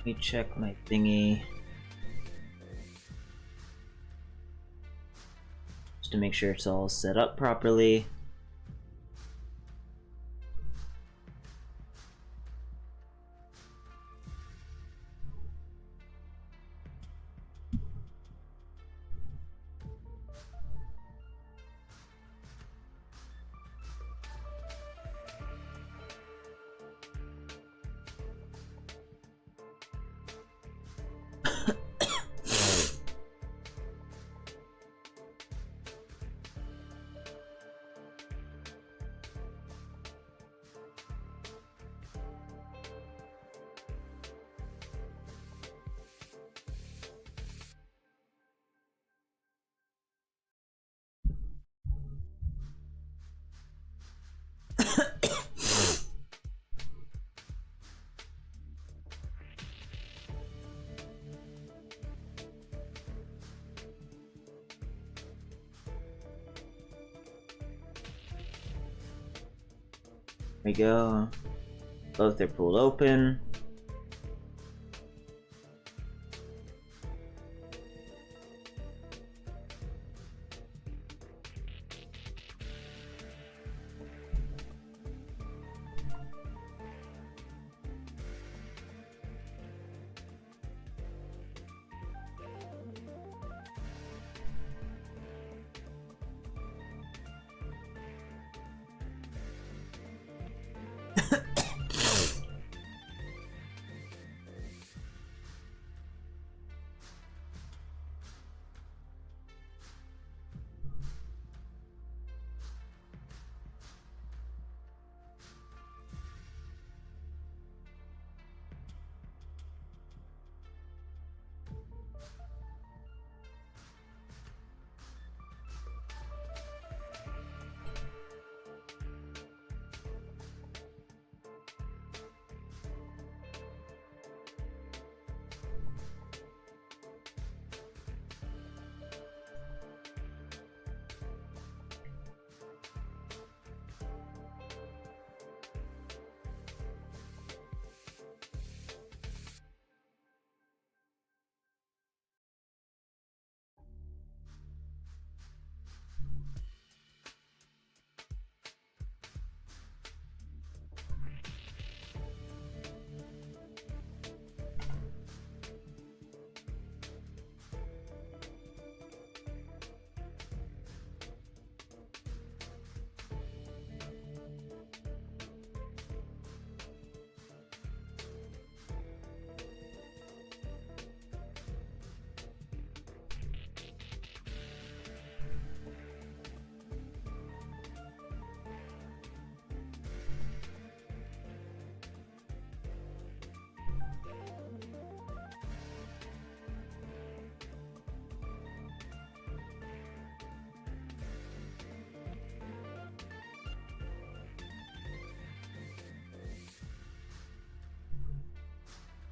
me check my thingy. Just to make sure it's all set up properly. There we go. Both are pulled open.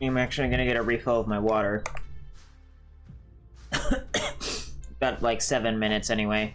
I'm actually gonna get a refill of my water. Got like 7 minutes anyway.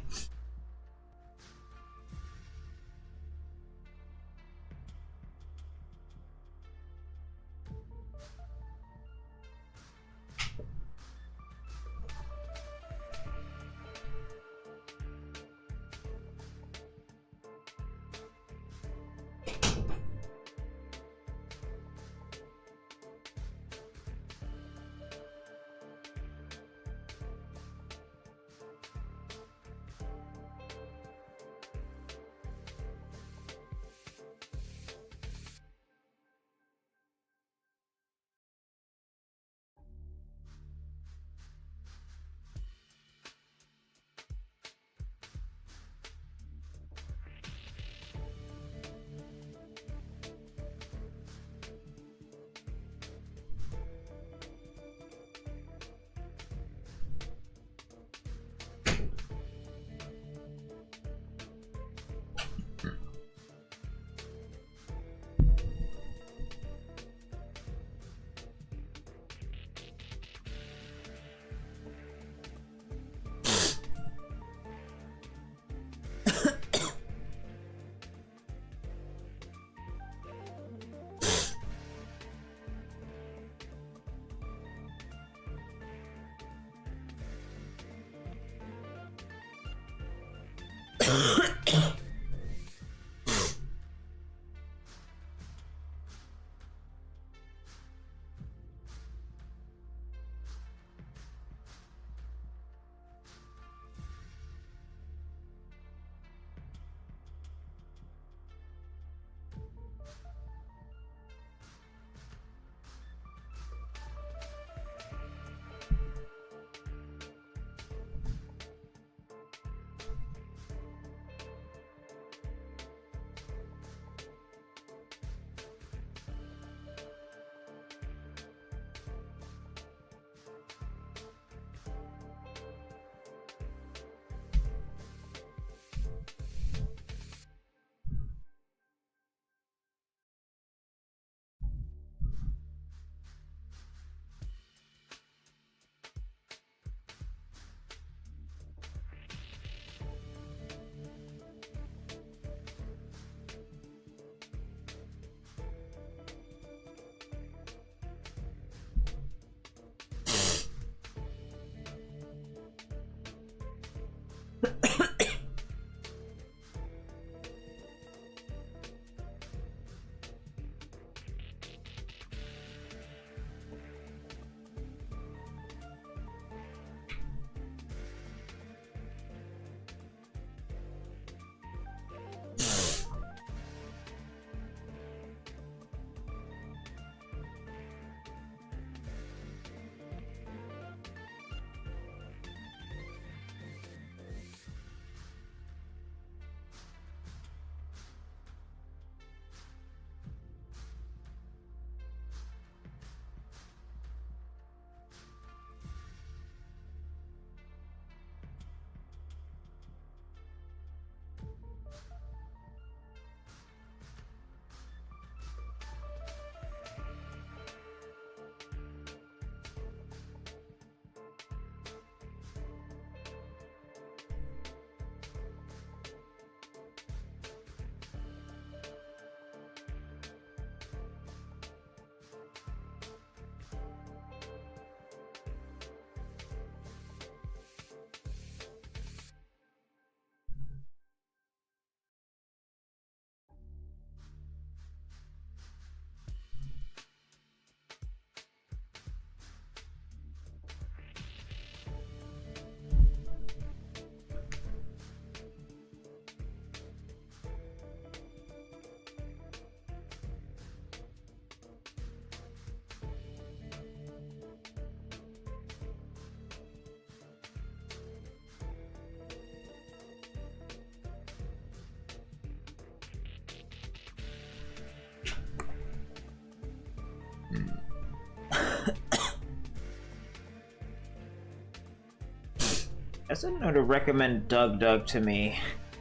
I don't know to recommend Doug to me.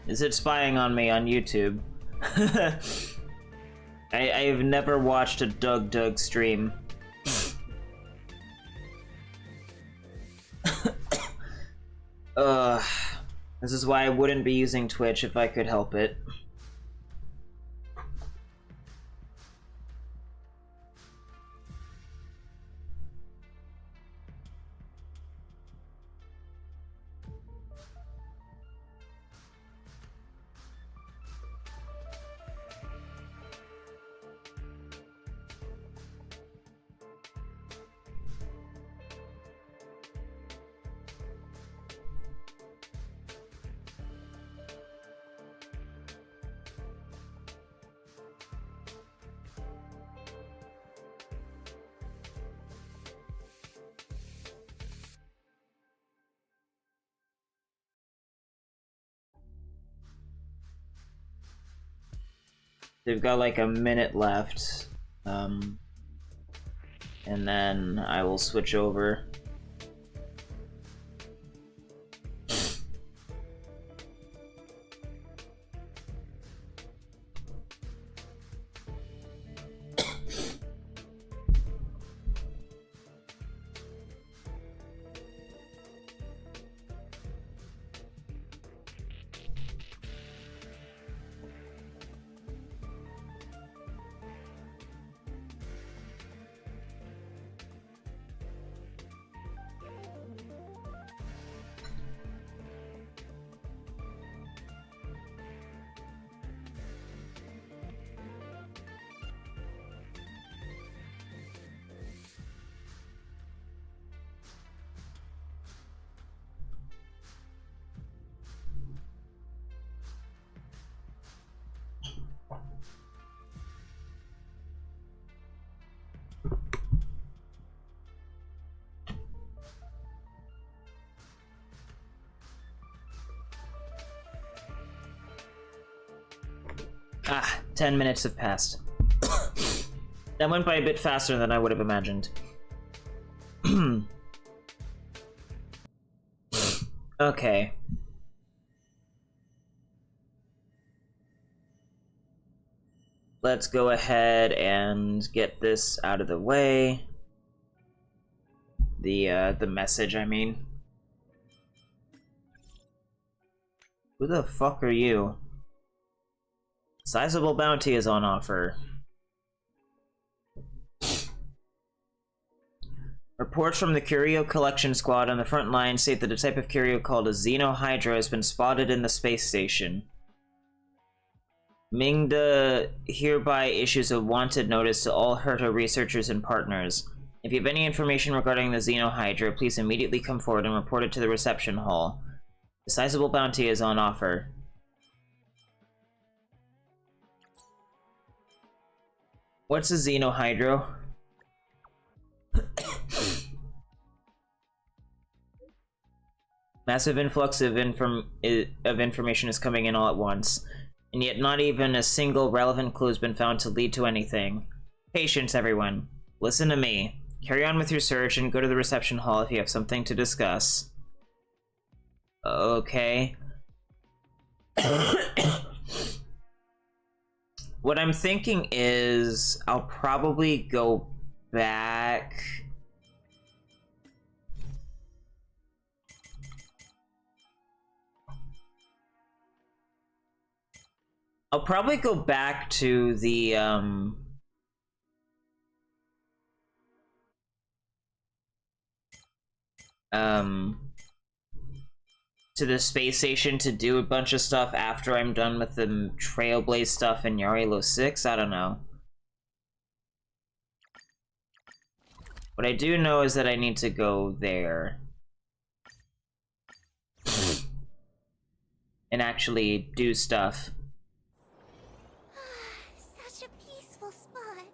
Is it spying on me on YouTube? I've never watched a Doug stream. This is why I wouldn't be using Twitch if I could help it. They've got like a minute left, and then I will switch over. Ah, 10 minutes have passed. That went by a bit faster than I would have imagined. Okay. Let's go ahead and get this out of the way. The message, I mean. Who the fuck are you? Sizable bounty is on offer. Reports from the Curio Collection Squad on the front line state that a type of curio called a Xenohydra has been spotted in the space station. Mingda hereby issues a wanted notice to all Herta researchers and partners. If you have any information regarding the Xenohydra, please immediately come forward and report it to the reception hall. A sizable bounty is on offer. What's a Xenohydra? Massive influx of information is coming in all at once, and yet not even a single relevant clue has been found to lead to anything. Patience, everyone. Listen to me. Carry on with your search and go to the reception hall if you have something to discuss. Okay. What I'm thinking is I'll probably go back. I'll probably go back to the to the space station to do a bunch of stuff after I'm done with the Trailblaze stuff in Jarilo-VI. I don't know. What I do know is that I need to go there and actually do stuff. Such a peaceful spot.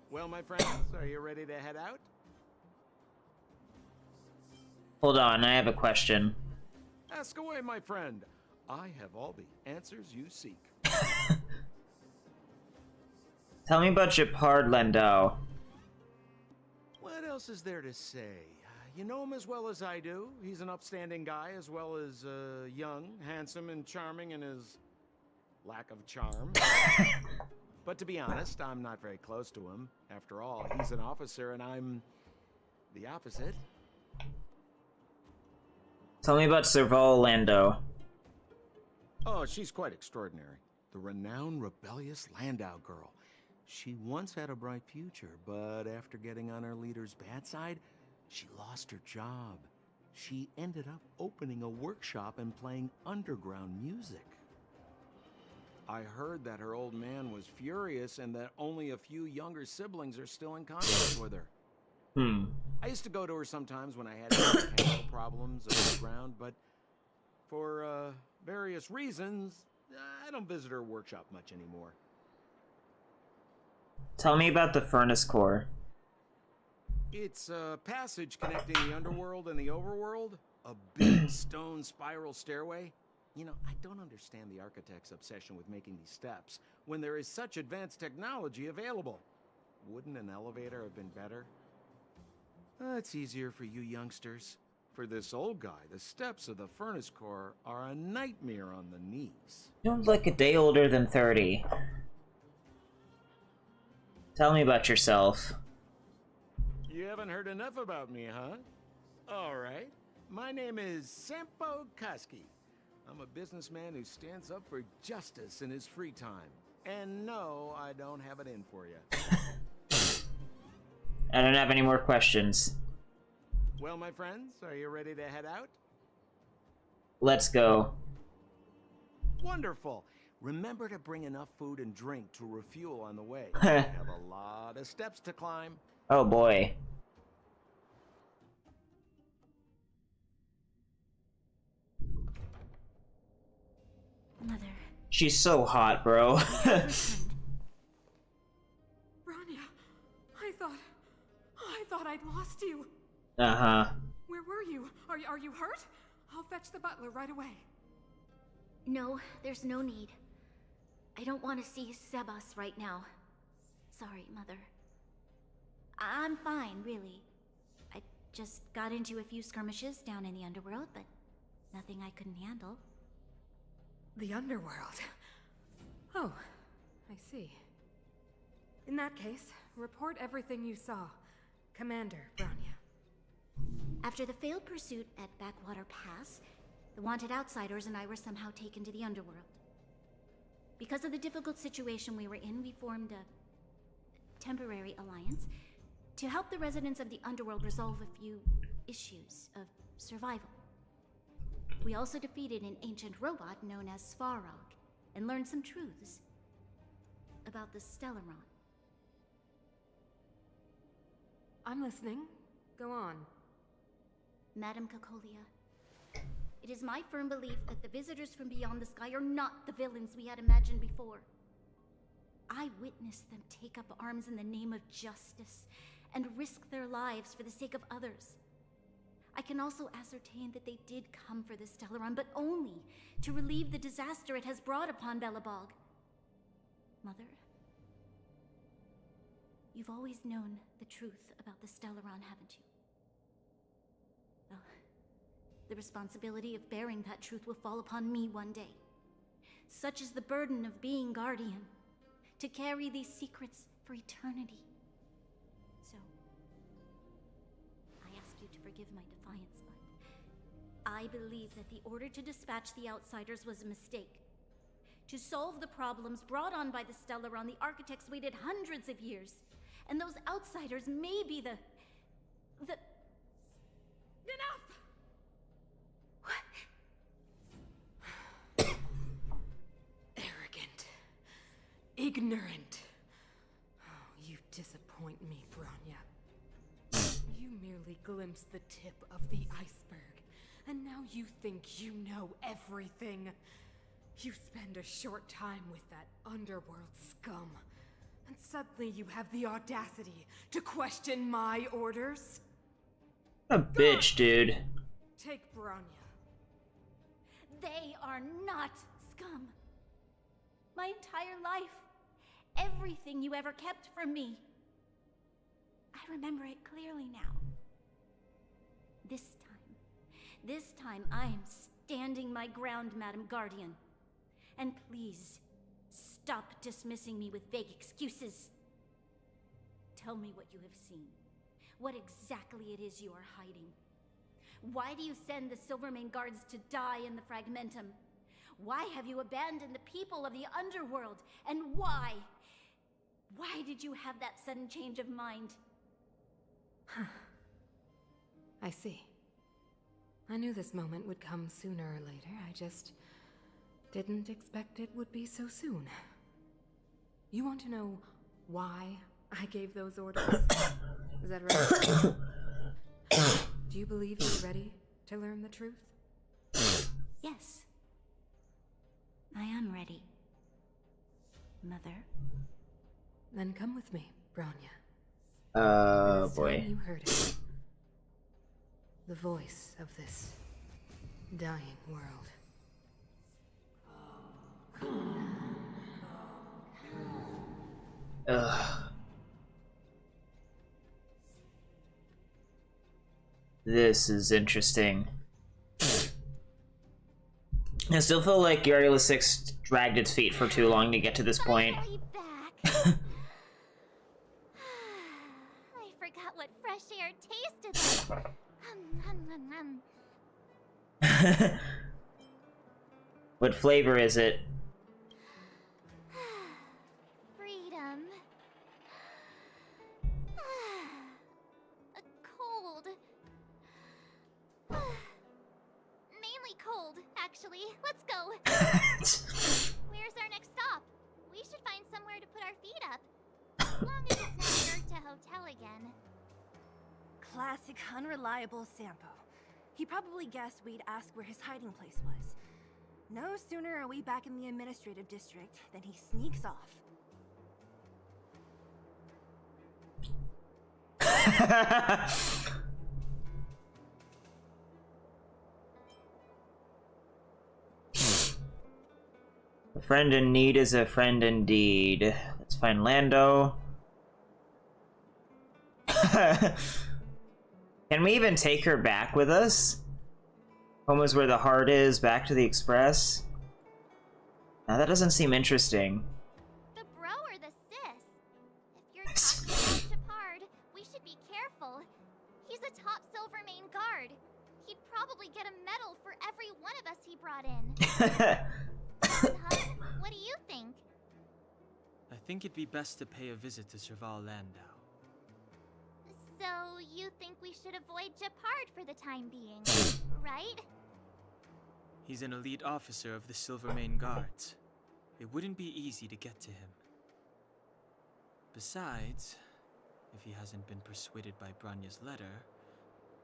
Well, my friends, are you ready to head out? Hold on, I have a question. Ask away, my friend. I have all the answers you seek. Tell me about Japard Lendau. What else is there to say? You know him as well as I do. He's an upstanding guy, as well as young, handsome, and charming in his lack of charm. But to be honest, I'm not very close to him. After all, he's an officer and I'm the opposite. Tell me about Serval Landau. Oh, she's quite extraordinary. The renowned rebellious Landau girl. She once had a bright future, but after getting on her leader's bad side, she lost her job. She ended up opening a workshop and playing underground music. I heard that her old man was furious and that only a few younger siblings are still in contact with her. I used to go to her sometimes when I had mechanical problems underground, but for various reasons, I don't visit her workshop much anymore. Tell me about the Furnace Core. It's a passage connecting the underworld and the overworld. A big stone spiral stairway. You know, I don't understand the architect's obsession with making these steps when there is such advanced technology available. Wouldn't an elevator have been better? It's easier for you youngsters. For this old guy, the steps of the Furnace Core are a nightmare on the knees. You look like a day older than 30. Tell me about yourself. You haven't heard enough about me, huh? All right. My name is Sampo Kaski. I'm a businessman who stands up for justice in his free time. And no, I don't have it in for you. I don't have any more questions. Well, my friends, are you ready to head out? Let's go. Wonderful. Remember to bring enough food and drink to refuel on the way. We have a lot of steps to climb. Oh boy. Mother. She's so hot, bro. Ronald. lost you. Uh-huh. Where were you? Are you hurt? I'll fetch the butler right away. No, there's no need. I don't want to see Sebas right now. Sorry, Mother. I'm fine, really. I just got into a few skirmishes down in the underworld, but nothing I couldn't handle. The underworld. Oh, I see. In that case, report everything you saw. Commander Bronya. After the failed pursuit at Backwater Pass, the wanted outsiders and I were somehow taken to the underworld. Because of the difficult situation we were in, we formed a temporary alliance to help the residents of the underworld resolve a few issues of survival. We also defeated an ancient robot known as Svarog and learned some truths about the Stellaron. I'm listening. Go on. Madam Cocolia, it is my firm belief that the visitors from beyond the sky are not the villains we had imagined before. I witnessed them take up arms in the name of justice and risk their lives for the sake of others. I can also ascertain that they did come for the Stellaron, but only to relieve the disaster it has brought upon Belobog. Mother, you've always known the truth about the Stellaron, haven't you? Well, the responsibility of bearing that truth will fall upon me one day. Such is the burden of being Guardian, to carry these secrets for eternity. So, I ask you to forgive my defiance, but I believe that the order to dispatch the Outsiders was a mistake. To solve the problems brought on by the Stellaron, the architects waited hundreds of years, and those Outsiders may be the... Enough! Arrogant. Ignorant. Oh, you disappoint me, Bronya. You merely glimpsed the tip of the iceberg, and now you think you know everything. You spend a short time with that underworld scum, and suddenly you have the audacity to question my orders? A bitch, dude. Take Bronya. They are not scum. My entire life, everything you ever kept from me. I remember it clearly now. This time I am standing my ground, Madam Guardian. And please, stop dismissing me with vague excuses. Tell me what you have seen. What exactly it is you are hiding. Why do you send the Silvermane guards to die in the Fragmentum? Why have you abandoned the people of the underworld? And why? Why did you have that sudden change of mind? I see. I knew this moment would come sooner or later. I just didn't expect it would be so soon. You want to know why I gave those orders? Is that right? Do you believe you're ready to learn the truth? Yes. I am ready, Mother. Then come with me, Bronya. Oh, This boy. time you heard it. The voice of this dying world. Ugh. This is interesting. I still feel like Jarilo-VI dragged its feet for too long to get to this point. Finally back. I forgot what fresh air tasted like. What flavor is it? Freedom. Cold. Mainly cold, actually. Let's go. Where's our next stop? We should find somewhere to put our feet up. As long as it's not Yurta Hotel again. Classic unreliable Sampo. He probably guessed we'd ask where his hiding place was. No sooner are we back in the administrative district than he sneaks off. A friend in need is a friend indeed. Let's find Lando. Can we even take her back with us? Home is where the heart is, back to the express. Now that doesn't seem interesting. The bro or the sis? If you're talking about Shepard, we should be careful. He's a top Silvermane guard. He'd probably get a medal for every one of us he brought in. Huh? What do you think? I think it'd be best to pay a visit to Serval Landau. So, you think we should avoid Japard for the time being, right? He's an elite officer of the Silvermane Guards. It wouldn't be easy to get to him. Besides, if he hasn't been persuaded by Branya's letter,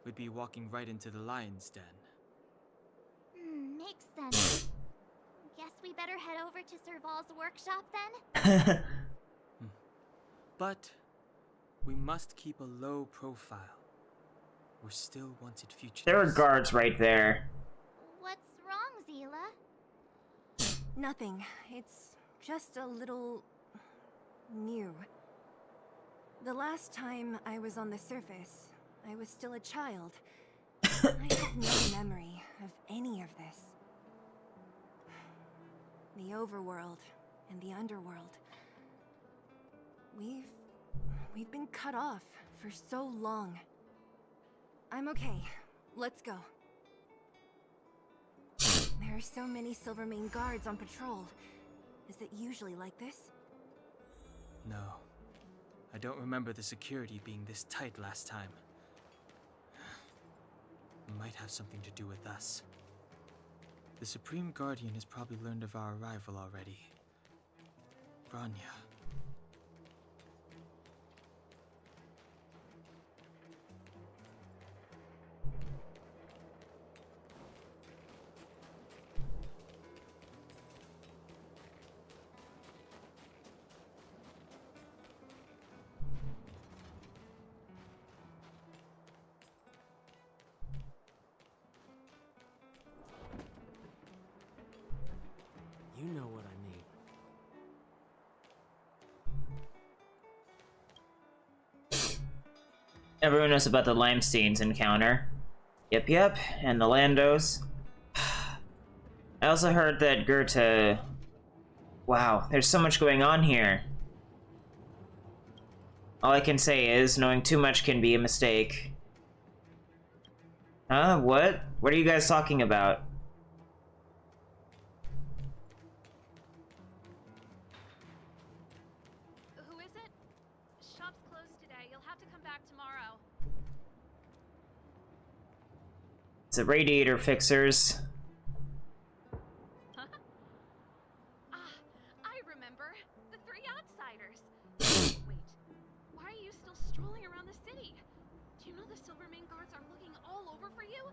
we'd be walking right into the lion's den. Makes sense. Guess we better head over to Serval's workshop then? But we must keep a low profile. We're still wanted fugitives. There are guards right there. What's wrong, Zila? Nothing. It's just a little new. The last time I was on the surface, I was still a child. I have no memory of any of this. The overworld and the underworld. We've been cut off for so long. I'm okay. Let's go. There are so many Silvermane guards on patrol. Is it usually like this? No. I don't remember the security being this tight last time. It might have something to do with us. The Supreme Guardian has probably learned of our arrival already. Branya. You know what I need. Everyone knows about the Limestein's encounter. Yep, and the Landos. I also heard that Goethe... Wow, there's so much going on here. All I can say is, knowing too much can be a mistake. Huh? What? What are you guys talking about? Who is it? Shop's closed today. You'll have to come back tomorrow. It's the Radiator Fixers. Huh? I remember. The three outsiders. Wait, why are you still strolling around the city? Do you know the Silvermane guards are looking all over for you?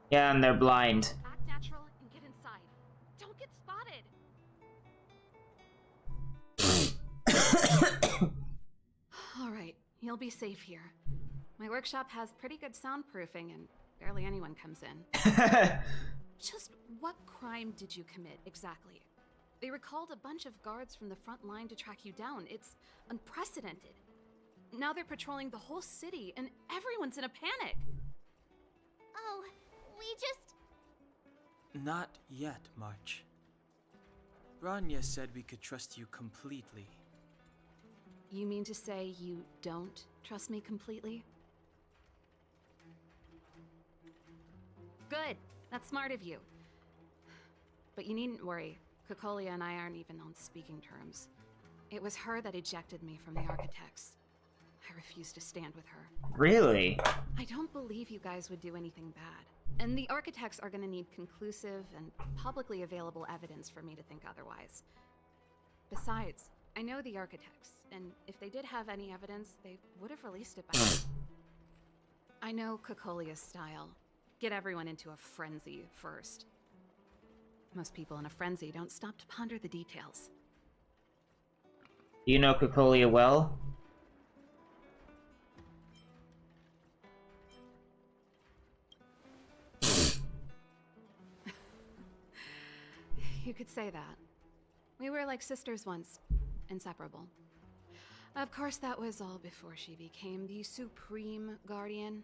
Yeah, and they're blind. Act natural and get inside. Don't get spotted. All right, you'll be safe here. My workshop has pretty good soundproofing and barely anyone comes in. Just what crime did you commit exactly? They recalled a bunch of guards from the front line to track you down. It's unprecedented. Now they're patrolling the whole city and everyone's in a panic. Oh, we just... Not yet, March. Branya said we could trust you completely. You mean to say you don't trust me completely? Good. That's smart of you. But you needn't worry. Kokolia and I aren't even on speaking terms. It was her that ejected me from the Architects. I refused to stand with her. Really? I don't believe you guys would do anything bad. And the Architects are gonna need conclusive and publicly available evidence for me to think otherwise. Besides, I know the Architects, and if they did have any evidence, they would have released it by now. I know Kokolia's style. Get everyone into a frenzy first. Most people in a frenzy don't stop to ponder the details. Do you know Kokolia well? You could say that. We were like sisters once, inseparable. Of course, that was all before she became the Supreme Guardian.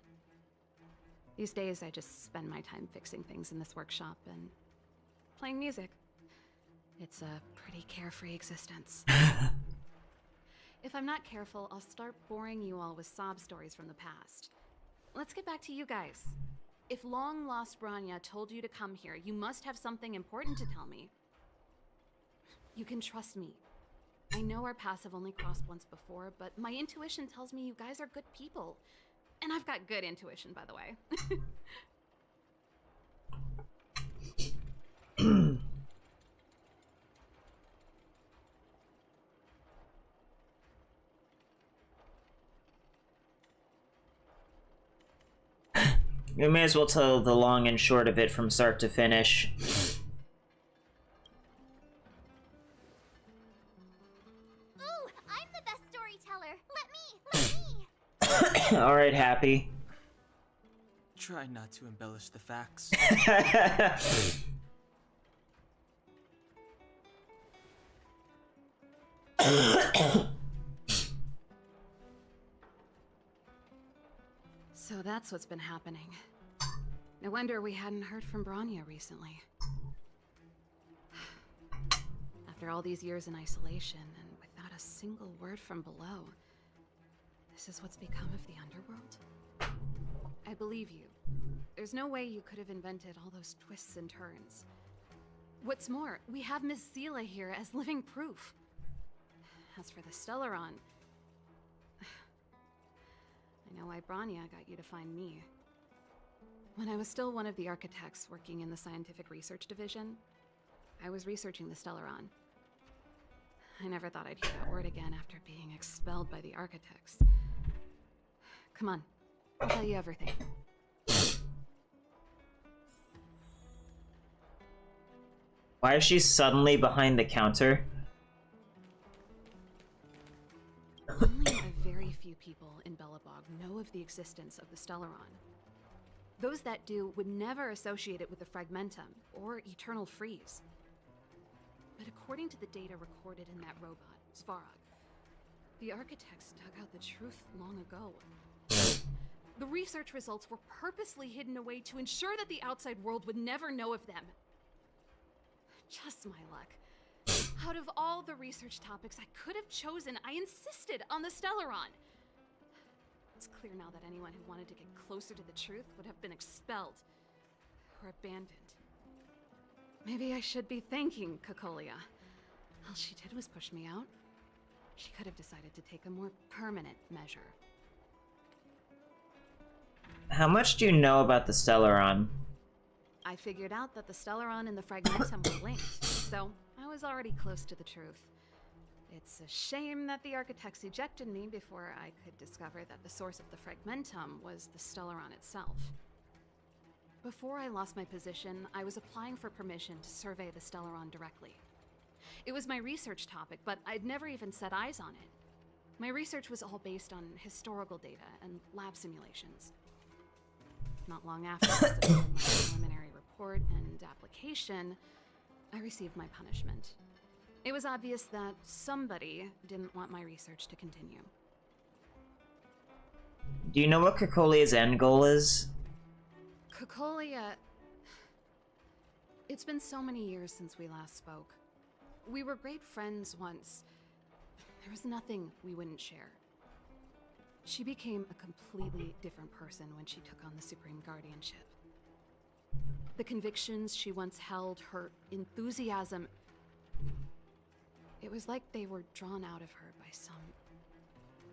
These days, I just spend my time fixing things in this workshop and playing music. It's a pretty carefree existence. If I'm not careful, I'll start boring you all with sob stories from the past. Let's get back to you guys. If long-lost Branya told you to come here, you must have something important to tell me. You can trust me. I know our paths have only crossed once before, but my intuition tells me you guys are good people. And I've got good intuition, by the way. We may as well tell the long and short of it from start to finish. Ooh, I'm the best storyteller. Let me. Alright, Happy. Try not to embellish the facts. So that's what's been happening. No wonder we hadn't heard from Branya recently. After all these years in isolation, and without a single word from below, this is what's become of the underworld? I believe you. There's no way you could have invented all those twists and turns. What's more, we have Miss Seela here as living proof. As for the Stellaron, I know why Branya got you to find me. When I was still one of the architects working in the scientific research division, I was researching the Stellaron. I never thought I'd hear that word again after being expelled by the architects. Come on, I'll tell you everything. Why is she suddenly behind the counter? Only a very few people in Belobog know of the existence of the Stellaron. Those that do would never associate it with the Fragmentum or Eternal Freeze. But according to the data recorded in that robot, Svarog, the architects dug out the truth long ago. The research results were purposely hidden away to ensure that the outside world would never know of them. Just my luck. Out of all the research topics I could have chosen, I insisted on the Stellaron. It's clear now that anyone who wanted to get closer to the truth would have been expelled or abandoned. Maybe I should be thanking Cocolia. All she did was push me out. She could have decided to take a more permanent measure. How much do you know about the Stellaron? I figured out that the Stellaron and the Fragmentum were linked, so I was already close to the truth. It's a shame that the architects ejected me before I could discover that the source of the Fragmentum was the Stellaron itself. Before I lost my position, I was applying for permission to survey the Stellaron directly. It was my research topic, but I'd never even set eyes on it. My research was all based on historical data and lab simulations. Not long after I submitted my preliminary report and application, I received my punishment. It was obvious that somebody didn't want my research to continue. Do you know what Cocolia's end goal is? Cocolia... It's been so many years since we last spoke. We were great friends once. There was nothing we wouldn't share. She became a completely different person when she took on the Supreme Guardianship. The convictions she once held, her enthusiasm... It was like they were drawn out of her by some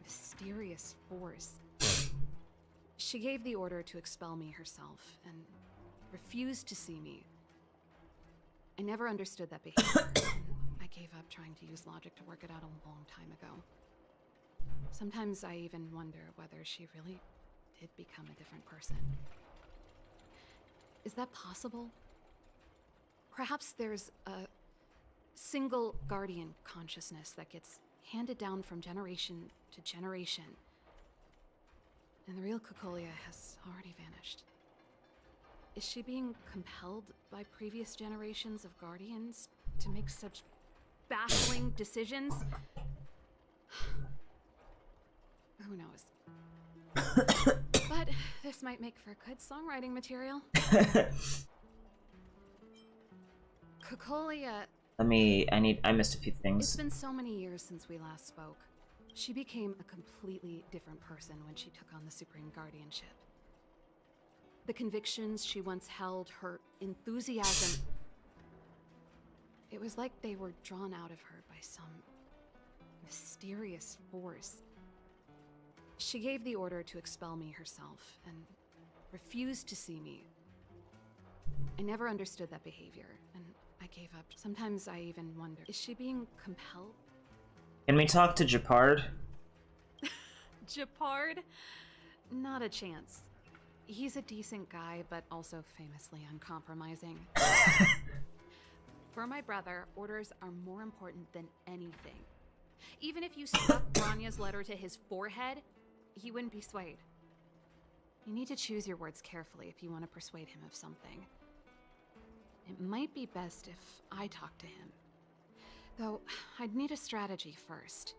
mysterious force. She gave the order to expel me herself, and refused to see me. I never understood that behavior, and I gave up trying to use logic to work it out a long time ago. Sometimes I even wonder whether she really did become a different person. Is that possible? Perhaps there's a single guardian consciousness that gets handed down from generation to generation, and the real Cocolia has already vanished. Is she being compelled by previous generations of guardians to make such baffling decisions. Who knows? But this might make for good songwriting material. Cocolia. I missed a few It's things. been so many years since we last spoke. She became a completely different person when she took on the Supreme Guardianship. The convictions she once held, her enthusiasm, it was like they were drawn out of her by some mysterious force. She gave the order to expel me herself and refused to see me. I never understood that behavior, and I gave up. Sometimes I even wonder, is she being compelled? Can we talk to Japard? Japard? Not a chance. He's a decent guy, but also famously uncompromising. For my brother, orders are more important than anything. Even if you stuck Bronya's letter to his forehead, he wouldn't be swayed. You need to choose your words carefully if you want to persuade him of something. It might be best if I talk to him. Though, I'd need a strategy first.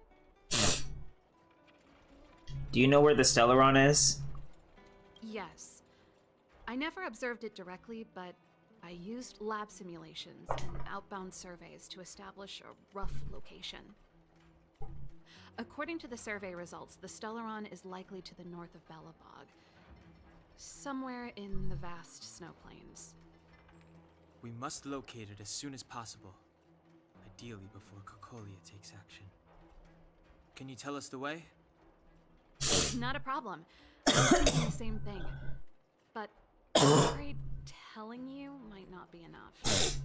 Do you know where the Stellaron is? Yes. I never observed it directly, but I used lab simulations and outbound surveys to establish a rough location. According to the survey results, the Stellaron is likely to the north of Belobog, somewhere in the vast snow plains. We must locate it as soon as possible. Ideally before Cocolia takes action. Can you tell us the way? Not a problem. I was thinking the same thing. But I'm afraid telling you might not be enough.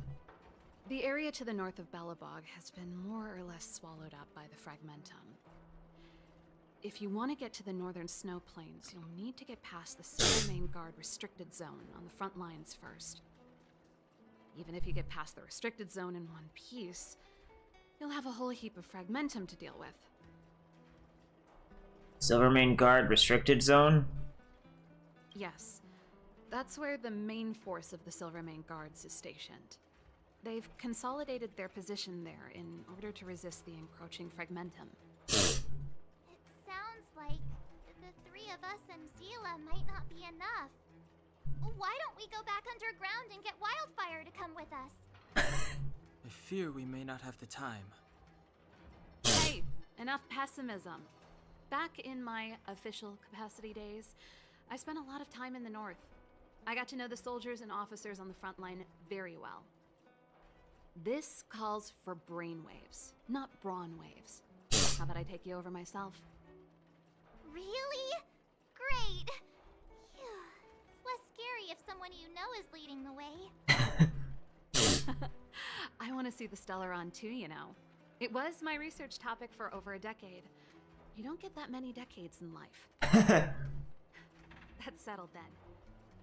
The area to the north of Belobog has been more or less swallowed up by the Fragmentum. If you want to get to the northern snow plains, you'll need to get past the Silvermane Guard restricted zone on the front lines first. Even if you get past the restricted zone in one piece, you'll have a whole heap of Fragmentum to deal with. Silvermane Guard restricted zone? Yes. That's where the main force of the Silvermane Guards is stationed. They've consolidated their position there in order to resist the encroaching Fragmentum. It sounds like the three of us and Zila might not be enough. Why don't we go back underground and get Wildfire to come with us? I fear we may not have the time. Hey, enough pessimism. Back in my official capacity days, I spent a lot of time in the north. I got to know the soldiers and officers on the front line very well. This calls for brainwaves, not brawn waves. How about I take you over myself? Really? Great! Phew. It's less scary if someone you know is leading the way. I want to see the Stellaron too, you know. It was my research topic for over a decade. You don't get that many decades in life. That's settled then.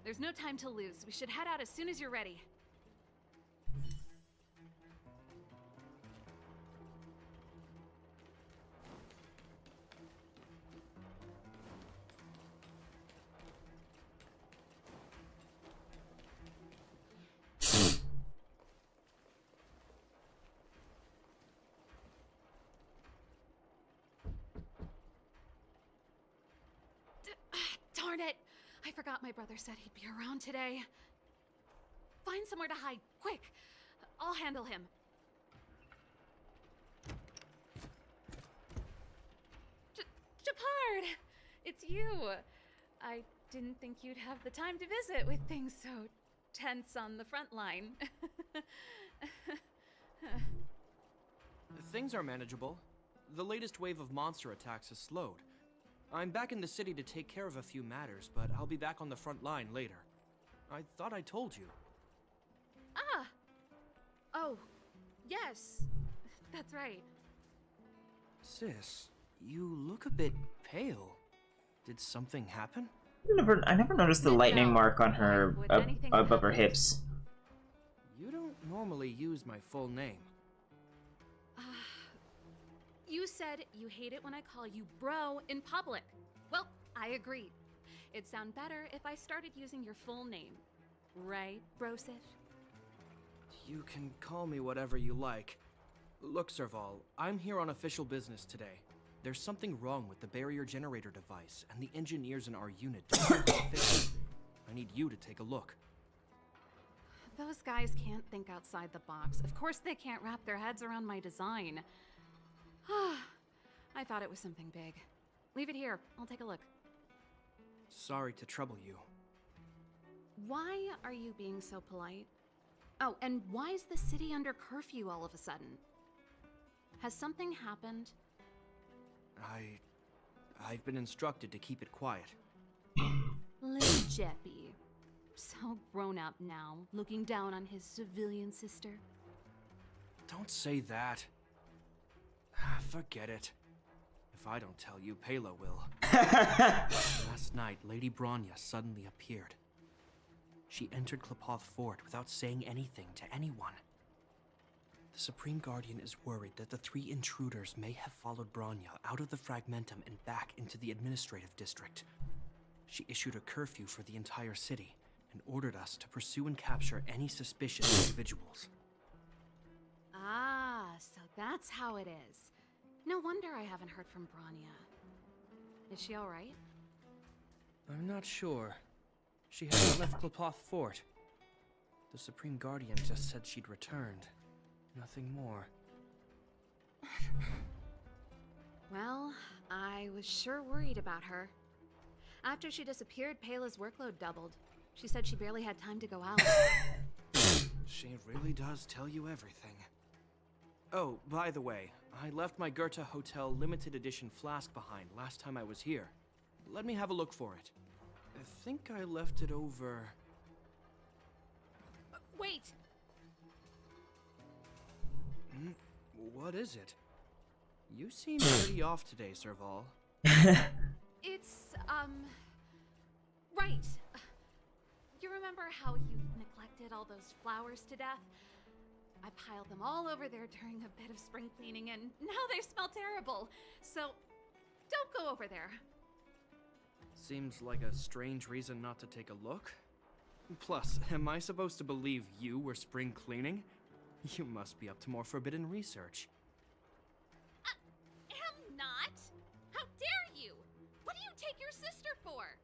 There's no time to lose. We should head out as soon as you're ready. Darn it! I forgot my brother said he'd be around today. Find somewhere to hide, quick! I'll handle him. Japard! It's you! I didn't think you'd have the time to visit with things so tense on the front line. Things are manageable. The latest wave of monster attacks has slowed. I'm back in the city to take care of a few matters, but I'll be back on the front line later. I thought I told you. Ah! Oh, yes. That's right. Sis, you look a bit pale. Did something happen? I never noticed the lightning No. mark on her Would anything above her happen? hips. You don't normally use my full name. You said you hate it when I call you bro in public. Well, I agree. It'd sound better if I started using your full name. Right, Brosif? You can call me whatever you like. Look, Serval, I'm here on official business today. There's something wrong with the barrier generator device, and the engineers in our unit don't know how to fix it. I need you to take a look. Those guys can't think outside the box. Of course they can't wrap their heads around my design. I thought it was something big. Leave it here. I'll take a look. Sorry to trouble you. Why are you being so polite? Oh, and why is the city under curfew all of a sudden? Has something happened? I've been instructed to keep it quiet. Little Jeppy. So grown up now, looking down on his civilian sister. Don't say that. Forget it. If I don't tell you, Pela will. Last night, Lady Bronya suddenly appeared. She entered Klepoth Fort without saying anything to anyone. The Supreme Guardian is worried that the 3 intruders may have followed Bronya out of the Fragmentum and back into the administrative district. She issued a curfew for the entire city and ordered us to pursue and capture any suspicious individuals. Ah, so that's how it is. No wonder I haven't heard from Bronya. Is she alright? I'm not sure. She hasn't left Klepoth Fort. The Supreme Guardian just said she'd returned. Nothing more. Well, I was sure worried about her. After she disappeared, Pela's workload doubled. She said she barely had time to go out. She really does tell you everything. Oh, by the way, I left my Goethe Hotel limited edition flask behind last time I was here. Let me have a look for it. I think I left it over... Wait! What is it? You seem pretty off today, Serval. It's, right. You remember how you neglected all those flowers to death? I piled them all over there during a bit of spring cleaning, and now they smell terrible. So, don't go over there. Seems like a strange reason not to take a look. Plus, am I supposed to believe you were spring cleaning? You must be up to more forbidden research. Am not. How dare you? What do you take your sister for?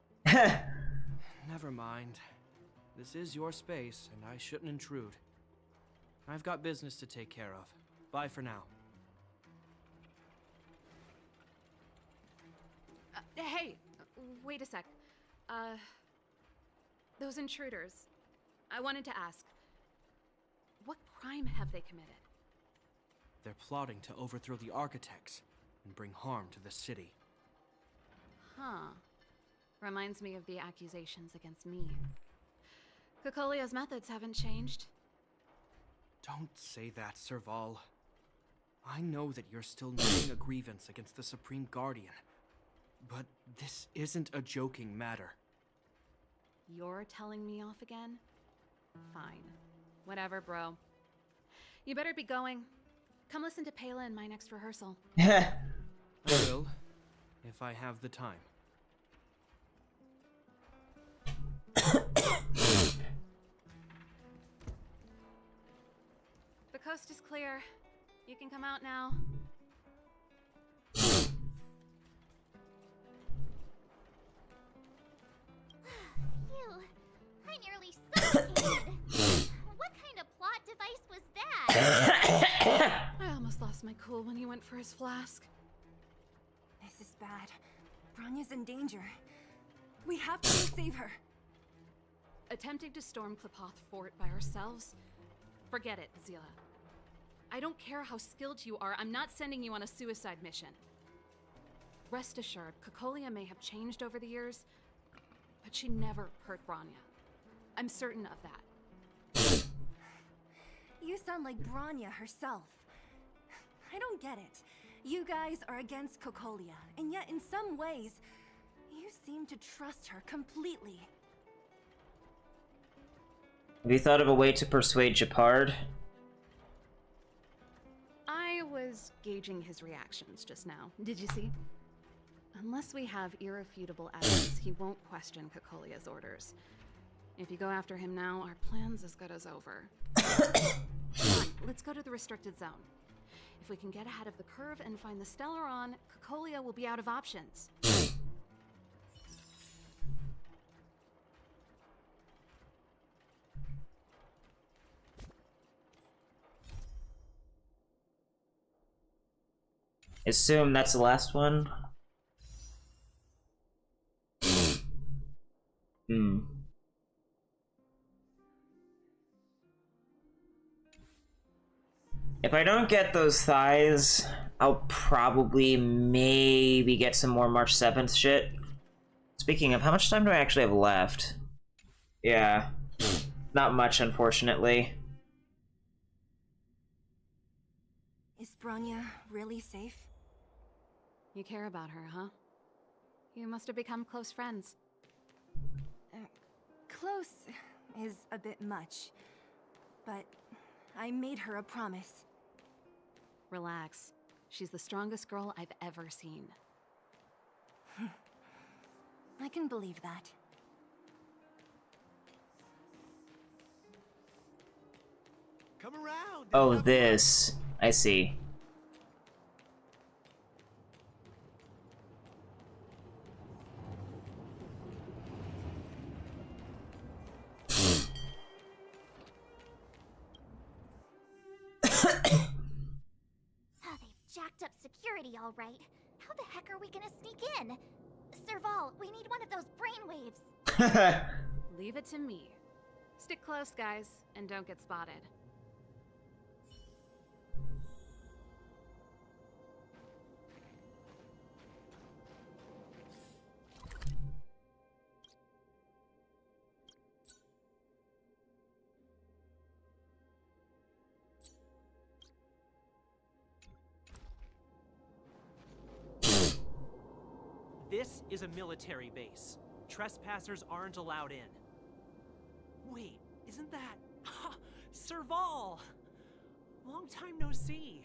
Never mind. This is your space, and I shouldn't intrude. I've got business to take care of. Bye for now. Hey, wait a sec. Those intruders. I wanted to ask, what crime have they committed? They're plotting to overthrow the architects and bring harm to the city. Huh. Reminds me of the accusations against me. Kokolia's methods haven't changed. Don't say that, Serval. I know that you're still making a grievance against the Supreme Guardian, but this isn't a joking matter. You're telling me off again? Fine. Whatever, bro. You better be going. Come listen to Pela in my next rehearsal. I will, if I have the time. The coast is clear. You can come out now. Phew, I nearly suffocated. What kind of plot device was that? I almost lost my cool when he went for his flask. This is bad. Bronya's in danger. We have to go save her. Attempting to storm Klepoth Fort by ourselves? Forget it, Zila. I don't care how skilled you are, I'm not sending you on a suicide mission. Rest assured, Kokolia may have changed over the years, but she never hurt Bronya. I'm certain of that. You sound like Bronya herself. I don't get it. You guys are against Kokolia, and yet in some ways, you seem to trust her completely. Have you thought of a way to persuade Japard? I was gauging his reactions just now. Did you see? Unless we have irrefutable evidence, he won't question Kokolia's orders. If you go after him now, our plan's as good as over. let's go to the restricted zone. If we can get ahead of the curve and find the Stellaron, Cocolia will be out of options. Assume that's the last one. If I don't get those thighs, I'll probably maybe get some more March 7th shit. Speaking of, how much time do I actually have left? Yeah, not much, unfortunately. Is Bronya really safe? You care about her, huh? You must have become close friends. Close is a bit much, but I made her a promise. Relax. She's the strongest girl I've ever seen. I can believe that. Come around. Oh, this. I see. Jacked up security, all right. How the heck are we gonna sneak in? Serval, we need one of those brainwaves. Leave it to me. Stick close, guys, and don't get spotted. This is a military base. Trespassers aren't allowed in. Wait, isn't that... Serval! Long time no see.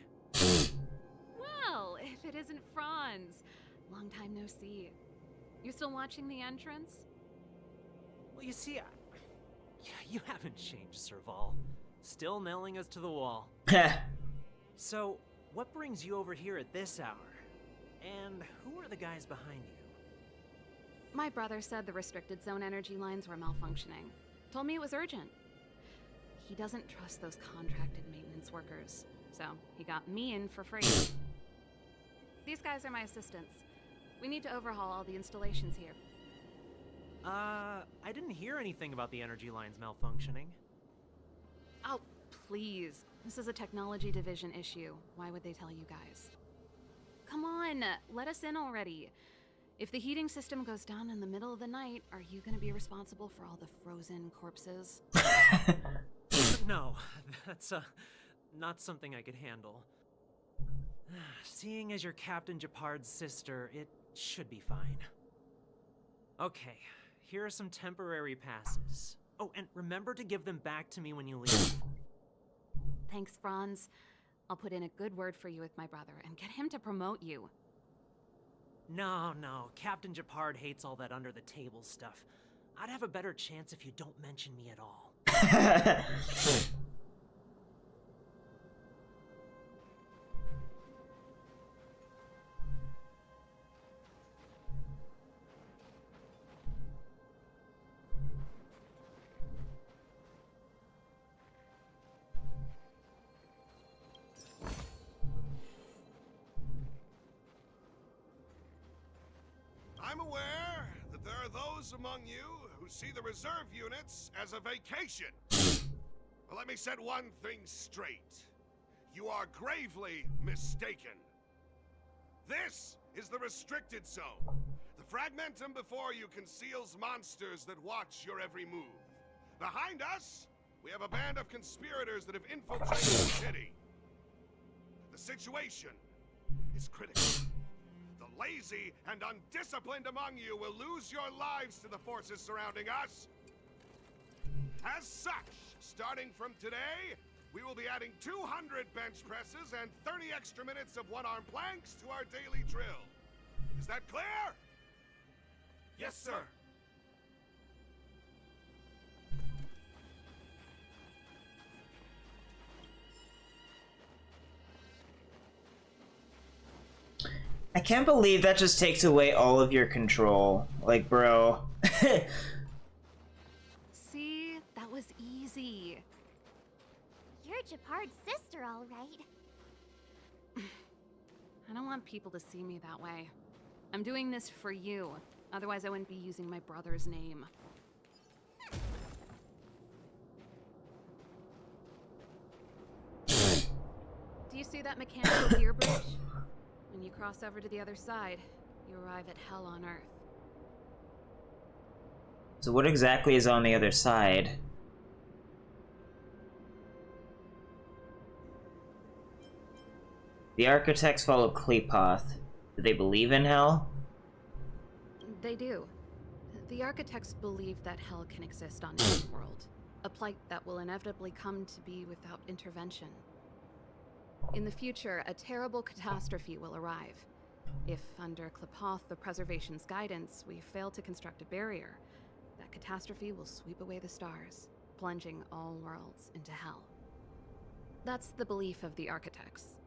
Well, if it isn't Franz. Long time no see. You still watching the entrance? Well, you see, you haven't changed, Serval. Still nailing us to the wall. So, what brings you over here at this hour? And who are the guys behind you? My brother said the restricted zone energy lines were malfunctioning. Told me it was urgent. He doesn't trust those contracted maintenance workers, so he got me in for free. These guys are my assistants. We need to overhaul all the installations here. I didn't hear anything about the energy lines malfunctioning. Oh, please. This is a technology division issue. Why would they tell you guys? Come on, let us in already. If the heating system goes down in the middle of the night, are you gonna be responsible for all the frozen corpses? No, that's not something I could handle. Seeing as you're Captain Japard's sister, it should be fine. Okay, here are some temporary passes. Oh, and remember to give them back to me when you leave. Thanks, Franz. I'll put in a good word for you with my brother and get him to promote you. No, Captain Japard hates all that under-the-table stuff. I'd have a better chance if you don't mention me at all. I'm aware that there are those among you who see the reserve units as a vacation. Well, let me set one thing straight. You are gravely mistaken. This is the restricted zone. The fragmentum before you conceals monsters that watch your every move. Behind us, we have a band of conspirators that have infiltrated the city. The situation is critical. The lazy and undisciplined among you will lose your lives to the forces surrounding us. As such, starting from today, we will be adding 200 bench presses and 30 extra minutes of one-arm planks to our daily drill. Is that clear? Yes, sir. I can't believe that just takes away all of your control. Like, bro. See? That was easy. You're Japard's sister, all right. I don't want people to see me that way. I'm doing this for you. Otherwise, I wouldn't be using my brother's name. Do you see that mechanical gear bridge? When you cross over to the other side, you arrive at Hell on Earth. So what exactly is on the other side? The architects follow Klepoth. Do they believe in hell? They do. The architects believe that hell can exist on any world, a plight that will inevitably come to be without intervention. In the future, a terrible catastrophe will arrive. If, under Klepoth, the Preservation's guidance, we fail to construct a barrier, that catastrophe will sweep away the stars, plunging all worlds into hell. That's the belief of the architects.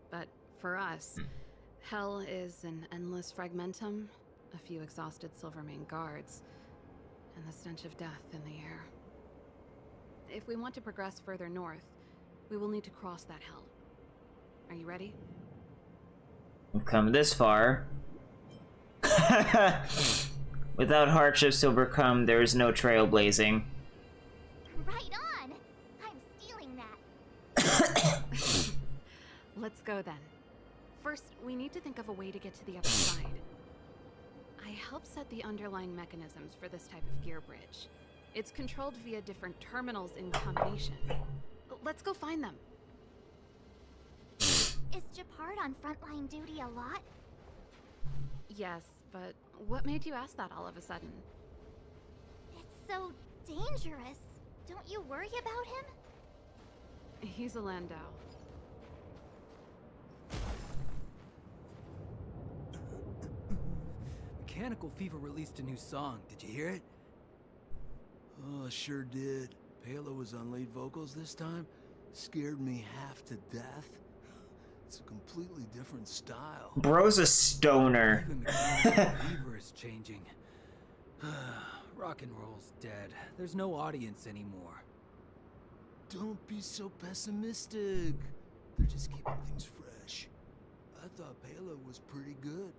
But for us, hell is an endless fragmentum, a few exhausted Silvermane guards, and the stench of death in the air. If we want to progress further north, we will need to cross that hell. Are you ready? We've come this far. Without hardships to overcome, there is no trailblazing. Right on! I'm stealing that. Let's go then. First, we need to think of a way to get to the other side. I helped set the underlying mechanisms for this type of gear bridge. It's controlled via different terminals in combination. Let's go find them. Is Japard on frontline duty a lot? Yes, but what made you ask that all of a sudden? It's so dangerous. Don't you worry about him? He's a Landau. Mechanical Fever released a new song. Did you hear it? Oh, sure did. Palo was on lead vocals this time. Scared me half to death. It's a completely different style. Bro's a stoner. Even Mechanical Fever is changing. Rock and roll's dead. There's no audience anymore. Don't be so pessimistic. They're just keeping things fresh. I thought Palo was pretty good.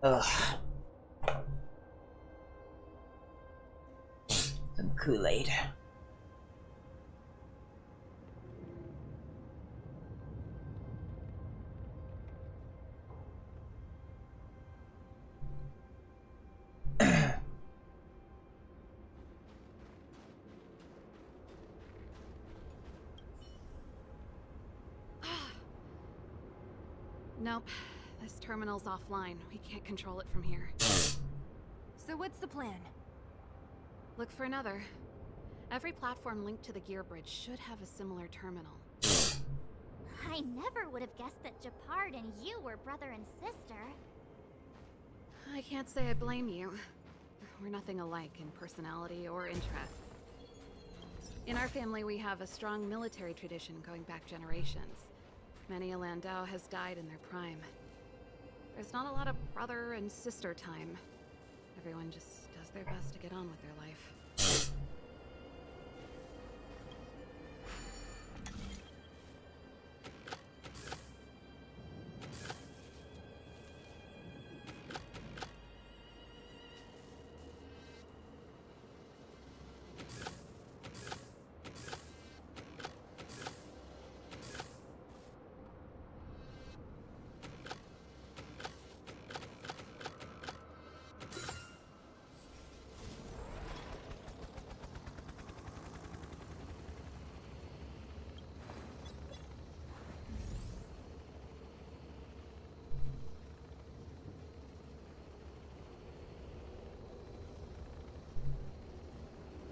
Ugh. Some Kool-Aid. Nope. This terminal's offline. We can't control it from here. So what's the plan? Look for another. Every platform linked to the gear bridge should have a similar terminal. I never would have guessed that Japard and you were brother and sister. I can't say I blame you. We're nothing alike in personality or interests. In our family, we have a strong military tradition going back generations. Many a Landau has died in their prime. There's not a lot of brother and sister time. Everyone just does their best to get on with their life.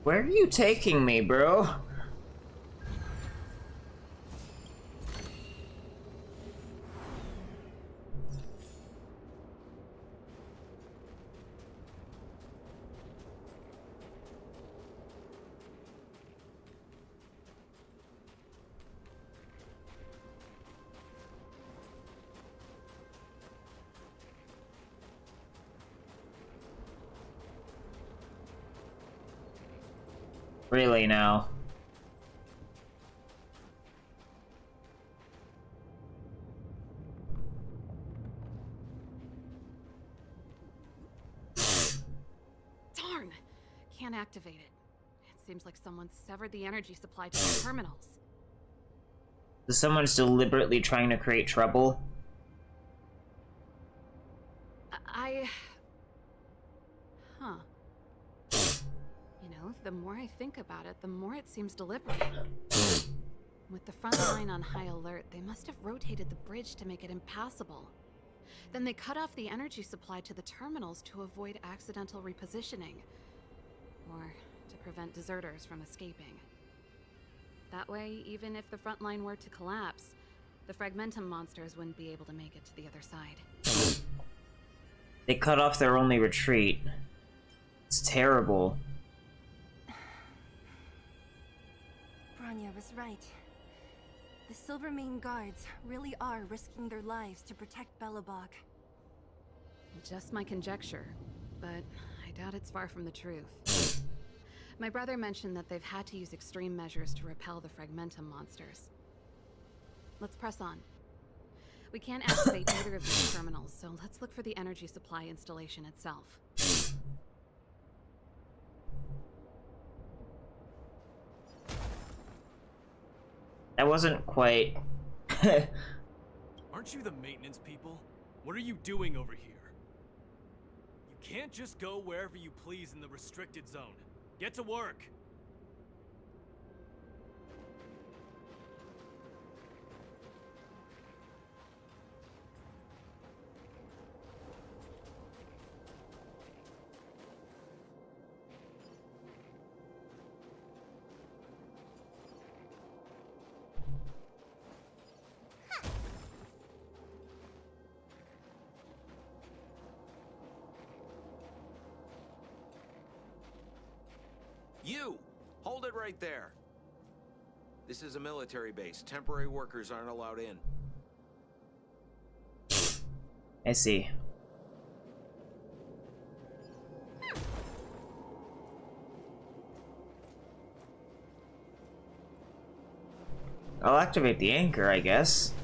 Where are you taking me, bro? Really now. Darn! Can't activate it. It seems like someone severed the energy supply to the terminals. So someone's deliberately trying to create trouble? Huh. You know, the more I think about it, the more it seems deliberate. With the front line on high alert, they must have rotated the bridge to make it impassable. Then they cut off the energy supply to the terminals to avoid accidental repositioning. Or to prevent deserters from escaping. That way, even if the front line were to collapse, the Fragmentum monsters wouldn't be able to make it to the other side. They cut off their only retreat. It's terrible. Bronya was right. The Silvermane guards really are risking their lives to protect Belobog. Just my conjecture, but I doubt it's far from the truth. My brother mentioned that they've had to use extreme measures to repel the Fragmentum monsters. Let's press on. We can't activate either of these terminals, so let's look for the energy supply installation itself. That wasn't quite... Aren't you the maintenance people? What are you doing over here? You can't just go wherever you please in the restricted zone. Get to work! You! Hold it right there. This is a military base. Temporary workers aren't allowed in. I see. I'll activate the anchor, I guess.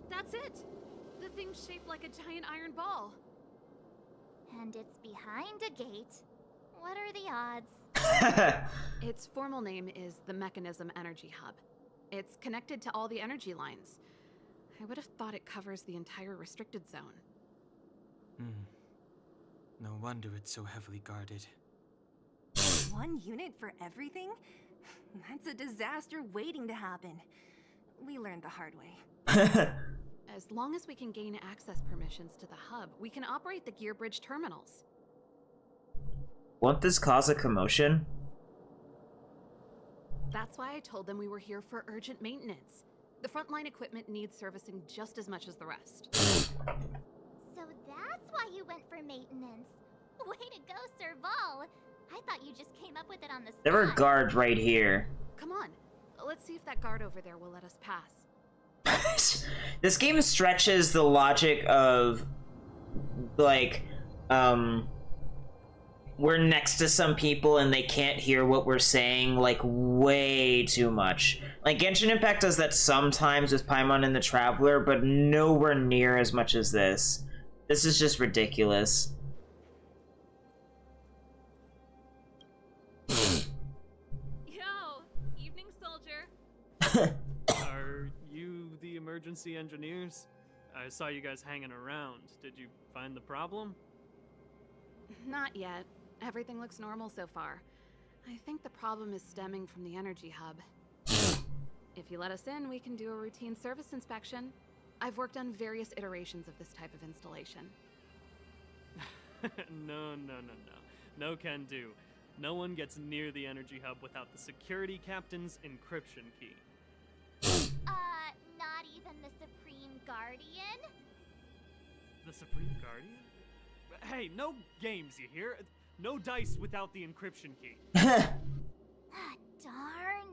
That's it! The thing's shaped like a giant iron ball. And it's behind a gate. What are the odds? Its formal name is the Mechanism Energy Hub. It's connected to all the energy lines. I would have thought it covers the entire restricted zone. No wonder it's so heavily guarded. One unit for everything? That's a disaster waiting to happen. We learned the hard way. As long as we can gain access permissions to the hub, we can operate the gear bridge terminals. Won't this cause a commotion? That's why I told them we were here for urgent maintenance. The frontline equipment needs servicing just as much as the rest. So that's why you went for maintenance. Way to go, Serval. I thought you just came up with it on the spot. There are guards right here. Come on, let's see if that guard over there will let us pass. This game stretches the logic of, like, we're next to some people and they can't hear what we're saying, like, way too much. Like, Genshin Impact does that sometimes with Paimon and the Traveler, but nowhere near as much as this. This is just ridiculous. Yo, evening, soldier. Are you the emergency engineers? I saw you guys hanging around. Did you find the problem? Not yet. Everything looks normal so far. I think the problem is stemming from the energy hub. If you let us in, we can do a routine service inspection. I've worked on various iterations of this type of installation. No. No can do. No one gets near the energy hub without the security captain's encryption key. Not even the Supreme Guardian? The Supreme Guardian? Hey, no games, you hear? No dice without the encryption key. Darn,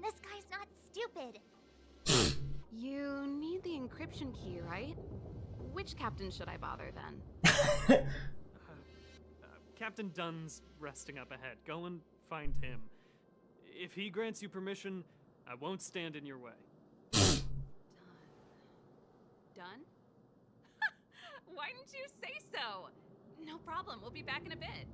this guy's not stupid. You need the encryption key, right? Which captain should I bother then? Captain Dunn's resting up ahead. Go and find him. If he grants you permission, I won't stand in your way. Done? Why didn't you say so? No problem, we'll be back in a bit.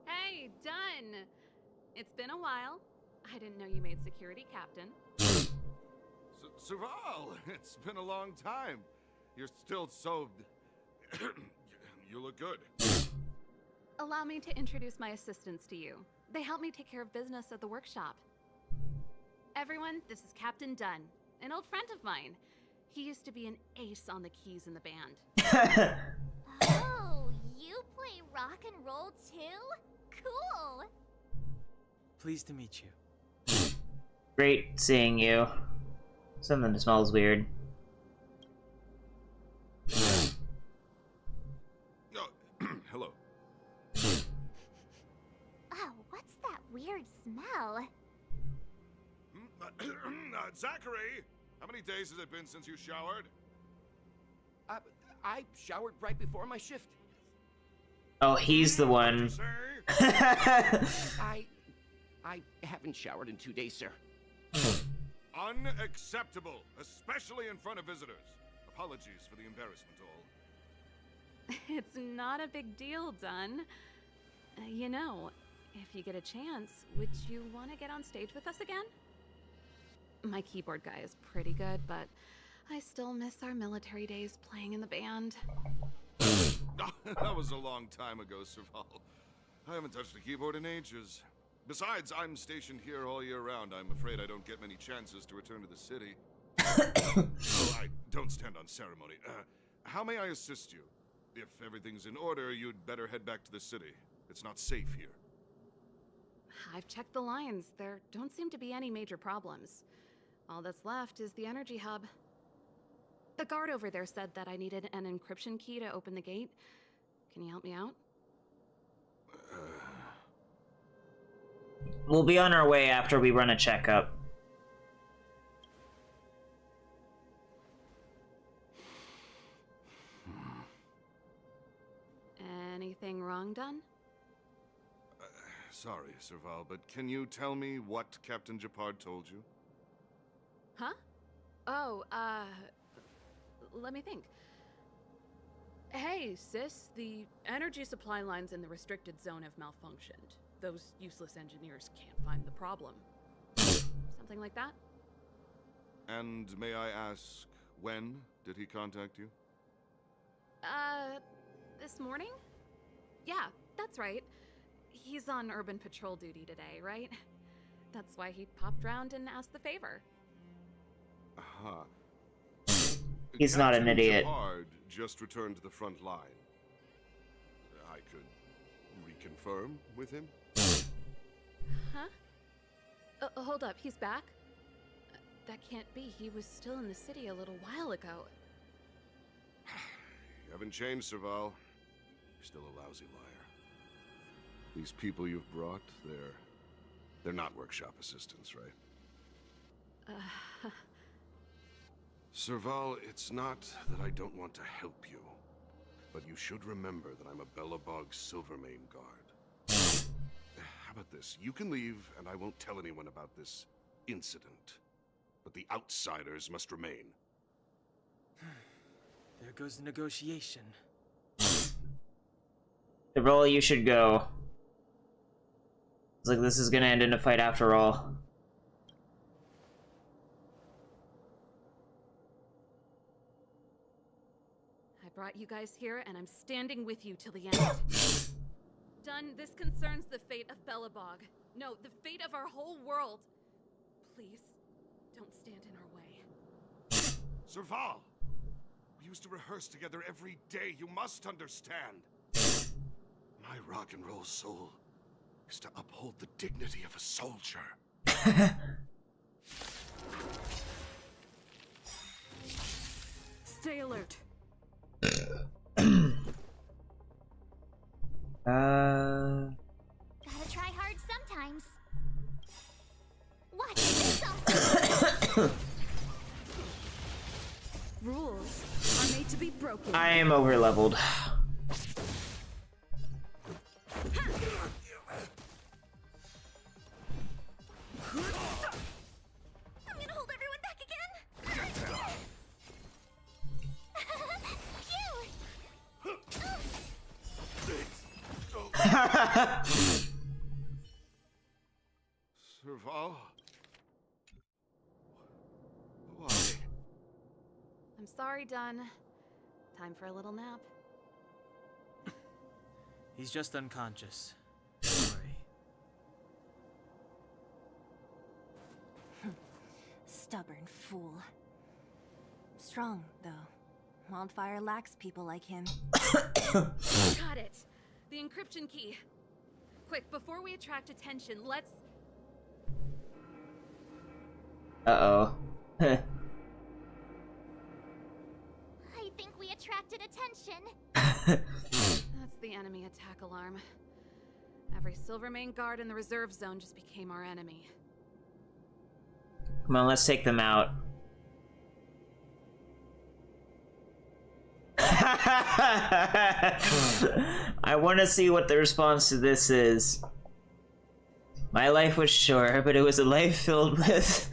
Hey, done! It's been a while. I didn't know you made security captain. Serval, it's been a long time. You're still so... You look good. Allow me to introduce my assistants to you. They help me take care of business at the workshop. Everyone, this is Captain Dunn, an old friend of mine. He used to be an ace on the keys in the band. Oh, you play rock and roll too? Cool! Pleased to meet you. Great seeing you. Something that smells weird. Hello. Oh, what's that weird smell? Zachary, how many days has it been since you showered? I showered right before my shift. Oh, he's the one. I haven't showered in 2 days, sir. Unacceptable, especially in front of visitors. Apologies for the embarrassment, all. It's not a big deal, Dunn. You know, if you get a chance, would you want to get on stage with us again? My keyboard guy is pretty good, but I still miss our military days playing in the band. That was a long time ago, Serval. I haven't touched a keyboard in ages. Besides, I'm stationed here all year round. I'm afraid I don't get many chances to return to the city. Oh, I don't stand on ceremony. How may I assist you? If everything's in order, you'd better head back to the city. It's not safe here. I've checked the lines. There don't seem to be any major problems. All that's left is the energy hub. The guard over there said that I needed an encryption key to open the gate. Can you help me out? We'll be on our way after we run a checkup. Anything wrong, Dunn? Sorry, Serval, but can you tell me what Captain Gepard told you? Huh? Oh, let me think. Hey, sis, the energy supply lines in the restricted zone have malfunctioned. Those useless engineers can't find the problem. Something like that? And may I ask, when did he contact you? This morning? Yeah, that's right. He's on urban patrol duty today, right? That's why he popped round and asked the favor. He's not an idiot. Gepard just returned to the front line. I could reconfirm with him. Huh? Hold up, he's back? That can't be. He was still in the city a little while ago. You haven't changed, Serval. You're still a lousy liar. These people you've brought, they're not workshop assistants, right? Serval, it's not that I don't want to help you, but you should remember that I'm a Belobog Silvermane guard. How about this? You can leave, and I won't tell anyone about this incident. But the outsiders must remain. There goes the negotiation. The role you should go. like this is gonna end in a fight after all. I brought you guys here, and I'm standing with you till the end. Done. This concerns the fate of Belobog. No, the fate of our whole world. Please, don't stand in our way. Serval! We used to rehearse together every day, you must understand. My rock and roll soul is to uphold the dignity of a soldier. Stay alert. Gotta try hard sometimes. Watch this also. Rules are made to be broken. I am over leveled. I'm gonna hold everyone back again. Serval? Why? I'm sorry, Dunn. Time for a little nap. He's just unconscious. Don't worry. Stubborn fool. Strong, though. Wildfire lacks people like him. Got it. The encryption key. Quick, before we attract attention, let's... Uh-oh. I think we attracted attention. That's the enemy attack alarm. Every Silvermane guard in the reserve zone just became our enemy. Come on, let's take them out. I want to see what the response to this is. My life was short, but it was a life filled with...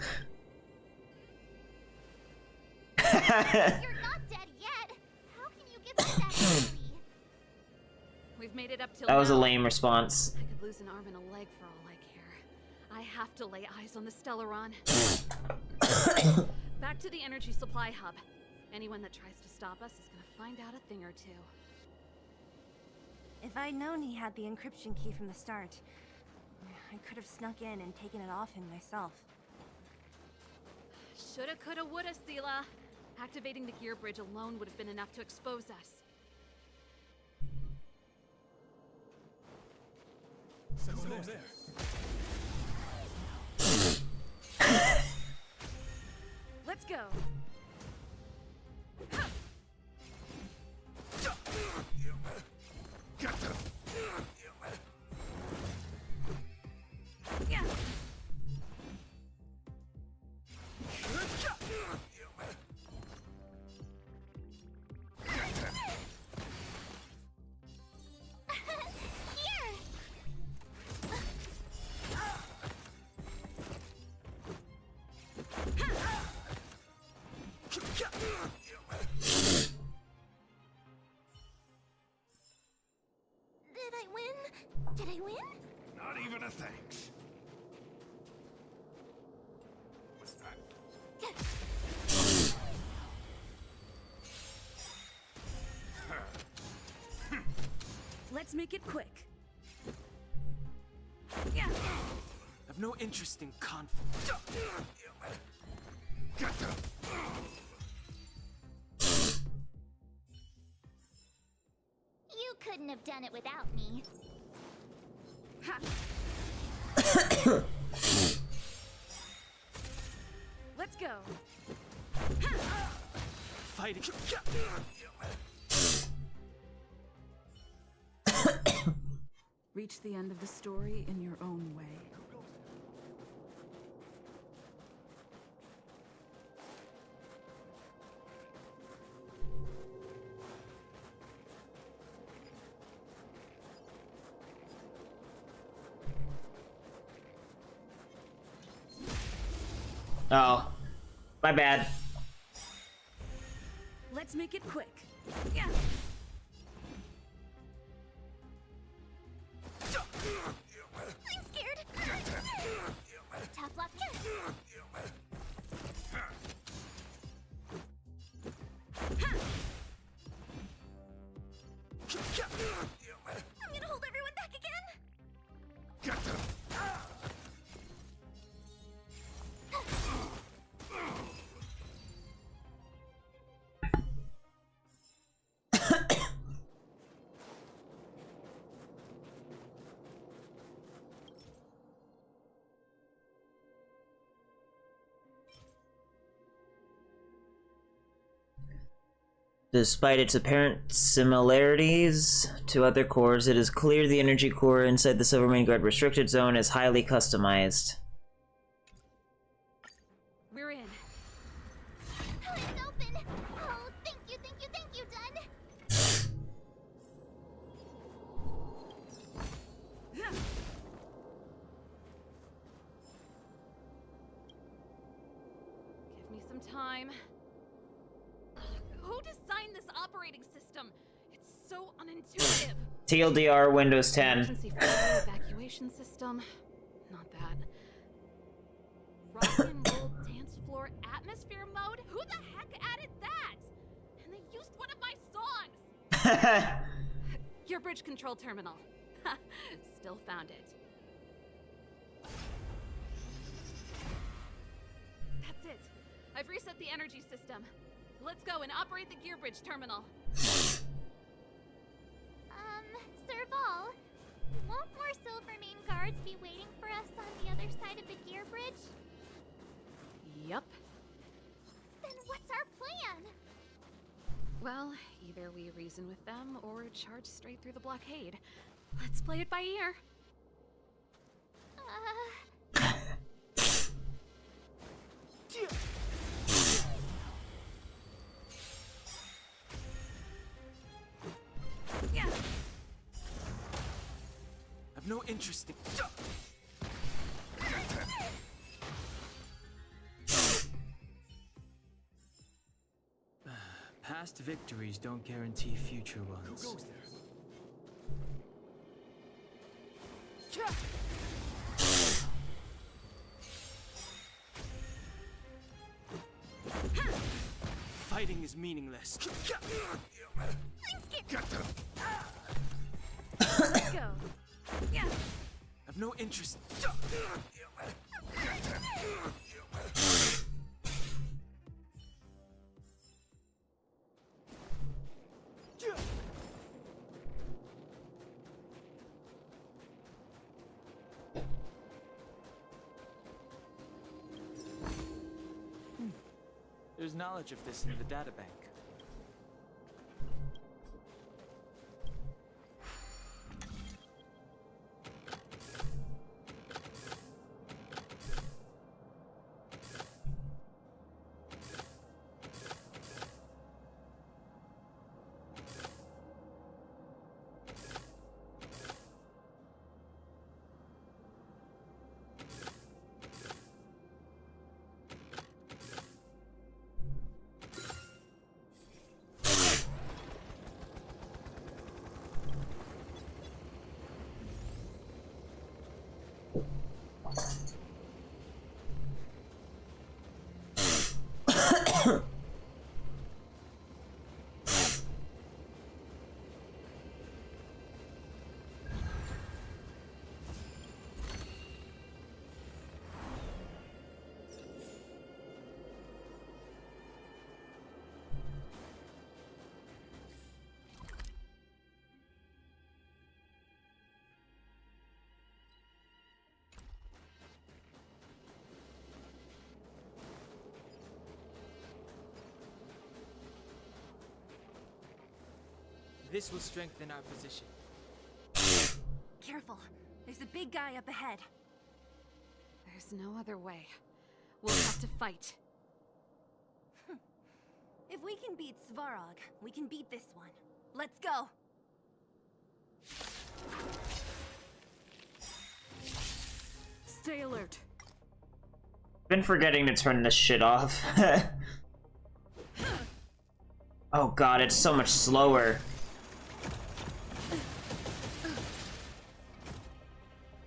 You're not dead yet. How can you give us that easily? We've made it up till That was a now. lame response. I could lose an arm and a leg for all I care. I have to lay eyes on the Stellaron. Back to the energy supply hub. Anyone that tries to stop us is gonna find out a thing or two. If I'd known he had the encryption key from the start, I could have snuck in and taken it off him myself. Shoulda, coulda, woulda, Sela. Activating the gear bridge alone would have been enough to expose us. Someone there. Let's go. Yeah. Did I win? Did I win? Not even a thanks. What's that? Let's make it quick. Yeah. I've no interest in conflict. You couldn't have done it without me. Let's go. Fighting. Reach the end of the story in your own way. Oh. My bad. Let's make it quick. Yeah. I'm scared. Despite its apparent similarities to other cores, it is clear the energy core inside the Silvermane Guard restricted zone is highly customized. We're in. Oh, it's open! Oh, thank you, Dun! Give me some time. Who designed this operating system? It's so unintuitive. TLDR Windows 10. Emergency fire evacuation system. Not that. Rock and roll dance floor atmosphere mode? Who the heck added that? And they used one of my songs. Your bridge control terminal. Still found it. That's it. I've reset the energy system. Let's go and operate the gear bridge terminal. Serval, won't more Silvermane guards be waiting for us on the other side of the gear bridge? Yup. Then what's our plan? Well, either we reason with them or charge straight through the blockade. Let's play it by ear. I've no interest in. Past victories don't guarantee future ones. Who goes there? Fighting is meaningless. Let's go. I've no interest. There's knowledge of this in the databank. This will strengthen our position. Careful. There's a big guy up ahead. There's no other way. We'll have to fight. If we can beat Svarog, we can beat this one. Let's go! Stay alert. Been forgetting to turn this shit off. Oh god, it's so much slower.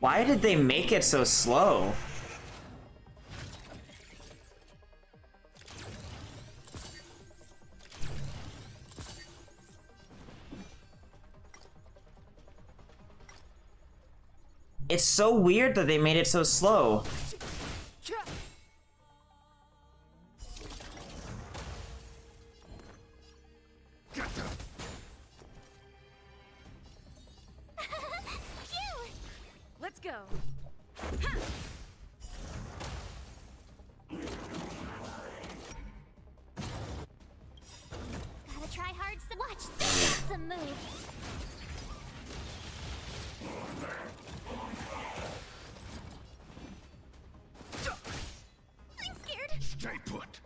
Why did they make it so slow? It's so weird that they made it so slow. Let's go. Gotta try hard to watch this some move. I'm scared. Stay put.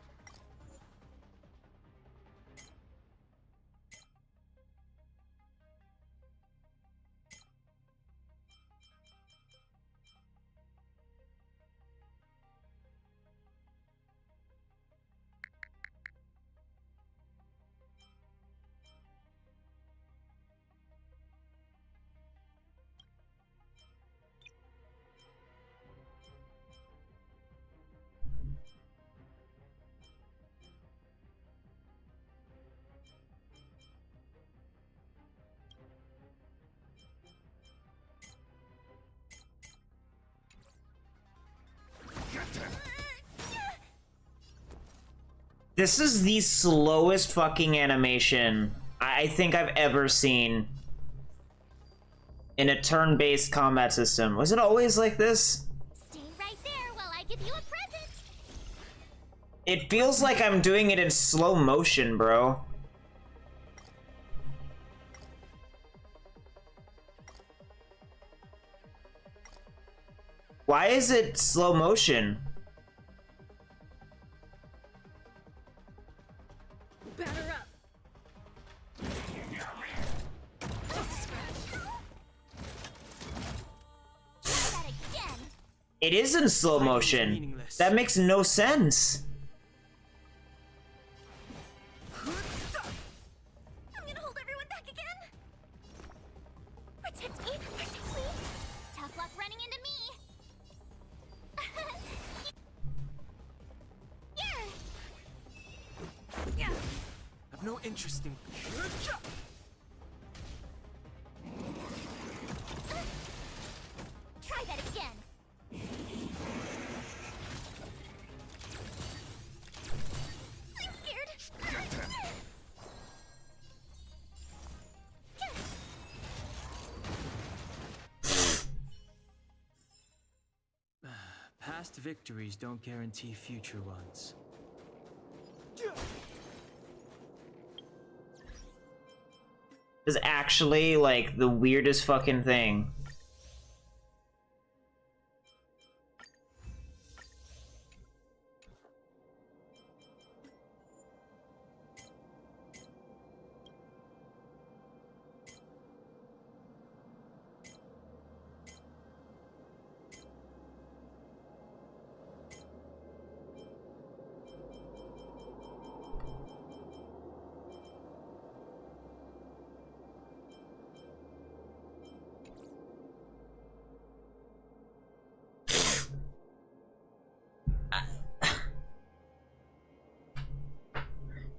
This is the slowest fucking animation I think I've ever seen in a turn-based combat system. Was it always like this? Stay right there while I give you a present. It feels like I'm doing it in slow motion, bro. Why is it slow motion? Batter up. Try that again. It is in slow motion. That makes no sense. I'm gonna hold everyone back again. Protect me, protect me. Tough luck running into me. Here. I've no interest in. Try that again. I'm scared. Past victories don't guarantee future ones. Is actually like the weirdest fucking thing.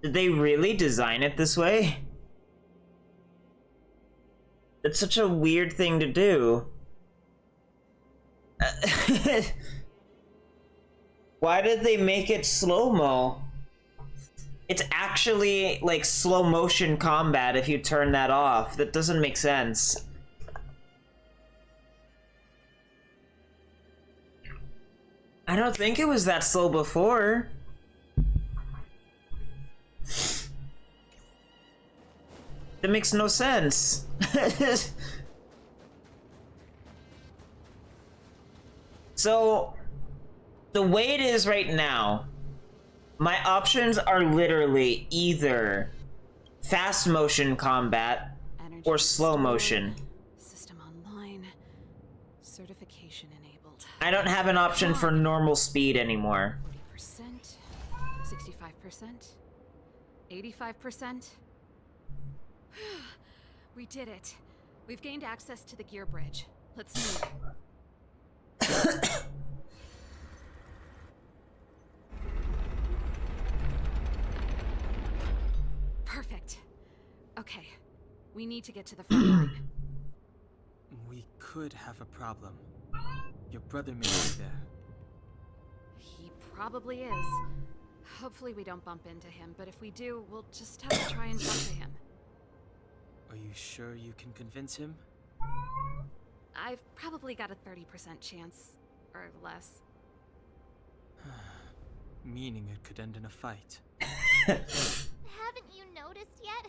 Did they really design it this way? It's such a weird thing to do. Why did they make it slow-mo? It's actually like slow motion combat if you turn that off. That doesn't make sense. I don't think it was that slow before. That makes no sense. So, the way it is right now, my options are literally either fast motion combat or slow motion. System online. Certification enabled. I don't have an option for normal speed anymore. 40%, 65%, 85%. We did it. We've gained access to the gear bridge. Let's move. Perfect. Okay. We need to get to the front line. We could have a problem. Your brother may be there. He probably is. Hopefully we don't bump into him, but if we do, we'll just have to try and talk to him. Are you sure you can convince him? I've probably got a 30% chance, or less. Meaning it could end in a fight. Haven't you noticed yet?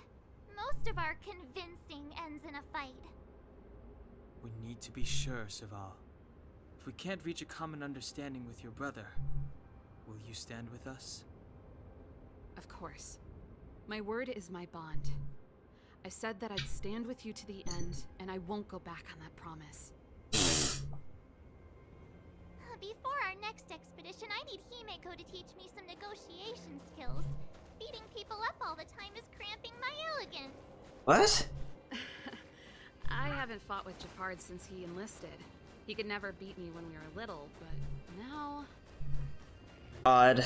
Most of our convincing ends in a fight. We need to be sure, Serval. If we can't reach a common understanding with your brother, will you stand with us? Of course. My word is my bond. I said that I'd stand with you to the end, and I won't go back on that promise. Before our next expedition, I need Himeko to teach me some negotiation skills. Beating people up all the time is cramping my elegance. What? I haven't fought with Jafard since he enlisted. He could never beat me when we were little, but now... Odd.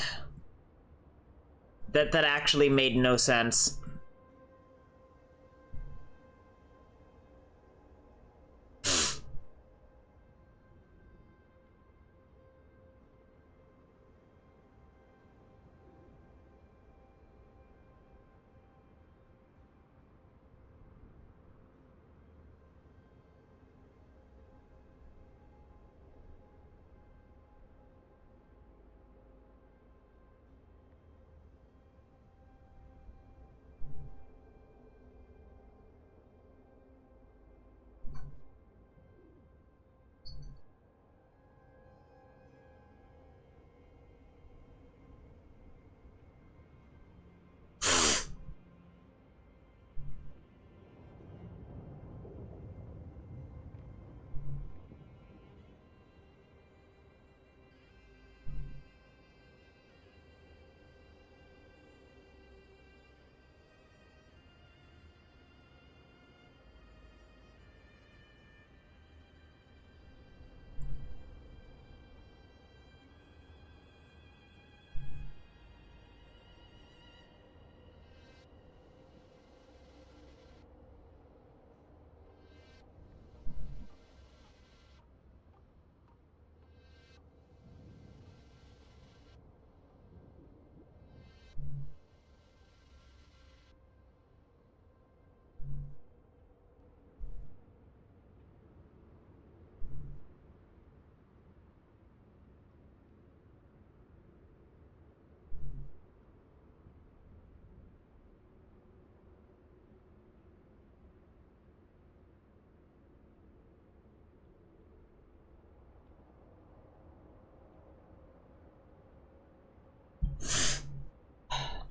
That actually made no sense.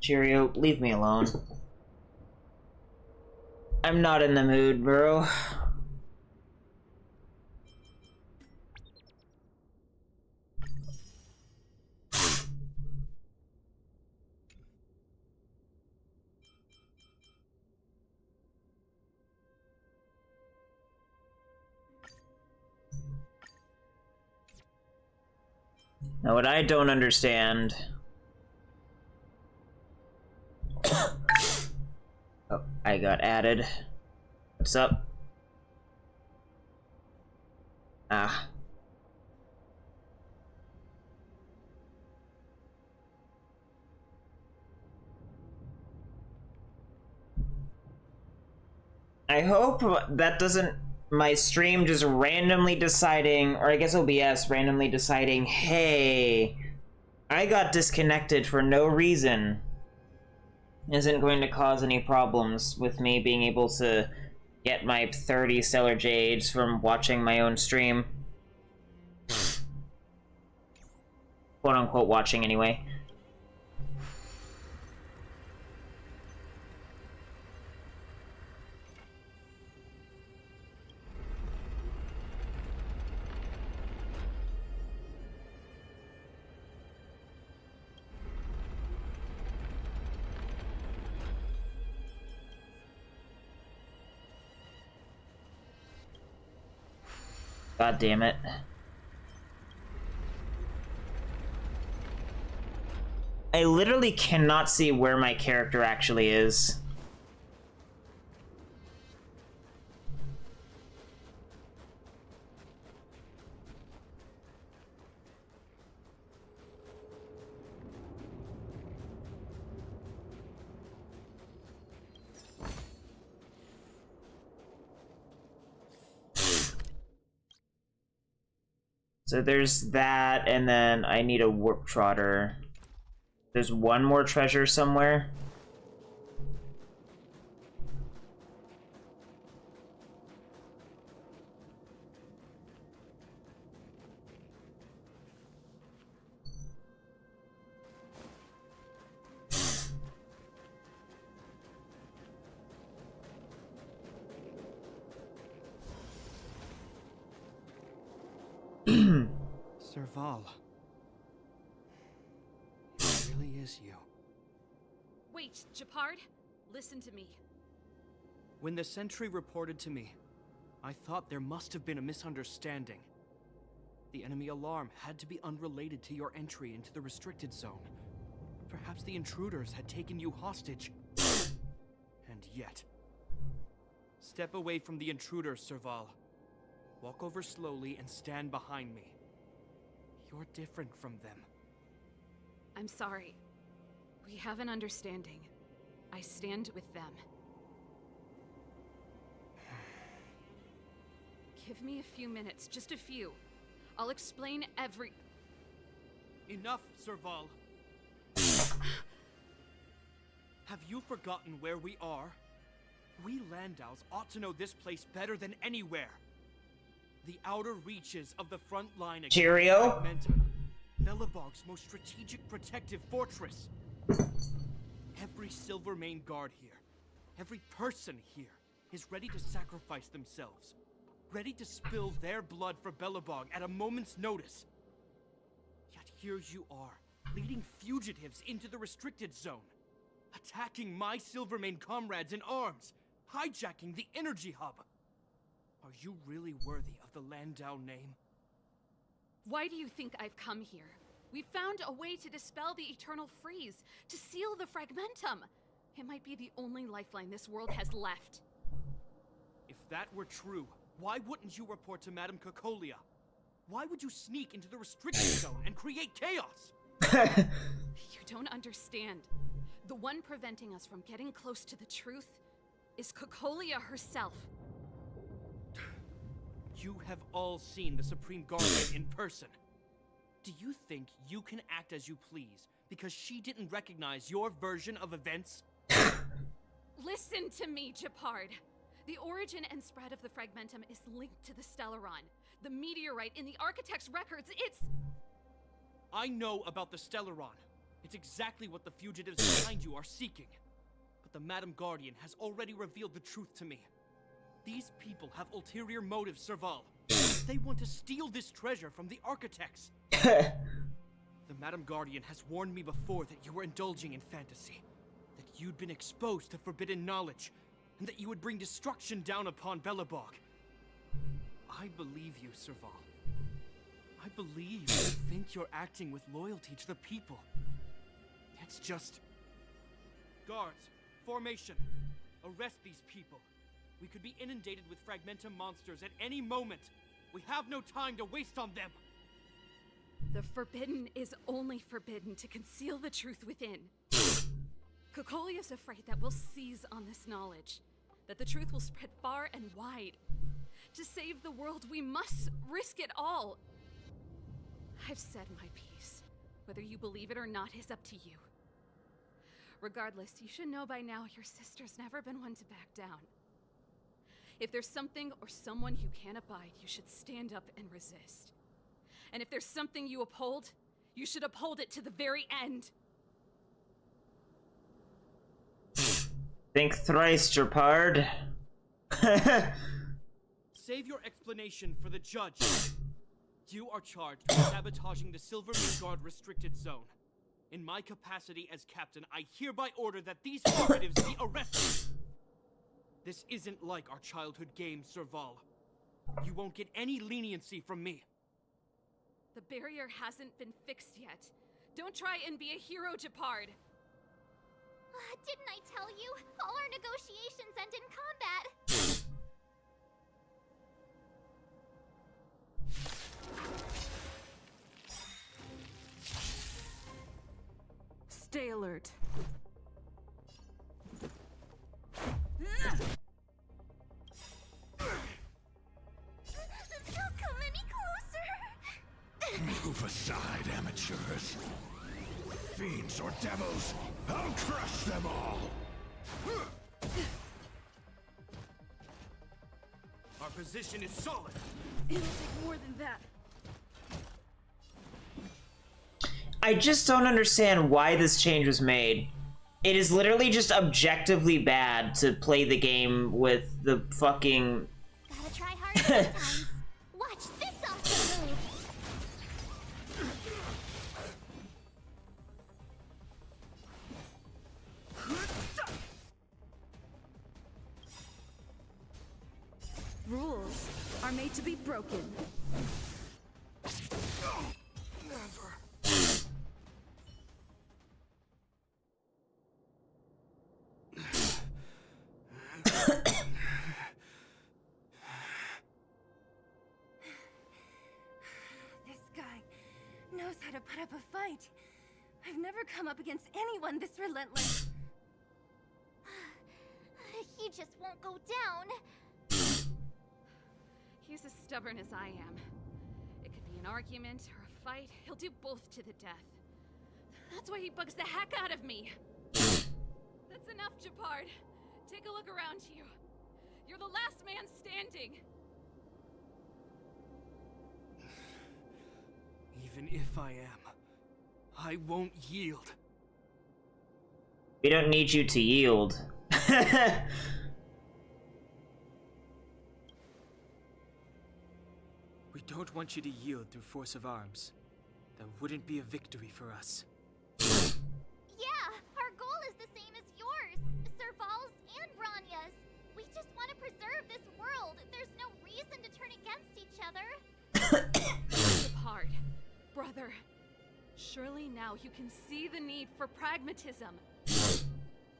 Cheerio, leave me alone. I'm not in the mood, bro. Now, what I don't understand... Oh, I got added. What's up? Ah. I hope that doesn't... My stream just randomly deciding, or I guess OBS randomly deciding, hey, I got disconnected for no reason, isn't going to cause any problems with me being able to get my 30 stellar jades from watching my own stream. Quote unquote watching anyway. God damn it. I literally cannot see where my character actually is. So there's that, and then I need a warp trotter. There's one more treasure somewhere. Serval. It really is you. Wait, Japard, listen to me. When the sentry reported to me, I thought there must have been a misunderstanding. The enemy alarm had to be unrelated to your entry into the restricted zone. Perhaps the intruders had taken you hostage. And yet... Step away from the intruders, Serval. Walk over slowly and stand behind me. You're different from them. I'm sorry. We have an understanding. I stand with them. Give me a few minutes, just a few. I'll explain every... Enough, Serval. Have you forgotten where we are? We Landaus ought to know this place better than anywhere. The outer reaches of the front line against Cheerio. Belobog's most strategic protective fortress. Every Silvermane guard here, every person here, is ready to sacrifice themselves. Ready to spill their blood for Belobog at a moment's notice. Yet here you are, leading fugitives into the restricted zone. Attacking my Silvermane comrades in arms. Hijacking the energy hub. Are you really worthy of the Landau name? Why do you think I've come here? We found a way to dispel the eternal freeze, to seal the fragmentum. It might be the only lifeline this world has left. If that were true, why wouldn't you report to Madame Cocolia? Why would you sneak into the restricted zone and create chaos? You don't understand. The one preventing us from getting close to the truth is Cocolia herself. You have all seen the Supreme Guardian in person. Do you think you can act as you please because she didn't recognize your version of events? Listen to me, Japard. The origin and spread of the fragmentum is linked to the Stellaron. The meteorite in the Architect's records, it's... I know about the Stellaron. It's exactly what the fugitives behind you are seeking. But the Madam Guardian has already revealed the truth to me. These people have ulterior motives, Serval. They want to steal this treasure from the Architects. The Madam Guardian has warned me before that you were indulging in fantasy. That you'd been exposed to forbidden knowledge. And that you would bring destruction down upon Belobog. I believe you, Serval. I believe you think you're acting with loyalty to the people. It's just... Guards, formation. Arrest these people. We could be inundated with fragmentum monsters at any moment. We have no time to waste on them. The forbidden is only forbidden to conceal the truth within. Cocolia's afraid that we'll seize on this knowledge. That the truth will spread far and wide. To save the world, we must risk it all. I've said my piece. Whether you believe it or not is up to you. Regardless, you should know by now your sister's never been one to back down. If there's something or someone you can't abide, you should stand up and resist. And if there's something you uphold, you should uphold it to the very end. Think thrice, Japard. Save your explanation for the judge. You are charged with sabotaging the Silvermane Guard restricted zone. In my capacity as captain, I hereby order that these fugitives be arrested. This isn't like our childhood game, Serval. You won't get any leniency from me. The barrier hasn't been fixed yet. Don't try and be a hero, Japard. Didn't I tell you? All our negotiations end in combat. Stay alert. Don't come any closer. Move aside, amateurs. Fiends or devils, I'll crush them all! Our position is solid. It'll take more than that. I just don't understand why this change was made. It is literally just objectively bad to play the game with the fucking... Gotta try harder sometimes. Watch this awesome move. Rules are made to be broken. Never. This guy knows how to put up a fight. I've never come up against anyone this relentless. He just won't go down. He's as stubborn as I am. It could be an argument or a fight. He'll do both to the death. That's why he bugs the heck out of me. That's enough, Japard. Take a look around you. You're the last man standing. Even if I am, I won't yield. We don't need you to yield. We don't want you to yield through force of arms. That wouldn't be a victory for us. Yeah, our goal is the same as yours, Serval's and Bronya's. We just want to preserve this world. There's no reason to turn against each other. Japard, brother. Surely now you can see the need for pragmatism.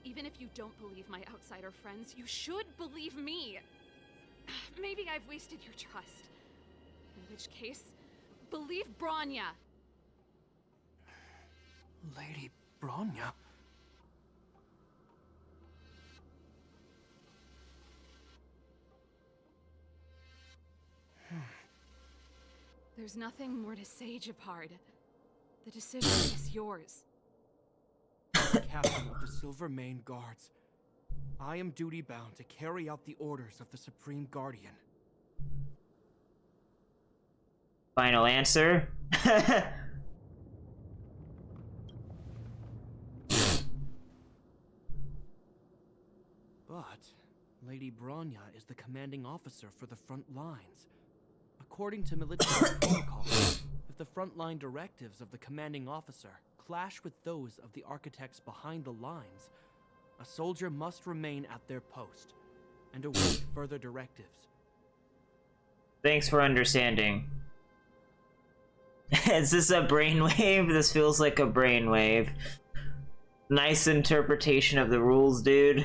Even if you don't believe my outsider friends, you should believe me. Maybe I've wasted your trust. In which case, believe Bronya. Lady Bronya? There's nothing more to say, Japard. The decision is yours. Captain of the Silver Mane Guards, I am duty-bound to carry out the orders of the Supreme Guardian. Final answer? But Lady Bronya is the commanding officer for the front lines. According to military protocol, if the frontline directives of the commanding officer clash with those of the architects behind the lines, a soldier must remain at their post and await further directives. Thanks for understanding. Is this a brainwave? This feels like a brainwave. Nice interpretation of the rules, dude.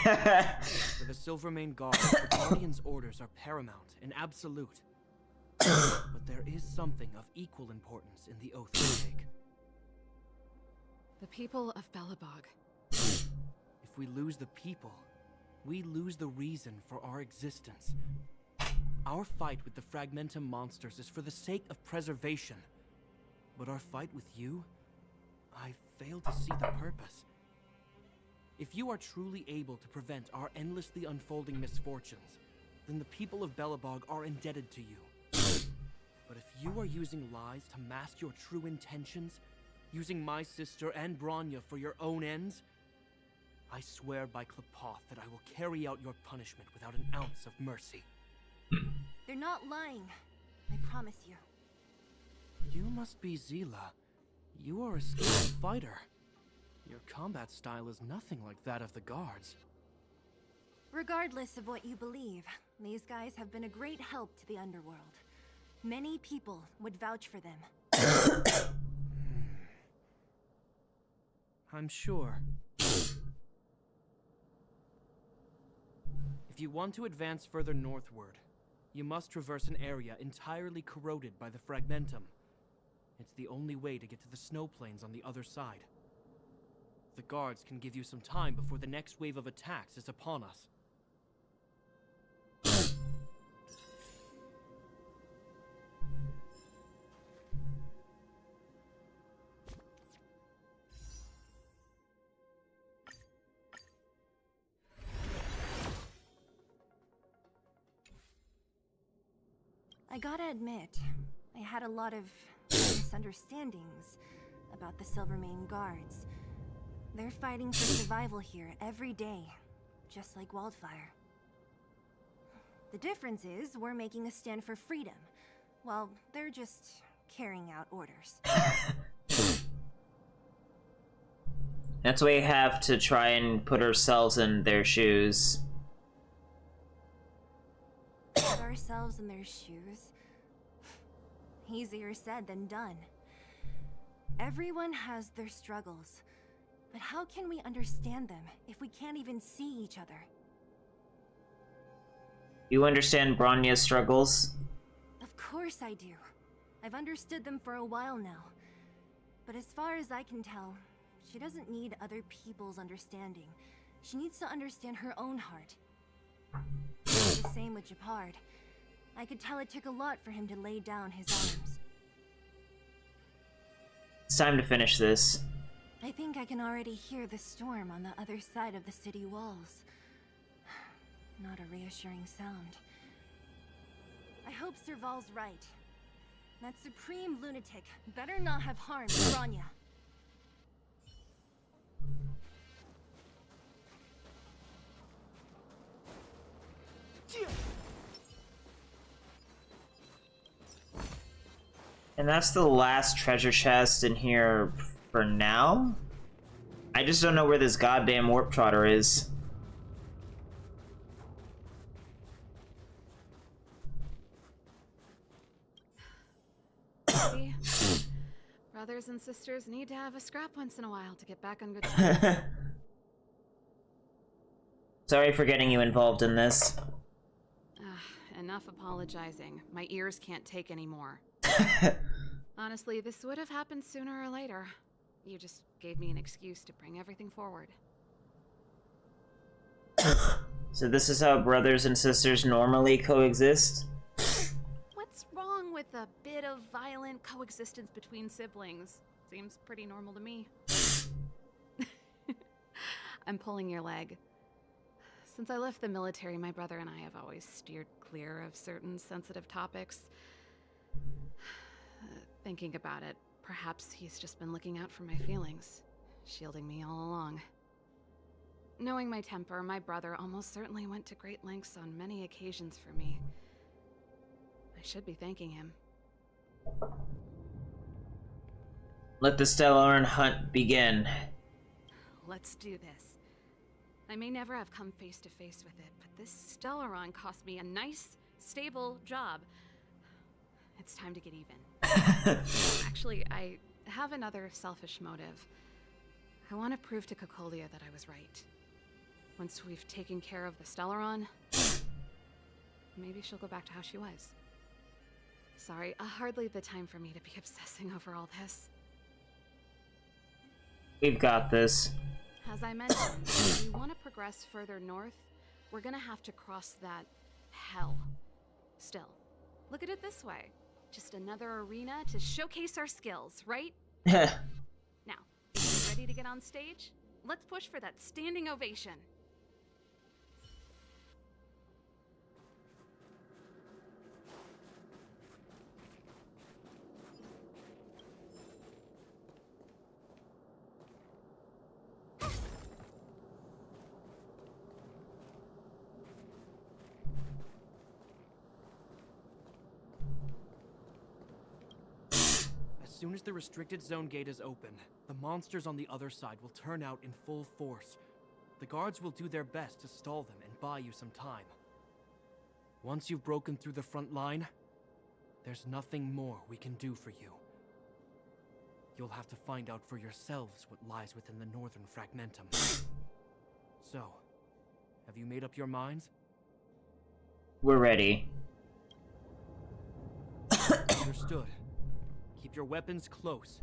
For the Silvermane Guard, the Guardian's orders are paramount and absolute. But there is something of equal importance in the oath we take. The people of Belobog. If we lose the people, we lose the reason for our existence. Our fight with the Fragmentum monsters is for the sake of preservation. But our fight with you, I fail to see the purpose. If you are truly able to prevent our endlessly unfolding misfortunes, then the people of Belobog are indebted to you. But if you are using lies to mask your true intentions, using my sister and Bronya for your own ends, I swear by Klepoth that I will carry out your punishment without an ounce of mercy. They're not lying. I promise you. You must be Zila. You are a skilled fighter. Your combat style is nothing like that of the guards. Regardless of what you believe, these guys have been a great help to the underworld. Many people would vouch for them. I'm sure. If you want to advance further northward, you must traverse an area entirely corroded by the Fragmentum. It's the only way to get to the snow plains on the other side. The guards can give you some time before the next wave of attacks is upon us. I gotta admit, I had a lot of misunderstandings about the Silvermane guards. They're fighting for survival here every day, just like Wildfire. The difference is we're making a stand for freedom, while they're just carrying out orders. That's why we have to try and put ourselves in their shoes. Put ourselves in their shoes? Easier said than done. Everyone has their struggles, but how can we understand them if we can't even see each other? You understand Bronya's struggles? Of course I do. I've understood them for a while now. But as far as I can tell, she doesn't need other people's understanding. She needs to understand her own heart. The same with Japard. I could tell it took a lot for him to lay down his arms. It's time to finish this. I think I can already hear the storm on the other side of the city walls. Not a reassuring sound. I hope Serval's right. That supreme lunatic better not have harmed Bronya. And that's the last treasure chest in here for now? I just don't know where this goddamn warp trotter is. See? Brothers and sisters need to have a scrap once in a while to get back on good terms. Sorry for getting you involved in this. Enough apologizing. My ears can't take any more. Honestly, this would have happened sooner or later. You just gave me an excuse to bring everything forward. So this is how brothers and sisters normally coexist? What's wrong with a bit of violent coexistence between siblings? Seems pretty normal to me. I'm pulling your leg. Since I left the military, my brother and I have always steered clear of certain sensitive topics. Thinking about it, perhaps he's just been looking out for my feelings, shielding me all along. Knowing my temper, my brother almost certainly went to great lengths on many occasions for me. I should be thanking him. Let the Stellaron hunt begin. Let's do this. I may never have come face to face with it, but this Stellaron cost me a nice, stable job. It's time to get even. Actually, I have another selfish motive. I want to prove to Cocolia that I was right. Once we've taken care of the Stellaron, maybe she'll go back to how she was. Sorry, hardly the time for me to be obsessing over all this. We've got this. As I mentioned, if we want to progress further north, we're gonna have to cross that hell. Still, look at it this way. Just another arena to showcase our skills, right? Now, if you're ready to get on stage, let's push for that standing ovation. As soon as the restricted zone gate is open, the monsters on the other side will turn out in full force. The guards will do their best to stall them and buy you some time. Once you've broken through the front line, there's nothing more we can do for you. You'll have to find out for yourselves what lies within the northern fragmentum. So, have you made up your minds? We're ready. Understood. Keep your weapons close.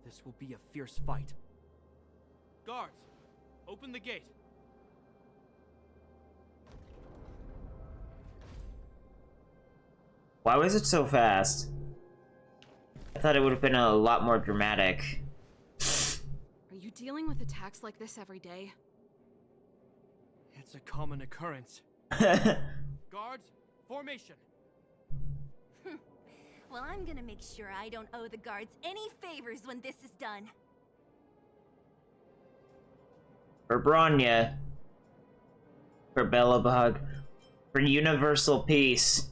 This will be a fierce fight. Guards, open the gate. Why was it so fast? I thought it would have been a lot more dramatic. Are you dealing with attacks like this every day? It's a common occurrence. Guards, formation. Well, I'm gonna make sure I don't owe the guards any favors when this is done. For Bronya. For Belobog. For universal peace.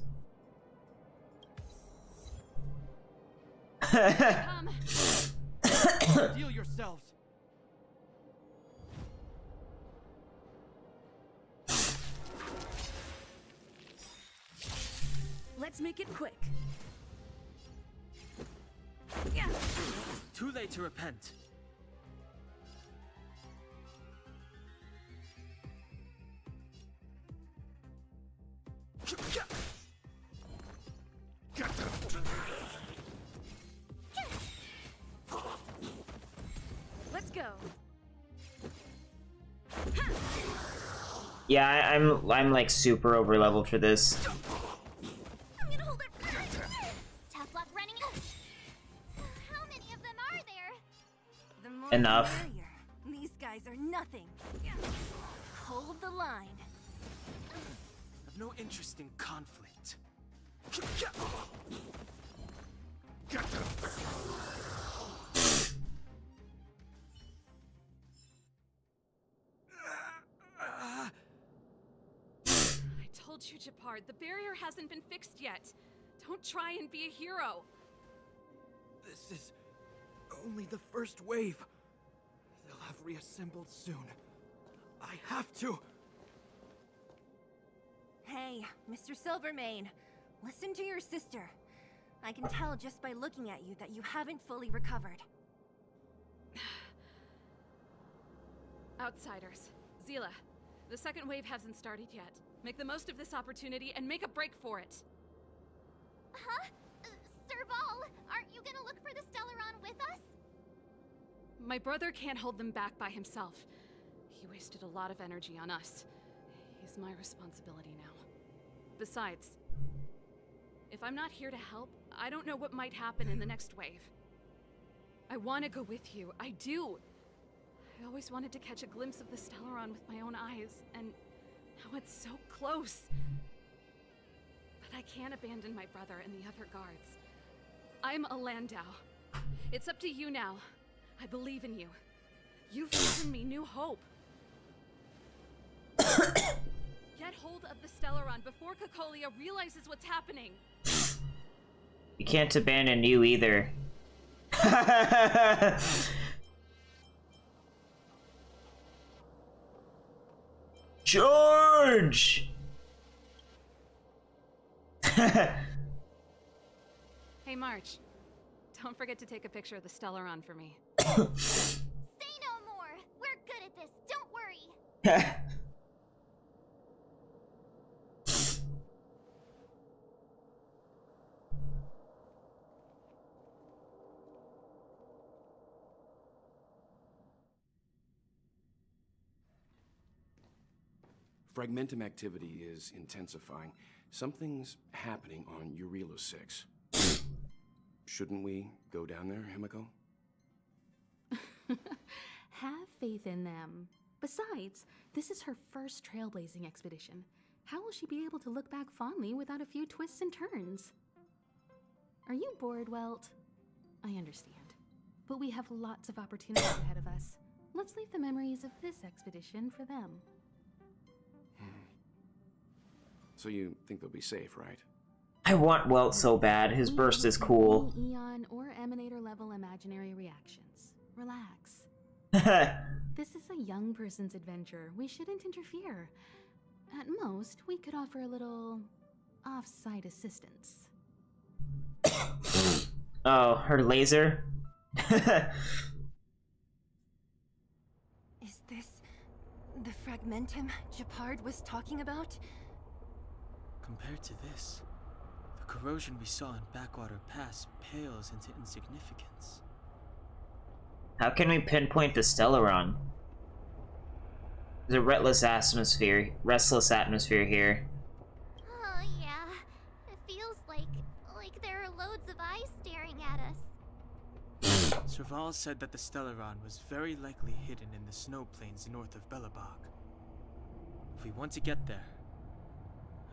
Deal yourselves. Let's make it quick. Too late to repent. Let's go. Yeah, I'm like super over leveled for this. I'm gonna hold it. Tough luck running. How many of them are there? The more Enough. the merrier. These guys are nothing. Hold the line. I've no interest in conflict. I told you, Japard, the barrier hasn't been fixed yet. Don't try and be a hero. This is only the first wave. They'll have reassembled soon. I have to. Hey, Mr. Silvermane, listen to your sister. I can tell just by looking at you that you haven't fully recovered. Outsiders. Zila, the second wave hasn't started yet. Make the most of this opportunity and make a break for it. Huh? Serval, aren't you gonna look for the Stellaron with us? My brother can't hold them back by himself. He wasted a lot of energy on us. He's my responsibility now. Besides, if I'm not here to help, I don't know what might happen in the next wave. I want to go with you. I do. I always wanted to catch a glimpse of the Stellaron with my own eyes, and now it's so close. But I can't abandon my brother and the other guards. I'm a Landau. It's up to you now. I believe in you. You've given me new hope. Get hold of the Stellaron before Cocolia realizes what's happening. We can't abandon you either. George! Hey, March. Don't forget to take a picture of the Stellaron for me. Say no more. We're good at this. Don't worry. Fragmentum activity is intensifying. Something's happening on Jarilo-VI. Shouldn't we go down there, Himiko? Have faith in them. Besides, this is her first trailblazing expedition. How will she be able to look back fondly without a few twists and turns? Are you bored, Welt? I understand. But we have lots of opportunities ahead of us. Let's leave the memories of this expedition for them. So you think they'll be safe, right? I want Welt so bad. His burst is cool. Eon or emanator level imaginary reactions. Relax. This is a young person's adventure. We shouldn't interfere. At most, we could offer a little off-site assistance. Oh, her laser? Is this the Fragmentum Japard was talking about? Compared to this, the corrosion we saw in Backwater Pass pales into insignificance. How can we pinpoint the Stellaron? There's a restless atmosphere here. Oh, yeah. It feels like there are loads of eyes staring at us. Serval said that the Stellaron was very likely hidden in the snow plains north of Belobog. If we want to get there,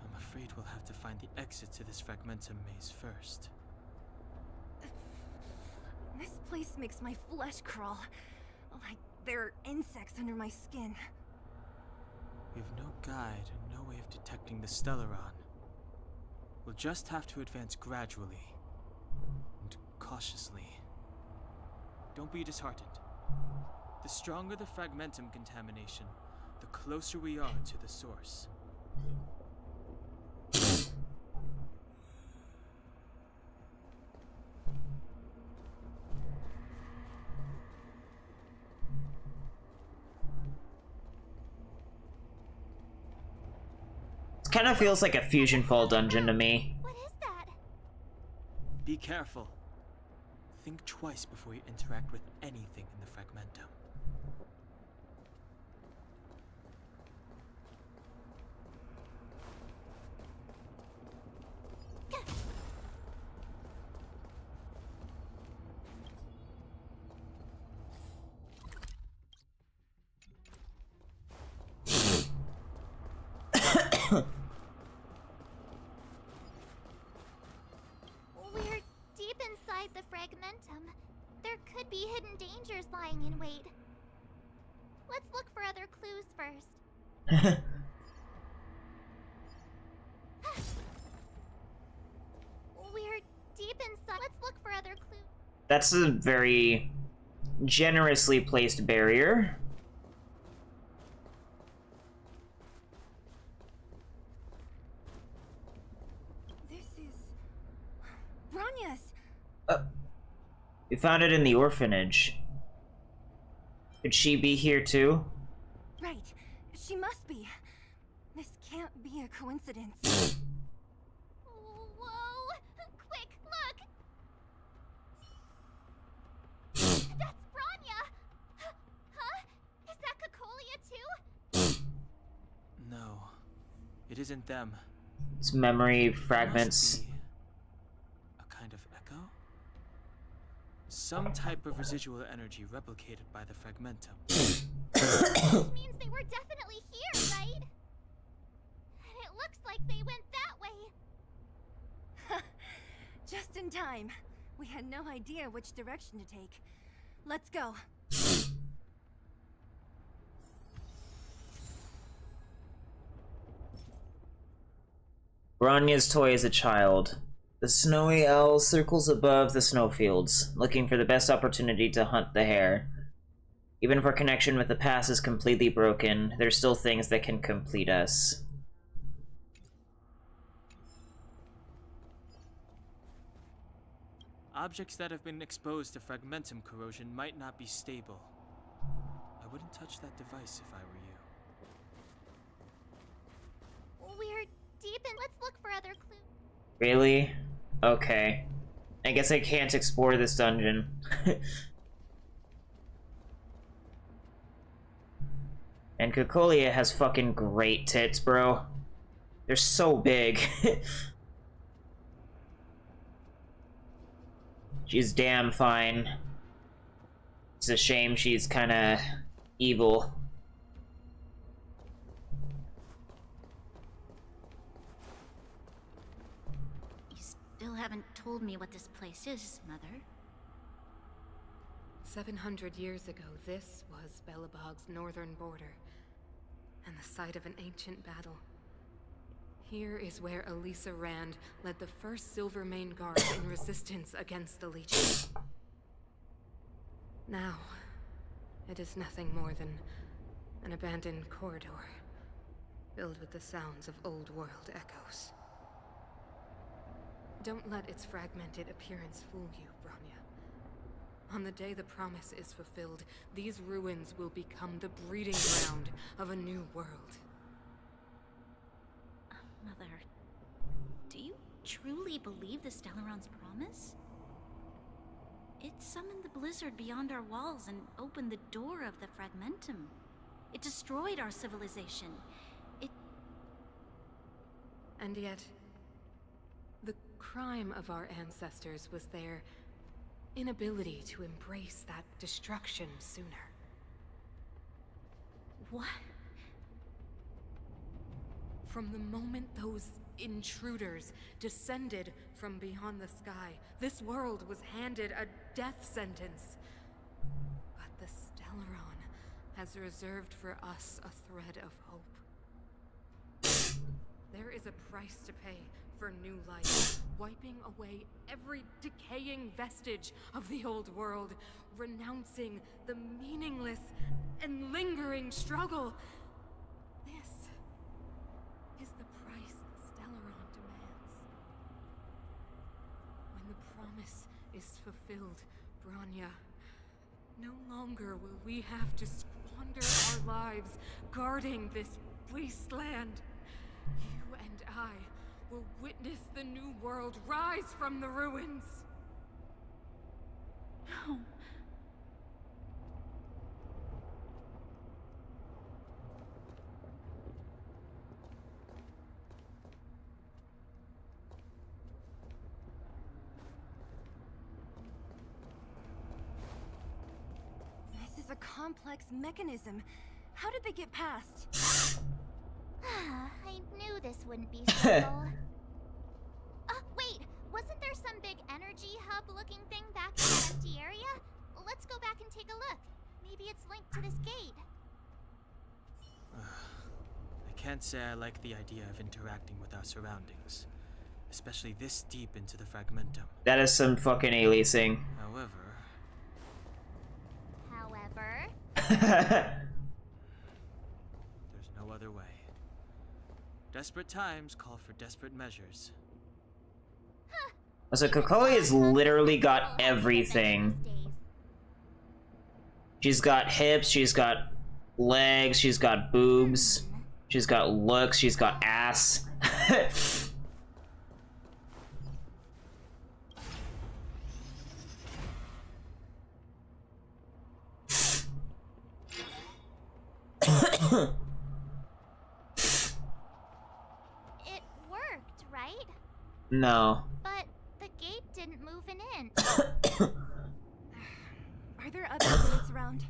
I'm afraid we'll have to find the exit to this Fragmentum maze first. This place makes my flesh crawl. Like there are insects under my skin. We have no guide and no way of detecting the Stellaron. We'll just have to advance gradually and cautiously. Don't be disheartened. The stronger the Fragmentum contamination, the closer we are to the source. Kind of feels like a Fusion Fall dungeon to me. What is that? Be careful. Think twice before you interact with anything in the Fragmentum. We're deep inside the Fragmentum. There could be hidden dangers lying in wait. Let's look for other clues first. We're deep inside. Let's look for other clues. That's a very generously placed barrier. This is Bronya's. We found it in the orphanage. Could she be here too? Right. She must be. This can't be a coincidence. Whoa! Quick, look! That's Bronya! Huh? Is that Cocolia too? No, it isn't them. It's memory fragments. Must be a kind of echo? Some type of residual energy replicated by the Fragmentum. Which means they were definitely here, right? And it looks like they went that way. Just in time. We had no idea which direction to take. Let's go. Bronya's toy as a child. The snowy owl circles above the snowfields, looking for the best opportunity to hunt the hare. Even if our connection with the past is completely broken, there's still things that can complete us. Objects that have been exposed to Fragmentum corrosion might not be stable. I wouldn't touch that device if I were you. We're deep in. Let's look for other clues. Really? Okay. I guess I can't explore this dungeon. And Cocolia has fucking great tits, bro. They're so big. She's damn fine. It's a shame she's kinda evil. You still haven't told me what this place is, Mother. 700 years ago, this was Belobog's northern border, and the site of an ancient battle. Here is where Elisa Rand led the first Silvermane Guard in resistance against the Legion. Now, it is nothing more than an abandoned corridor, filled with the sounds of old world echoes. Don't let its fragmented appearance fool you, Bronya. On the day the promise is fulfilled, these ruins will become the breeding ground of a new world. Mother, do you truly believe the Stellaron's promise? It summoned the blizzard beyond our walls and opened the door of the Fragmentum. It destroyed our civilization. And yet, the crime of our ancestors was their inability to embrace that destruction sooner. What? From the moment those intruders descended from beyond the sky, this world was handed a death sentence. But the Stellaron has reserved for us a thread of hope. There is a price to pay for new life, wiping away every decaying vestige of the old world, renouncing the meaningless and lingering struggle. This is the price the Stellaron demands. When the promise is fulfilled, Bronya, no longer will we have to squander our lives guarding this wasteland. You and I will witness the new world rise from the ruins. No. This is a complex mechanism. How did they get past? I knew this wouldn't be simple. Wait, wasn't there some big energy hub-looking thing back in that empty area? Let's go back and take a look. Maybe it's linked to this gate. I can't say I like the idea of interacting with our surroundings, especially this deep into the fragmentum. That is some fucking aliasing. However? There's no other way. Desperate times call for desperate measures. So Kokoli has literally got everything. She's got hips, she's got legs, she's got boobs, she's got looks, she's got ass. It worked, right? No. But the gate didn't move an inch. Are there other units around?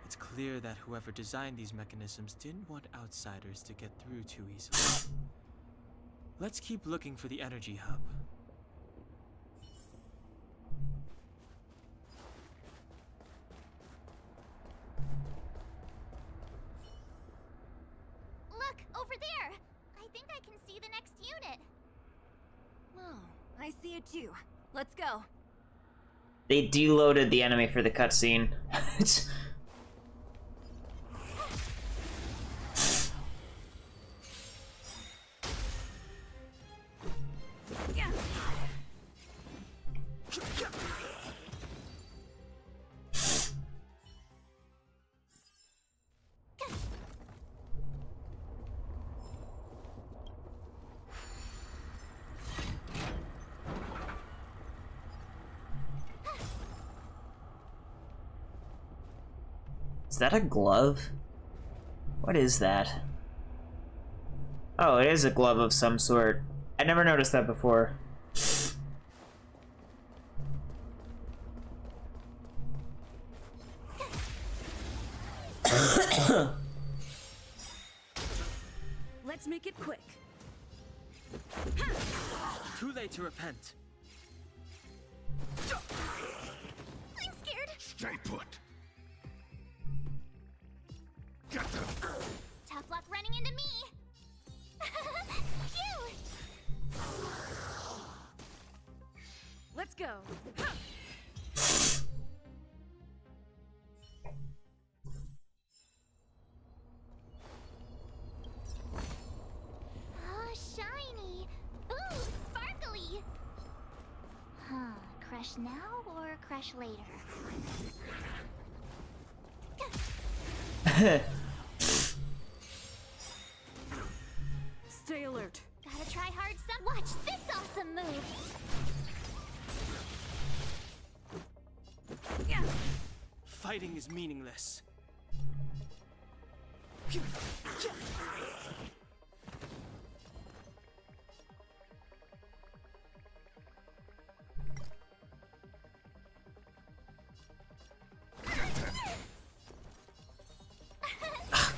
It's clear that whoever designed these mechanisms didn't want outsiders to get through too easily. Let's keep looking for the energy hub. Look, over there! I think I can see the next unit. Oh, I see it too. Let's go. They deloaded the enemy for the cutscene. Is that a glove? What is that? Oh, it is a glove of some sort. I never noticed that before. Let's make it quick. Too late to repent. I'm scared. Stay put. Get them. Tough luck running into me. Phew! Let's go. Oh, shiny. Ooh, sparkly. Huh, crush now or crush later? Stay alert. Gotta try hard some. Watch this awesome move. Fighting is meaningless.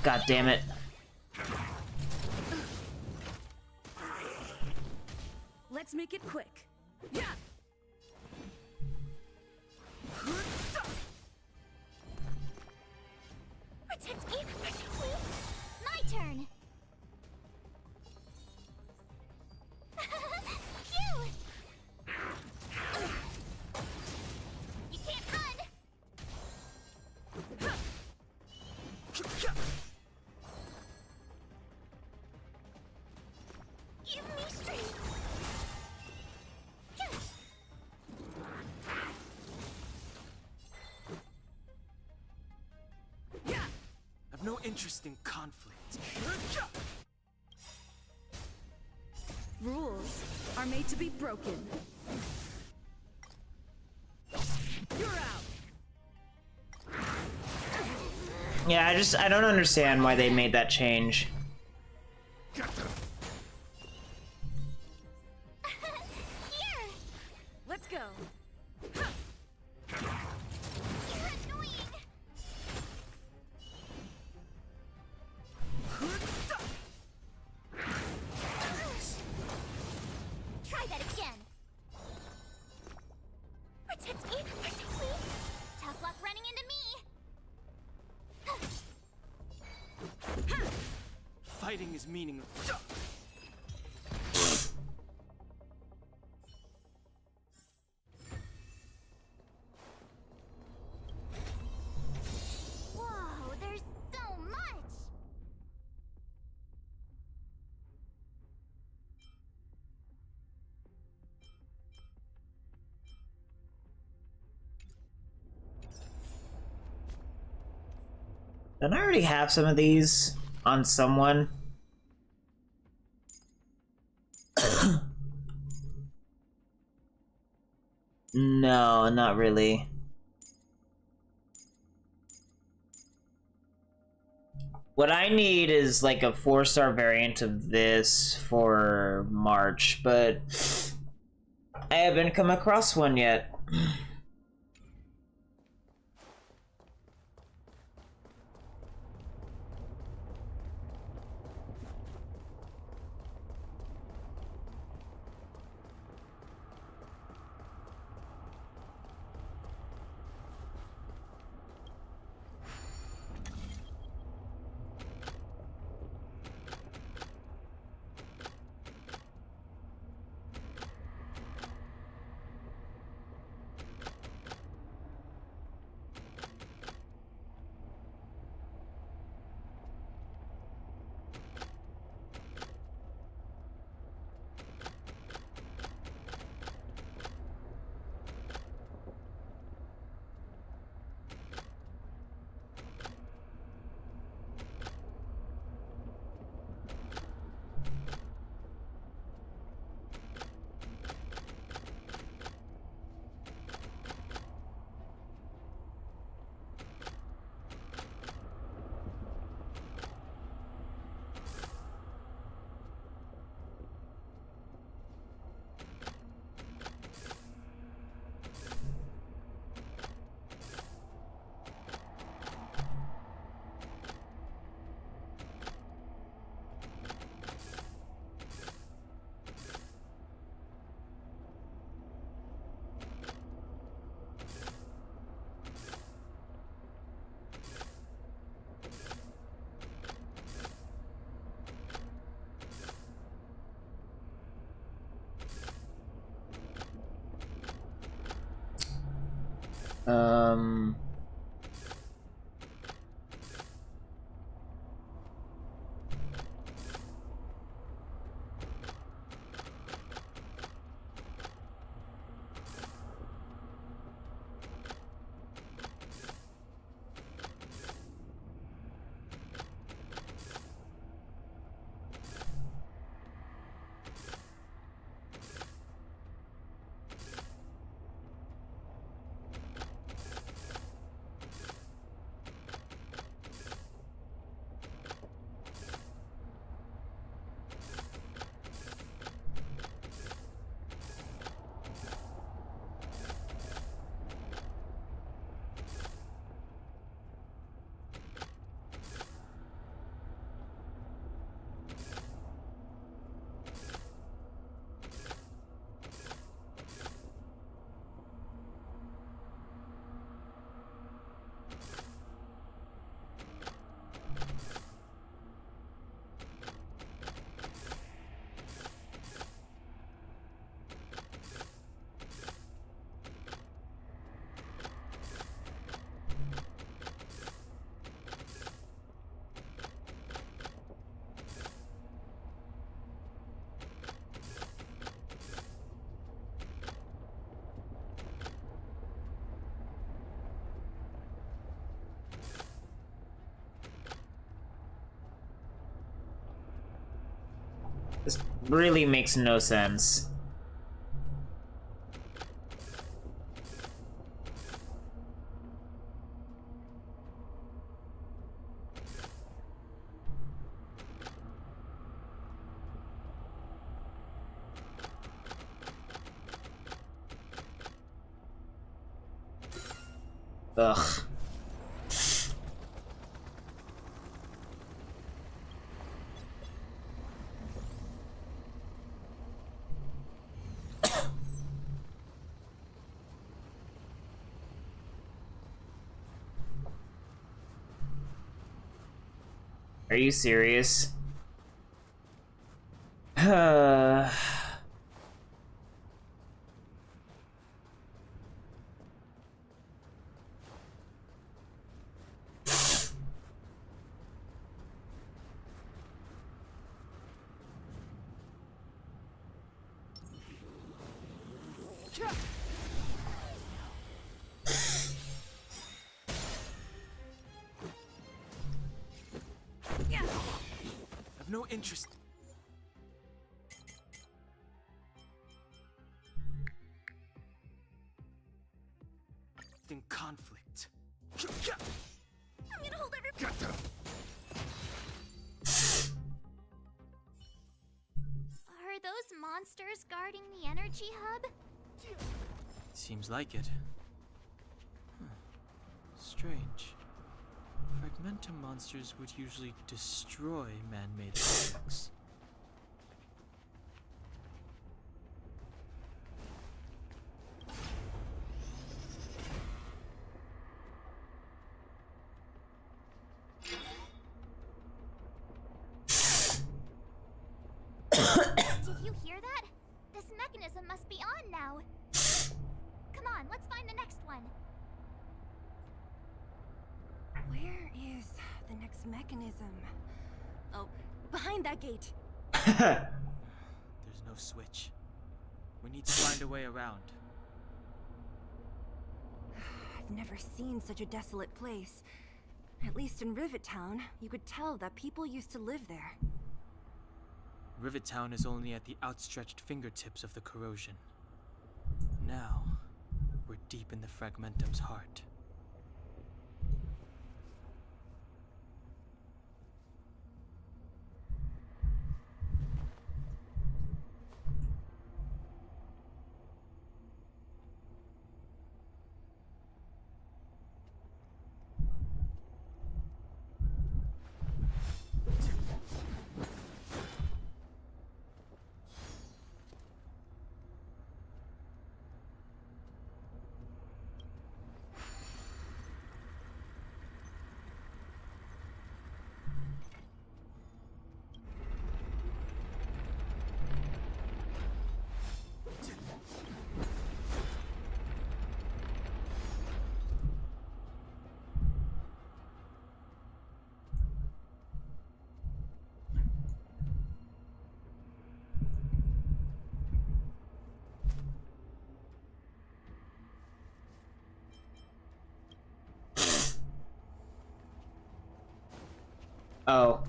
God damn it. Let's make it quick. Yeah. Protect me! Protect me! My turn! Phew! You can't run! Give me strength! I've no interest in conflict. Rules are made to be broken. You're out. Yeah, I don't understand why they made that change. Here! Let's go. You're annoying! Try that again! Protect me! Protect me! Tough luck running into me! Fighting is meaningless. Whoa, there's so much! Don't I already have some of these on someone? No, not really. What I need is like a 4-star variant of this for March, but I haven't come across one yet. Um... This really makes no sense. Ugh. Are you serious? I've no interest. In conflict. I'm gonna hold every. Are those monsters guarding the energy hub? Seems like it. Huh. Strange. Fragmentum monsters would usually destroy man-made objects. Did you hear that? This mechanism must be on now. Come on, let's find the next one. Where is the next mechanism? Oh, behind that gate. There's no switch. We need to find a way around. I've never seen such a desolate place. At least in Rivet Town, you could tell that people used to live there. Rivet Town is only at the outstretched fingertips of the corrosion. Now, we're deep in the Fragmentum's heart. Oh.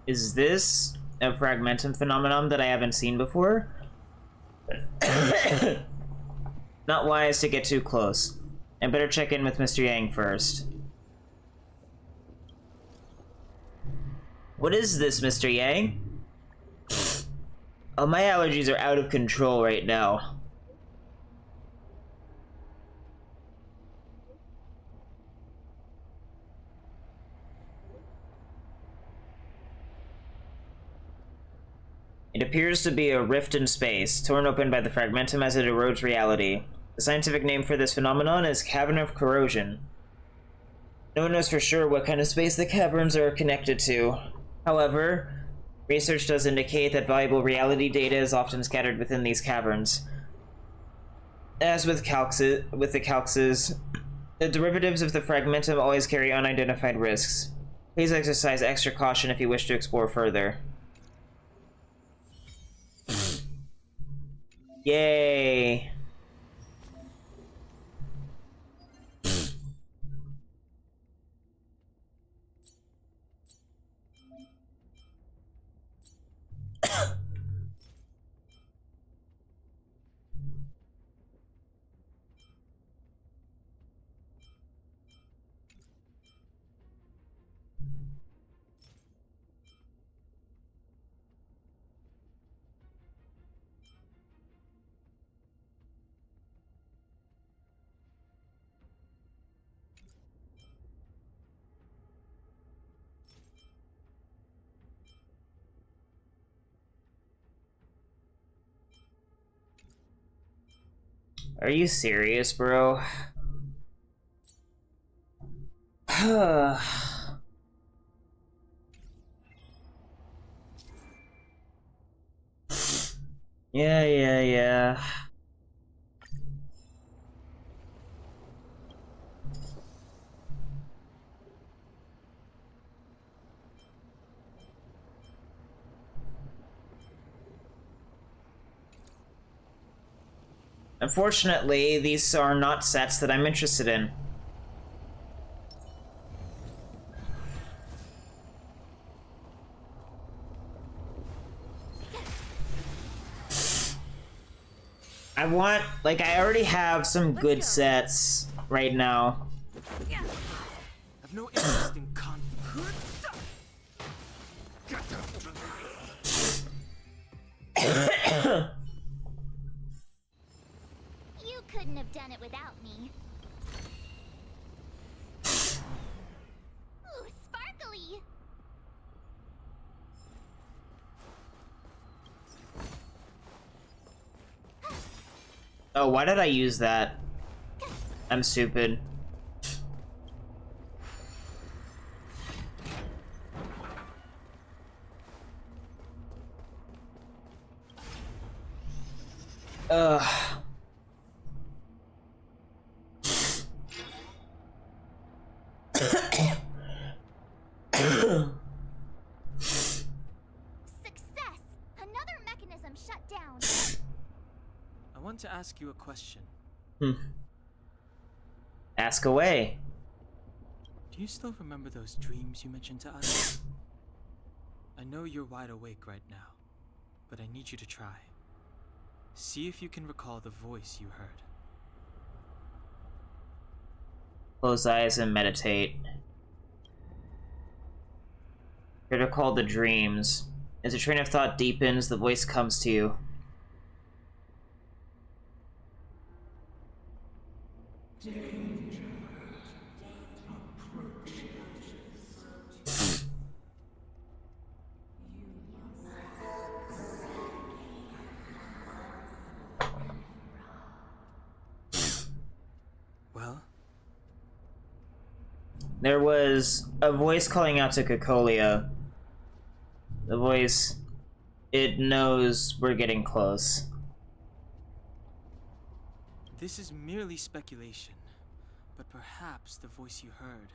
Is this a Fragmentum phenomenon that I haven't seen before? Not wise to get too close. I better check in with Mr. Yang first. What is this, Mr. Yang? Oh, my allergies are out of control right now. It appears to be a rift in space, torn open by the Fragmentum as it erodes reality. The scientific name for this phenomenon is Cavern of Corrosion. No one knows for sure what kind of space the caverns are connected to. However, research does indicate that valuable reality data is often scattered within these caverns. As with the calxes, the derivatives of the fragmentum always carry unidentified risks. Please exercise extra caution if you wish to explore further. Yay! Are you serious, bro? Yeah. Unfortunately, these are not sets that I'm interested in. I want, like, I already have some good sets right now. I've no interest in conflict. You couldn't have done it without me. Ooh, sparkly! Oh, why did I use that? I'm stupid. Success! Another mechanism shut down. I want to ask you a question. Ask away. Do you still remember those dreams you mentioned to us? I know you're wide awake right now, but I need you to try. See if you can recall the voice you heard. Close eyes and meditate. Here to recall the dreams. As a train of thought deepens, the voice comes to you. Well? There was a voice calling out to Cocolia. The voice, it knows we're getting close. This is merely speculation, but perhaps the voice you heard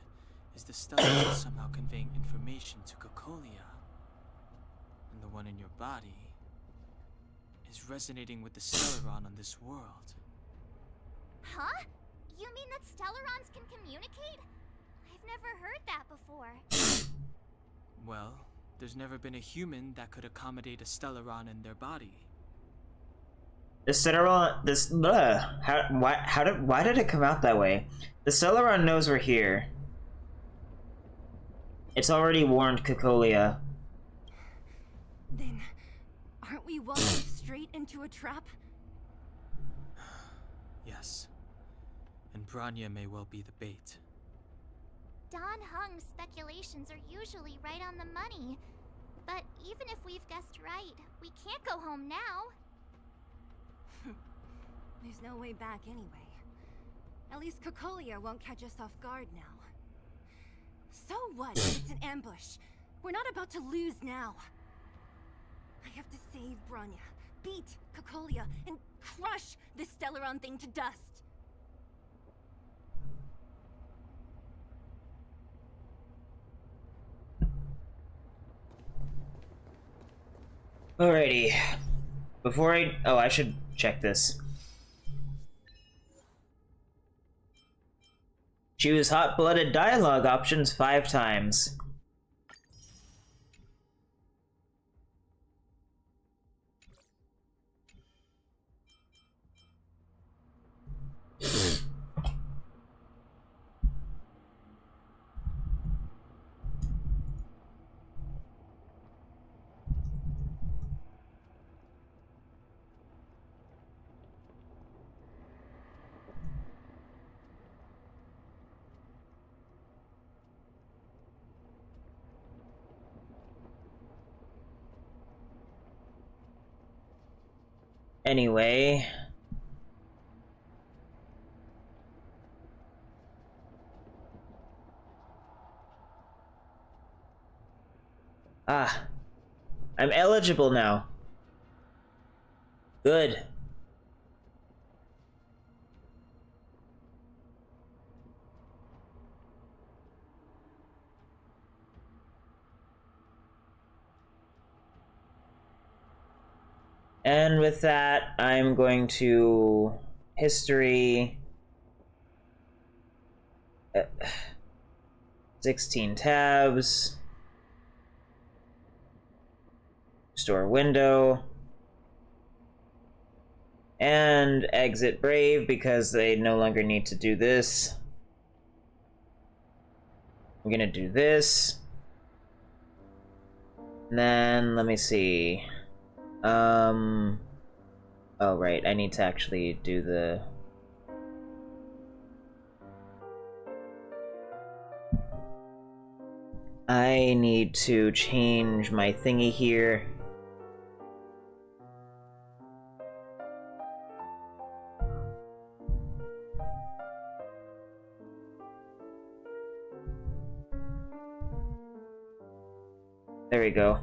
is the Stellaron somehow conveying information to Cocolia. And the one in your body is resonating with the Stellaron on this world. Huh? You mean that Stellarons can communicate? I've never heard that before. Well, there's never been a human that could accommodate a Stellaron in their body. The Stellaron, why did it come out that way? The Stellaron knows we're here. It's already warned Cocolia. Then, aren't we walking straight into a trap? Yes. And Bronya may well be the bait. Don Hung's speculations are usually right on the money. But even if we've guessed right, we can't go home now. There's no way back anyway. At least Cocolia won't catch us off guard now. So what if it's an ambush? We're not about to lose now. I have to save Bronya, beat Cocolia, and crush this Stellaron thing to dust. Alrighty. Before I should check this. Choose hot-blooded dialogue options 5 times. Anyway. Ah. I'm eligible now. Good. And with that, I'm going to history 16 tabs, store window, and exit Brave because they no longer need to do this. I'm gonna do this. And then, let me see. Oh, right, I need to actually do the... I need to change my thingy here. There we go.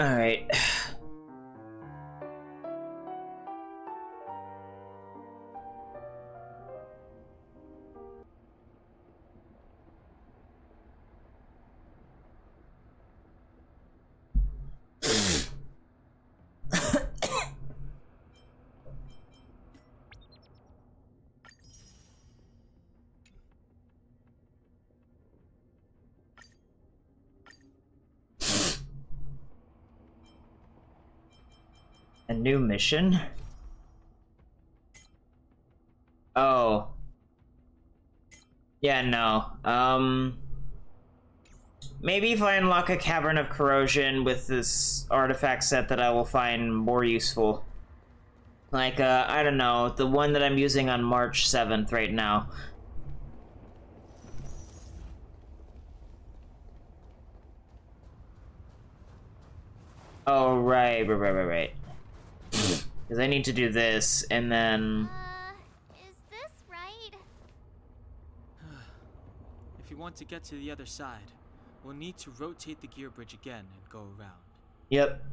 Alright. A new mission? Oh. Yeah, no. Maybe if I unlock a Cavern of Corrosion with this artifact set that I will find more useful. Like, I don't know, the one that I'm using on March 7th right now. Oh, right. Because I need to do this, and then... Is this right? If you want to get to the other side, we'll need to rotate the gear bridge again and go around. Yep.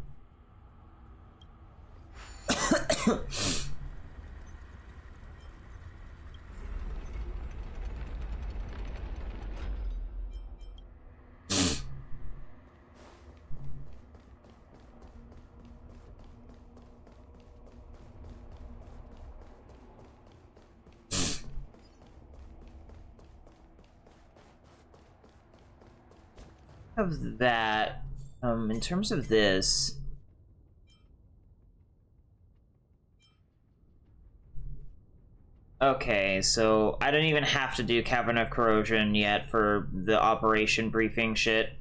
Of that, in terms of this, okay, so I don't even have to do Cavern of Corrosion yet for the operation briefing shit.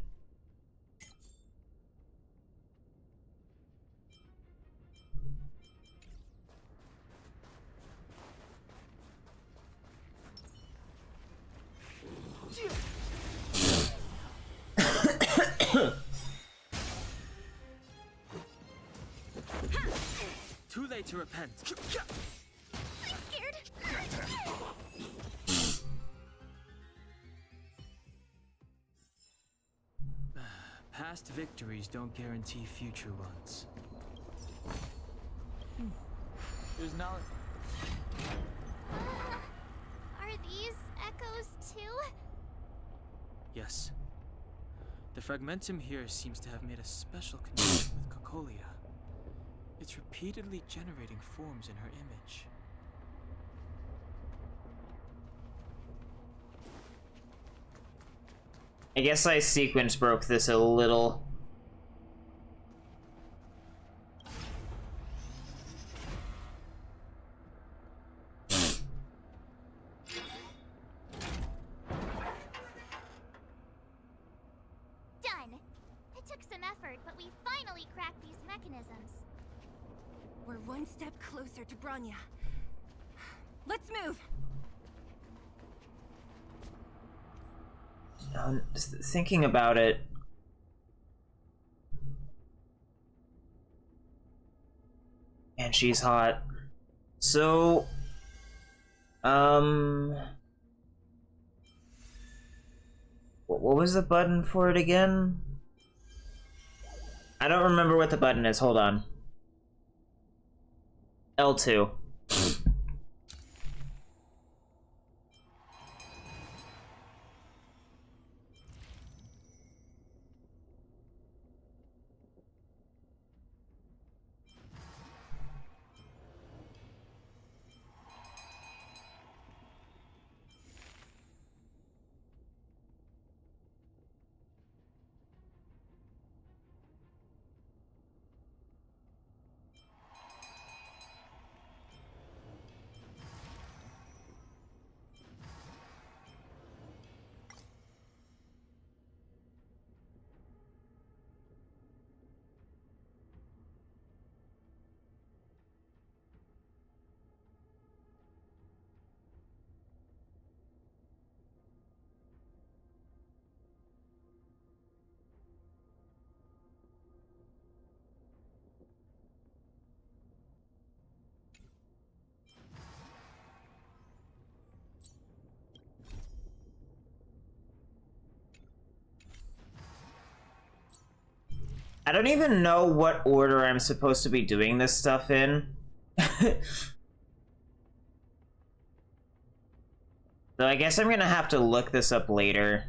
Too late to repent. I'm scared. Past victories don't guarantee future ones. There's knowledge. Are these echoes too? Yes. The fragmentum here seems to have made a special connection with Cocolia. It's repeatedly generating forms in her image. I guess I sequence broke this a little. Done. It took some effort, but we finally cracked these mechanisms. We're one step closer to Bronya. Let's move! Thinking about it, and she's hot. So, what was the button for it again? I don't remember what the button is. Hold on. L2. I don't even know what order I'm supposed to be doing this stuff in. So I guess I'm gonna have to look this up later.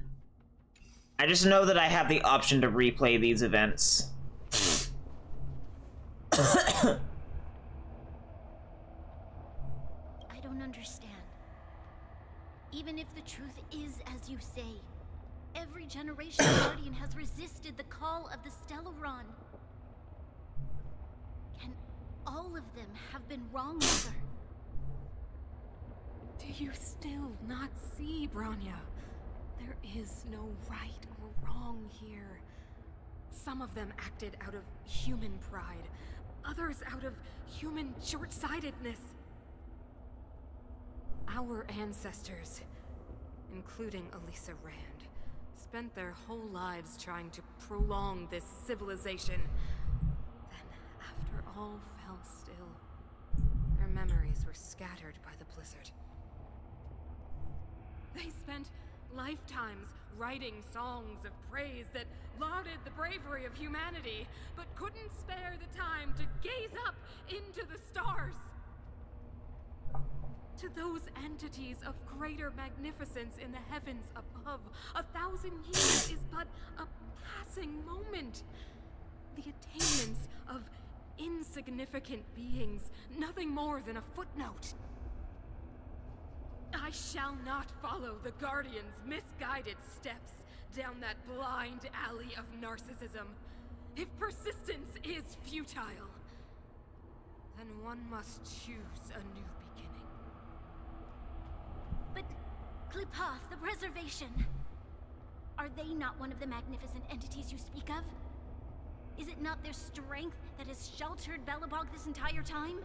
I just know that I have the option to replay these events. I don't understand. Even if the truth is as you say, every generation Guardian has resisted the call of the Stellaron. Can all of them have been wrong, Mother? Do you still not see, Bronya? There is no right or wrong here. Some of them acted out of human pride, others out of human short-sightedness. Our ancestors, including Elisa Rand, spent their whole lives trying to prolong this civilization. Then, after all fell still, their memories were scattered by the blizzard. They spent lifetimes writing songs of praise that lauded the bravery of humanity, but couldn't spare the time to gaze up into the stars. To those entities of greater magnificence in the heavens above, 1,000 years is but a passing moment. The attainments of insignificant beings, nothing more than a footnote. I shall not follow the Guardian's misguided steps down that blind alley of narcissism. If persistence is futile, then one must choose a new beginning. But Qlipoth, the Preservation, are they not one of the magnificent entities you speak of? Is it not their strength that has sheltered Belobog this entire time?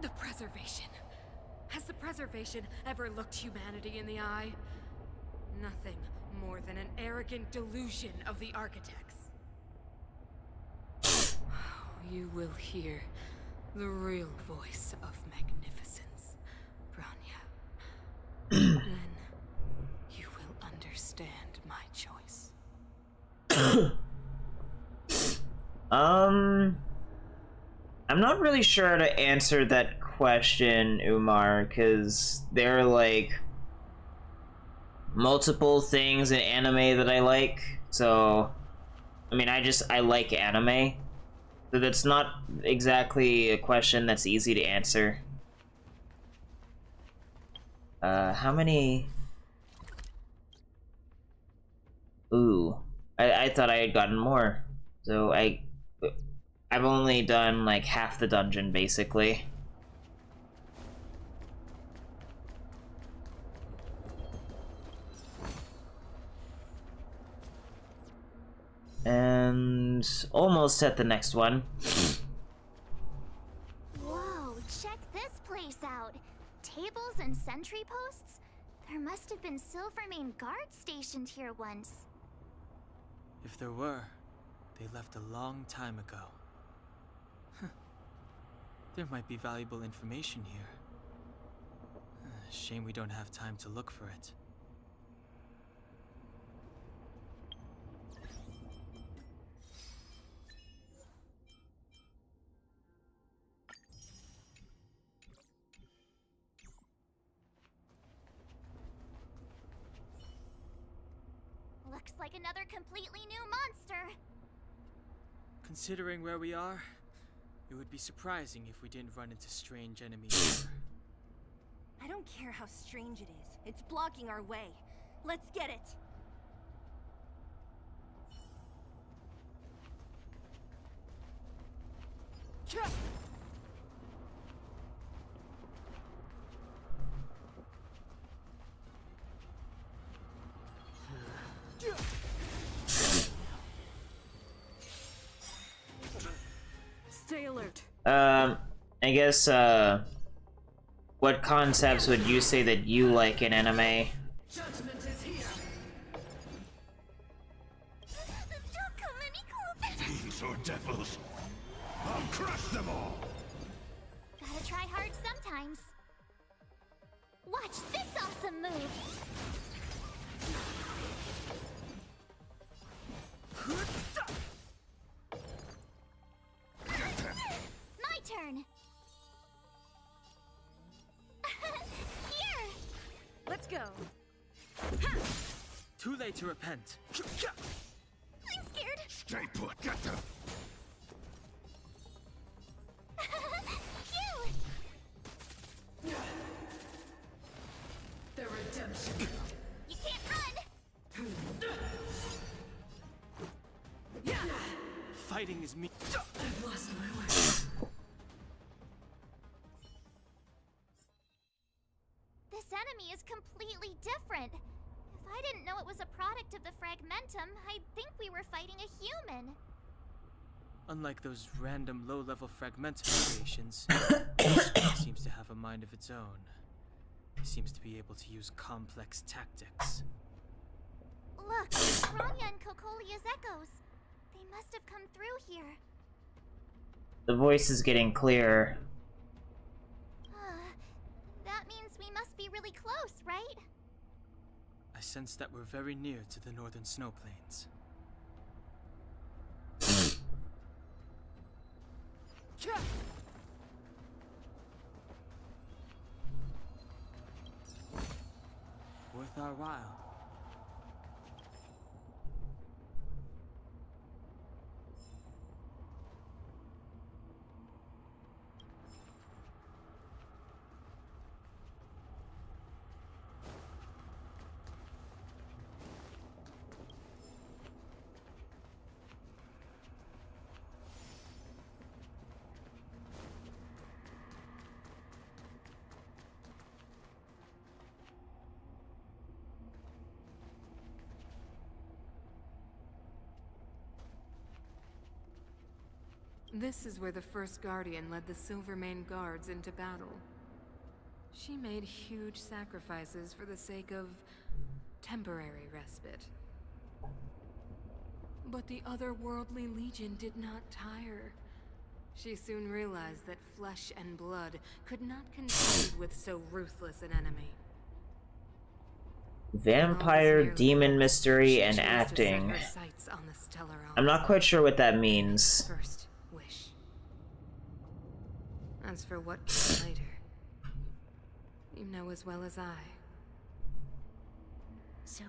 The Preservation. Has the Preservation ever looked humanity in the eye? Nothing more than an arrogant delusion of the Architects. You will hear the real voice of magnificence, Bronya. Then you will understand my choice. I'm not really sure how to answer that question, Umar, because there are, like, multiple things in anime that I like, so, I mean, I like anime, so that's not exactly a question that's easy to answer. How many... Ooh, I thought I had gotten more, so I've only done like half the dungeon, basically. And almost at the next one. Whoa, check this place out. Tables and sentry posts? There must have been Silvermane guards stationed here once. If there were, they left a long time ago. There might be valuable information here. Shame we don't have time to look for it. Looks like another completely new monster. Considering where we are, it would be surprising if we didn't run into strange enemies. I don't care how strange it is. It's blocking our way. Let's get it. Stay alert. I guess, what concepts would you say that you like in anime? Judgment is here. Don't come any closer. Fiends or devils, I'll crush them all. Gotta try hard sometimes. Watch this awesome move. go. Too late to repent. I'm scared. Stay put. Get them. Phew! The redemption. You can't run. Fighting is me. I've lost my way. This enemy is completely different. If I didn't know it was a product of the Fragmentum, I'd think we were fighting a human. Unlike those random low-level fragmental creations, this one seems to have a mind of its own. It seems to be able to use complex tactics. Look, Bronya and Kokolia's echoes. They must have come through here. The voice is getting clearer. That means we must be really close, right? I sense that we're very near to the northern snow plains. Worth our while. This is where the first Guardian led the Silvermane Guards into battle. She made huge sacrifices for the sake of temporary respite. But the otherworldly Legion did not tire. She soon realized that flesh and blood could not contend with so ruthless an enemy. Vampire, demon mystery, and acting. I'm not quite sure what that means. First wish. As for what came later, you know as well as I. So,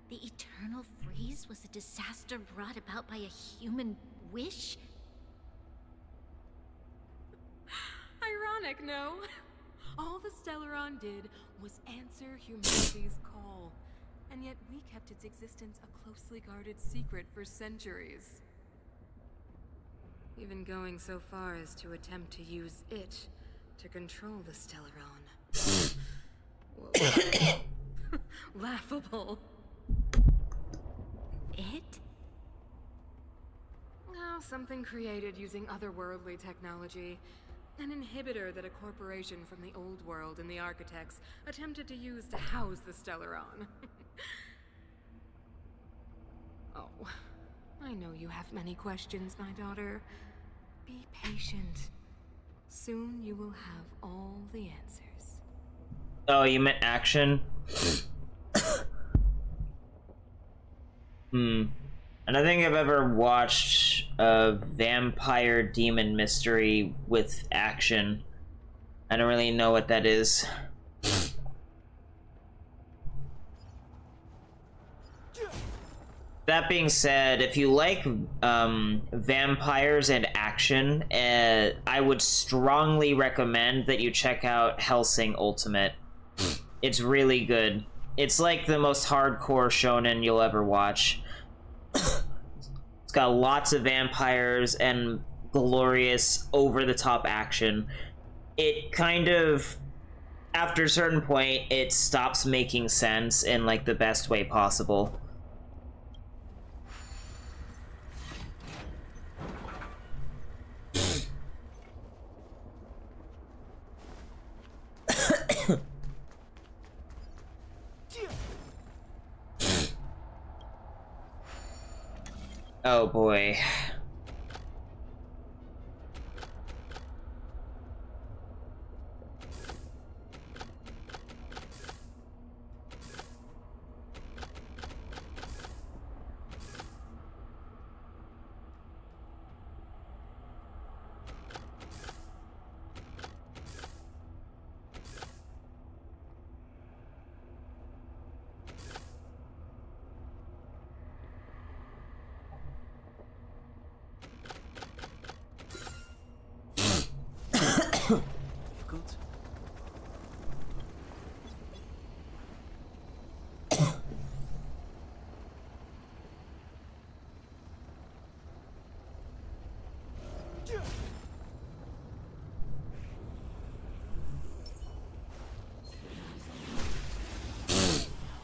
the eternal freeze was a disaster brought about by a human wish? Ironic, no? All the Stellaron did was answer humanity's call, and yet we kept its existence a closely guarded secret for centuries. Even going so far as to attempt to use it to control the Stellaron. Whoa. Laughable. It? Oh, something created using otherworldly technology. An inhibitor that a corporation from the old world and the Architects attempted to use to house the Stellaron. Oh, I know you have many questions, my daughter. Be patient. Soon you will have all the answers. Oh, you meant action? I don't think I've ever watched a vampire demon mystery with action. I don't really know what that is. That being said, if you like vampires and action, I would strongly recommend that you check out Hellsing Ultimate. It's really good. It's like the most hardcore shonen you'll ever watch. It's got lots of vampires and glorious, over-the-top action. It kind of, after a certain point, it stops making sense in like the best way possible. Oh boy.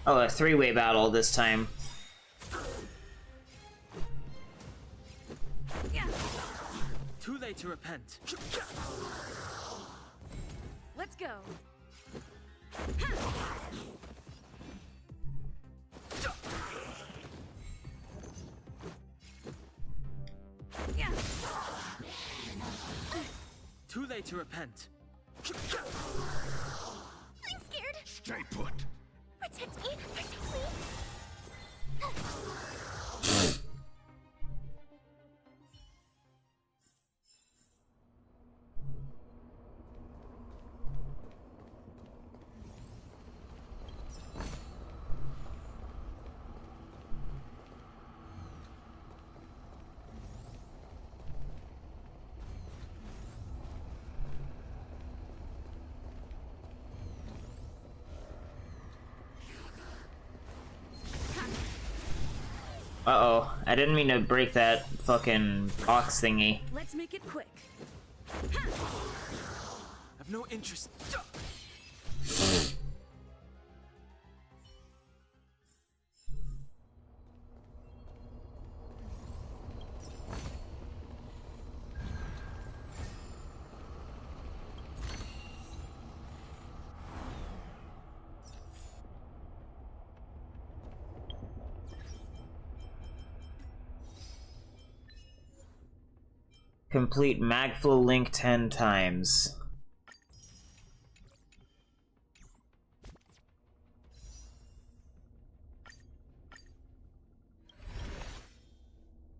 Oh, a three-way battle this time. Too late to repent. Let's go. Too late to repent. I'm scared. Stay put. Protect me. Protect me. Uh-oh, I didn't mean to break that fucking box thingy. Let's make it quick. I've no interest. Complete Magflow Link 10 times.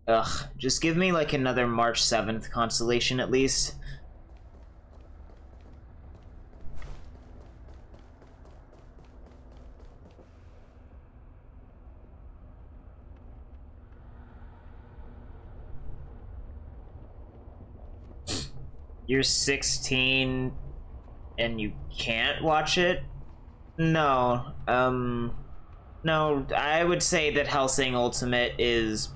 Ugh, just give me like another March 7th constellation at least. You're 16 and you can't watch it? No, no, I would say that Hellsing Ultimate is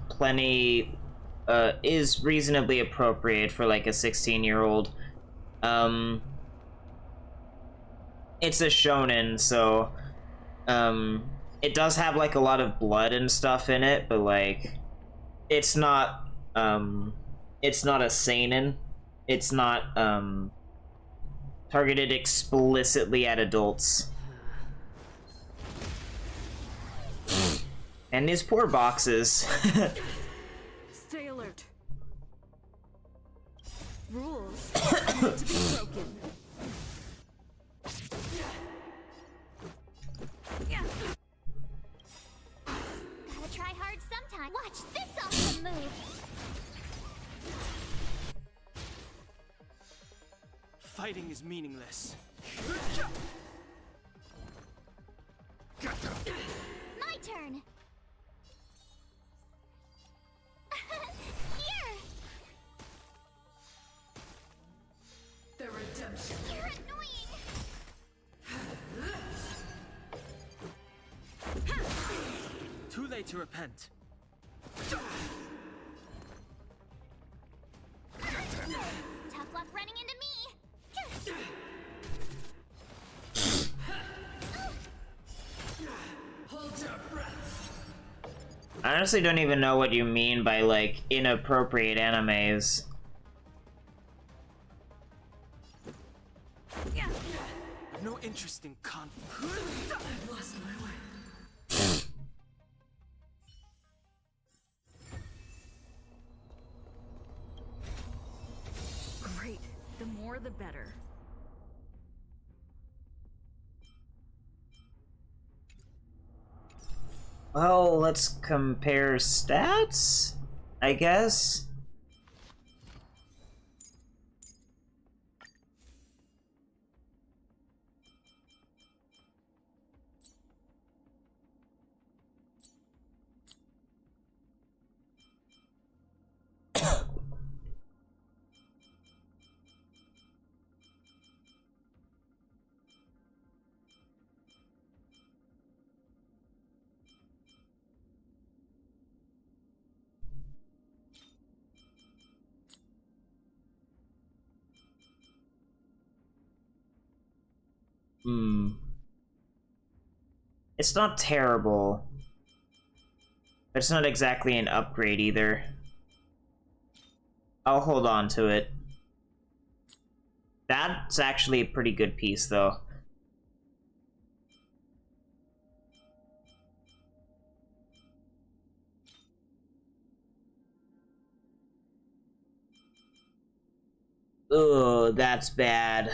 is reasonably appropriate for like a 16-year-old. It's a shonen, so, it does have like a lot of blood and stuff in it, but like, it's not a seinen. It's not, targeted explicitly at adults. And these poor boxes. Stay alert. Rules are meant to be broken. Gotta try hard sometime. Watch this awesome move. Fighting is meaningless. My turn. Here. The redemption. You're annoying. Too late to repent. Tough luck running into me. Hold your breath. I honestly don't even know what you mean by, like, inappropriate animes. I've no interest in conflict. I've lost my way. Great. The more the better. Well, let's compare stats, I guess. It's not terrible. But it's not exactly an upgrade either. I'll hold on to it. That's actually a pretty good piece, though. Ugh, that's bad.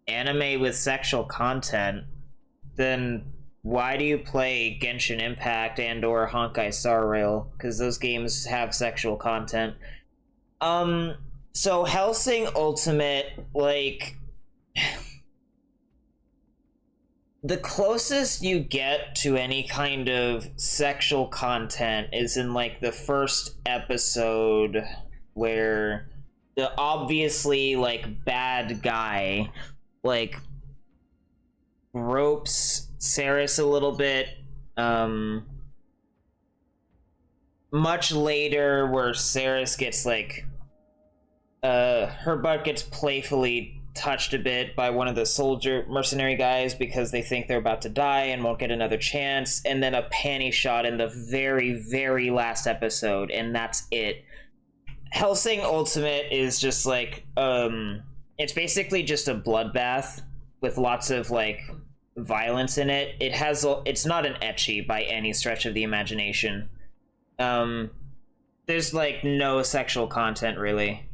Anime with sexual content? Then why do you play Genshin Impact and or Honkai Star Rail? Because those games have sexual content. So Hellsing Ultimate, like... the closest you get to any kind of sexual content is in, like, the first episode where the obviously, like, bad guy, like, ropes Ceres a little bit. Much later, where Ceres gets, like, her butt gets playfully touched a bit by one of the soldier mercenary guys because they think they're about to die and won't get another chance, and then a panty shot in the very, very last episode, and that's it. Hellsing Ultimate is just like, it's basically just a bloodbath with lots of, like, violence in it. It's not an ecchi by any stretch of the imagination. There's, like, no sexual content, really.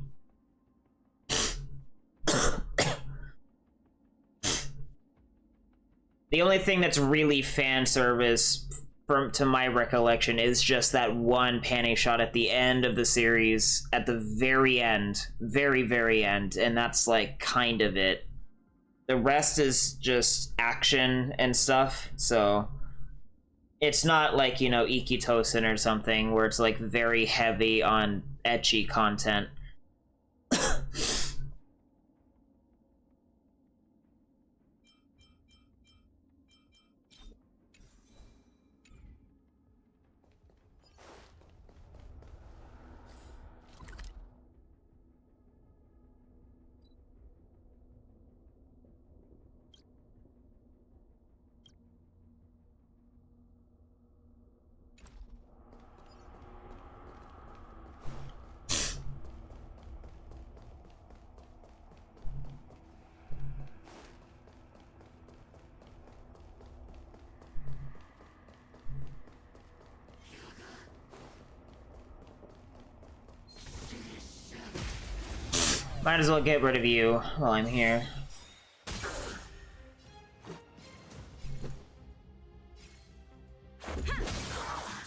The only thing that's really fan service, to my recollection, is just that one panty shot at the end of the series, at the very end, very, very end, and that's, like, kind of it. The rest is just action and stuff, so it's not like, you know, Ikitosen or something, where it's, like, very heavy on ecchi content. Might as well get rid of you while I'm here.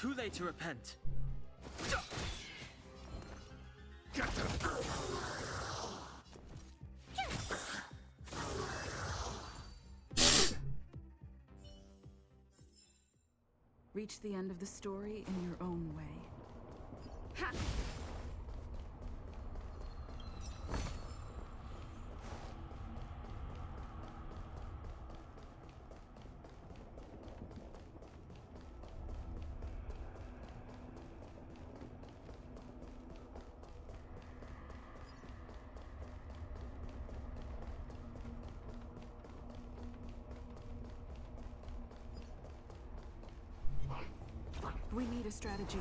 Too late to repent. Reach the end of the story in your own way. Ha! We need a strategy.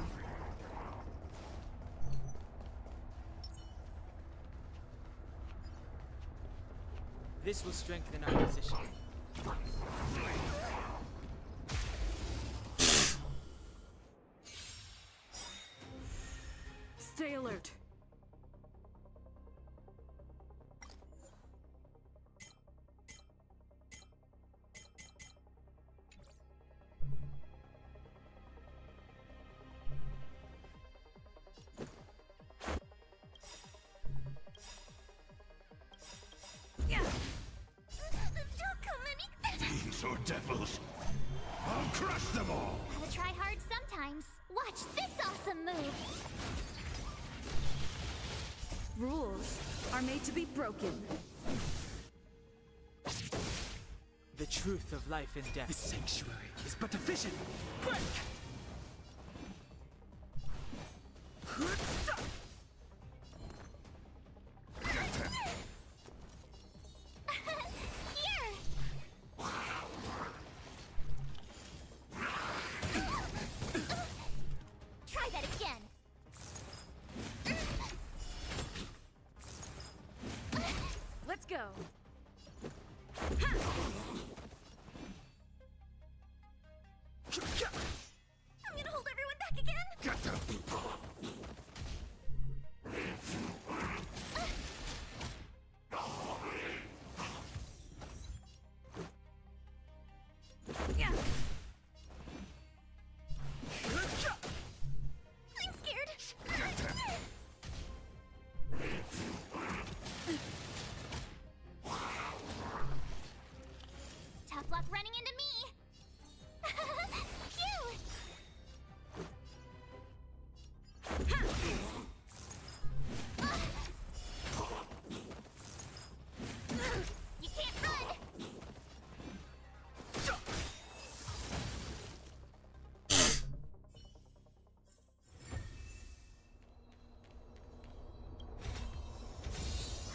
This will strengthen our position. Stay alert. These are devils. I'll crush them all. Gotta try hard sometimes. Watch this awesome move. Rules are made to be broken. The truth of life and death. This sanctuary is but a vision. Break! I'm gonna hold everyone back again. Get them. I'm scared. Tough luck running into me. Phew! You can't run.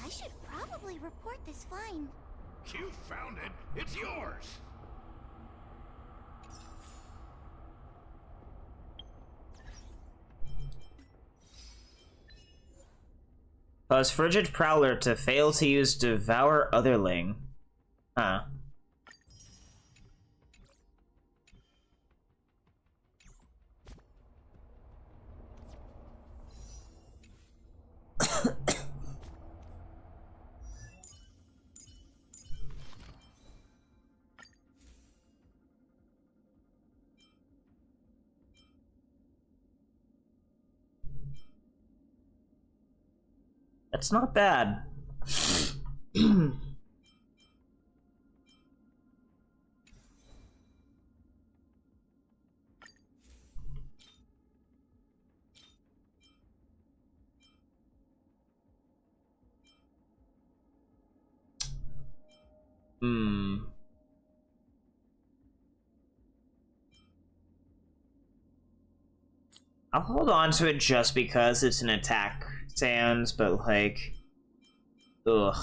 I should probably report this find. You found it. It's yours. Cause Frigid Prowler to fail to use Devour Otherling. Huh. That's not bad. I'll hold on to it just because it's an attack sans, but like, ugh.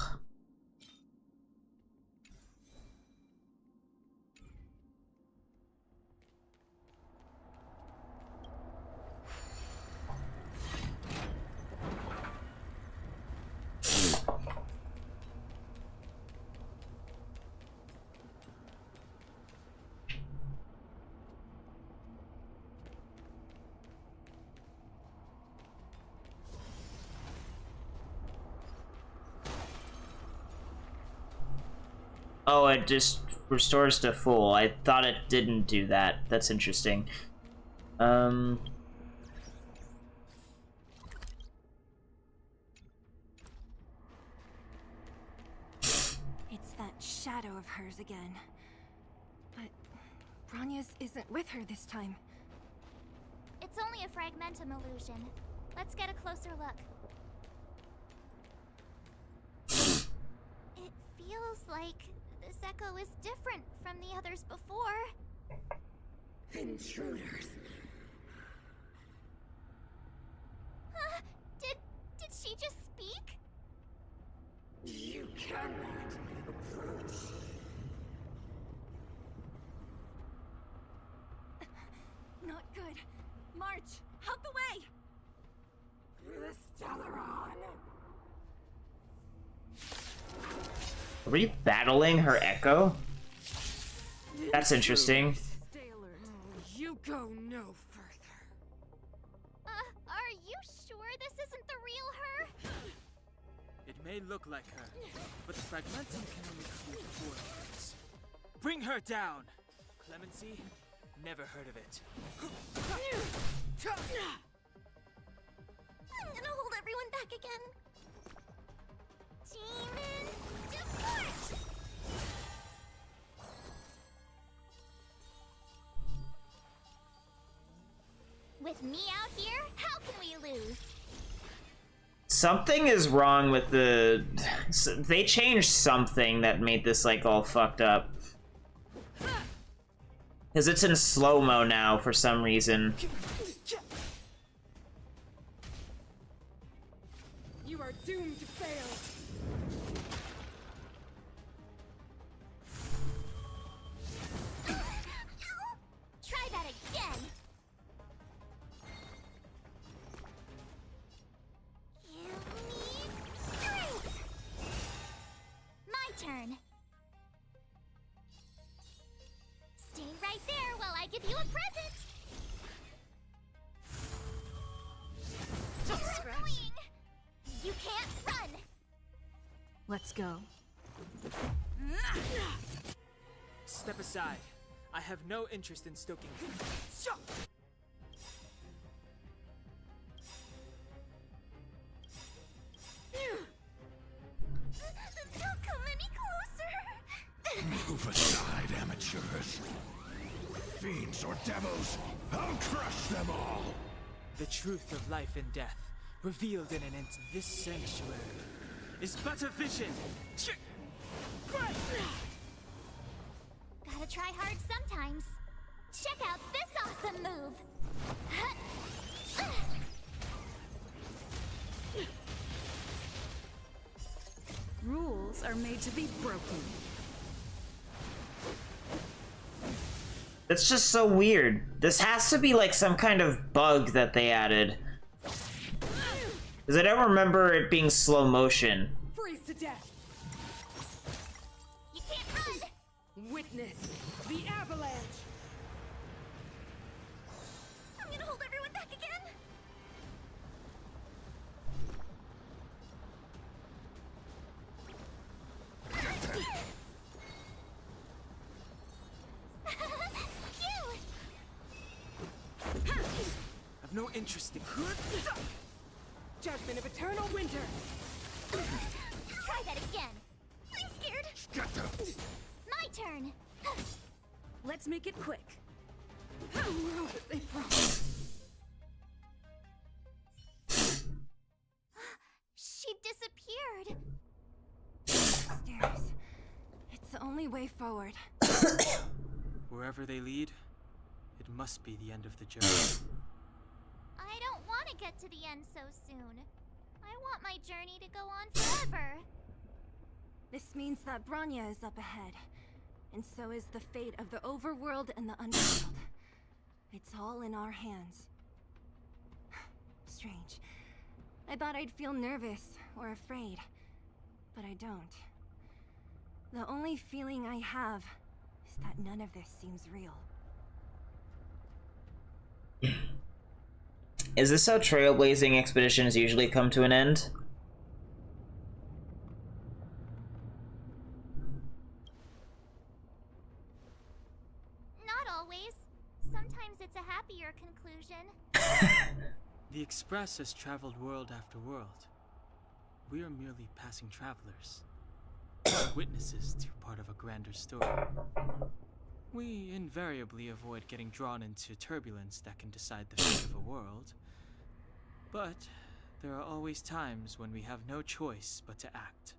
Oh, it just restores to full. I thought it didn't do that. That's interesting. It's that shadow of hers again. But Bronya's isn't with her this time. It's only a fragmentum illusion. Let's get a closer look. It feels like this echo is different from the others before. Intruders. Did she just speak? You cannot approach. Not good. March, out the way! The Stellaron. Are we battling her echo? That's interesting. You go no further. Are you sure this isn't the real her? It may look like her, but the fragmentum can only create 4 parts. Bring her down! Clemency? Never heard of it. I'm gonna hold everyone back again. Demons, depart! With me out here, how can we lose? Something is wrong with the... They changed something that made this, like, all fucked up. Because it's in slow-mo now, for some reason. You are doomed to fail. Try that again. Give me strength. Let's go. Step aside. I have no interest in stoking. Don't come any closer! Move aside, amateurs. Fiends or devils, I'll crush them all! The truth of life and death, revealed in an instant. This sanctuary is but a vision. Gotta try hard sometimes. Check out this awesome move! Rules are made to be broken. That's just so weird. This has to be like some kind of bug that they added. Because I don't remember it being slow motion. Freeze to death! You can't run! Witness the avalanche! I'm gonna hold everyone back again! I've no interest in. Judgment of eternal winter! Try that again! I'm scared! My turn! Let's make it quick. They promised. She disappeared! Stairs. It's the only way forward. Wherever they lead, it must be the end of the journey. I don't want to get to the end so soon. I want my journey to go on forever. This means that Bronya is up ahead. And so is the fate of the overworld and the underworld. It's all in our hands. Strange. I thought I'd feel nervous or afraid, but I don't. The only feeling I have is that none of this seems real. Is this how trailblazing expeditions usually come to an end? Not always. Sometimes it's a happier conclusion. The Express has traveled world after world. We are merely passing travelers, witnesses to part of a grander story. We invariably avoid getting drawn into turbulence that can decide the fate of a world. But there are always times when we have no choice but to act.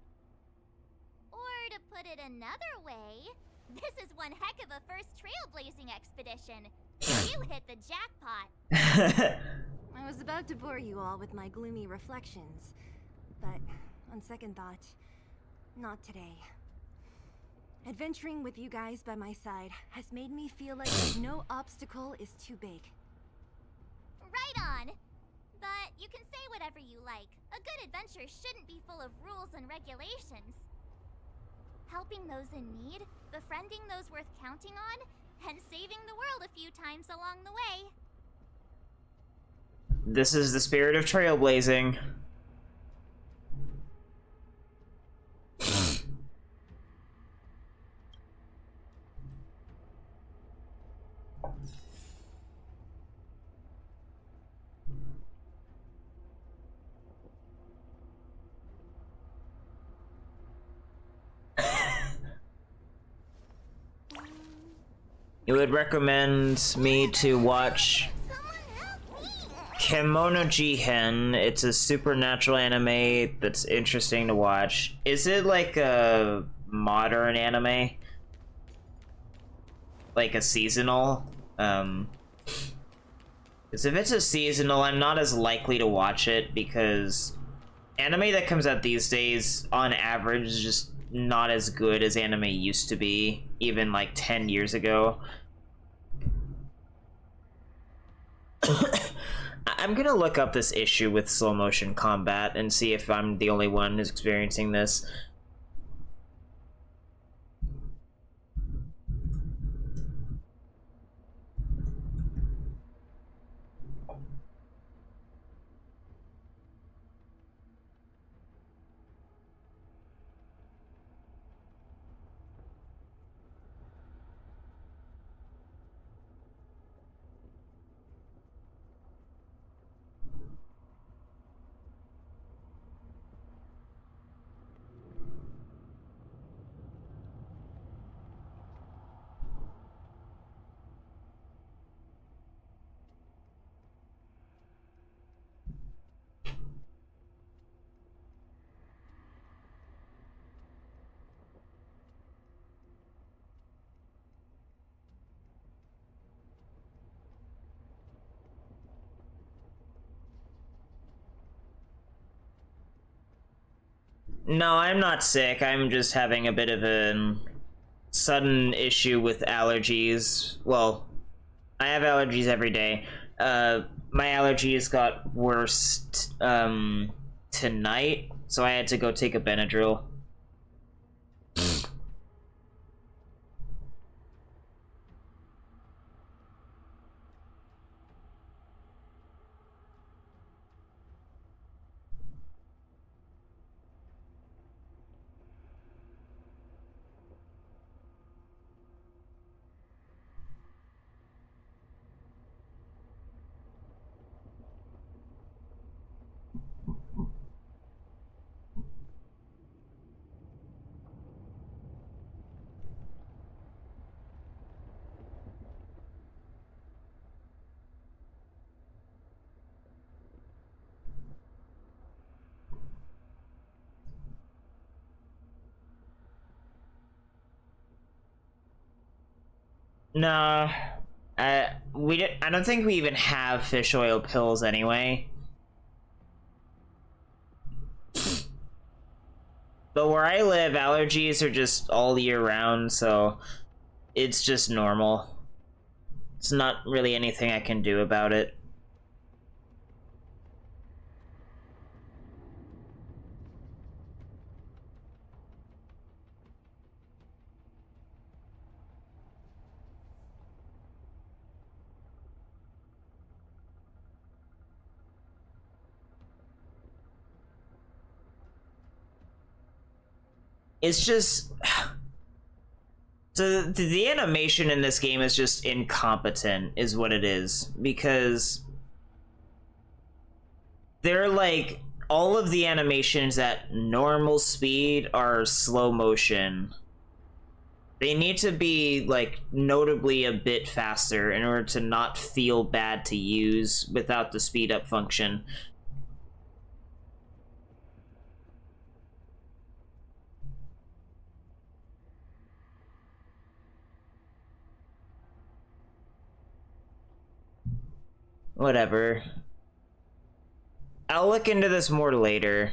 Or to put it another way, this is one heck of a first trailblazing expedition. You hit the jackpot. I was about to bore you all with my gloomy reflections, but on second thought, not today. Adventuring with you guys by my side has made me feel like no obstacle is too big. Right on. But you can say whatever you like. A good adventure shouldn't be full of rules and regulations. Helping those in need, befriending those worth counting on, and saving the world a few times along the way. This is the spirit of trailblazing. You would recommend me to watch Kemono Jihen. It's a supernatural anime that's interesting to watch. Is it like a modern anime? Like a seasonal? Because if it's a seasonal, I'm not as likely to watch it because anime that comes out these days, on average, is just not as good as anime used to be, even like 10 years ago. I'm gonna look up this issue with slow motion combat and see if I'm the only one who's experiencing this. No, I'm not sick. I'm just having a bit of a sudden issue with allergies. Well, I have allergies every day. My allergies got worse tonight, so I had to go take a Benadryl. No, I don't think we even have fish oil pills anyway. But where I live, allergies are just all year round, so it's just normal. It's not really anything I can do about it. It's just... So the animation in this game is just incompetent, is what it is. Because they're like... all of the animations at normal speed are slow motion. They need to be, like, notably a bit faster in order to not feel bad to use without the speed up function. Whatever. I'll look into this more later.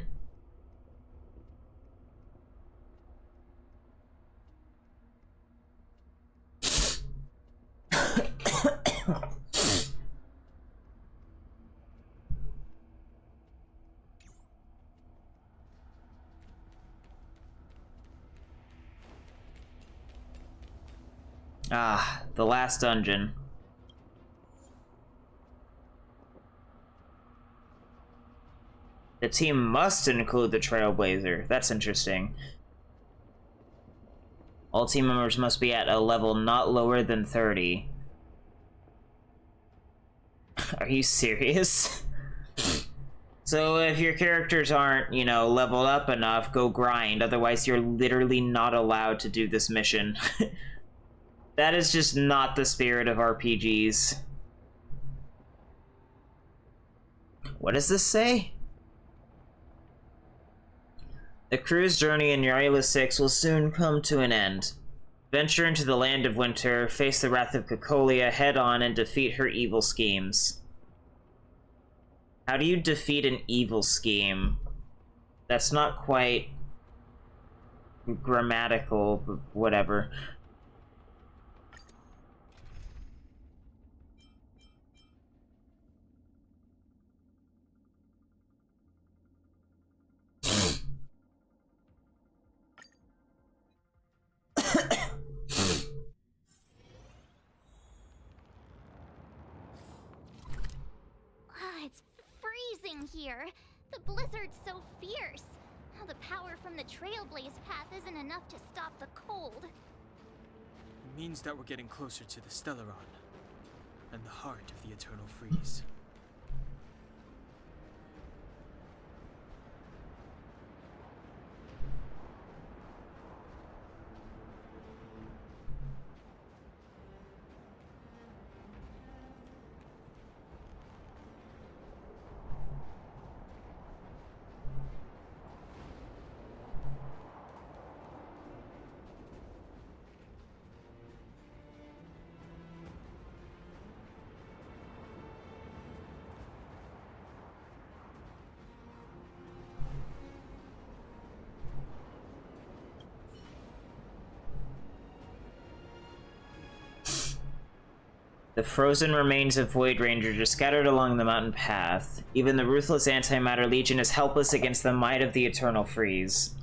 Ah, the last dungeon. The team must include the Trailblazer. That's interesting. All team members must be at a level not lower than 30. Are you serious? So if your characters aren't, you know, leveled up enough, go grind. Otherwise, you're literally not allowed to do this mission. That is just not the spirit of RPGs. What does this say? The crew's journey in Jarilo-VI will soon come to an end. Venture into the land of winter, face the wrath of Cocolia head-on, and defeat her evil schemes. How do you defeat an evil scheme? That's not quite grammatical, but whatever. It's freezing here. The blizzard's so fierce. The power from the Trailblaze path isn't enough to stop the cold. It means that we're getting closer to the Stellaron, and the heart of the Eternal Freeze. The frozen remains of Void Rangers are scattered along the mountain path. Even the ruthless Antimatter Legion is helpless against the might of the Eternal Freeze.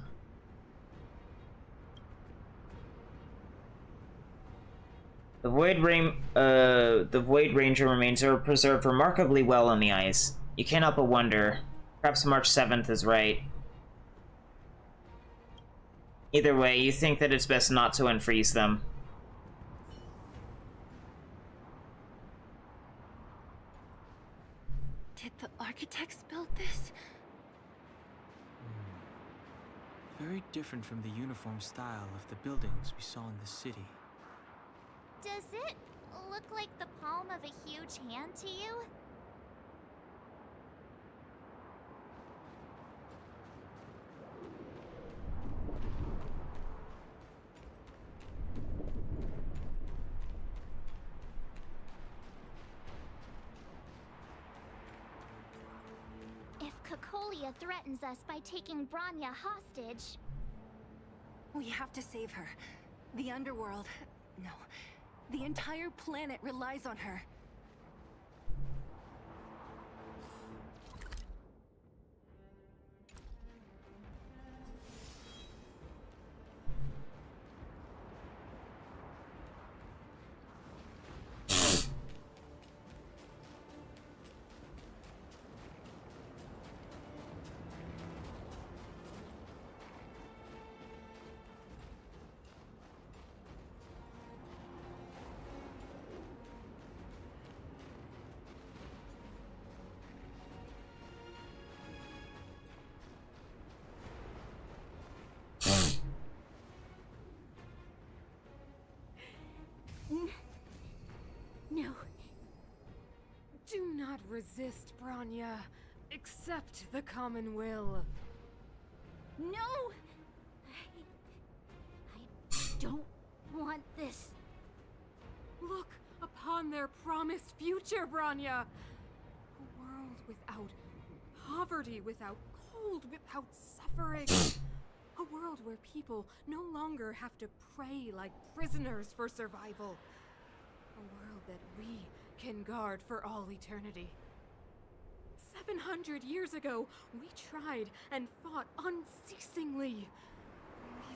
The Void Ranger remains are preserved remarkably well on the ice. You can't help but wonder. Perhaps March 7th is right. Either way, you think that it's best not to unfreeze them. Did the architects build this? Very different from the uniform style of the buildings we saw in the city. Does it look like the palm of a huge hand to you? If Cocolia threatens us by taking Bronya hostage... We have to save her. The underworld... No. The entire planet relies on her. No. Do not resist, Bronya. Accept the common will. No! I don't want this. Look upon their promised future, Bronya. A world without poverty, without cold, without suffering. A world where people no longer have to pray like prisoners for survival. A world that we can guard for all eternity. 700 years ago, we tried and fought unceasingly,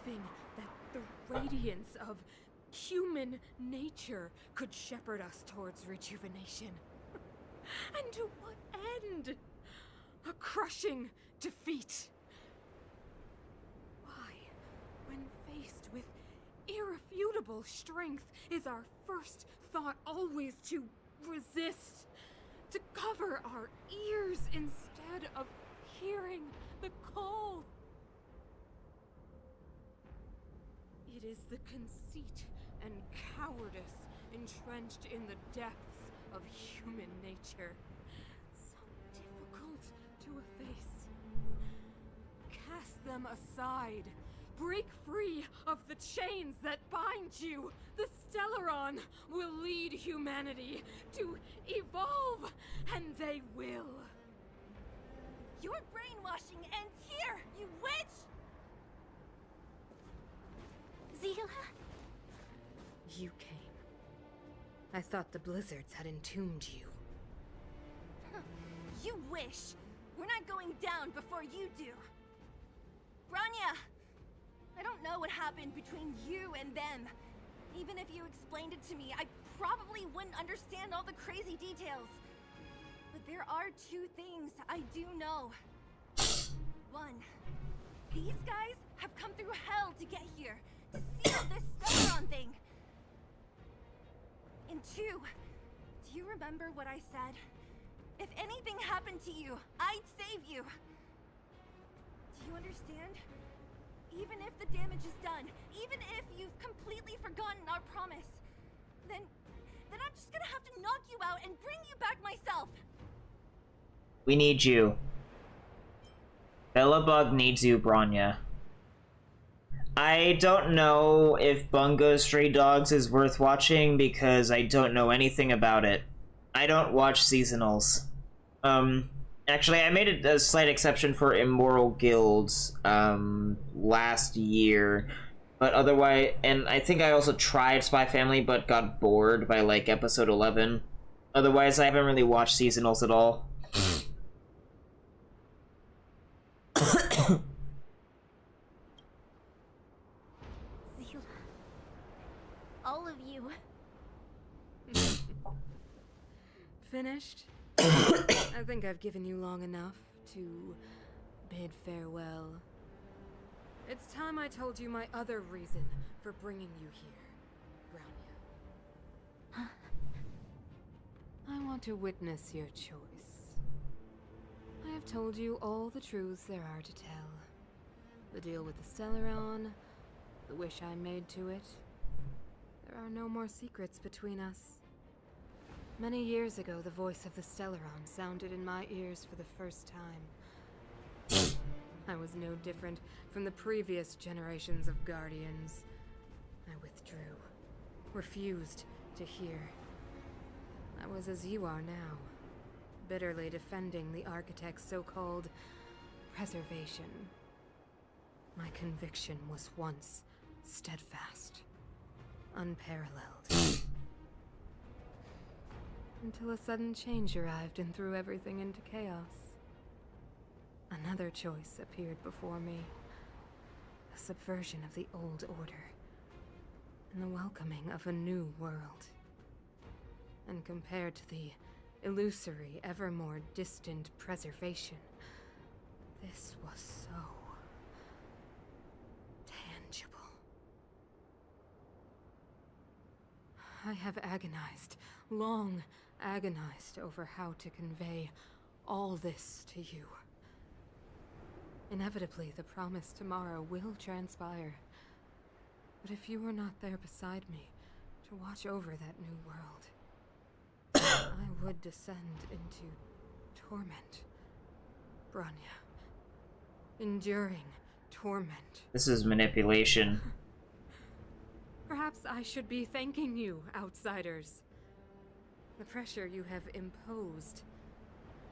believing that the radiance of human nature could shepherd us towards rejuvenation. And to what end? A crushing defeat. Why, when faced with irrefutable strength, is our first thought always to resist, to cover our ears instead of hearing the call? It is the conceit and cowardice entrenched in the depths of human nature, so difficult to efface. Cast them aside. Break free of the chains that bind you. The Stellaron will lead humanity to evolve, and they will. Your brainwashing ends here, you witch! Zila? You came. I thought the blizzards had entombed you. You wish. We're not going down before you do. Bronya! I don't know what happened between you and them. Even if you explained it to me, I probably wouldn't understand all the crazy details. But there are two things I do know. One, these guys have come through hell to get here, to seal this Stellaron thing. And two, do you remember what I said? If anything happened to you, I'd save you. Do you understand? Even if the damage is done, even if you've completely forgotten our promise, then I'm just gonna have to knock you out and bring you back myself. We need you. Bellabug needs you, Bronya. I don't know if Bungo Stray Dogs is worth watching because I don't know anything about it. I don't watch seasonals. Actually, I made a slight exception for Immoral Guilds last year, But otherwise, and I think I also tried Spy Family, but got bored by like episode 11. Otherwise, I haven't really watched seasonals at all. Zila. All of you. Finished? I think I've given you long enough to bid farewell. It's time I told you my other reason for bringing you here, Brownia. I want to witness your choice. I have told you all the truths there are to tell. The deal with the Stellaron, the wish I made to it. There are no more secrets between us. Many years ago, the voice of the Stellaron sounded in my ears for the first time. I was no different from the previous generations of Guardians. I withdrew, refused to hear. I was as you are now, bitterly defending the Architect's so-called preservation. My conviction was once steadfast, unparalleled. Until a sudden change arrived and threw everything into chaos. Another choice appeared before me. A subversion of the old order. And the welcoming of a new world. And compared to the illusory, ever more distant preservation, this was so tangible. I have agonized, long agonized over how to convey all this to you. Inevitably, the promised tomorrow will transpire. But if you were not there beside me to watch over that new world, I would descend into torment, Branya. Enduring torment. This is manipulation. Perhaps I should be thanking you, outsiders. The pressure you have imposed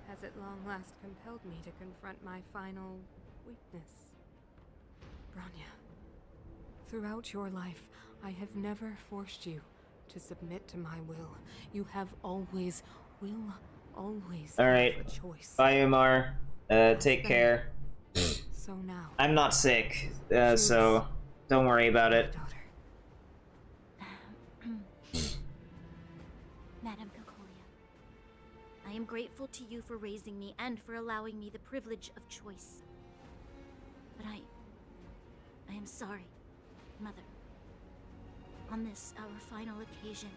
has at long last compelled me to confront my final weakness. Branya, throughout your life, I have never forced you to submit to my will. You have always, will always have a choice. Bye, Umar. Take care. So now, I'm not sick, so don't worry about it. Madame Cocolia, I am grateful to you for raising me and for allowing me the privilege of choice. But I am sorry, Mother. On this, our final occasion,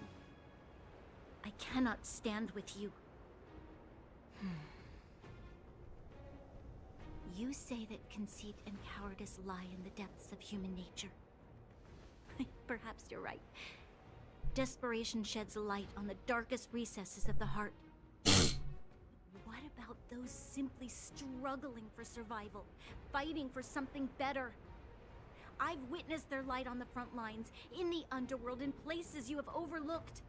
I cannot stand with you. You say that conceit and cowardice lie in the depths of human nature. Perhaps you're right. Desperation sheds a light on the darkest recesses of the heart. What about those simply struggling for survival, fighting for something better? I've witnessed their light on the front lines, in the underworld, in places you have overlooked.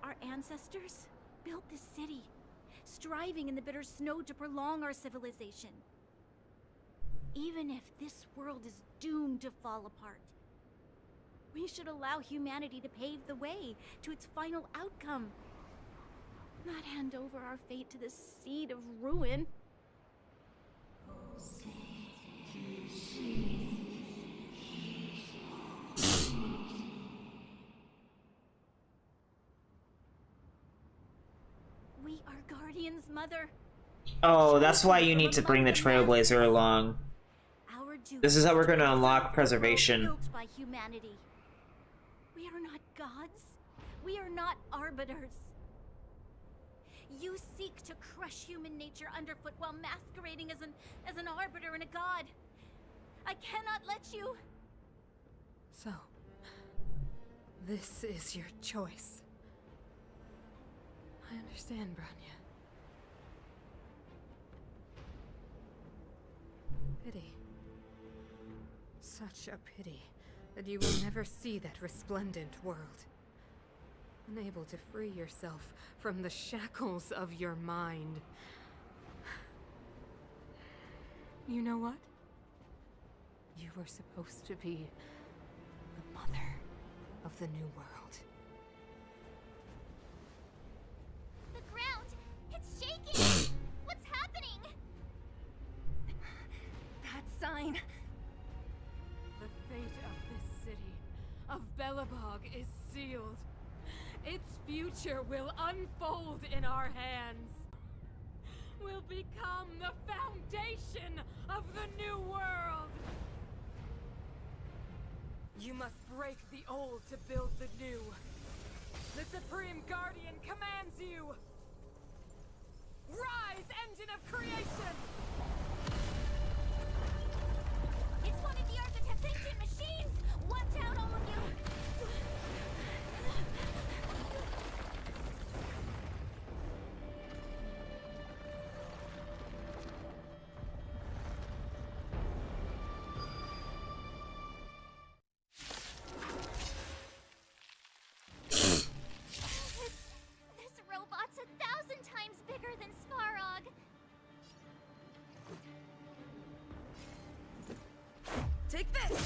Our ancestors built this city, striving in the bitter snow to prolong our civilization. Even if this world is doomed to fall apart, we should allow humanity to pave the way to its final outcome. Not hand over our fate to the seed of ruin. We are Guardians, Mother. Oh, that's why you need to bring the Trailblazer along. This is how we're going to unlock preservation. Built by humanity. We are not gods. We are not arbiters. You seek to crush human nature underfoot while masquerading as an arbiter and a god. I cannot let you. So, this is your choice. I understand, Branya. Pity. Such a pity that you will never see that resplendent world. Unable to free yourself from the shackles of your mind. You know what? You were supposed to be the mother of the new world. The ground, it's shaking! What's happening? That sign. The fate of this city, of Belobog, is sealed. Its future will unfold in our hands. Will become the foundation of the new world. You must break the old to build the new. The Supreme Guardian commands you. Rise, engine of creation! It's one of the Architect's ancient machines! Watch out, all of you! This robot's 1,000 times bigger than Svarog. Take this!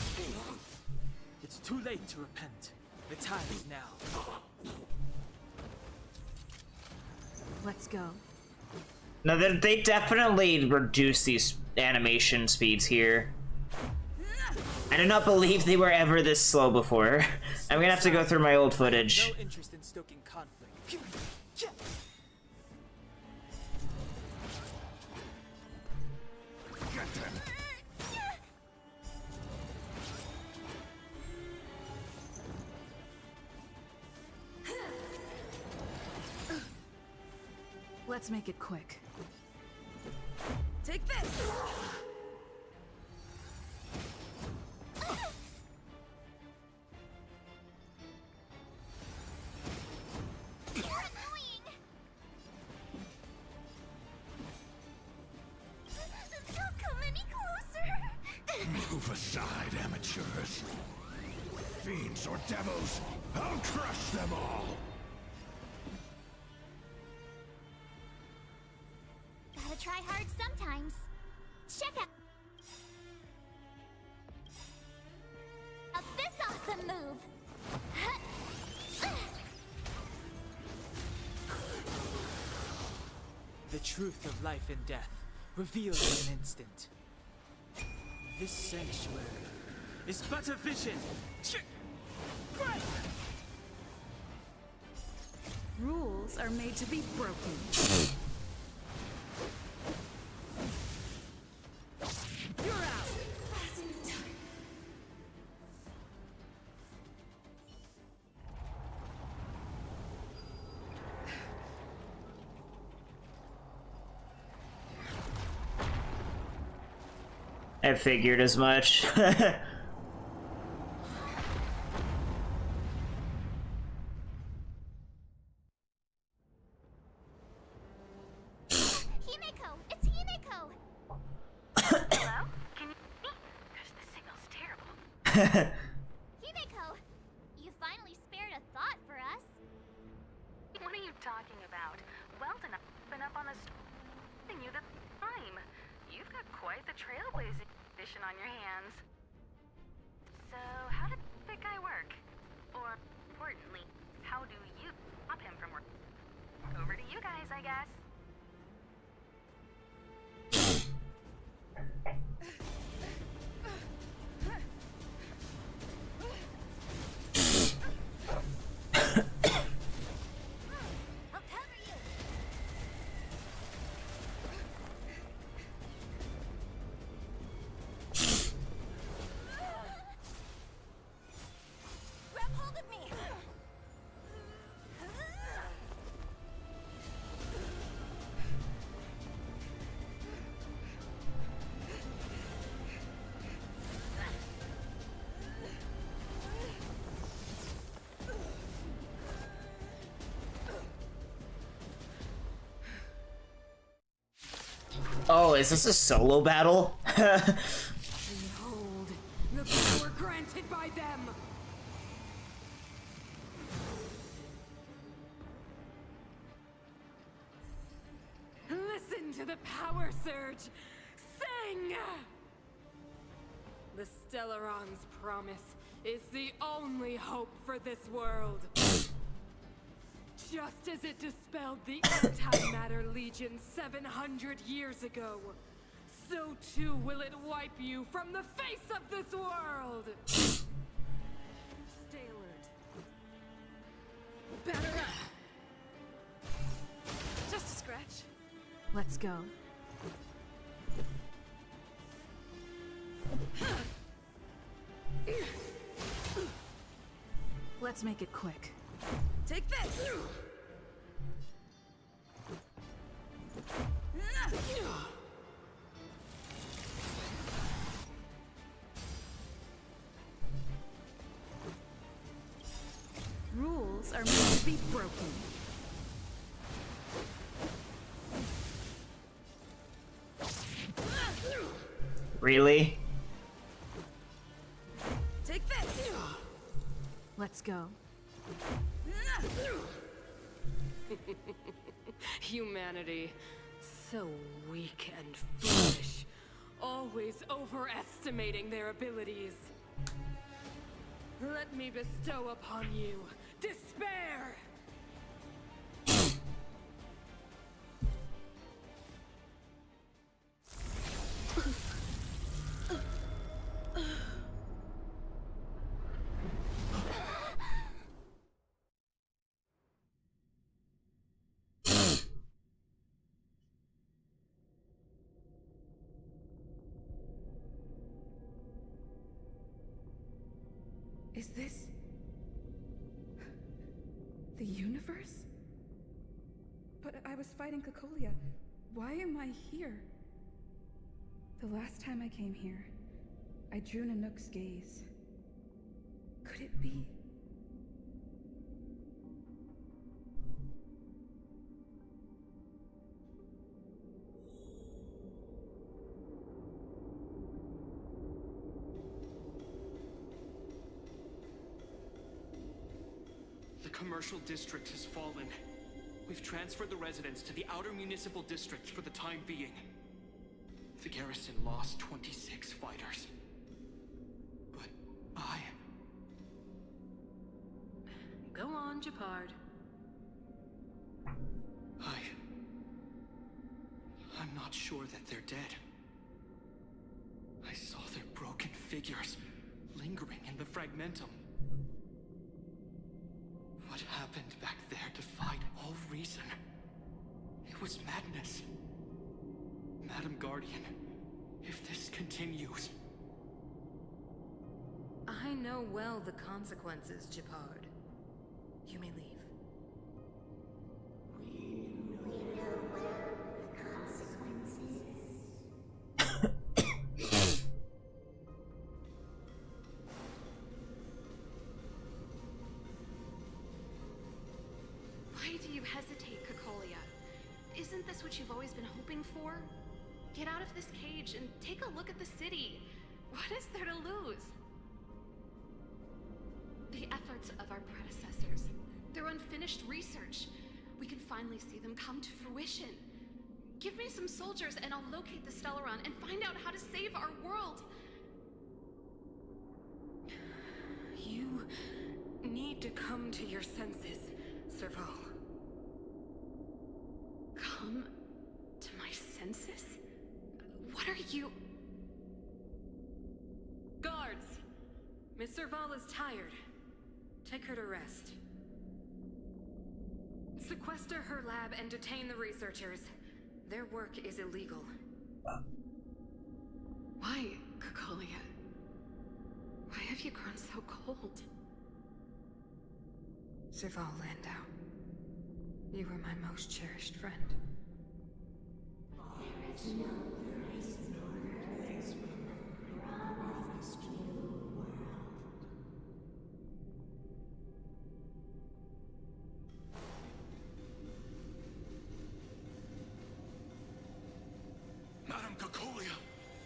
It's too late to repent. The time is now. Let's go. No, they definitely reduce these animation speeds here. I do not believe they were ever this slow before. I'm gonna have to go through my old footage. No interest in stoking conflict. Let's make it quick. Take this! You're annoying! Don't come any closer! Move aside, amateurs. Fiends or devils, I'll crush them all! Gotta try hard sometimes. Check out this awesome move! The truth of life and death, revealed in an instant. This sanctuary is but a vision. Rules are made to be broken. You're out! I figured as much. Himeko! It's Himeko! Hello? Can you hear me? Because the signal's terrible. Himeko! You finally spared a thought for us. What are you talking about? Weldon, I've been up on the you the time. You've got quite the trailblazing edition on your hands. So, how did that guy work? Or, importantly, how do you stop him from working? Over to you guys, I guess. I'll cover you! Grab hold of me! Oh, is this a solo battle? Behold, the power granted by them! Listen to the power surge! Sing! The the Stellaron's promise is the only hope for this world. Just as it dispelled the Antimatter Legion 700 years ago, so too will it wipe you from the face of this world! Stay alert. Batter up! Just a scratch. Let's go. Let's make it quick. Take this! Rules are meant to be broken. Really? Take this! Let's go. Humanity. So weak and foolish. Always overestimating their abilities. Let me bestow upon you despair! Is this the universe? But I was fighting Cocolia. Why am I here? The last time I came here, I drew Nanook's gaze. Could it be? The commercial district has fallen. We've transferred the residents to the outer municipal districts for the time being. The garrison lost 26 fighters. But Go on, Japard. I'm not sure that they're dead. I saw their broken figures lingering in the fragmentum. What happened back there defied all reason. It was madness. Madam Guardian, if this continues... I know well the consequences, Japard. You may leave. Why do you hesitate, Cocolia? Isn't this what you've always been hoping for? Get out of this cage and take a look at the city. What is there to lose? The efforts of our predecessors, their unfinished research. We can finally see them come to fruition. Give me some soldiers and I'll locate the Stellaron and find out how to save our world. You need to come to your senses, Serval. Come to my senses? What are you... Guards! Miss Serval is tired. Take her to rest. Sequester her lab and detain the researchers. Their work is illegal. Why, Cocolia? Why have you grown so cold? Serval Landau, you were my most cherished friend. Madam Cocolia,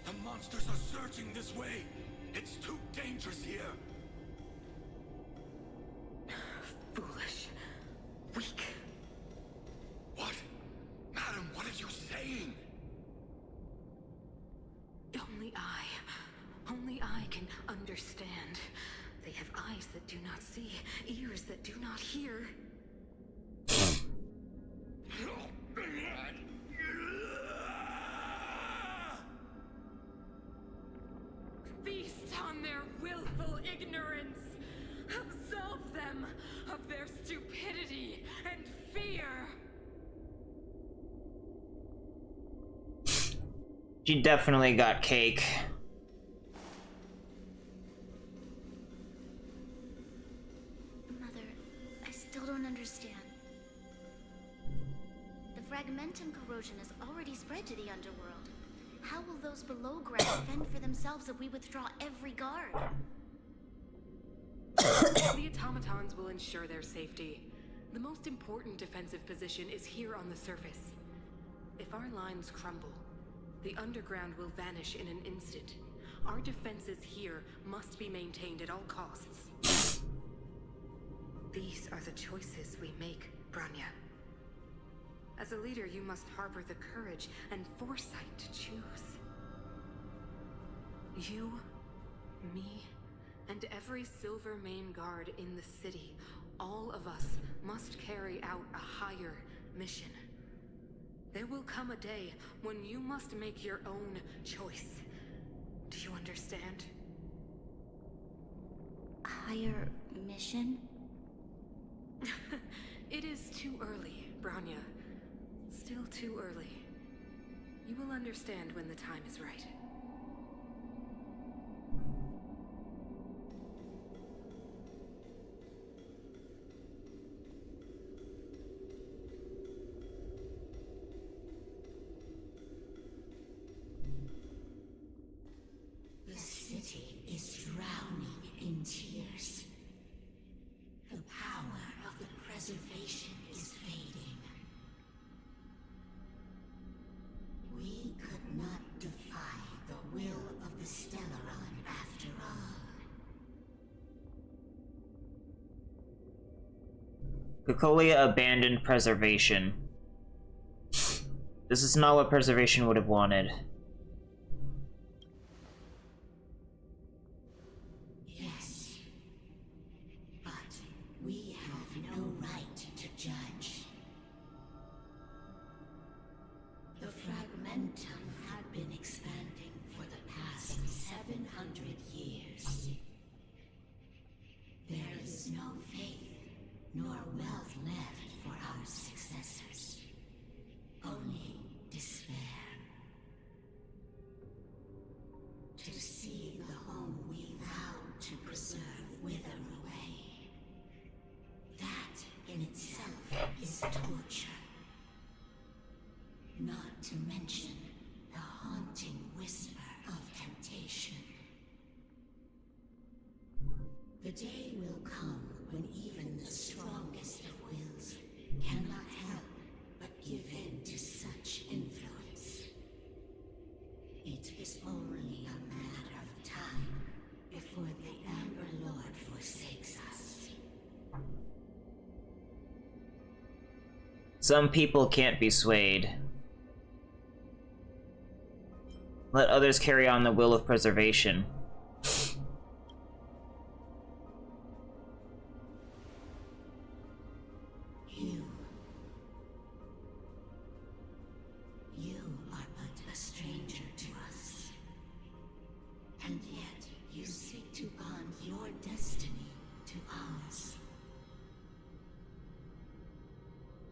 the monsters are surging this way. It's too dangerous here. Foolish. Weak. What? Madam, what are you saying? Only I can understand. They have eyes that do not see, ears that do not hear. Feast on their willful ignorance. Absolve them of their stupidity and fear. She definitely got cake. Mother, I still don't understand. The fragmentum corrosion has already spread to the underworld. How will those below ground fend for themselves if we withdraw every guard? The automatons will ensure their safety. The most important defensive position is here on the surface. If our lines crumble, the underground will vanish in an instant. Our defenses here must be maintained at all costs. These are the choices we make, Bronya. As a leader, you must harbor the courage and foresight to choose. You, me, and every Silvermane guard in the city, all of us must carry out a higher mission. There will come a day when you must make your own choice. Do you understand? Higher mission? It is too early, Bronya. Still too early. You will understand when the time is right. The city is drowning in tears. The power of the preservation is fading. We could not defy the will of the Stellaron after all. Cocolia abandoned preservation. This is not what preservation would have wanted. Yes, but we have no right to judge. The fragmentum had been expanding for the past 700 years. There is no faith nor wealth left for our successors. Only despair. To see the home we vowed to preserve wither away. That in itself is torture. Not to mention the haunting whisper of temptation. The day will come when even the strongest of wills cannot help but give in to such influence. It is only a matter of time before the Amber Lord forsakes us. Some people can't be swayed. Let others carry on the will of preservation. You are but a stranger to us. And yet you seek to bond your destiny to ours.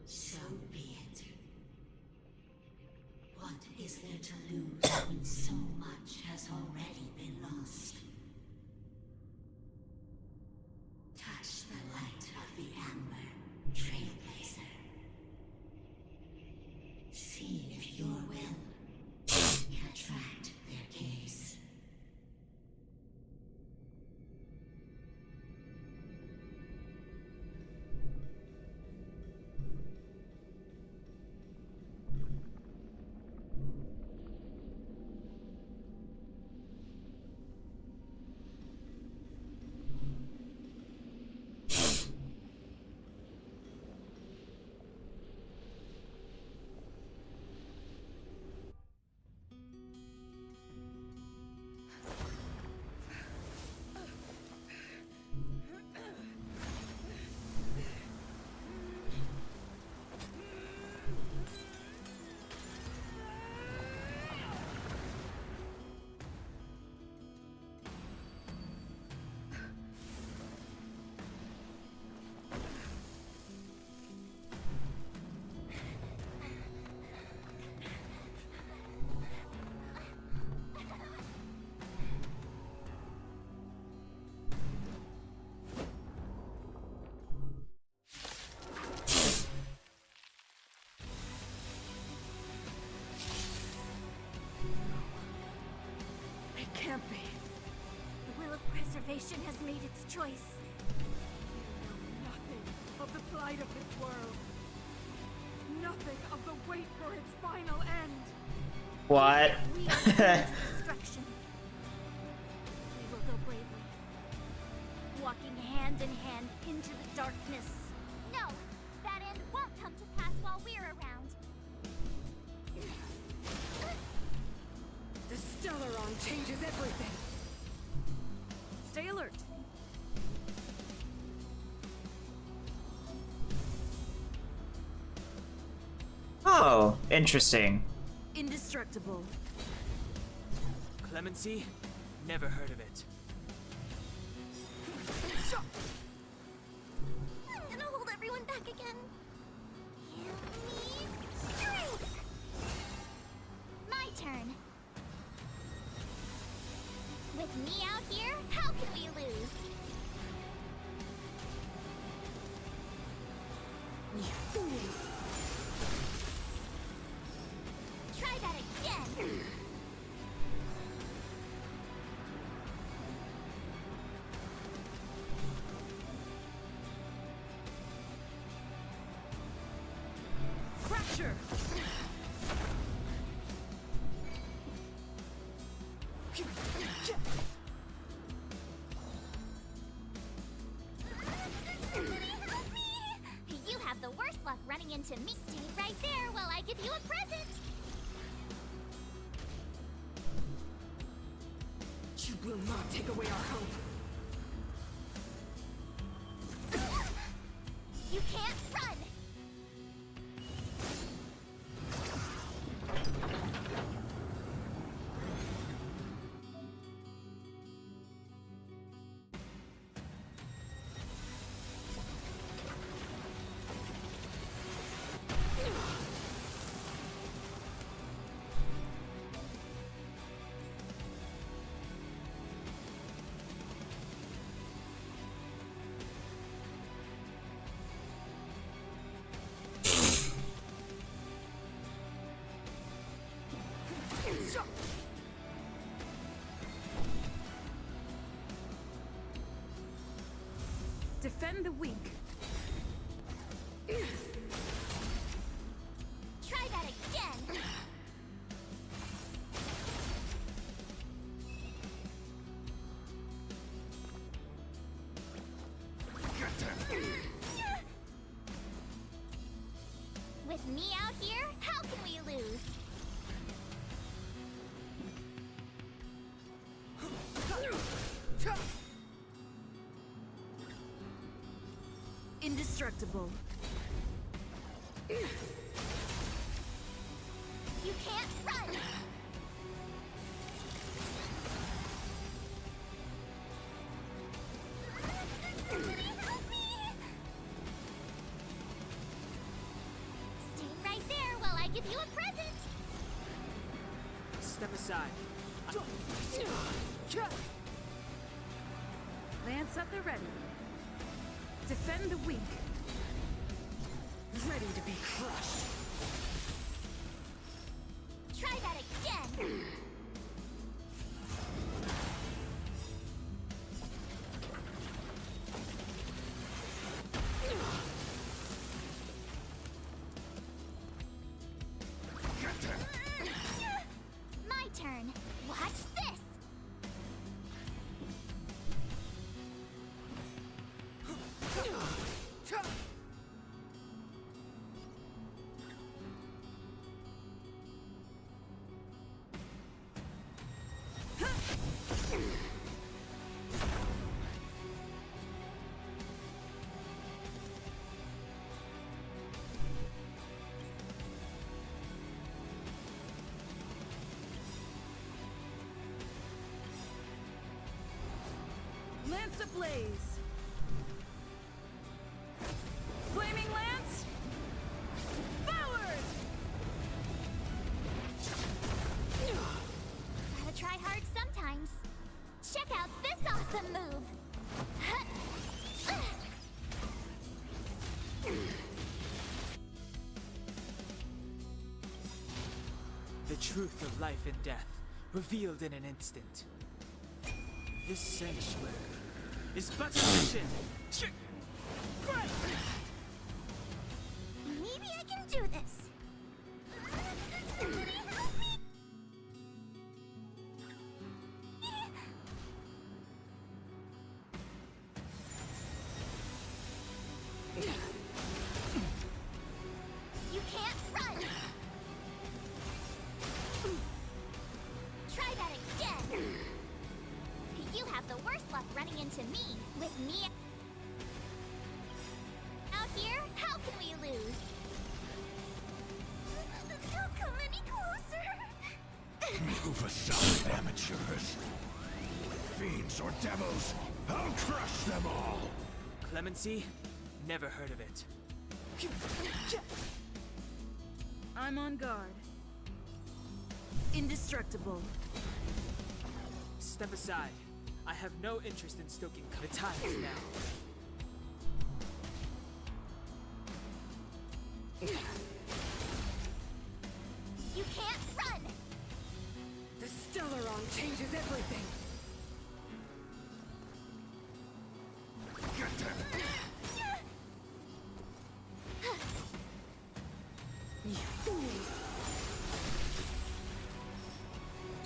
So be it. What is there to lose when so much has already been lost? Touch the light of the Amber, Trailblazer. See if your will can attract their gaze. can't be. The will of preservation has made its choice. You know nothing of the plight of this world. Nothing of the wait for its final end. What? We are going to destruction. We will go bravely, walking hand in hand into the darkness. No, that end won't come to pass while we're around. The Stellaron changes everything. Stay alert. Oh, interesting. Indestructible. Clemency? Never heard of it. I'm gonna hold everyone back again. Heal me straight. My turn. With me out here, how can we lose? You fools! Try that again. Fracture! You have the worst luck running into me. Stay right there while I give you a present. You will not take away our hope. You can't run. Defend the weak. Try that again. With me out here, how can we lose? Indestructible. You can't run. Stay right there while I give you a present. Step aside. Lance at the ready. Defend the weak. Ready to be crushed. Try that again. My turn. Watch this. Lance ablaze. Flaming lance. Forward. Gotta try hard sometimes. Check out this awesome move. The truth of life and death revealed in an instant. This sanctuary is but a vision. Maybe I can do this. Somebody help me! You can't run! Try that again! You have the worst luck running into me. With me out here, how can we lose? Don't come any closer! Move aside, amateurs. Fiends or devils, I'll crush them all! Clemency? Never heard of it. I'm on guard. Indestructible. Step aside. I have no interest in stoking. The time is now. You can't run! The Stellaron changes everything. Get them! You fools!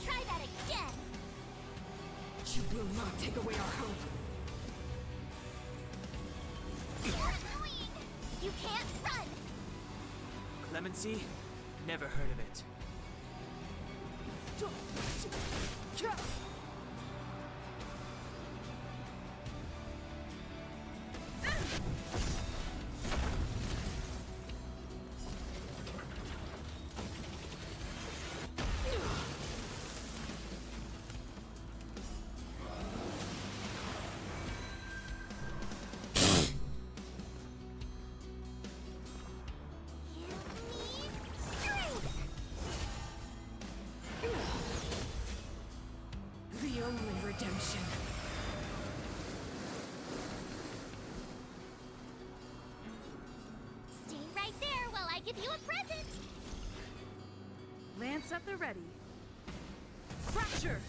Try that again! You will not take away our hope. You're annoying! You can't run! Clemency? Never heard of it. The only redemption. Stay right there while I give you a present! Lance at the ready. Fracture!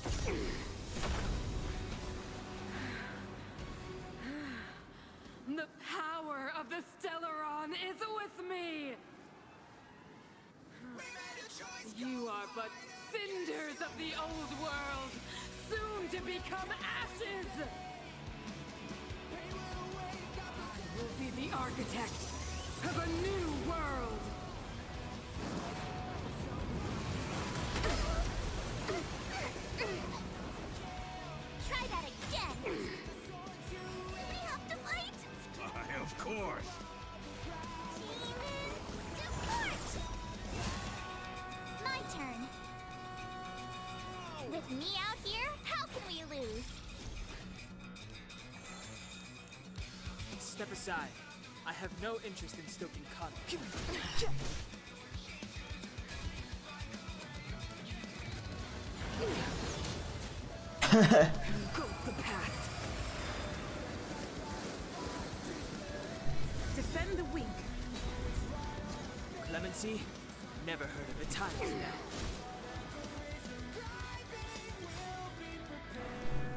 The power of the Stellaron is with me! You are but cinders of the old world, soon to become ashes! I will be the architect of a new world! Try that again! Do we have to fight? Of course! Demon support! My turn. With me out here, how can we lose? Step aside. I have no interest in stoking conflict. Go the path. Defend the weak. Clemency? Never heard of it. Time is now.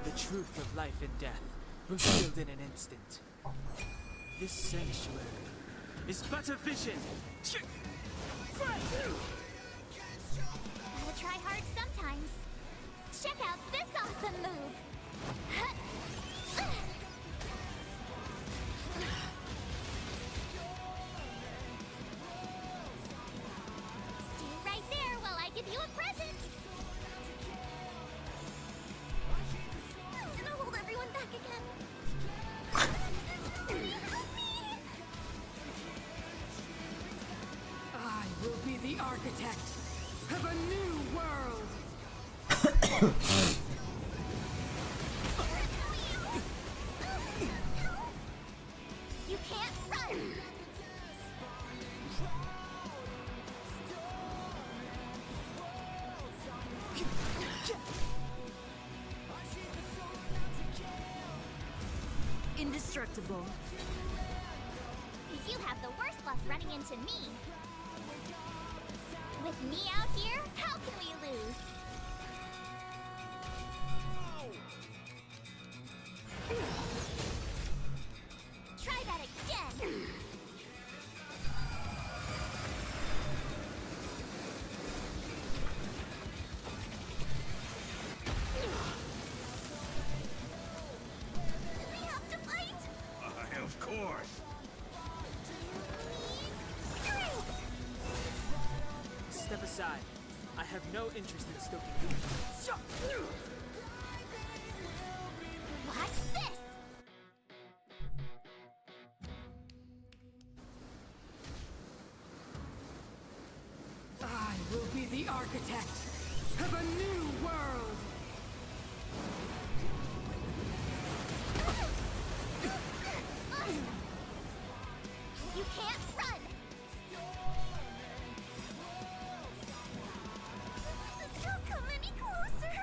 The truth of life and death, revealed in an instant. This sanctuary is but a vision. Gotta try hard sometimes. Check out this awesome move! Stay right there while I give you a present! I'm gonna hold everyone back again. I will be the architect of a new world! You can't run! Indestructible. You have the worst luck running into me. With me out here, how can we lose? have no interest in stoking. Watch this! I will be the architect of a new world! You can't run! Don't come any closer!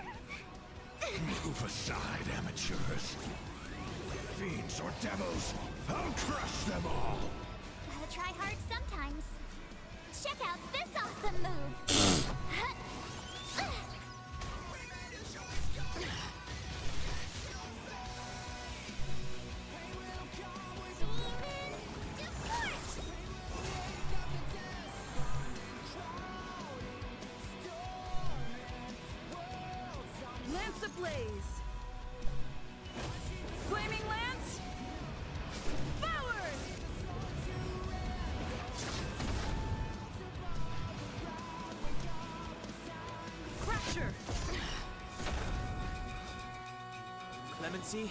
Move aside, amateurs. Fiends or devils, I'll crush them all! Gotta try hard sometimes. Check out this awesome move! Lance ablaze! Flaming lance! Forward! Crusher! Clemency?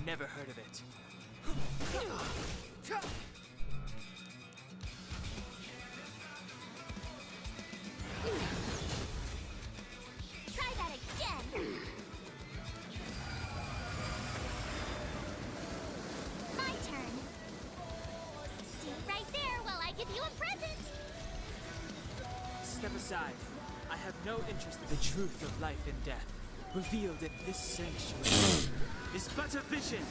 Never heard of it. Try that again! My turn. Stay right there while I give you a present! Step aside. I have no interest in the truth of life and death, revealed in this sanctuary. Is but a vision.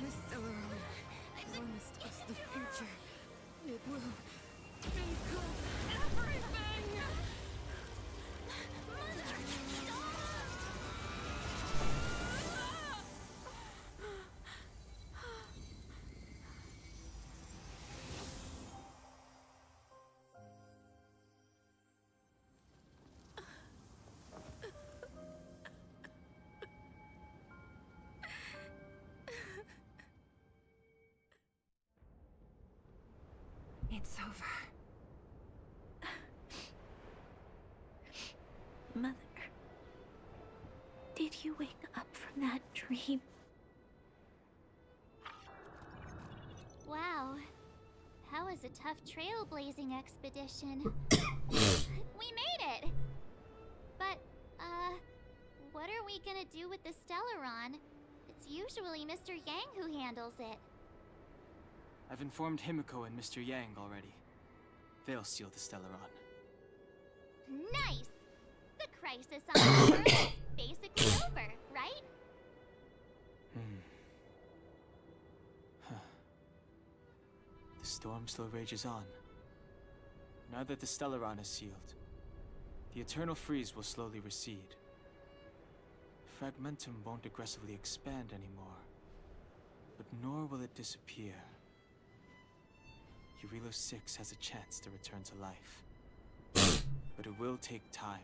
This Stellaron promised us the future. It will include everything! It's over. Mother, did you wake up from that dream? Wow. That was a tough trailblazing expedition. We made it! But, what are we gonna do with the Stellaron? It's usually Mr. Yang who handles it. I've informed Himiko and Mr. Yang already. They'll seal the Stellaron. Nice! The crisis on the Earth is basically over, right? The storm still rages on. Now that the Stellaron is sealed, the eternal freeze will slowly recede. Fragmentum won't aggressively expand anymore, but nor will it disappear. Jarilo-VI has a chance to return to life, but it will take time.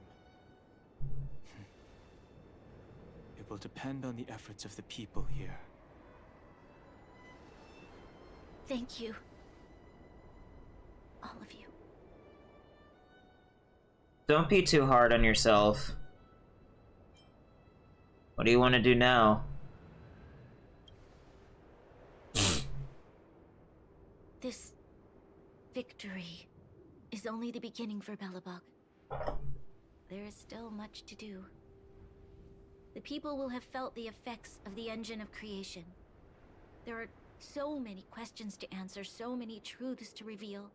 It will depend on the efforts of the people here. Thank you. All of you. Don't be too hard on yourself. What do you want to do now? This victory is only the beginning for Belobog. There is still much to do. The people will have felt the effects of the engine of creation. There are so many questions to answer, so many truths to reveal.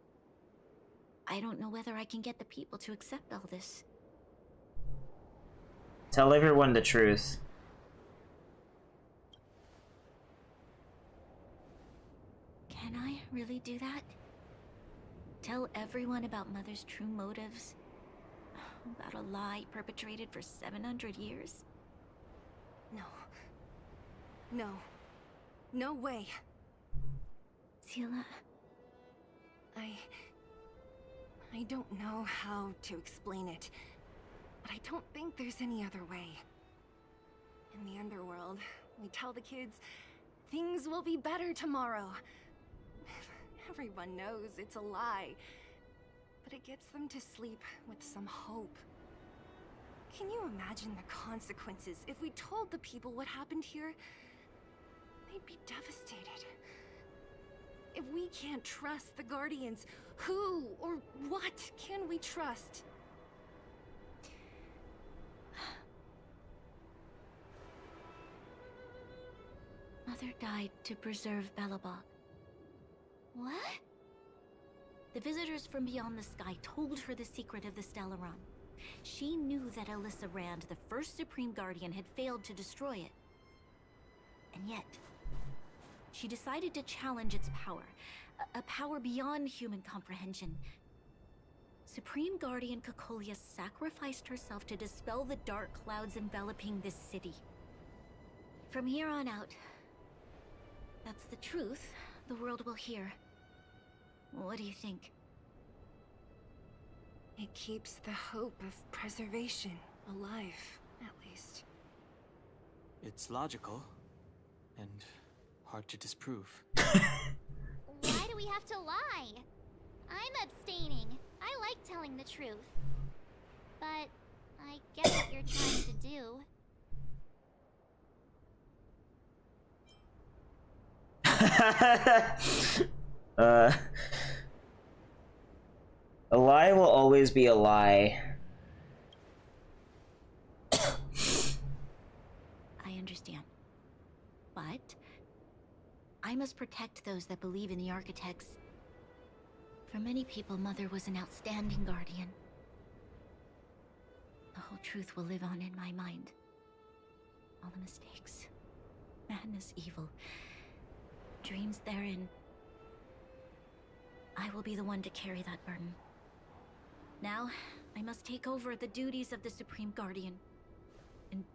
I don't know whether I can get the people to accept all this. Tell everyone the truth. Can I really do that? Tell everyone about Mother's true motives? About a lie perpetrated for 700 years? No. No. No way. Seele. I don't know how to explain it, but I don't think there's any other way. In the underworld, we tell the kids, things will be better tomorrow. Everyone knows it's a lie, but it gets them to sleep with some hope. Can you imagine the consequences if we told the people what happened here? They'd be devastated. If we can't trust the Guardians, who or what can we trust? Mother died to preserve Belobog. What? The visitors from beyond the sky told her the secret of the Stellaron. She knew that Alyssa Rand, the first Supreme Guardian, had failed to destroy it. And yet, she decided to challenge its power, a power beyond human comprehension. Supreme Guardian Cocolia sacrificed herself to dispel the dark clouds enveloping this city. From here on out, that's the truth the world will hear. What do you think? It keeps the hope of preservation alive, at least. It's logical, and hard to disprove. Why do we have to lie? I'm abstaining. I like telling the truth. But I get what you're trying to do. A lie will always be a lie. I understand. But I must protect those that believe in the architects. For many people, Mother was an outstanding guardian. The whole truth will live on in my mind. All the mistakes, madness, evil, dreams therein. I will be the one to carry that burden. Now, I must take over the duties of the Supreme Guardian and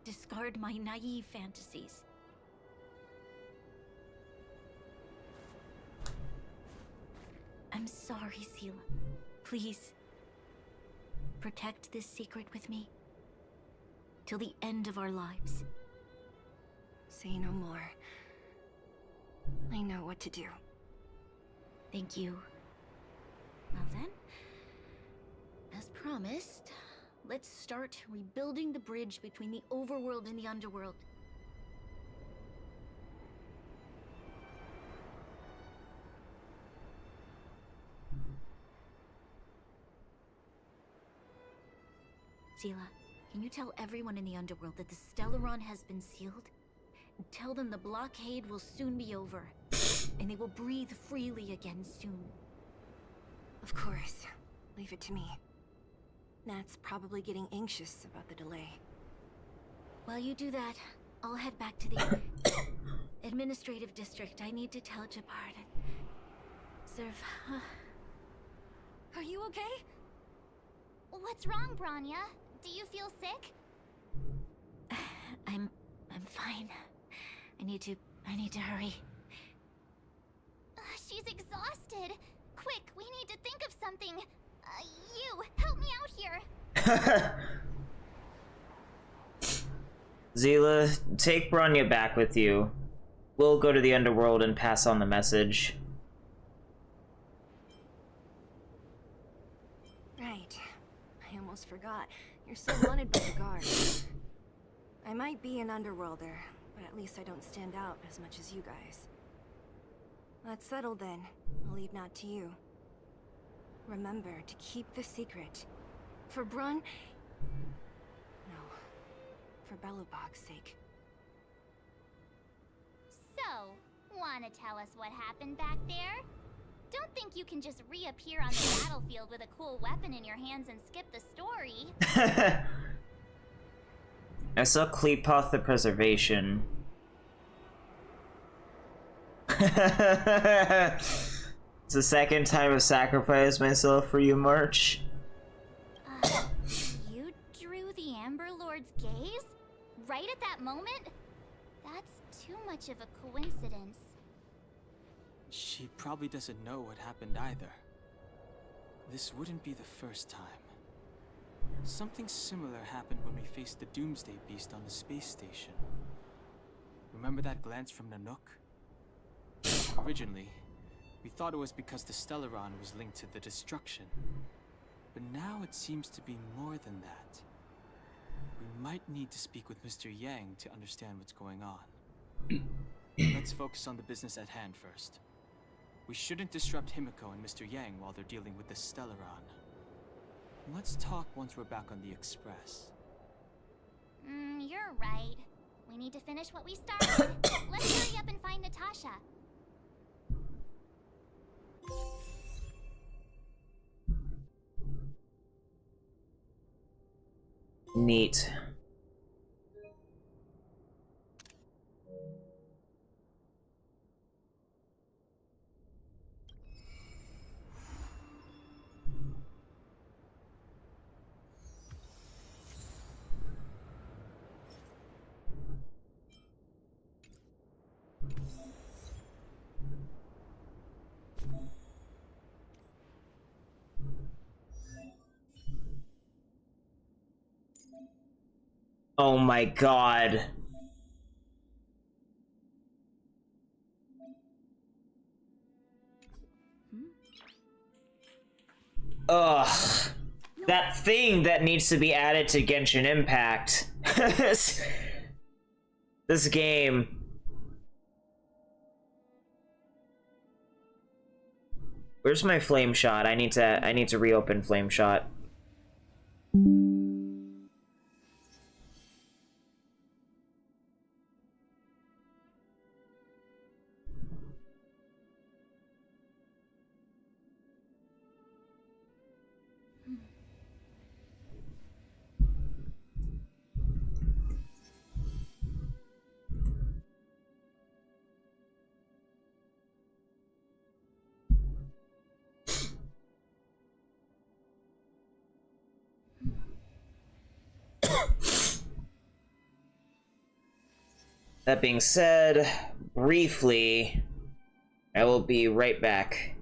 discard my naive fantasies. I'm sorry, Seele. Please, protect this secret with me till the end of our lives. Say no more. I know what to do. Thank you. Well then, as promised, let's start rebuilding the bridge between the overworld and the underworld. Seele, can you tell everyone in the underworld that the Stellaron has been sealed? And tell them the blockade will soon be over, and they will breathe freely again soon. Of course. Leave it to me. Nat's probably getting anxious about the delay. While you do that, I'll head back to the administrative district. I need to tell Jabard and Serve. Are you okay? What's wrong, Bronya? Do you feel sick? I'm fine. I need to hurry. She's exhausted. Quick, we need to think of something. You, help me out here. Seele, take Bronya back with you. We'll go to the underworld and pass on the message. Right. I almost forgot. You're still wanted by the guards. I might be an underworlder, but at least I don't stand out as much as you guys. That's settled then. I'll leave Nat to you. Remember to keep the secret. For Brun... No. For Belobog's sake. So, wanna tell us what happened back there? Don't think you can just reappear on the battlefield with a cool weapon in your hands and skip the story. I saw Kleepoth the Preservation. It's the second time I've sacrificed myself for you, March. You drew the Amber Lord's gaze? Right at that moment? That's too much of a coincidence. She probably doesn't know what happened either. This wouldn't be the first time. Something similar happened when we faced the Doomsday Beast on the space station. Remember that glance from Nanook? Originally, we thought it was because the Stellaron was linked to the destruction. But now it seems to be more than that. We might need to speak with Mr. Yang to understand what's going on. Let's focus on the business at hand first. We shouldn't disrupt Himiko and Mr. Yang while they're dealing with the Stellaron. Let's talk once we're back on the Express. You're right. We need to finish what we started. Let's hurry up and find Natasha. Neat. Oh my god. Ugh. That thing that needs to be added to Genshin Impact. This game. Where's my flame shot? I need to reopen flame shot. That being said, briefly, I will be right back.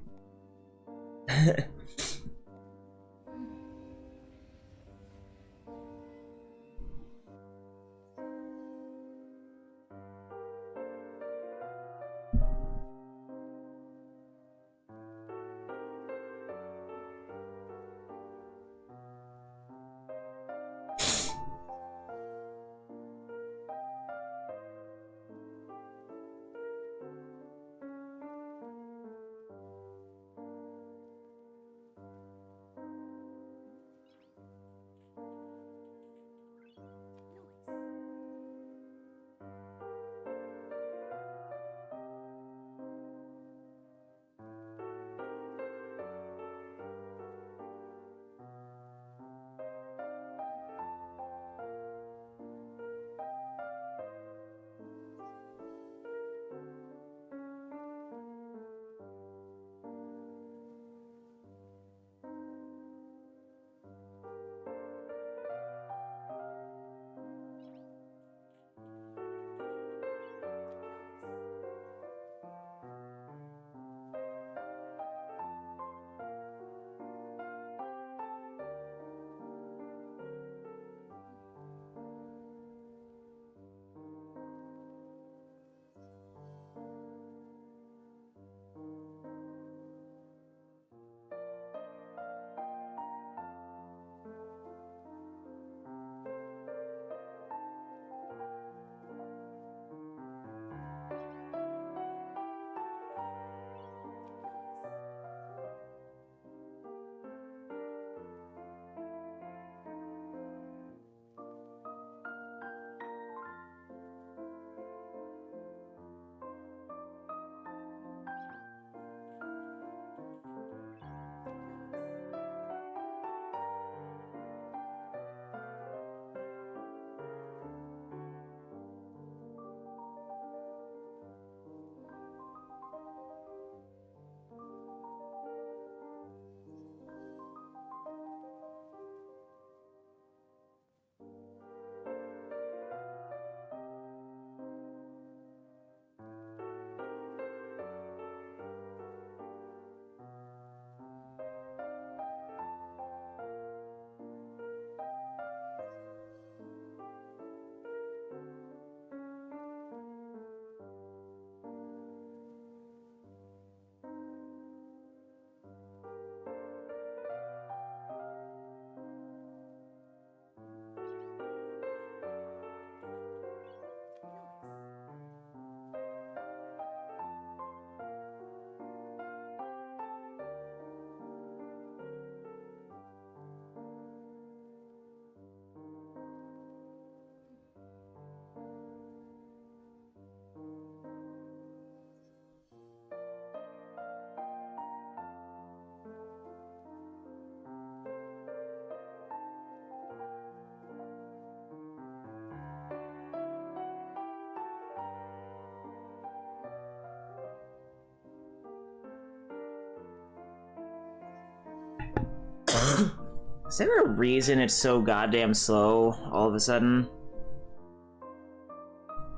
Is there a reason it's so goddamn slow all of a sudden?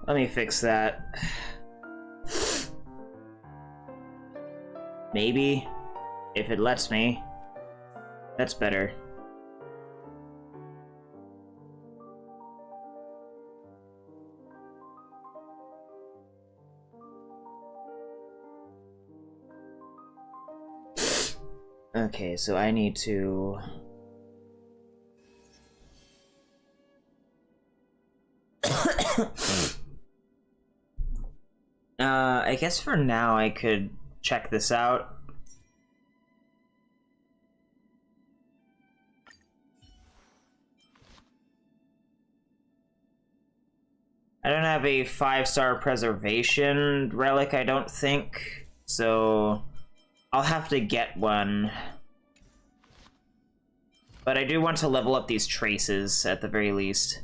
Let me fix that. Maybe, if it lets me. That's better. Okay, so I need to... I guess for now I could check this out. I don't have a 5-star preservation relic, I don't think, so I'll have to get one. But I do want to level up these traces at the very least.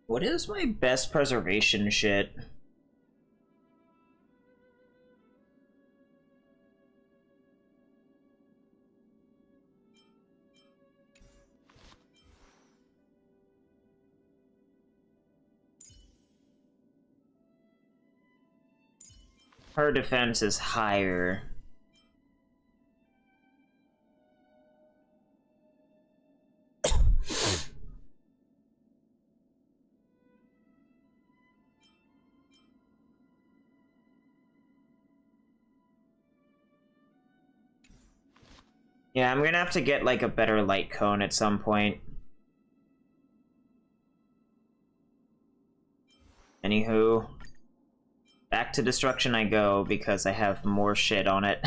What is my best preservation shit? Her defense is higher. Yeah, I'm gonna have to get like a better light cone at some point. Anywho, back to destruction I go because I have more shit on it.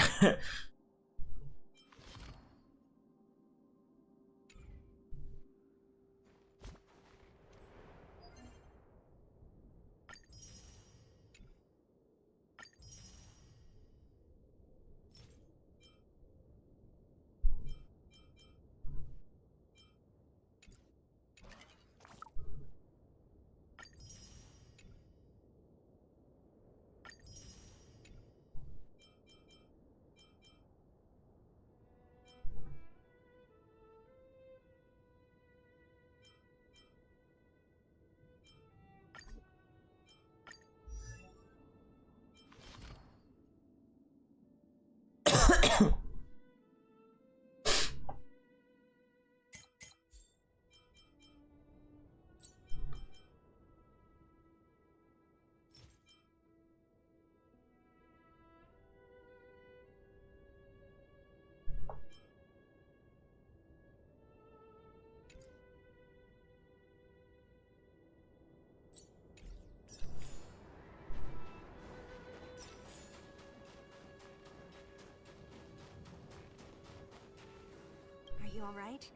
You all right?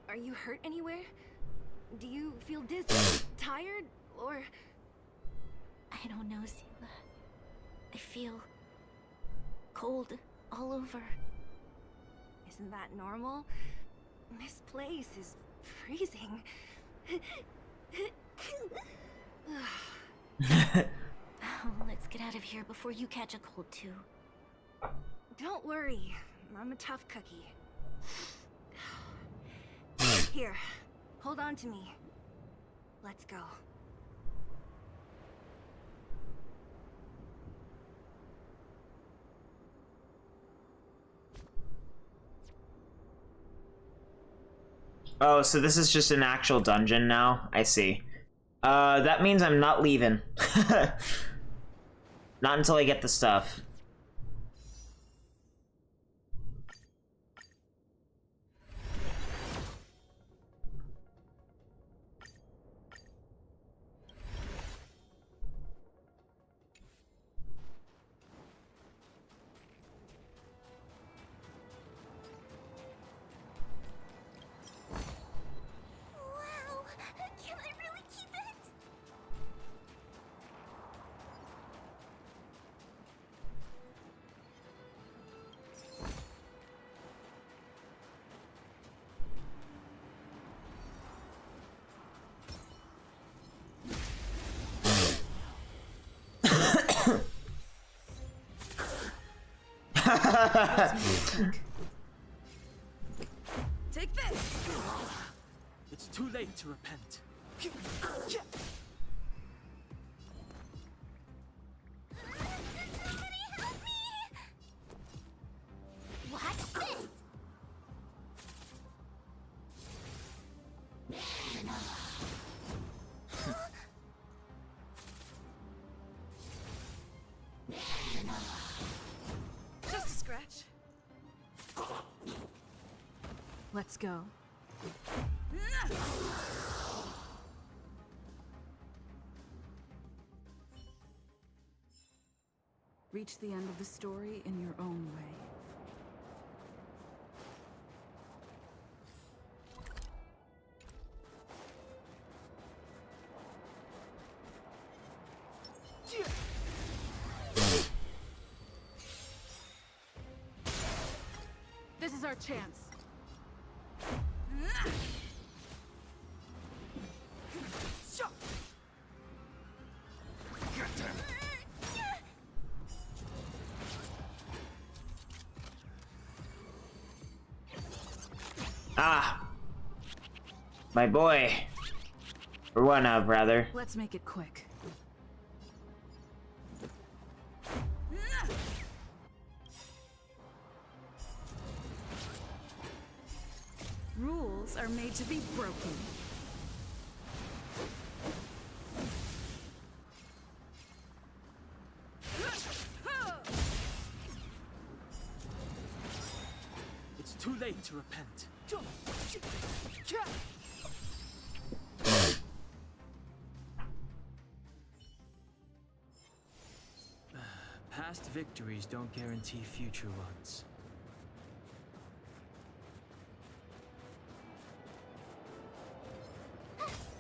Are you hurt anywhere? Do you feel dizzy, tired, or... I don't know, Seela. I feel... cold all over. Isn't that normal? This place is freezing. Let's get out of here before you catch a cold too. Don't worry, I'm a tough cookie. Here, hold on to me. Let's go. Oh, so this is just an actual dungeon now? I see. That means I'm not leaving. Not until I get the stuff. Wow! Can I really keep it? Take this! It's too late to repent. Watch this! Just a scratch. Let's go. Reach the end of the story in your own way. This is our chance. Ah! My boy. Or one of, rather. Let's make it quick. Rules are made to be broken. It's too late to repent. Past victories don't guarantee future ones.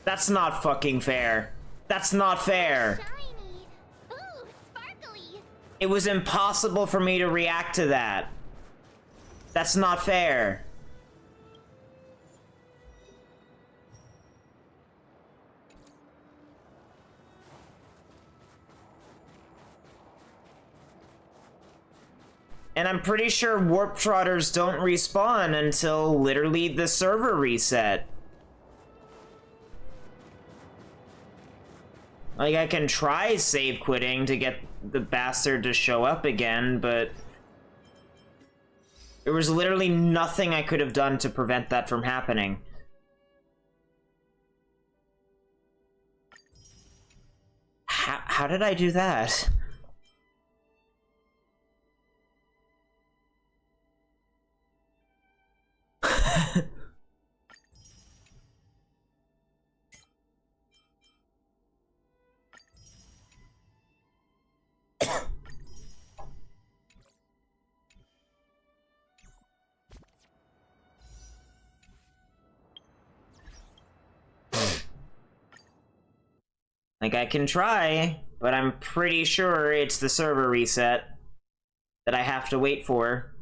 That's not fucking fair. That's not fair. Shiny! Ooh, sparkly! It was impossible for me to react to that. That's not fair. And I'm pretty sure Warp Trotters don't respawn until literally the server reset. Like, I can try save quitting to get the bastard to show up again, but there was literally nothing I could have done to prevent that from happening. How did I do that? Like, I can try, but I'm pretty sure it's the server reset that I have to wait for.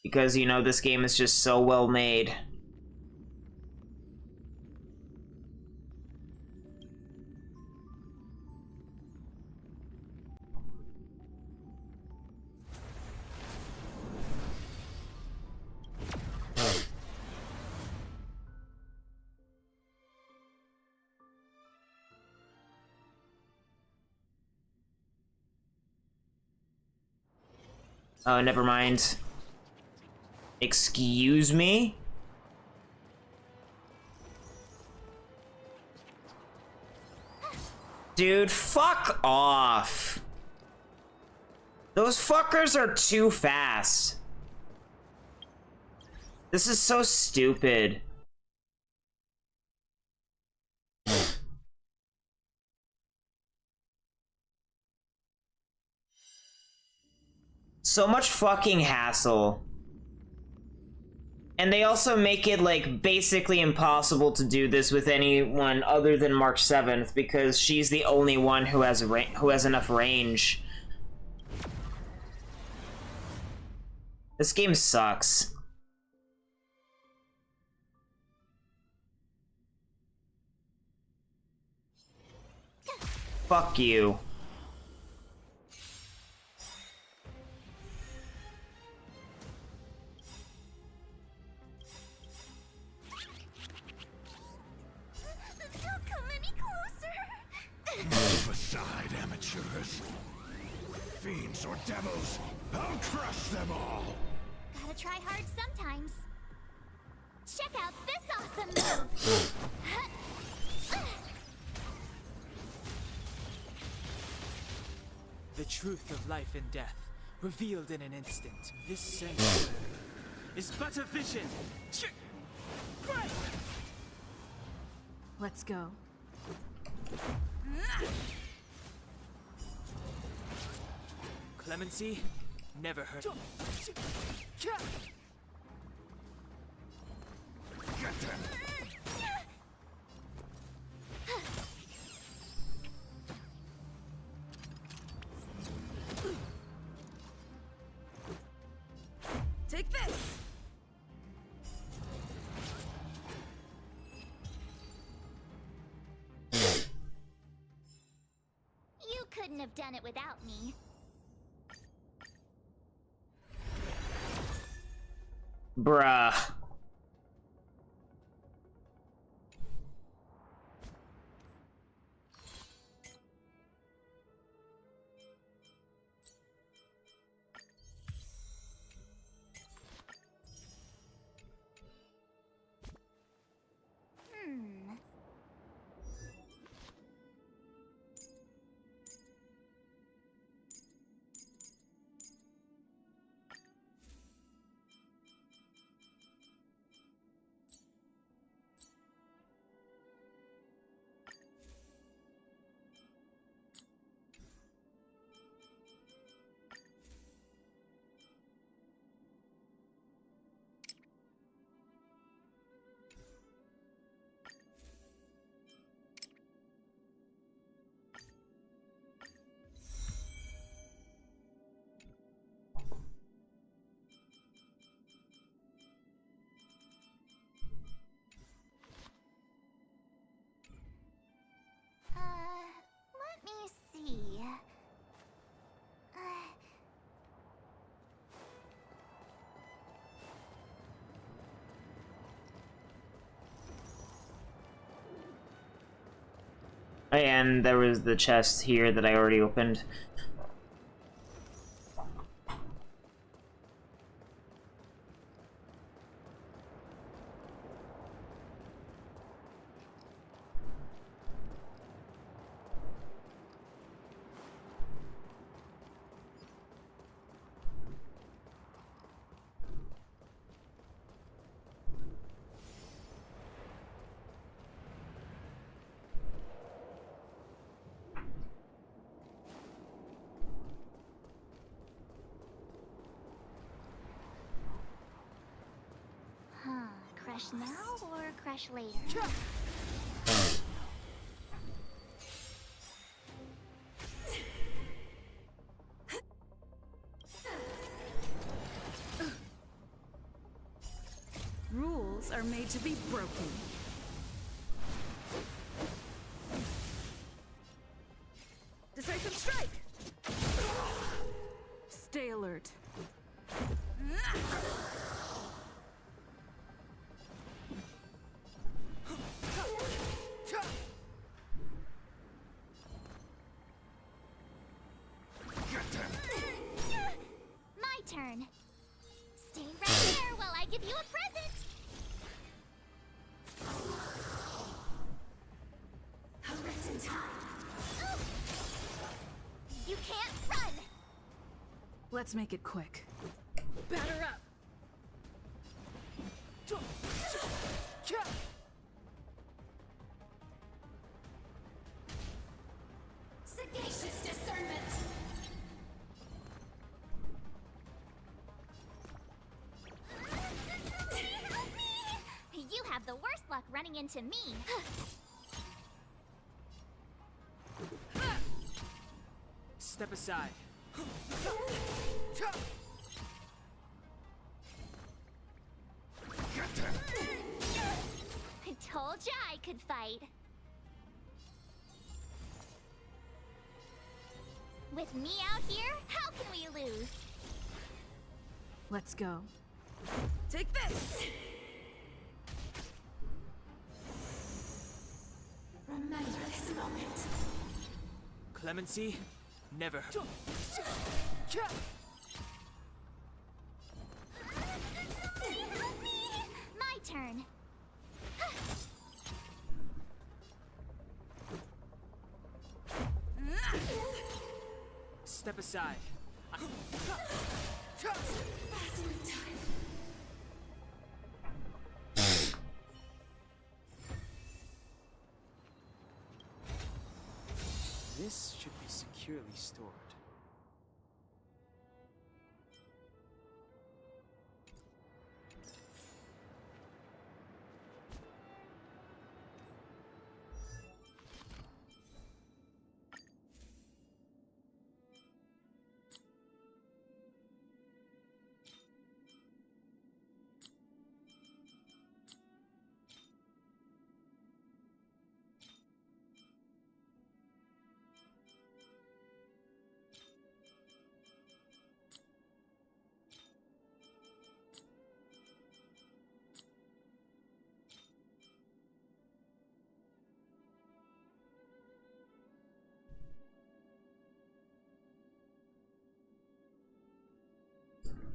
Because, you know, this game is just so well made. Oh, never mind. Excuse me? Dude, fuck off. Those fuckers are too fast. This is so stupid. So much fucking hassle. And they also make it, like, basically impossible to do this with anyone other than March 7th, because she's the only one who has enough range. This game sucks. Fuck you. Move aside, amateurs. Fiends or devils, I'll crush them all. Gotta try hard sometimes. Check out this awesome move! The truth of life and death, revealed in an instant. This sense is but a vision. Let's go. Clemency never hurt. Get them! Take this! You couldn't have done it without me. Bruh. Let me see. And there was the chest here that I already opened. Crush now or crush later? Rules are made to be broken. Decisive strike! Stay alert. My turn. I give you a present? You can't run! Let's make it quick. Batter up! Sagacious discernment! You have the worst luck running into me. Step aside. I told ya I could fight. With me out here, how can we lose? Let's go. Take this! Remember this moment. Clemency, never. My turn. Step aside. This should be securely stored.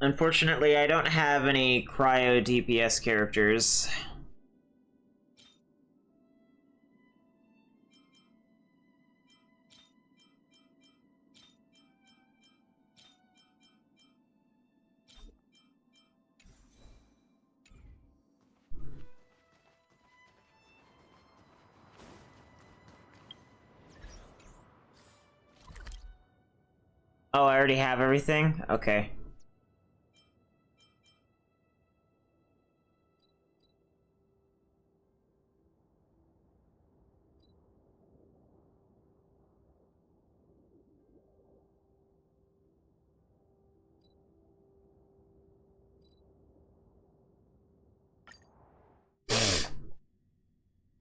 Unfortunately, I don't have any cryo DPS characters. Oh, I already have everything? Okay.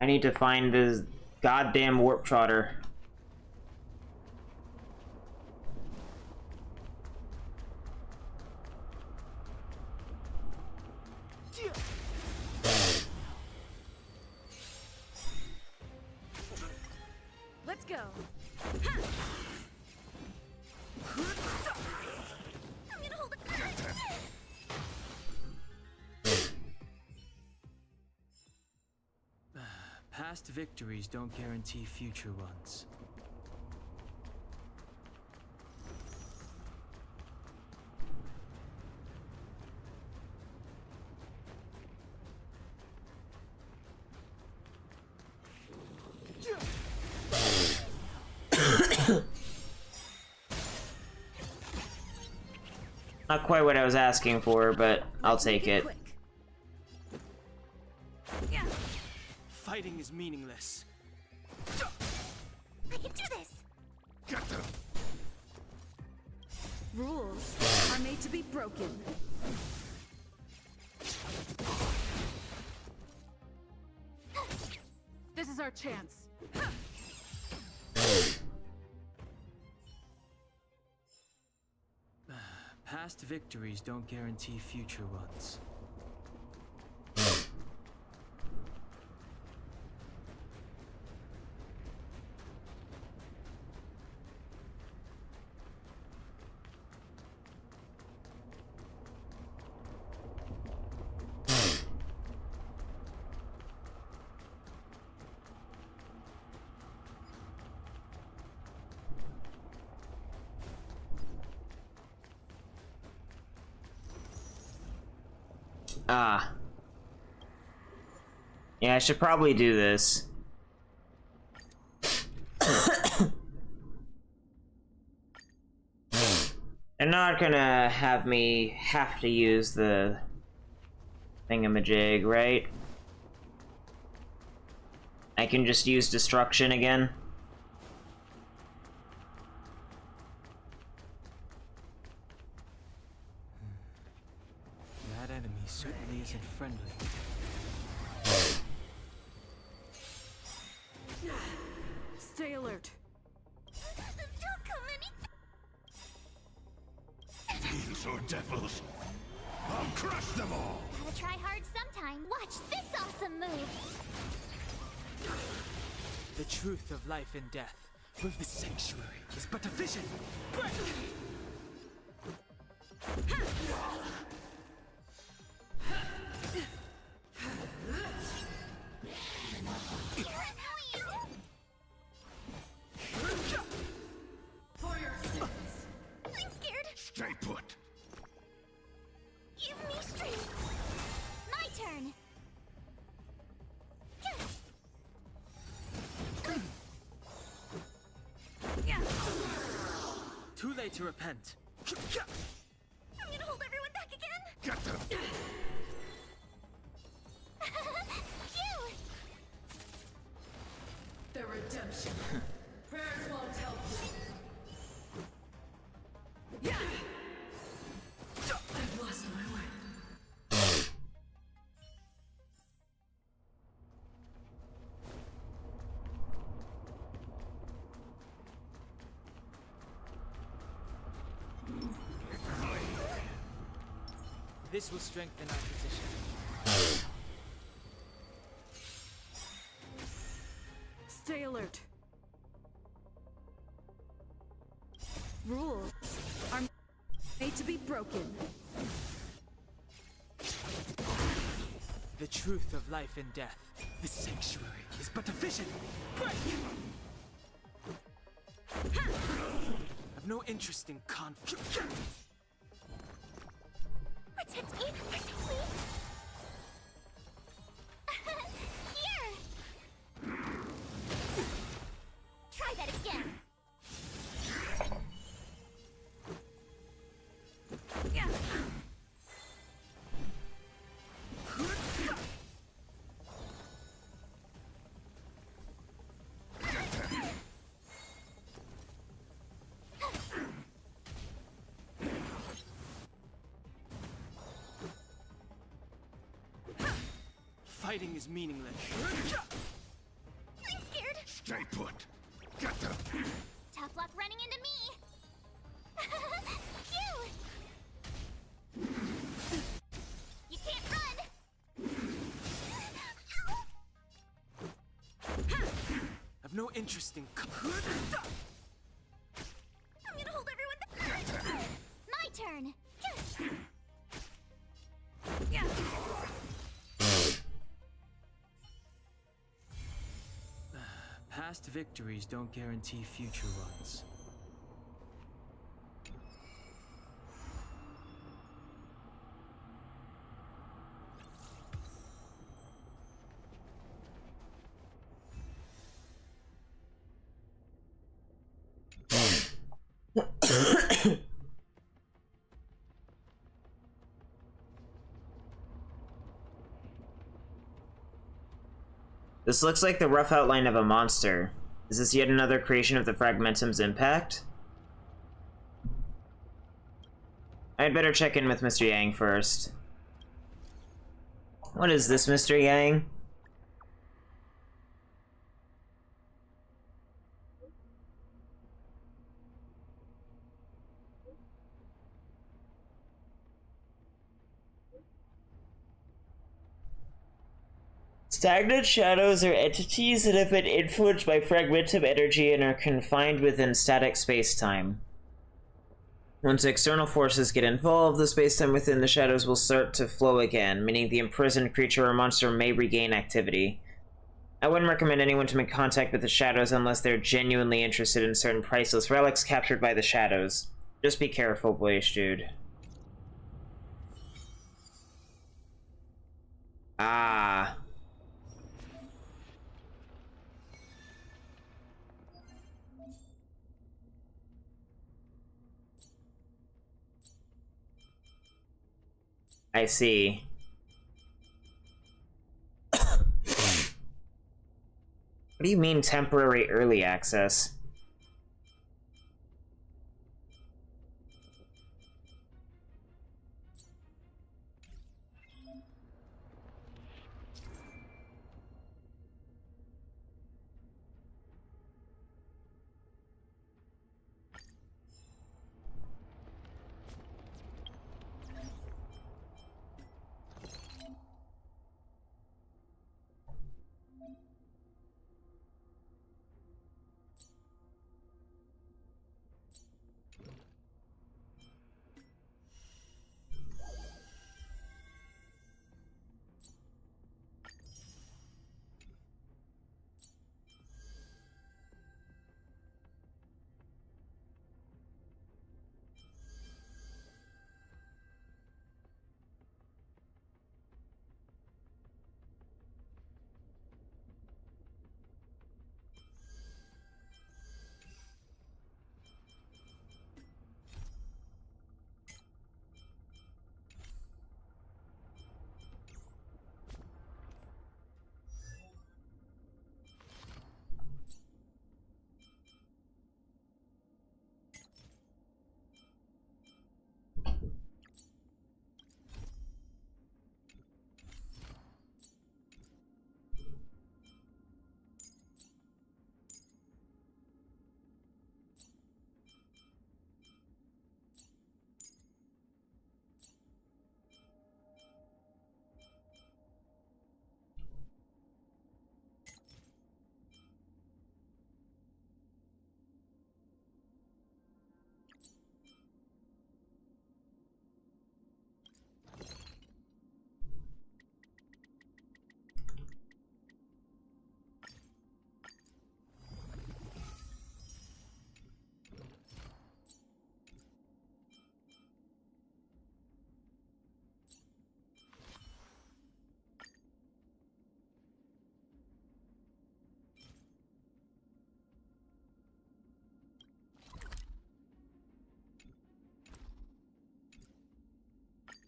I need to find this goddamn warp trotter. Let's go. I'm gonna hold a gun. Past victories don't guarantee future ones. Not quite what I was asking for, but I'll take it. Fighting is meaningless. I can do this. Get them. Rules are made to be broken. This is our chance. Past victories don't guarantee future ones. Ah. Yeah, I should probably do this. They're not gonna have me have to use the thingamajig, right? I can just use destruction again. That enemy certainly isn't friendly. Stay alert. Fiends or devils, I'll crush them all! Gotta try hard sometime. Watch this awesome move! The truth of life and death. With the sanctuary is but a vision. Break! I'm scared. Stay put. Give me strength. My turn. Too late to repent. I'm gonna hold everyone back again. Get them. Phew. The redemption. Prayers won't help you. I've lost my way. This will strengthen our position. Stay alert. Rules are made to be broken. The truth of life and death. The sanctuary is but a vision. Break! I've no interest in conflict. Protect me. Protect me. Here. Try that again. Fighting is meaningless. I'm scared. Stay put. Get them. Tough luck running into me. Phew. You can't run. I've no interest in I'm gonna hold everyone back. My turn. Past victories don't guarantee future ones. This looks like the rough outline of a monster. Is this yet another creation of the Fragmentum's impact? I'd better check in with Mr. Yang first. What is this, Mr. Yang? Stagnant shadows are entities that have been influenced by fragmentum energy and are confined within static space-time. Once external forces get involved, the space-time within the shadows will start to flow again, meaning the imprisoned creature or monster may regain activity. I wouldn't recommend anyone to make contact with the shadows unless they're genuinely interested in certain priceless relics captured by the shadows. Just be careful, boyish dude. Ah. I see. What do you mean temporary early access?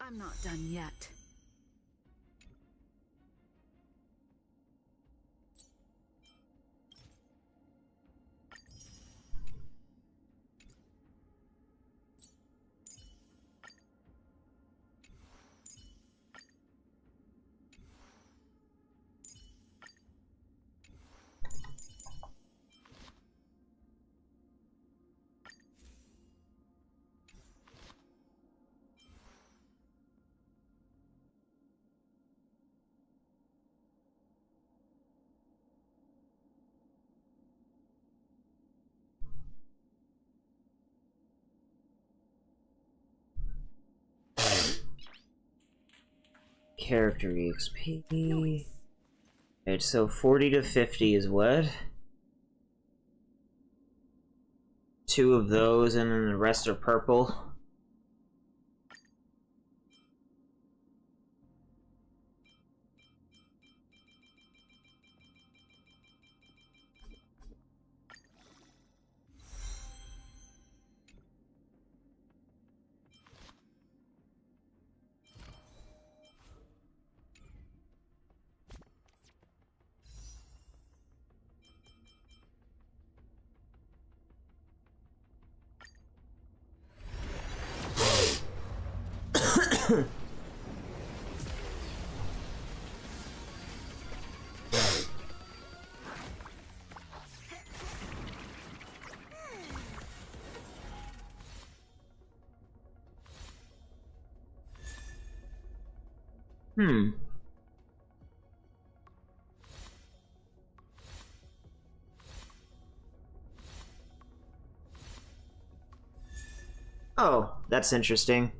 I'm not done yet. Character EXP. Right, so 40 to 50 is what? 2 of those, and then the rest are purple. Oh, that's interesting.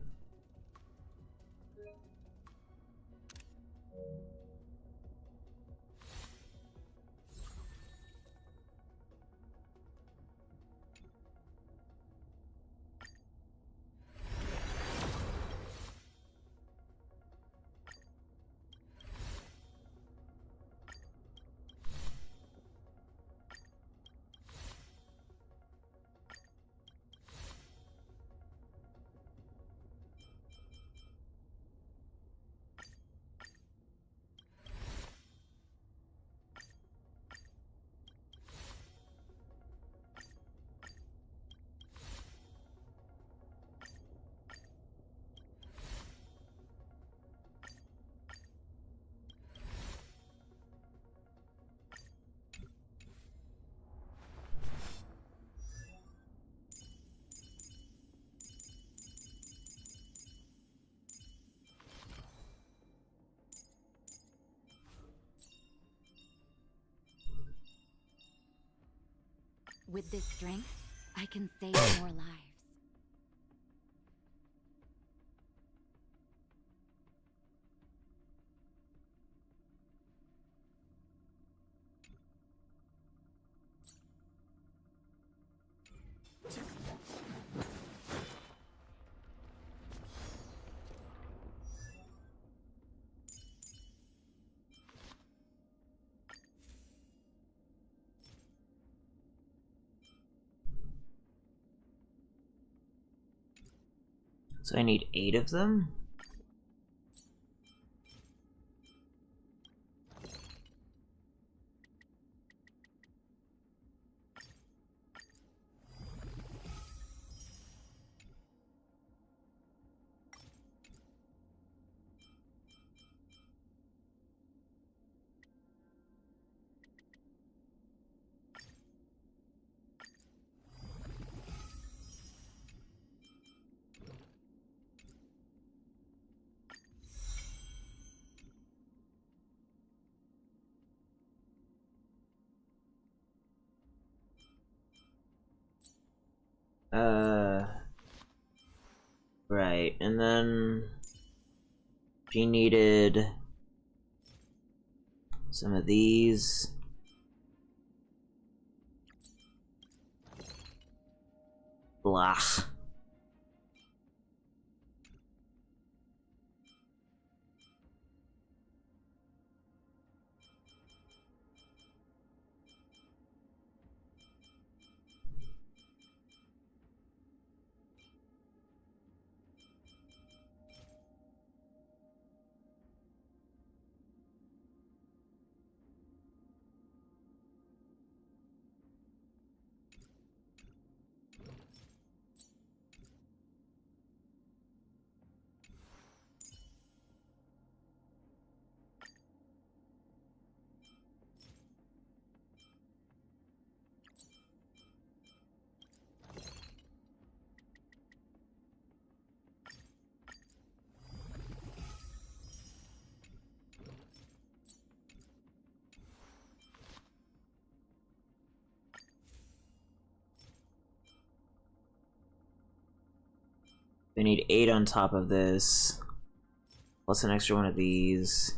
With this strength, I can save more lives. So I need 8 of them? Right, and then she needed some of these. Blah. We need 8 on top of this, plus an extra one of these.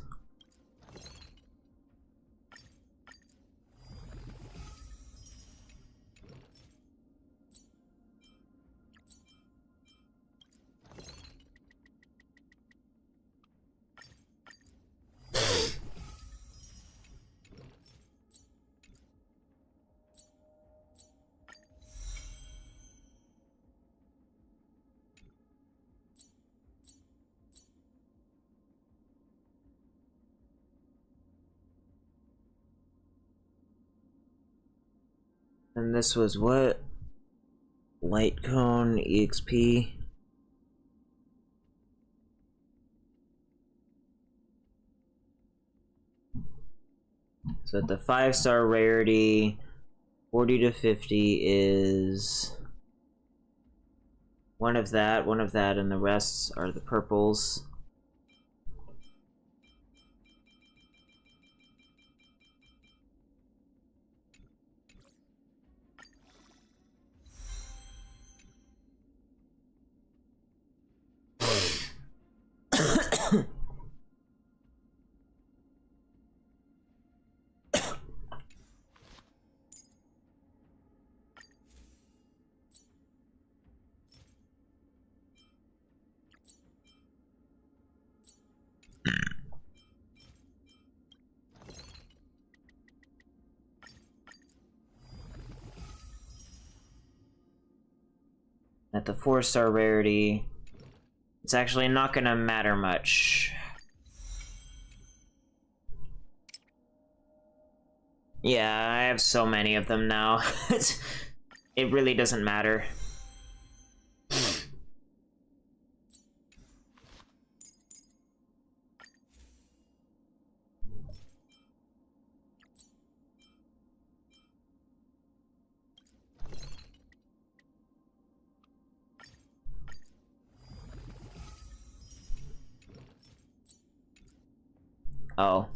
And this was what? Light Cone EXP. So at the 5-star rarity, 40 to 50 is one of that, and the rest are the purples. At the 4-star rarity, it's actually not gonna matter much. Yeah, I have so many of them now. It really doesn't matter. Oh.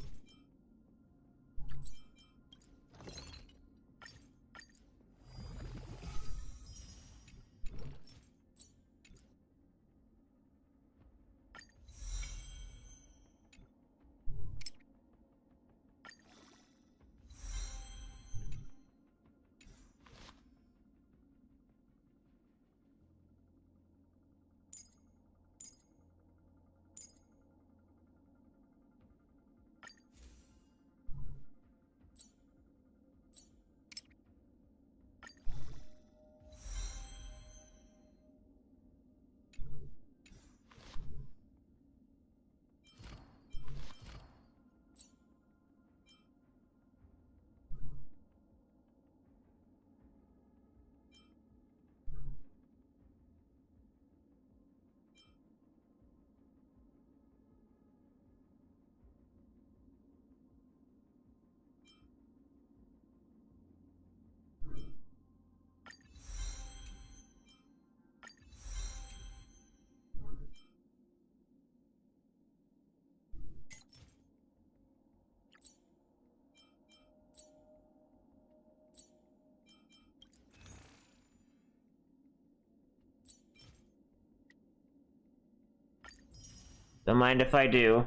Don't mind if I do.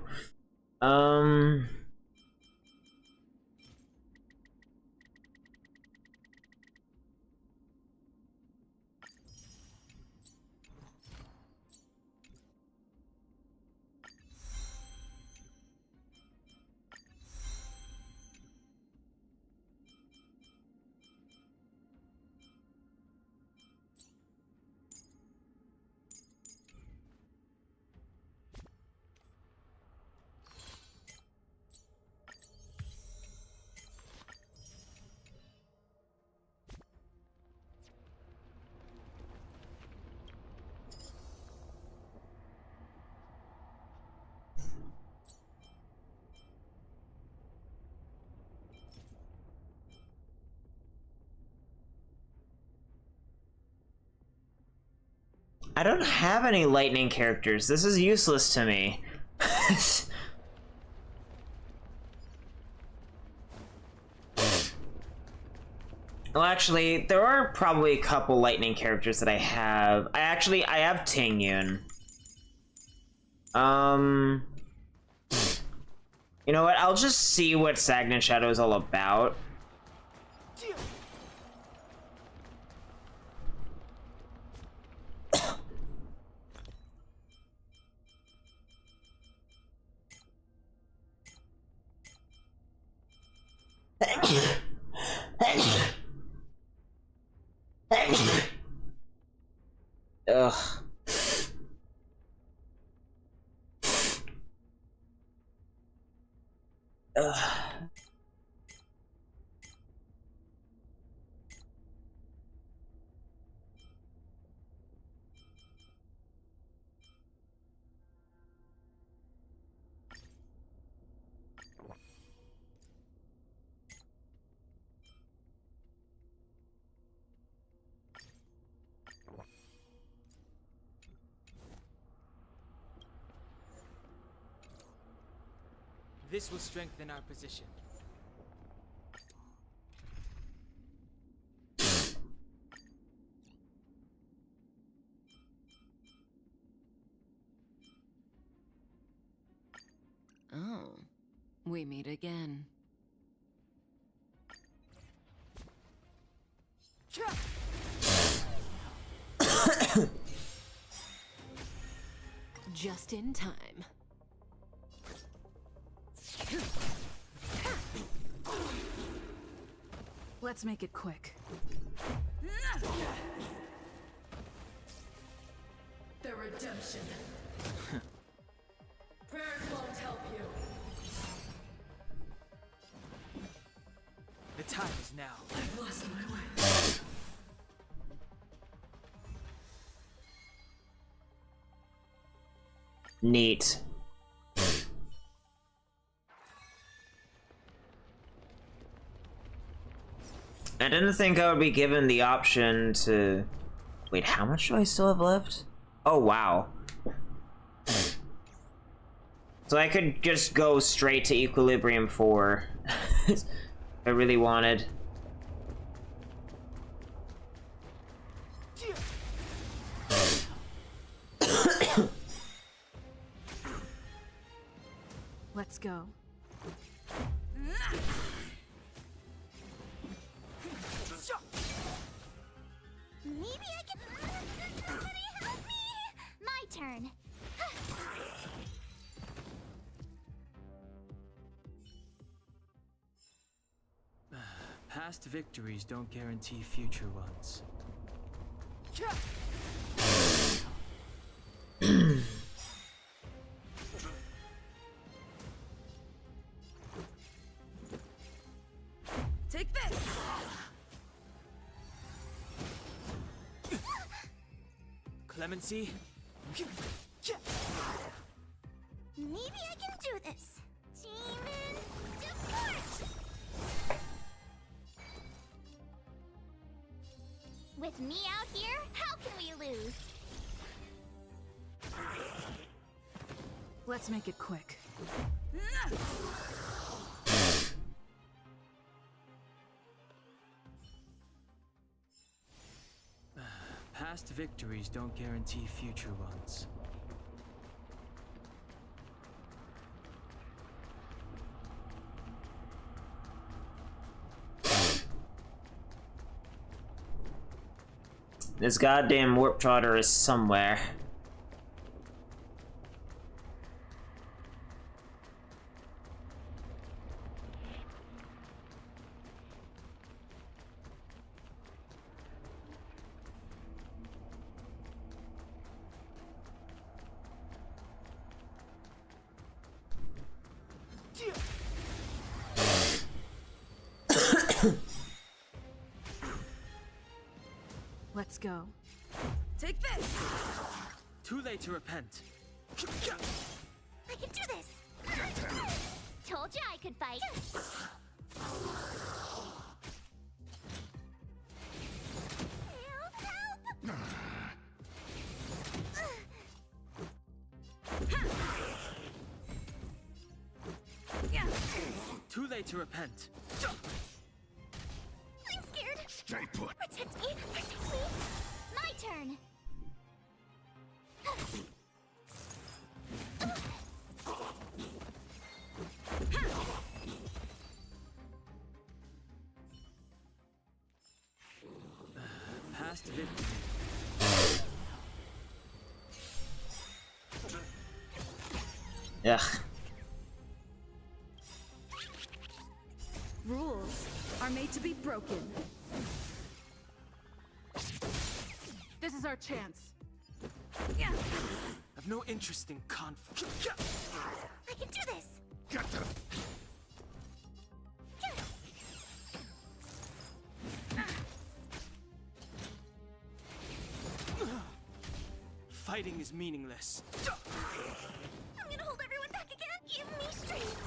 I don't have any lightning characters. This is useless to me. Well, actually, there are probably a couple lightning characters that I have. I have Tingyun. You know what? I'll just see what Stagnant Shadow is all about. Ugh. Ugh. This will strengthen our position. Oh, we meet again. Just in time. Let's make it quick. The redemption. Prayers won't help you. The time is now. I've lost my way. Neat. I didn't think I would be given the option to... Wait, how much do I still have left? Oh, wow. So I could just go straight to Equilibrium 4. If I really wanted. Let's go. Maybe I can... Somebody help me! My turn. Past victories don't guarantee future ones. Take this! Clemency? Maybe I can do this. Demon depart! With me out here, how can we lose? Let's make it quick. Past victories don't guarantee future ones. This goddamn warp trotter is somewhere. Let's go. Take this! Too late to repent. I can do this! Told you I could fight! Help! Too late to repent. I'm scared! Stay put! Protect me! Protect me! My turn! Past victory. Ugh. Rules are made to be broken. This is our chance. I've no interest in conflict. I can do this! Get them! Fighting is meaningless. I'm gonna hold everyone back again! Give me strength!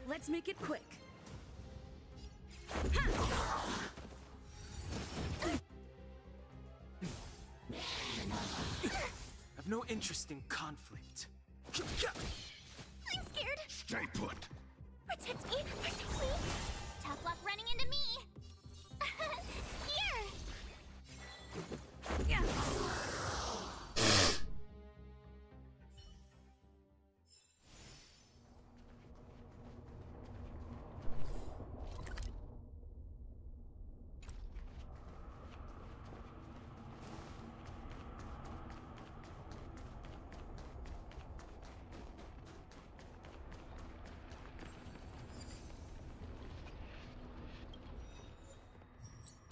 Let's make it quick. I've no interest in conflict. I'm scared! Stay put! Protect me! Protect me! Tough luck running into me! Here!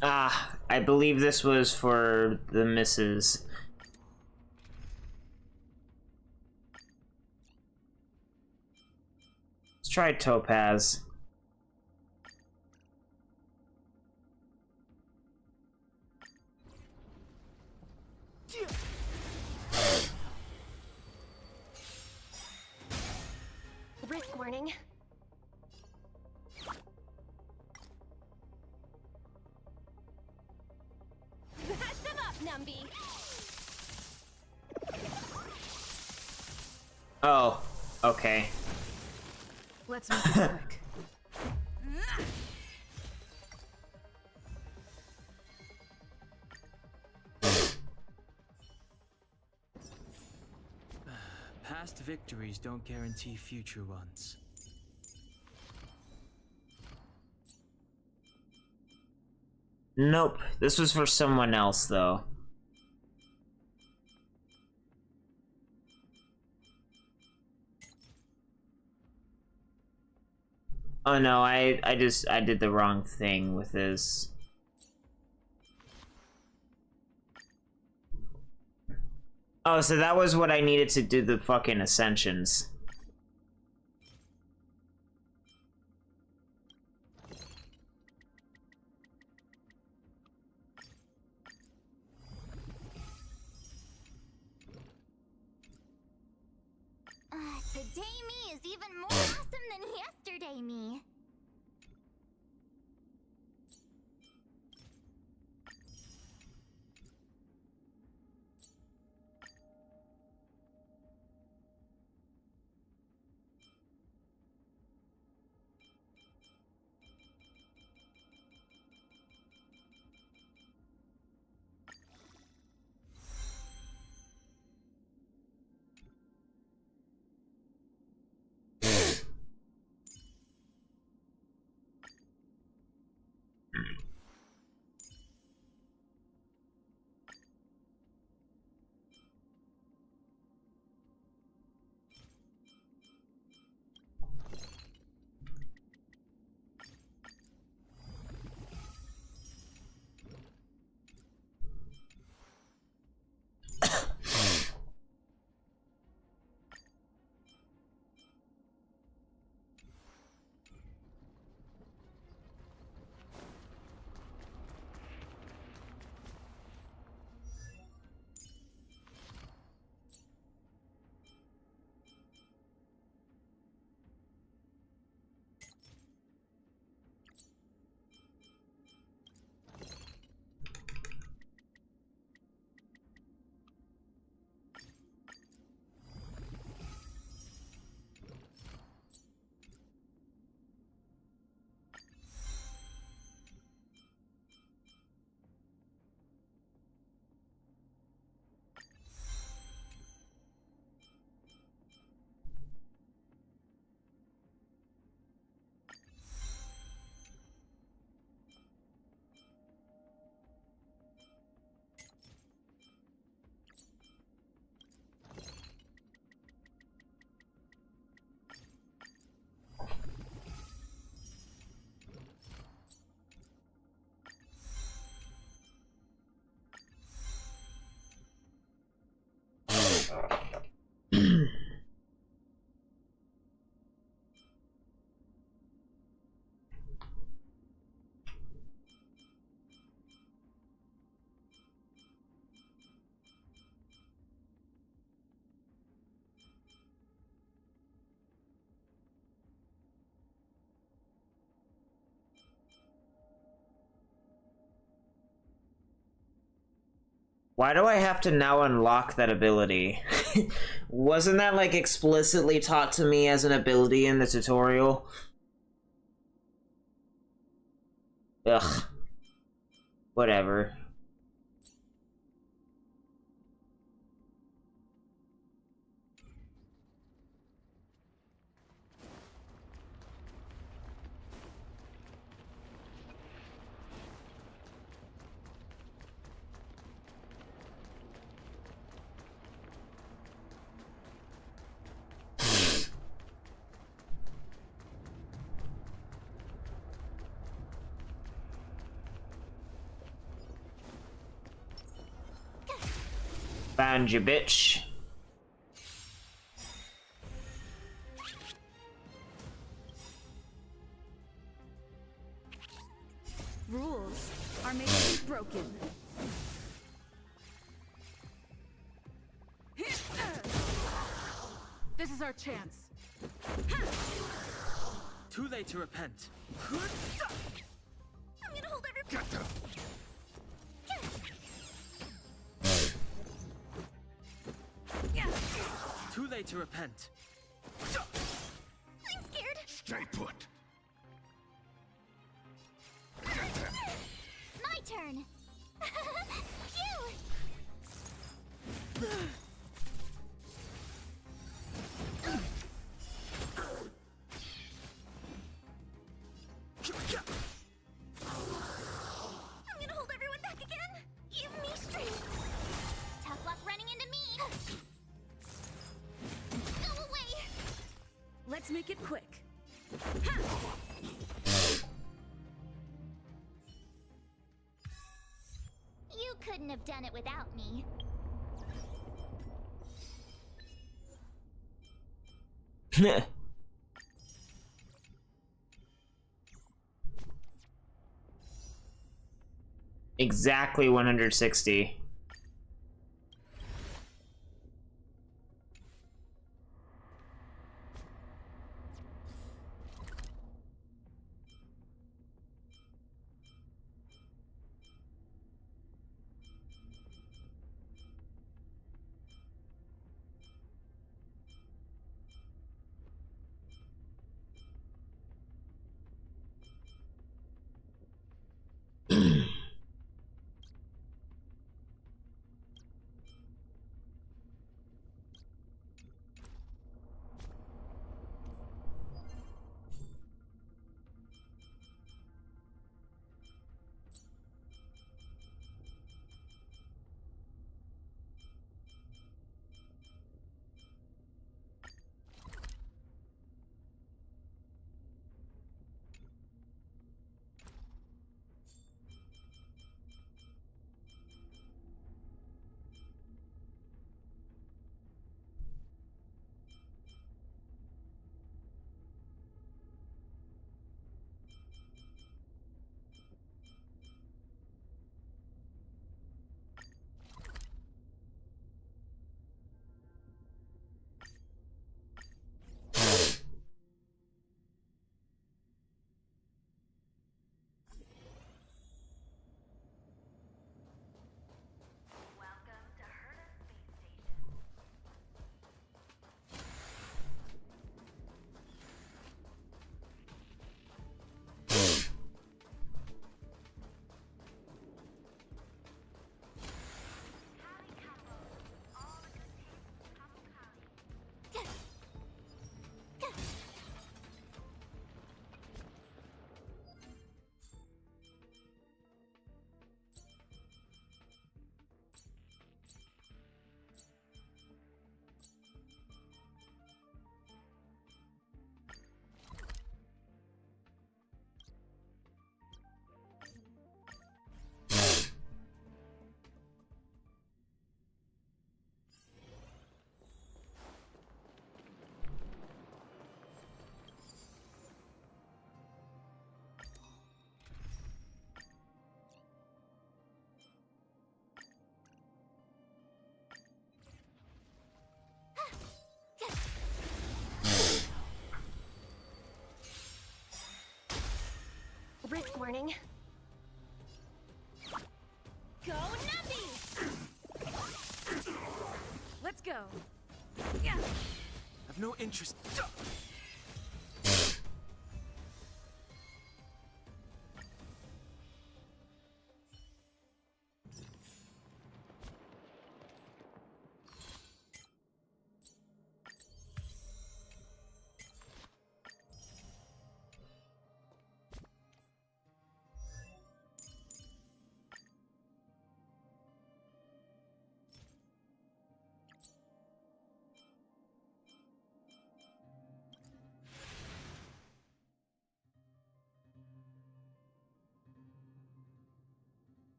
Ah, I believe this was for the misses. Let's try Topaz. Risk warning. Bash them up, Numby! Oh, okay. Let's make it quick. Past victories don't guarantee future ones. Nope, this was for someone else, though. Oh no, I did the wrong thing with this. Oh, so that was what I needed to do the fucking ascensions. Today me is even more awesome than yesterday me. Why do I have to now unlock that ability? Wasn't that, like, explicitly taught to me as an ability in the tutorial? Ugh. Whatever. Found you, bitch. Rules are made to be broken. This is our chance. Too late to repent. I'm gonna hold every— Get them! Too late to repent. I'm scared. Stay put. My turn. Phew. I'm gonna hold everyone back again. Give me strength. Tough luck running into me. Go away. Let's make it quick. You couldn't have done it without me. Exactly 160. Risk warning. Go Nuppy! I've no interest.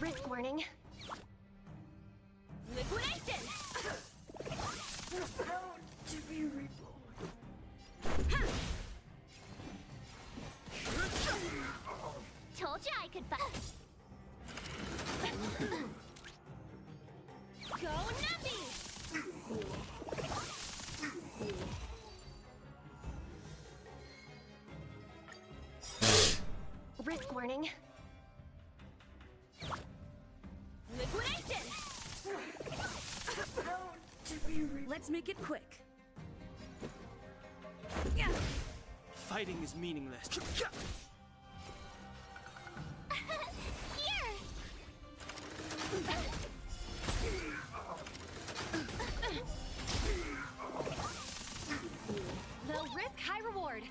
Risk warning. Liquidation! To be reborn. Told ya I could Go Nuppy! Risk warning. Liquidation! Let's make it quick. Fighting is meaningless. Here! Low risk, high reward.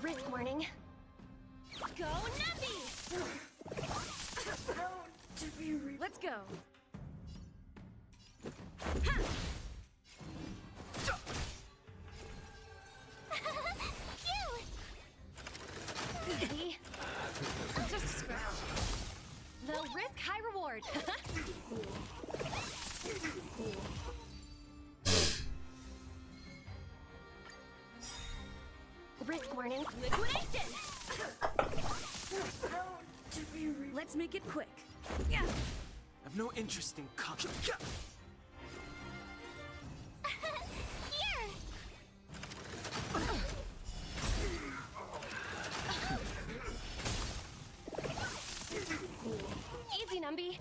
Risk warning. Go Nuppy! Let's go. Steady. Just a scratch. Low risk, high reward. Risk warning. Liquidation! Let's make it quick. I've no interest in Here! Easy, Numby.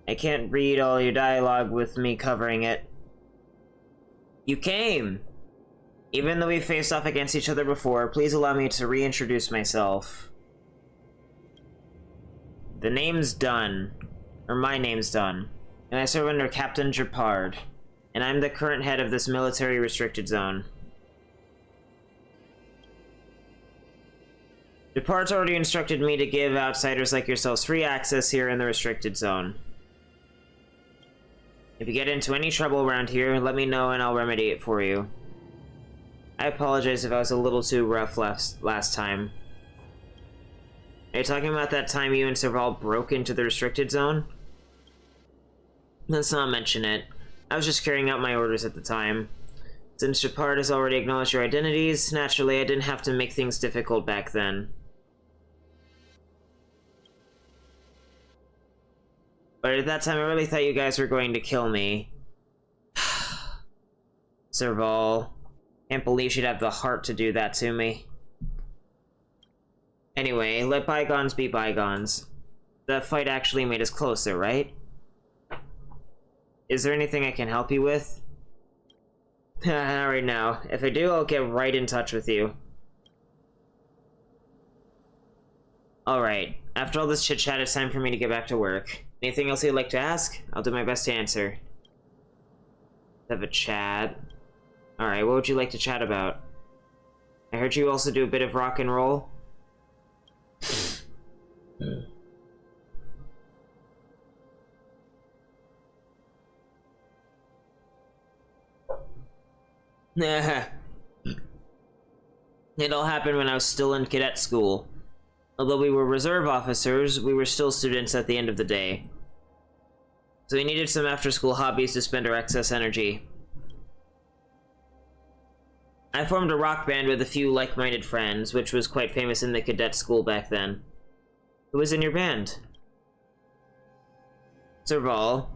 I can't read all your dialogue with me covering it. You came! Even though we faced off against each other before, please allow me to reintroduce myself. The name's done. Or my name's done. And I serve under Captain Japard. And I'm the current head of this military restricted zone. Japard's already instructed me to give outsiders like yourselves free access here in the restricted zone. If you get into any trouble around here, let me know and I'll remedy it for you. I apologize if I was a little too rough last time. Are you talking about that time you and Serval broke into the restricted zone? Let's not mention it. I was just carrying out my orders at the time. Since Shepard has already acknowledged your identities, naturally I didn't have to make things difficult back then. But at that time I really thought you guys were going to kill me. Serval. Can't believe she'd have the heart to do that to me. Anyway, let bygones be bygones. That fight actually made us closer, right? Is there anything I can help you with? Not right now. If I do, I'll get right in touch with you. Alright, after all this chit-chat, it's time for me to get back to work. Anything else you'd like to ask? I'll do my best to answer. Have a chat. Alright, what would you like to chat about? I heard you also do a bit of rock and roll. It all happened when I was still in cadet school. Although we were reserve officers, we were still students at the end of the day. So we needed some after-school hobbies to spend our excess energy. I formed a rock band with a few like-minded friends, which was quite famous in the cadet school back then. Who was in your band? Serval.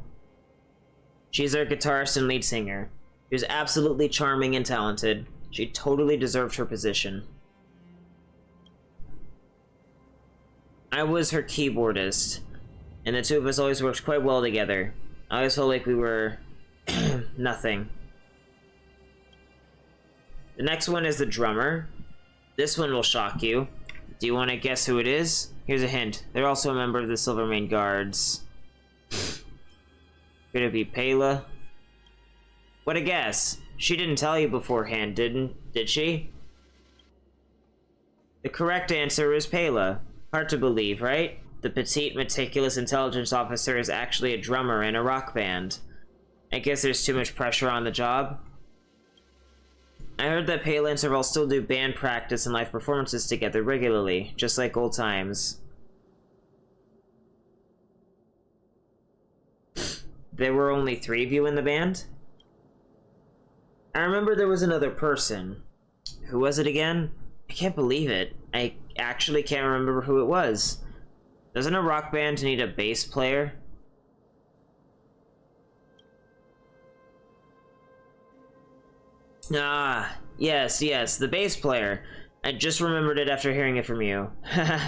She's our guitarist and lead singer. She was absolutely charming and talented. She totally deserved her position. I was her keyboardist, and the two of us always worked quite well together. I always felt like we were nothing. The next one is the drummer. This one will shock you. Do you want to guess who it is? Here's a hint. They're also a member of the Silvermane Guards. Could it be Pela? What a guess. She didn't tell you beforehand, did she? The correct answer is Pela. Hard to believe, right? The petite, meticulous intelligence officer is actually a drummer in a rock band. I guess there's too much pressure on the job. I heard that Pela and Serval still do band practice and live performances together regularly, just like old times. There were only 3 of you in the band? I remember there was another person. Who was it again? I can't believe it. I actually can't remember who it was. Doesn't a rock band need a bass player? Ah, yes, the bass player. I just remembered it after hearing it from you.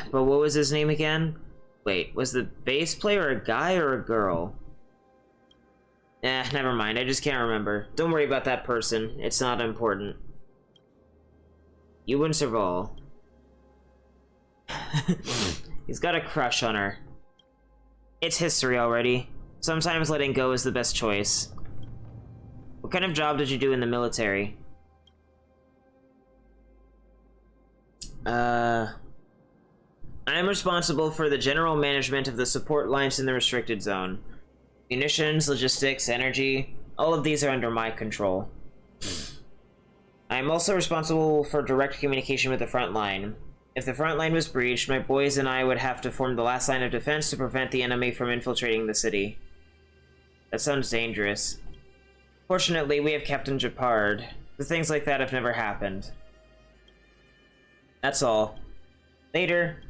But what was his name again? Wait, was the bass player a guy or a girl? Never mind, I just can't remember. Don't worry about that person, it's not important. You and Serval. He's got a crush on her. It's history already. Sometimes letting go is the best choice. What kind of job did you do in the military? I am responsible for the general management of the support lines in the restricted zone. Munitions, logistics, energy, all of these are under my control. I am also responsible for direct communication with the front line. If the front line was breached, my boys and I would have to form the last line of defense to prevent the enemy from infiltrating the city. That sounds dangerous. Fortunately, we have Captain Japard, so things like that have never happened. That's all. Later.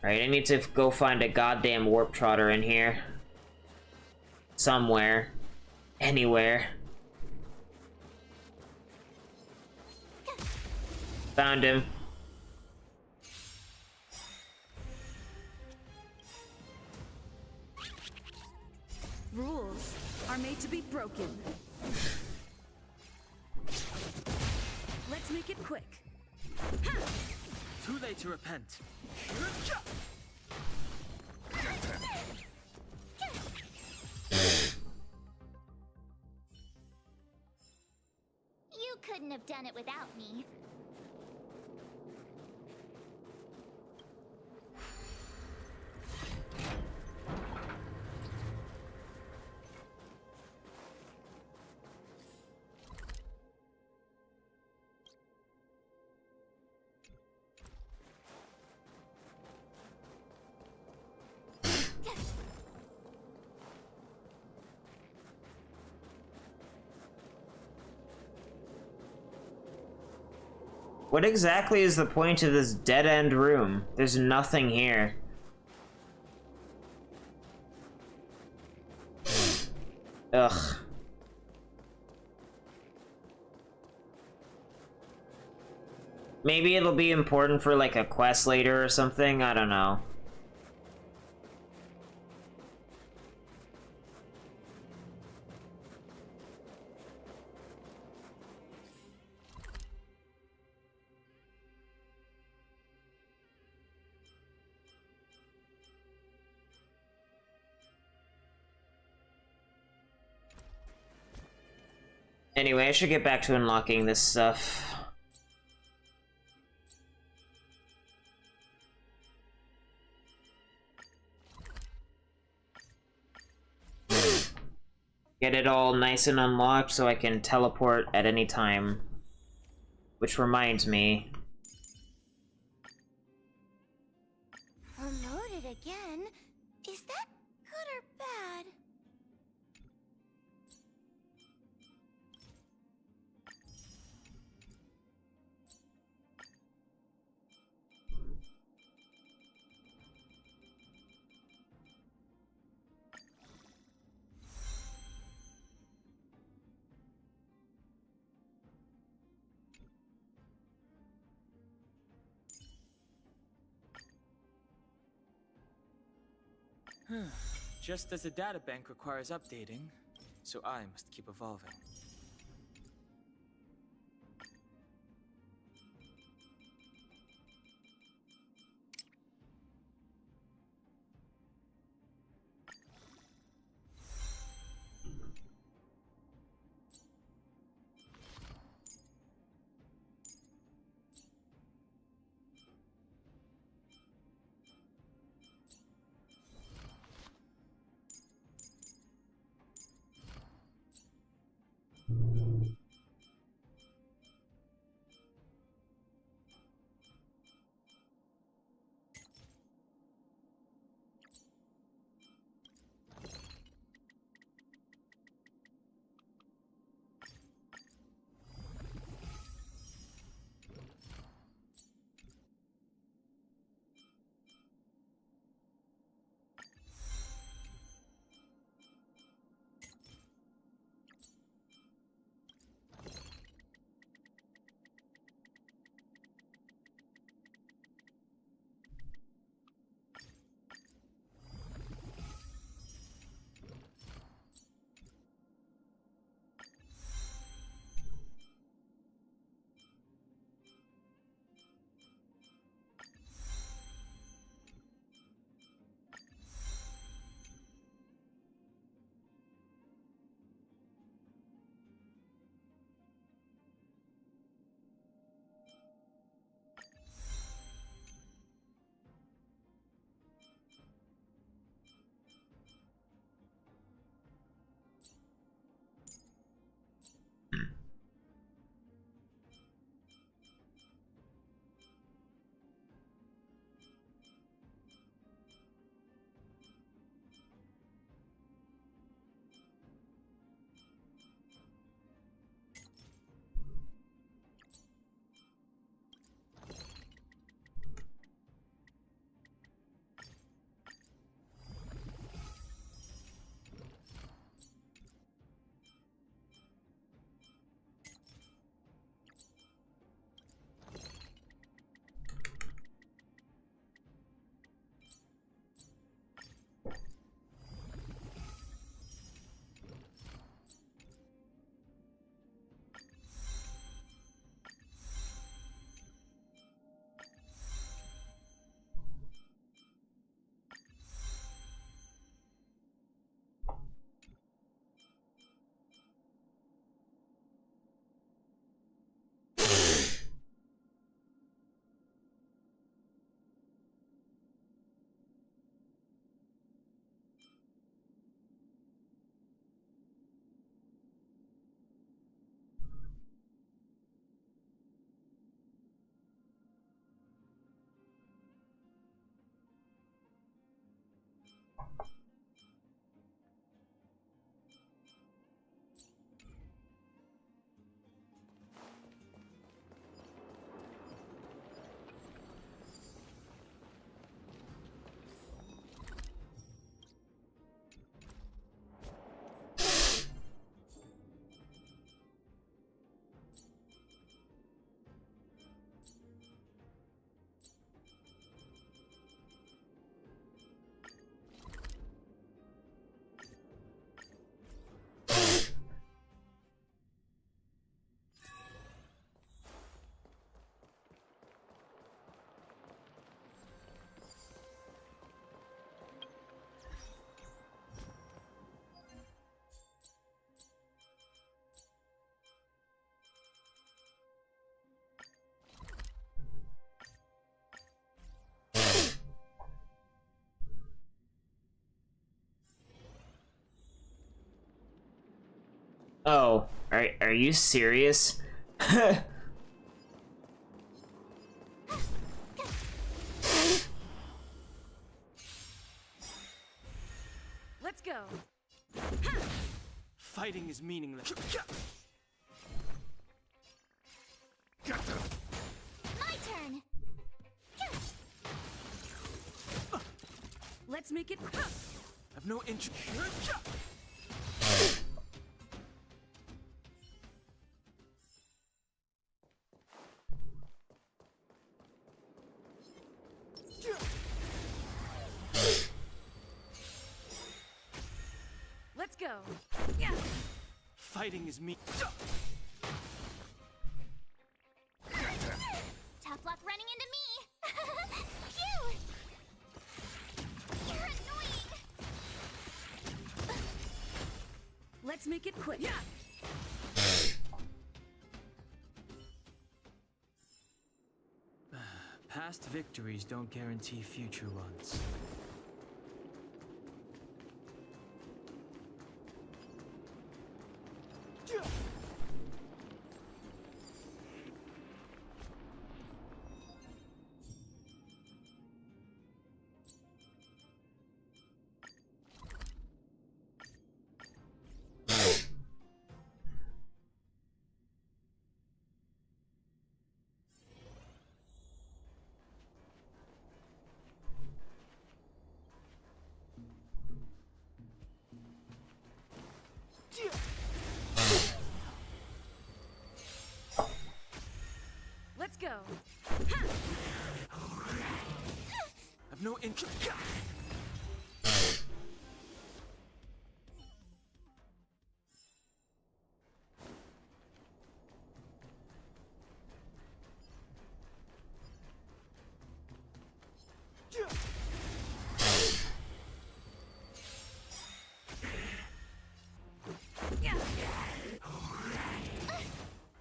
Alright, I need to go find a goddamn warp trotter in here. Somewhere. Anywhere. Found him. Rules are made to be broken. Let's make it quick. Too late to repent. You couldn't have done it without me. What exactly is the point of this dead-end room? There's nothing here. Ugh. Maybe it'll be important for, like, a quest later or something? I don't know. Anyway, I should get back to unlocking this stuff. Get it all nice and unlocked so I can teleport at any time. Which reminds me. Promoted again? Is that good or bad? Just as the databank requires updating, so I must keep evolving. Oh, are you serious? Let's go. Fighting is meaningless. My turn. Let's make it. I've no interest. Let's go. Fighting is me. Tough luck running into me. Phew! You're annoying. Let's make it quick. Yeah. Past victories don't guarantee future ones. Let's go. I've no interest.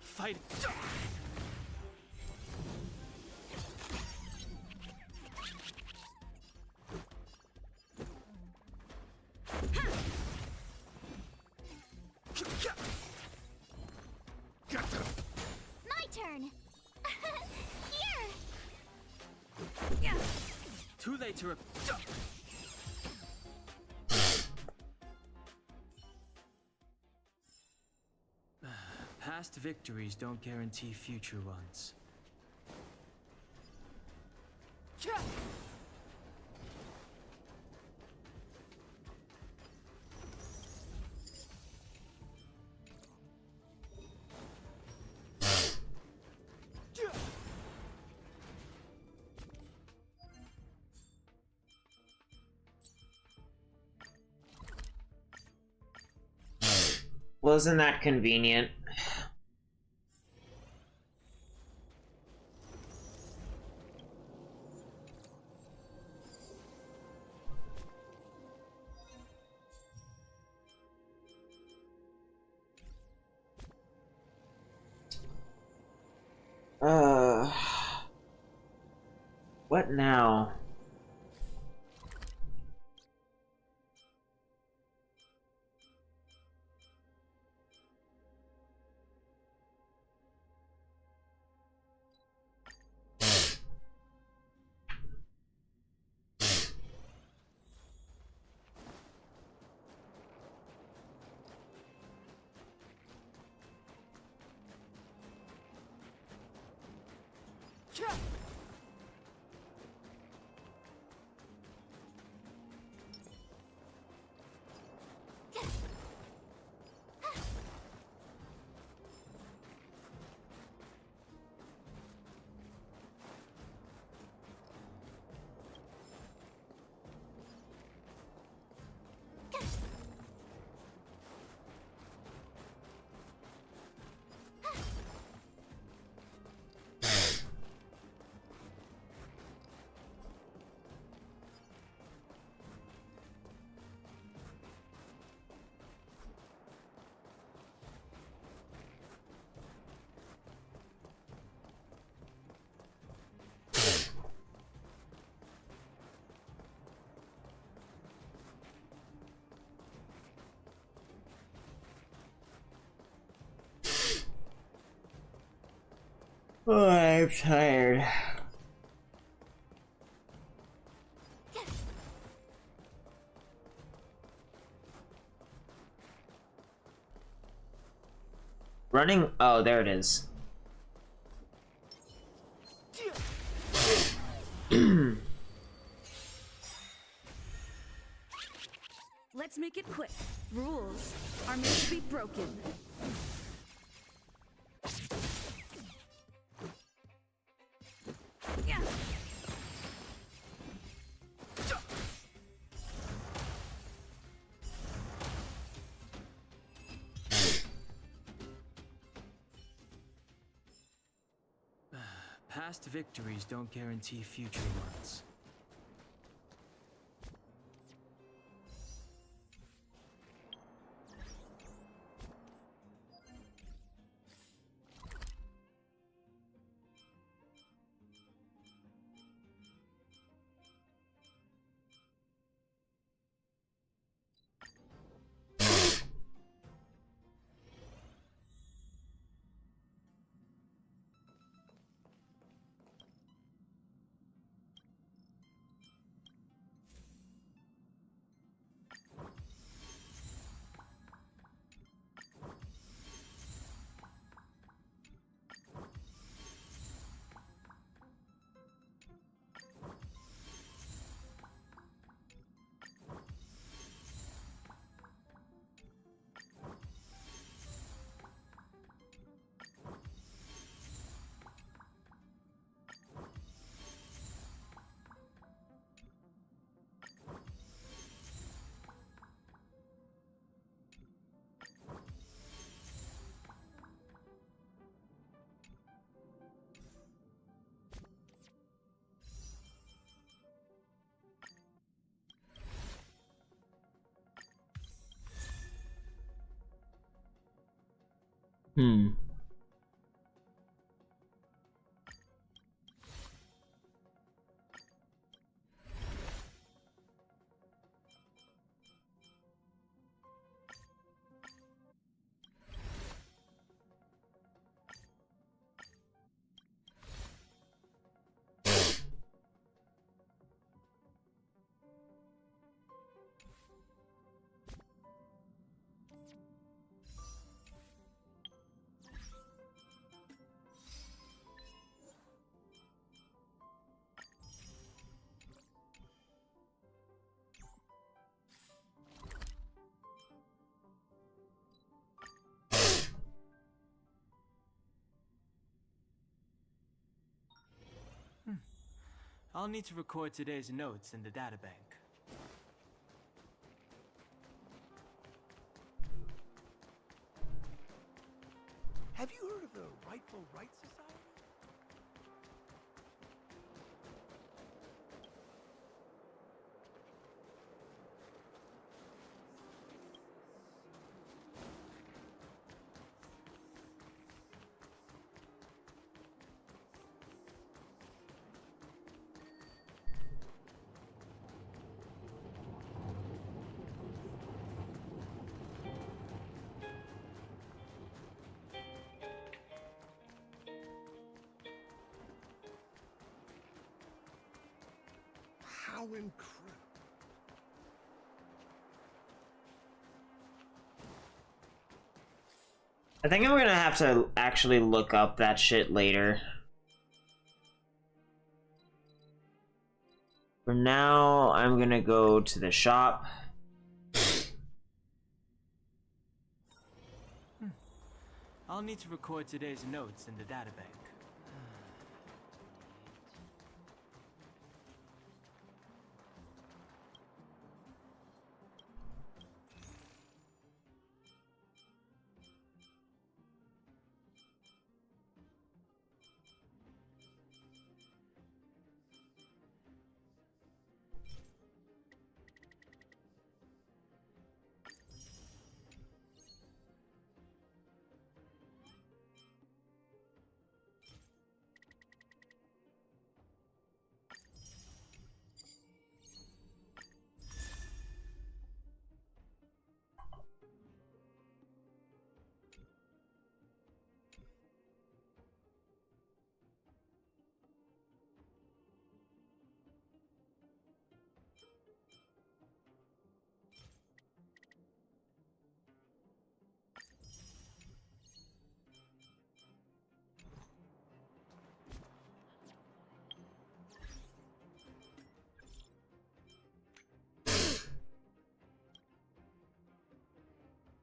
Fight. My turn. Here. Too late to Past victories don't guarantee future ones. Wasn't that convenient? What now? Oh, I'm tired. Running? Oh, there it is. Let's make it quick. Rules are made to be broken. Yeah. Past victories don't guarantee future ones. Hmm. I'll need to record today's notes in the databank. Have you heard of the Rightful Rights Society? How incredible. I think I'm gonna have to actually look up that shit later. For now, I'm gonna go to the shop. I'll need to record today's notes in the databank.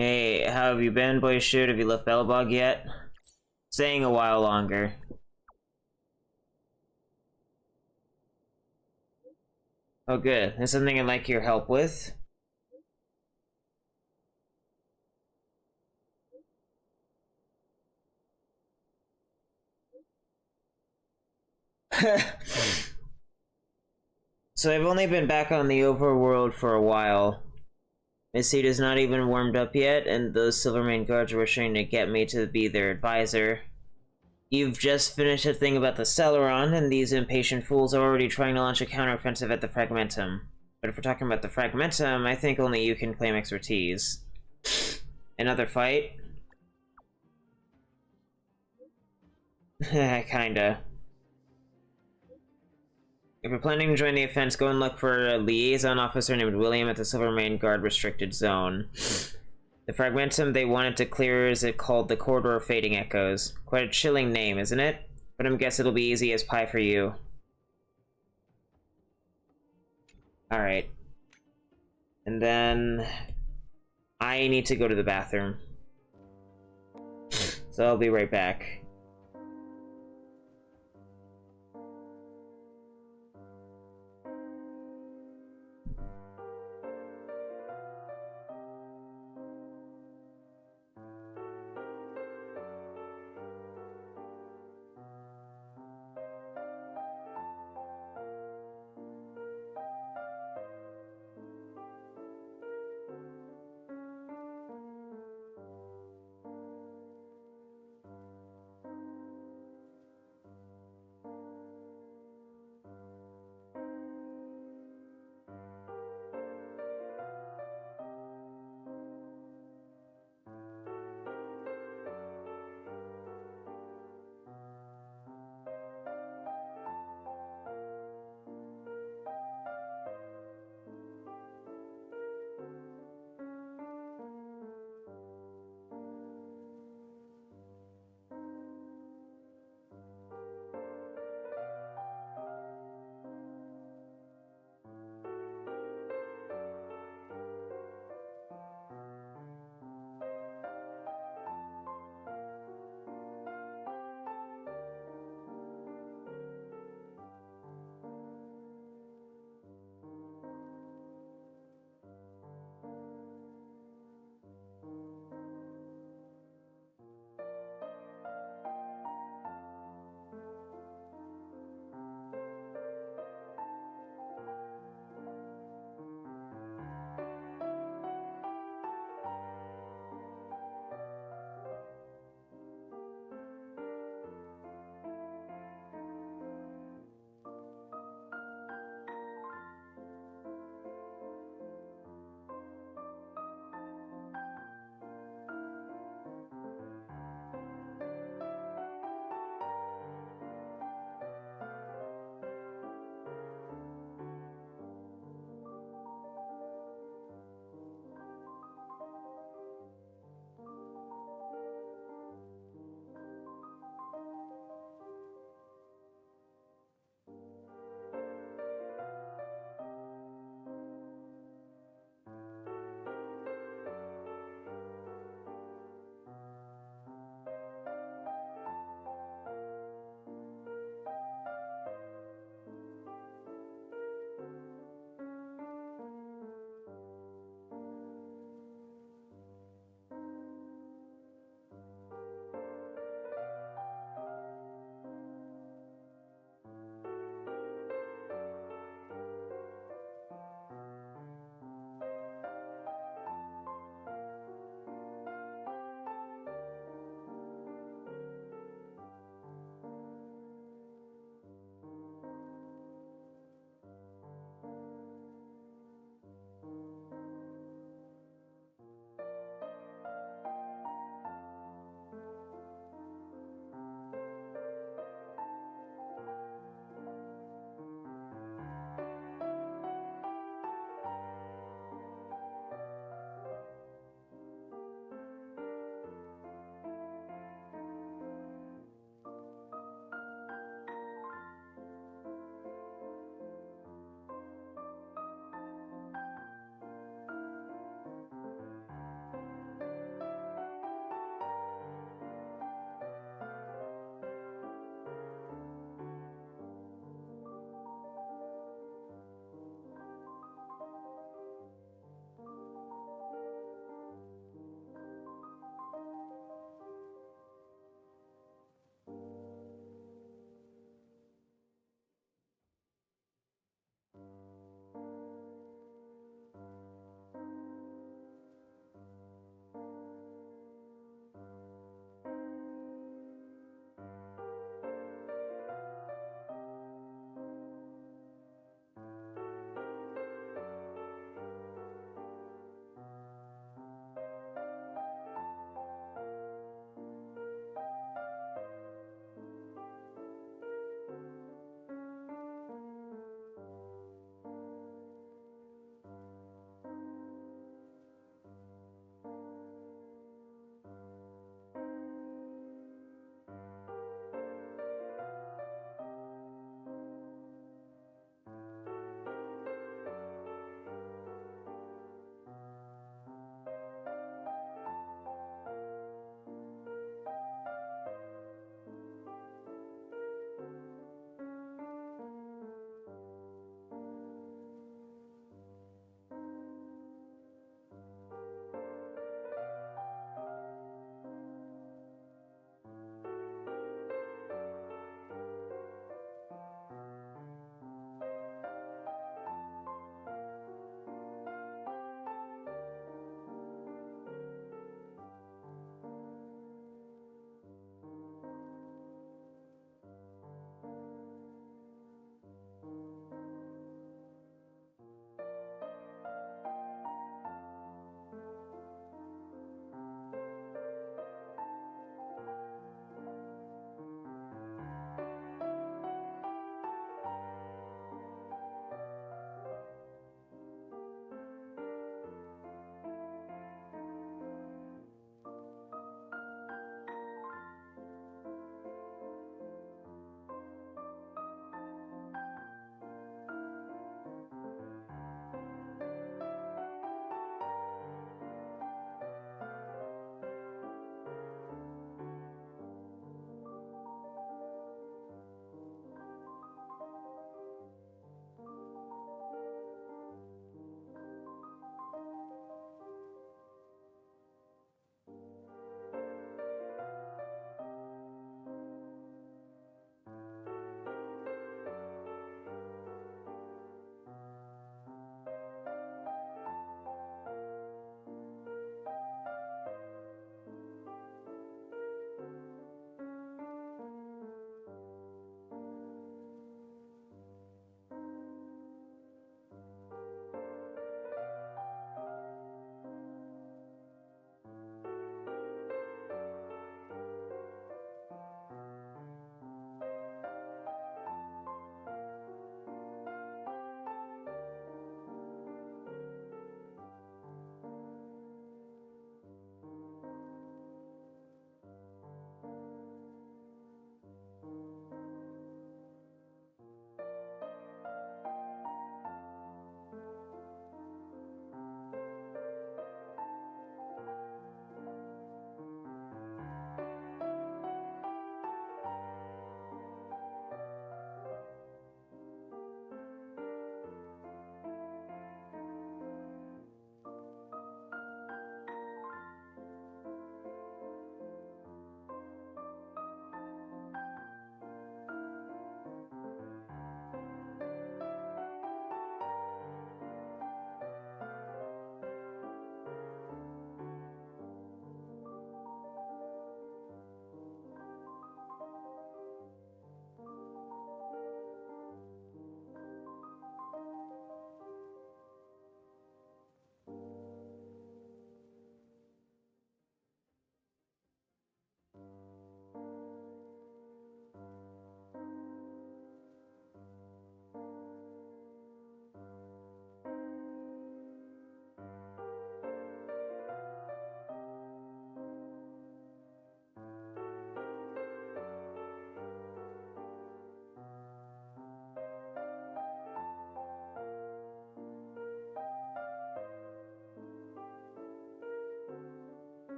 Hey, how have you been, boy shoot? Have you left Bellbog yet? Staying a while longer. Oh good, there's something I'd like your help with. So I've only been back on the overworld for a while. My seat is not even warmed up yet, and those Silvermane guards are rushing to get me to be their advisor. You've just finished a thing about the Celeron, and these impatient fools are already trying to launch a counteroffensive at the Fragmentum. But if we're talking about the Fragmentum, I think only you can claim expertise. Another fight? Kinda. If you're planning to join the offense, go and look for a liaison officer named William at the Silvermane Guard restricted zone. The Fragmentum they wanted to clear is called the Corridor of Fading Echoes. Quite a chilling name, isn't it? But I'm guess it'll be easy as pie for you. Alright. And then... I need to go to the bathroom. So I'll be right back.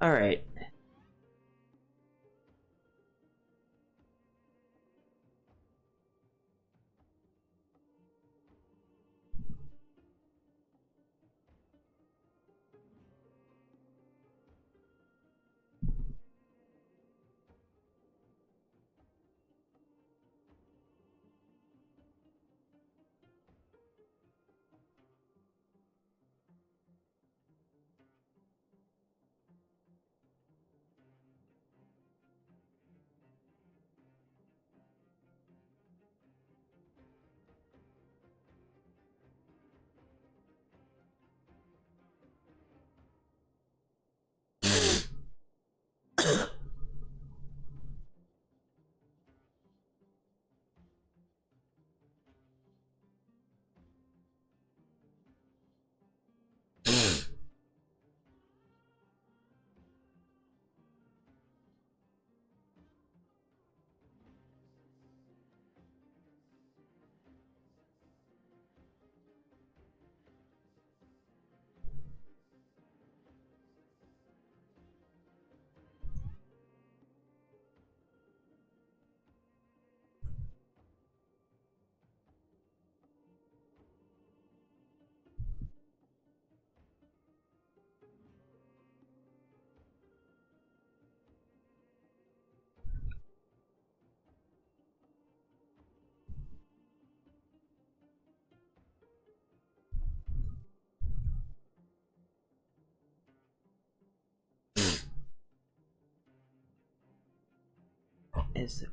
Alright. Is it?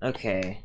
Okay.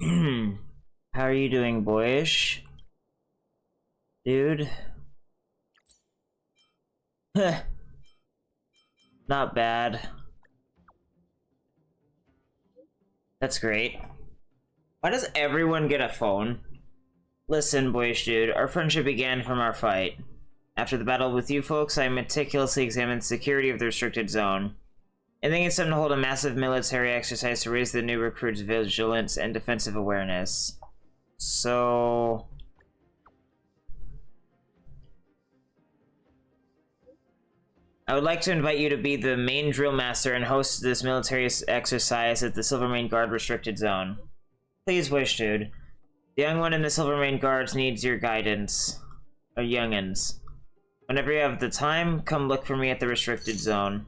How are you doing, boyish? Dude? Not bad. That's great. Why does everyone get a phone? Listen, boyish dude, our friendship began from our fight. After the battle with you folks, I meticulously examined the security of the restricted zone. I think it's time to hold a massive military exercise to raise the new recruits' vigilance and defensive awareness. So... I would like to invite you to be the main drill master and host this military exercise at the Silvermane Guard restricted zone. Please wish, dude. The young one in the Silvermane Guards needs your guidance. Or youngins. Whenever you have the time, come look for me at the restricted zone.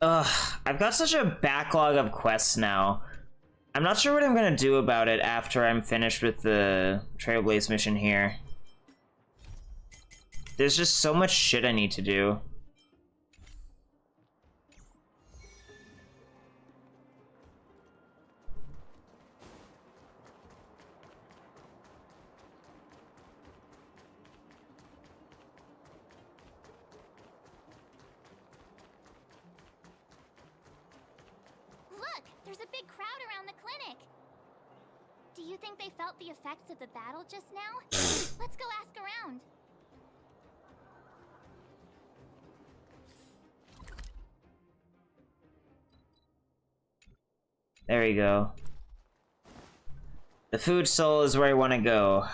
Ugh, I've got such a backlog of quests now. I'm not sure what I'm gonna do about it after I'm finished with the Trailblaze mission here. There's just so much shit I need to do. Look, there's a big crowd around the clinic. Do you think they felt the effects of the battle just now? Let's go ask around. There we go. The food soul is where I want to go.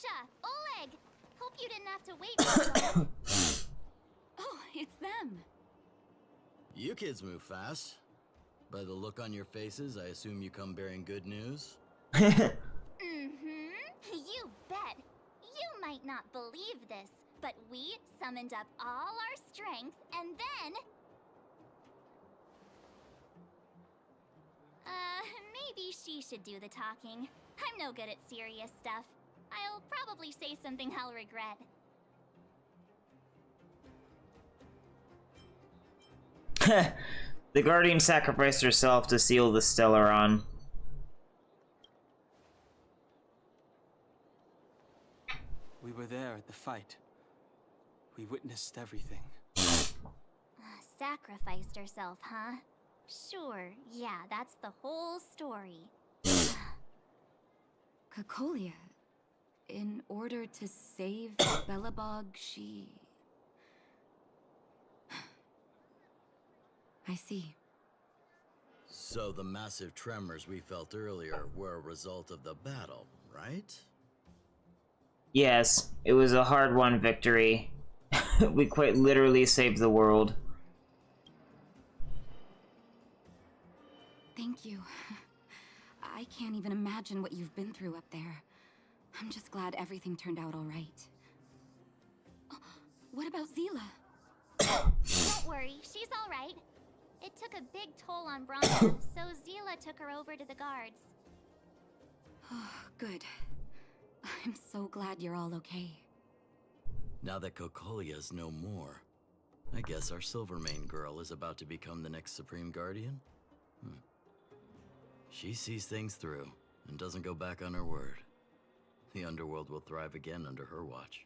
Sasha! Oleg! Hope you didn't have to wait so long. Oh, it's them. You kids move fast. By the look on your faces, I assume you come bearing good news? Mm-hmm. You bet. You might not believe this, but we summoned up all our strength, and then... maybe she should do the talking. I'm no good at serious stuff. I'll probably say something I'll regret. The Guardian sacrificed herself to seal the Stellaron. We were there at the fight. We witnessed everything. Sacrificed herself, huh? Sure, yeah, that's the whole story. Cocolia, in order to save Belobog, she... I see. So the massive tremors we felt earlier were a result of the battle, right? Yes, it was a hard-won victory. We quite literally saved the world. Thank you. I can't even imagine what you've been through up there. I'm just glad everything turned out all right. Oh, what about Zila? Don't worry, she's all right. It took a big toll on Bronza, so Zila took her over to the guards. Oh, good. I'm so glad you're all okay. Now that Cocolia's no more, I guess our Silvermane girl is about to become the next Supreme Guardian? She sees things through and doesn't go back on her word. The underworld will thrive again under her watch.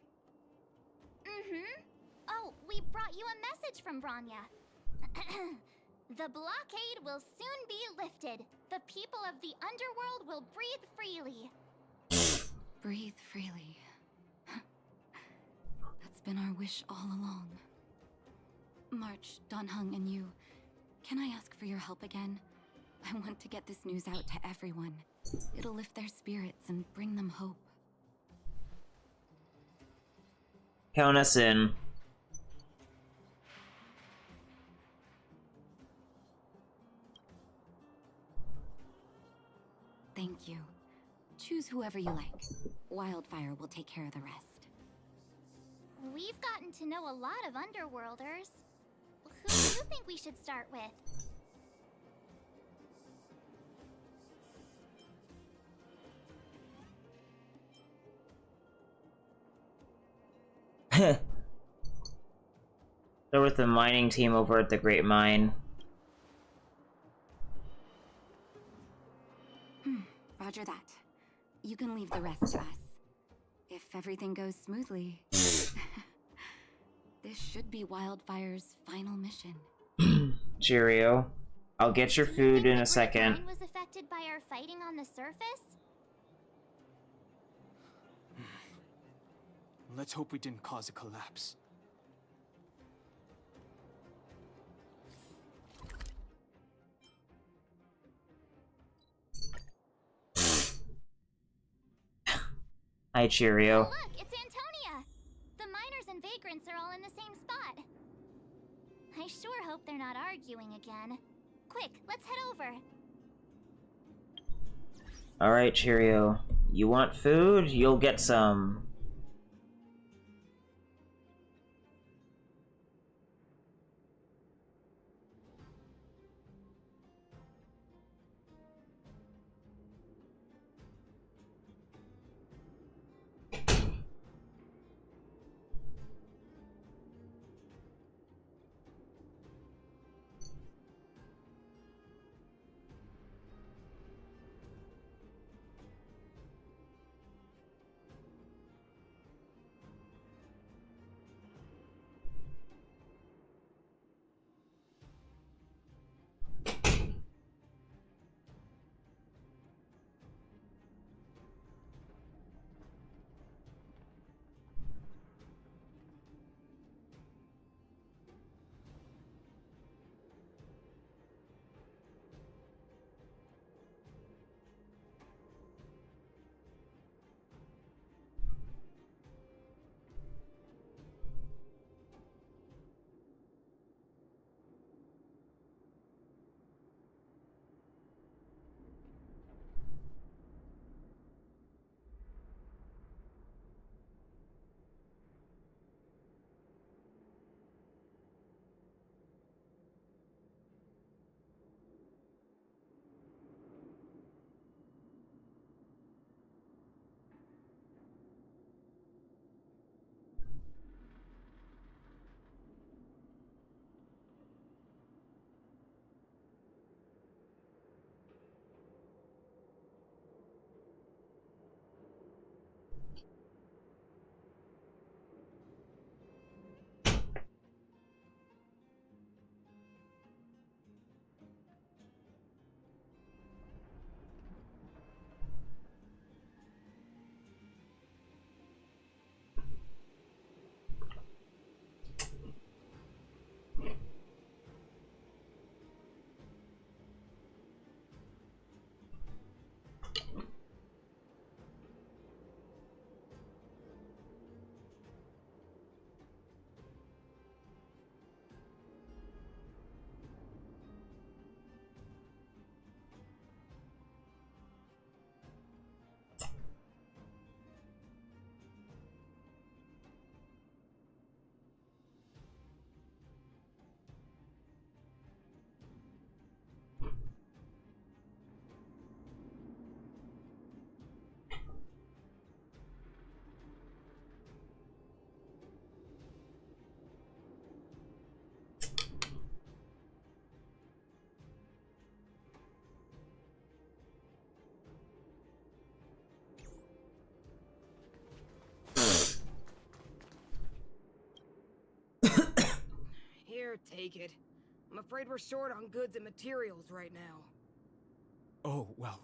Mm-hmm. Oh, we brought you a message from Bronya. The blockade will soon be lifted. The people of the underworld will breathe freely. Breathe freely. That's been our wish all along. March, Donhung, and you, can I ask for your help again? I want to get this news out to everyone. It'll lift their spirits and bring them hope. Count us in. Thank you. Choose whoever you like. Wildfire will take care of the rest. We've gotten to know a lot of underworlders. Who do you think we should start with? They're with the mining team over at the Great Mine. Roger that. You can leave the rest to us. If everything goes smoothly. This should be Wildfire's final mission. Cheerio. I'll get your food in a second. Mine was affected by our fighting on the surface? Let's hope we didn't cause a collapse. Hi, Cheerio. Look, it's Antonia! The miners and vagrants are all in the same spot. I sure hope they're not arguing again. Quick, let's head over. Alright, Cheerio. You want food? You'll get some. take it. I'm afraid we're short on goods and materials right now. Oh, well,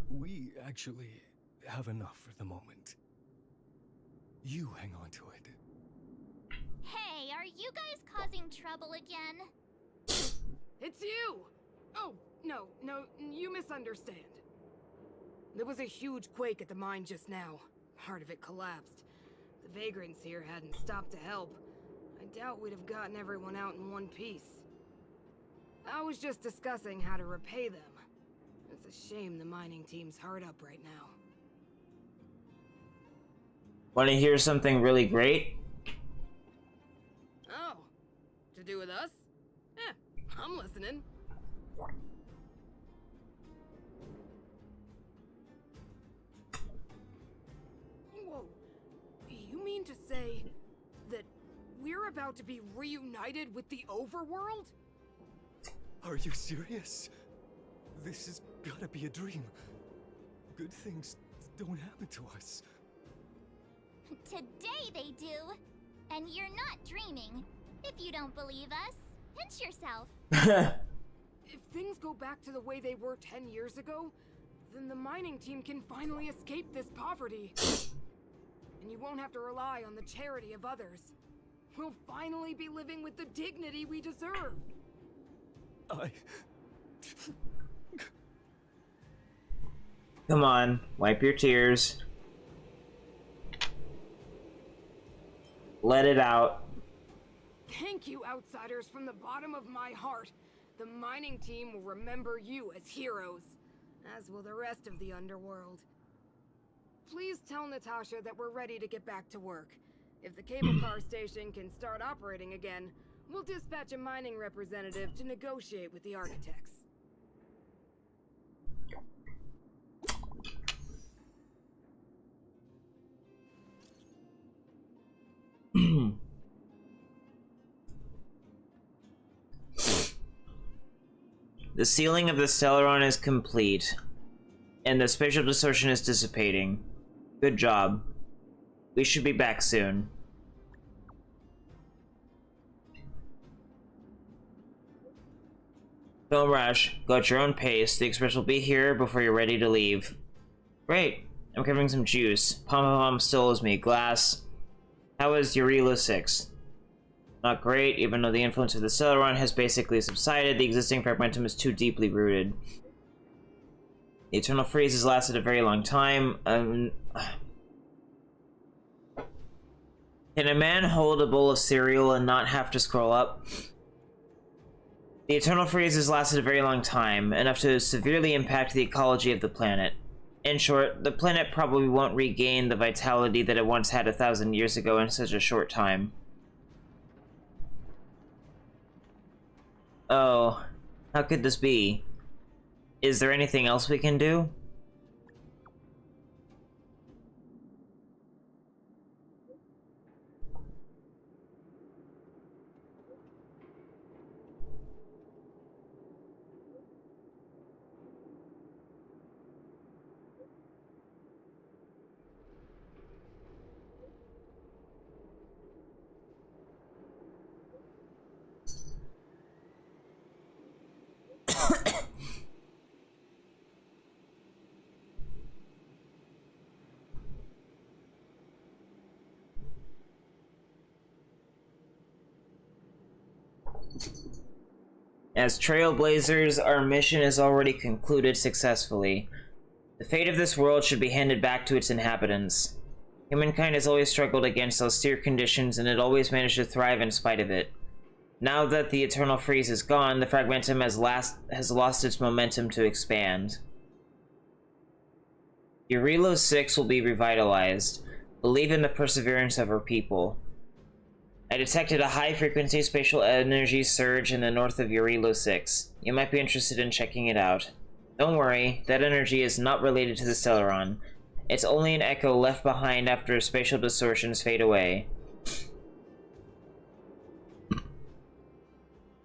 we actually have enough for the moment. You hang on to it. Hey, are you guys causing trouble again? It's you! Oh, no, you misunderstand. There was a huge quake at the mine just now. Part of it collapsed. The vagrants here hadn't stopped to help. I doubt we'd have gotten everyone out in one piece. I was just discussing how to repay them. It's a shame the mining team's hard up right now. Want to hear something really great? Oh, to do with us? I'm listening. Whoa, you mean to say that we're about to be reunited with the overworld? Are you serious? This has gotta be a dream. Good things don't happen to us. Today they do. And you're not dreaming. If you don't believe us, pinch yourself. If things go back to the way they were 10 years ago, then the mining team can finally escape this poverty. And you won't have to rely on the charity of others. We'll finally be living with the dignity we deserve. Come on, wipe your tears. Let it out. Thank you, outsiders, from the bottom of my heart. The mining team will remember you as heroes, as will the rest of the underworld. Please tell Natasha that we're ready to get back to work. If the cable car station can start operating again, we'll dispatch a mining representative to negotiate with the architects. The sealing of the Stellaron is complete, and the spatial distortion is dissipating. Good job. We should be back soon. Don't rush. Go at your own pace. The express will be here before you're ready to leave. Great. I'm covering some juice. Pom still owes me a glass. How is Jarilo-VI? Not great, even though the influence of the Stellaron has basically subsided, the existing fragmentum is too deeply rooted. The eternal freeze has lasted a very long time. Can a man hold a bowl of cereal and not have to scroll up? The eternal freeze has lasted a very long time, enough to severely impact the ecology of the planet. In short, the planet probably won't regain the vitality that it once had 1,000 years ago in such a short time. Oh, how could this be? Is there anything else we can do? As Trailblazers, our mission is already concluded successfully. The fate of this world should be handed back to its inhabitants. Humankind has always struggled against austere conditions, and it always managed to thrive in spite of it. Now that the eternal freeze is gone, the fragmentum has lost its momentum to expand. Jarilo-VI will be revitalized. Believe in the perseverance of our people. I detected a high-frequency spatial energy surge in the north of Jarilo-VI. You might be interested in checking it out. Don't worry, that energy is not related to the Stellaron. It's only an echo left behind after spatial distortions fade away.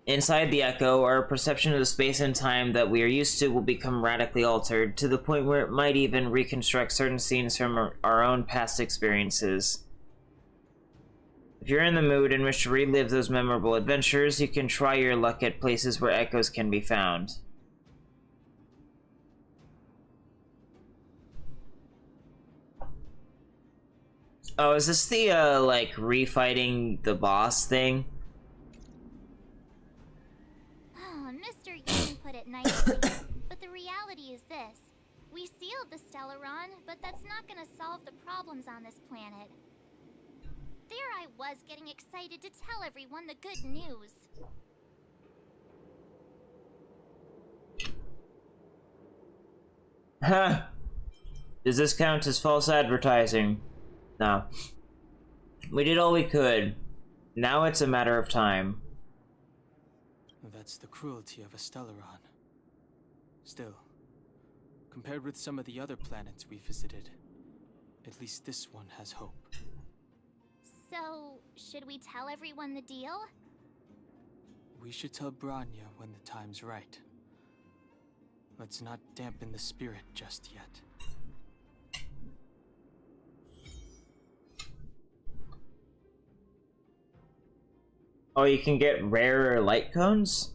Inside the echo, our perception of the space and time that we are used to will become radically altered, to the point where it might even reconstruct certain scenes from our own past experiences. If you're in the mood and wish to relive those memorable adventures, you can try your luck at places where echoes can be found. Oh, is this the, like, refighting the boss thing? Oh, Mr. Young put it nicely, but the reality is this. We sealed the Stellaron, but that's not gonna solve the problems on this planet. There I was getting excited to tell everyone the good news. Huh. Does this count as false advertising? No. We did all we could. Now it's a matter of time. That's the cruelty of a Stellaron. Still, compared with some of the other planets we visited, at least this one has hope. So, should we tell everyone the deal? We should tell Bronya when the time's right. Let's not dampen the spirit just yet. Oh, you can get rarer light cones?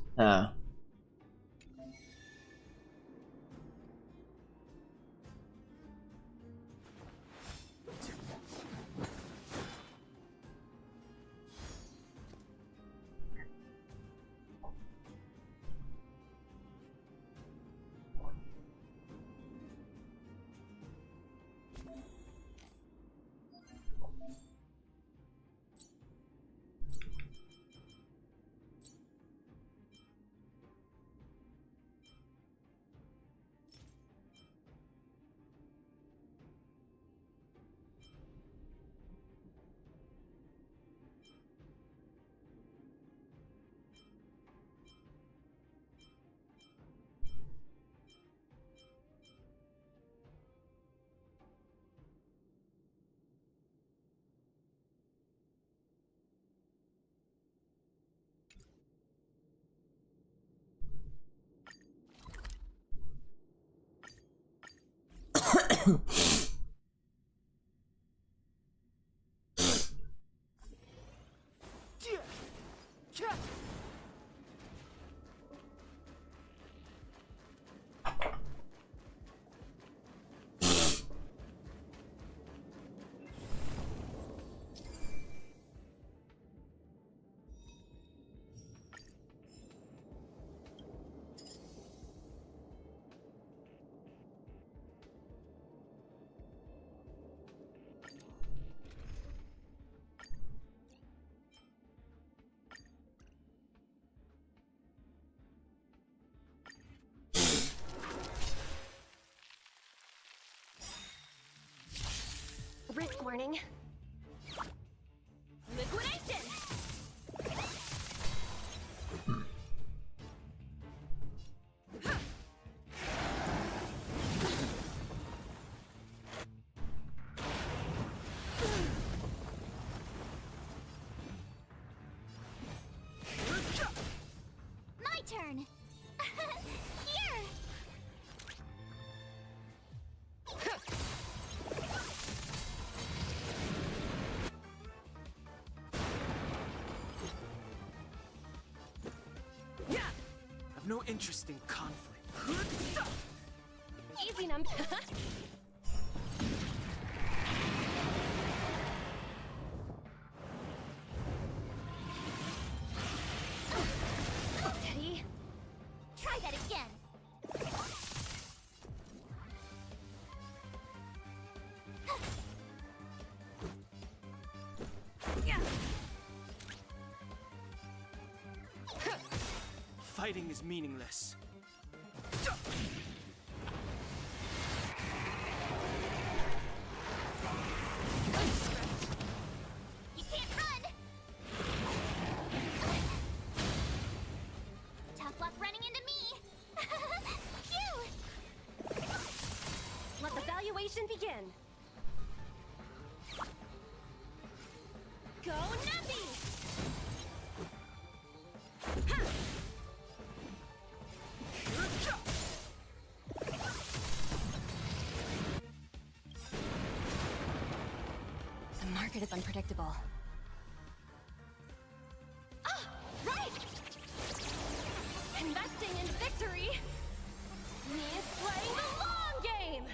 Risk warning. Liquidation! My turn! Here! I've no interest in conflict. Easy num. Steady. Try that again. Fighting is meaningless. You can't run! Tough luck running into me! Phew! Let the valuation begin. Go Nappy! The market is unpredictable. Right! Investing in victory means playing the long game!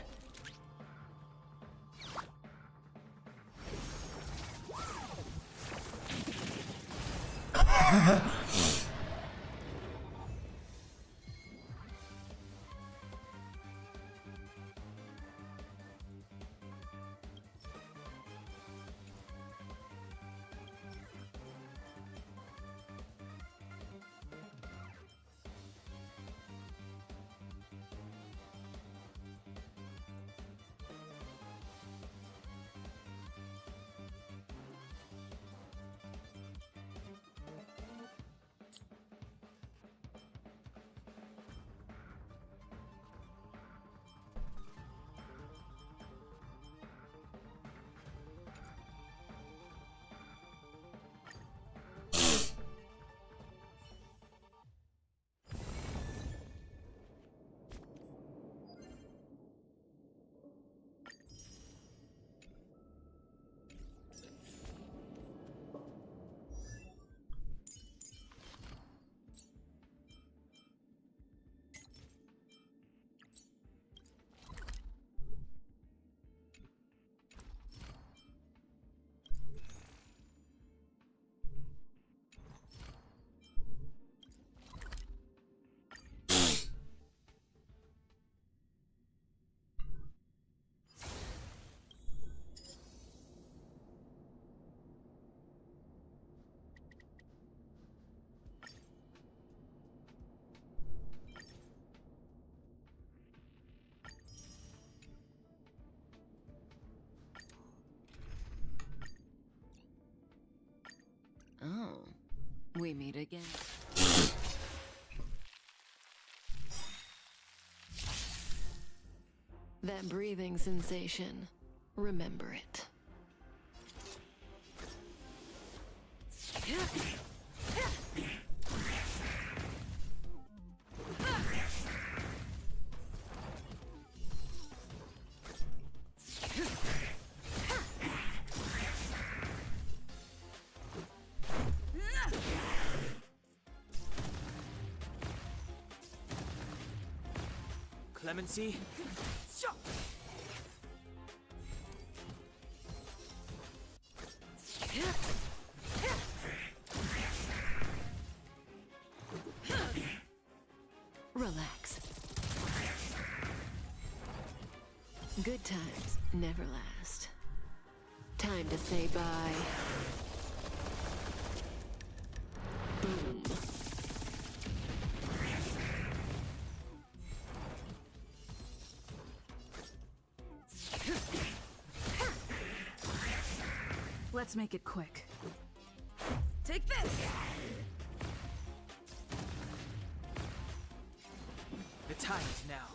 Oh, we meet again. That breathing sensation, remember it. Clemency? Relax. Good times never last. Time to say bye. Boom. Let's make it quick. Take this! The time is now.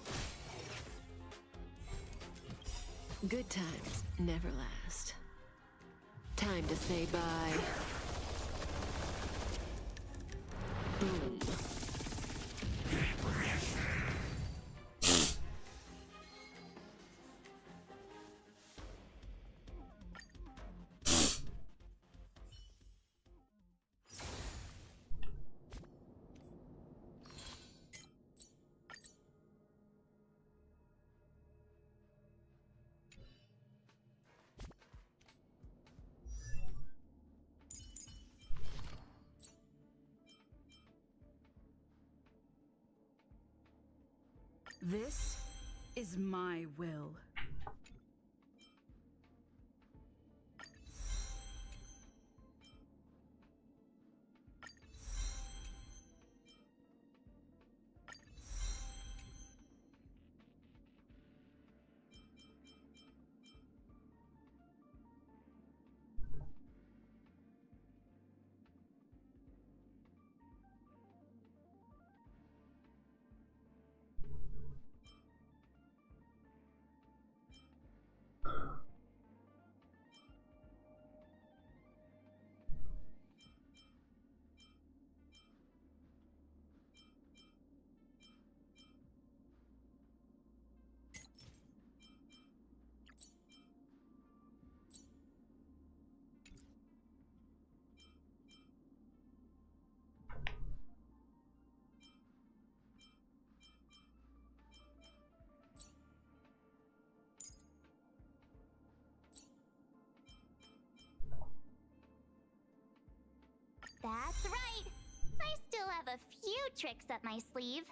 Good times never last. Time to say bye. Boom. This is my will. That's right. I still have a few tricks up my sleeve.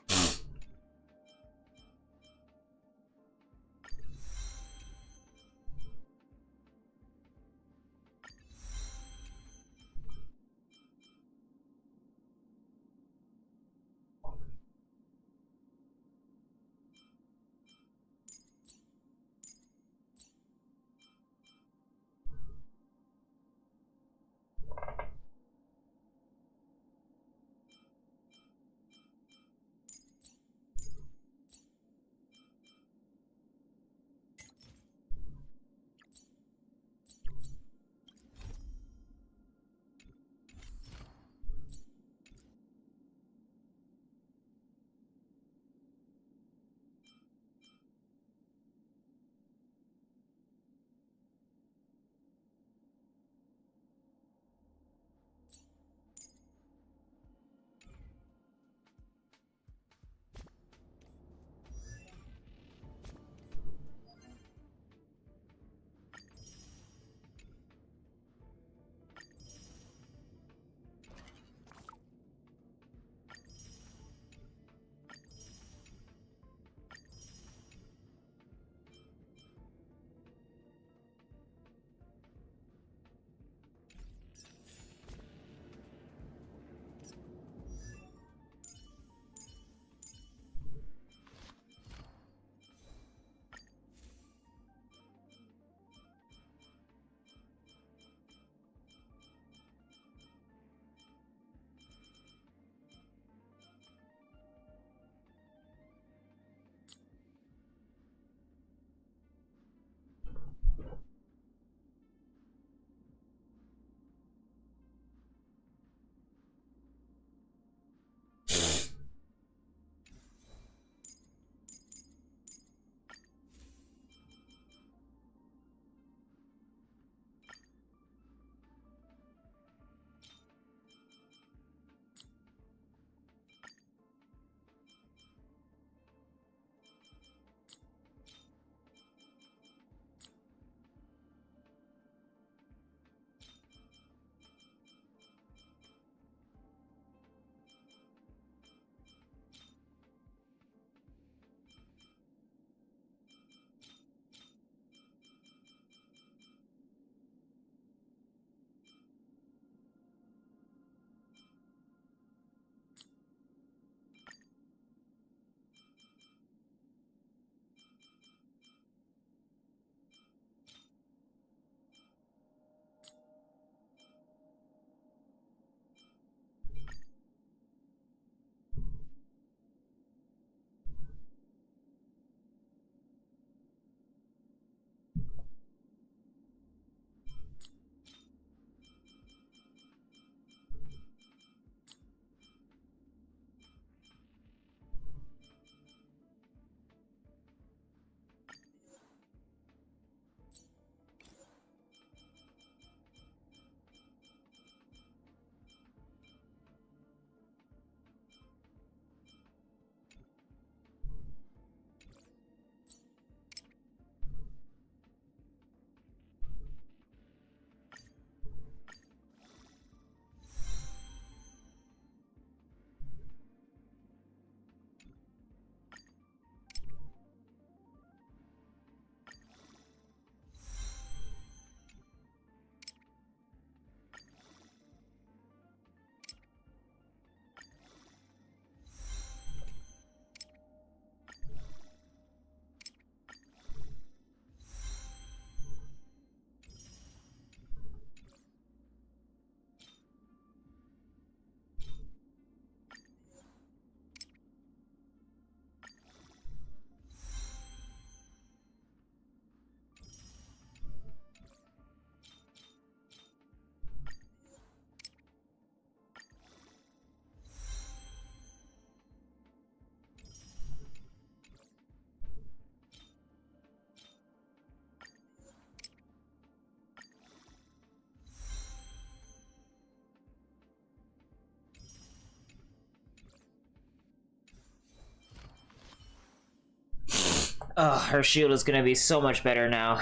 Oh, her shield is gonna be so much better now.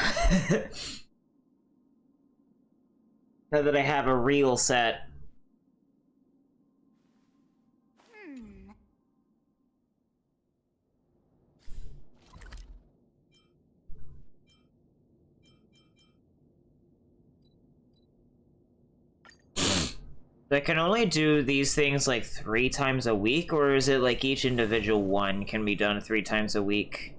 Now that I have a real set. I can only do these things like 3 times a week, or is it like each individual one can be done 3 times a week?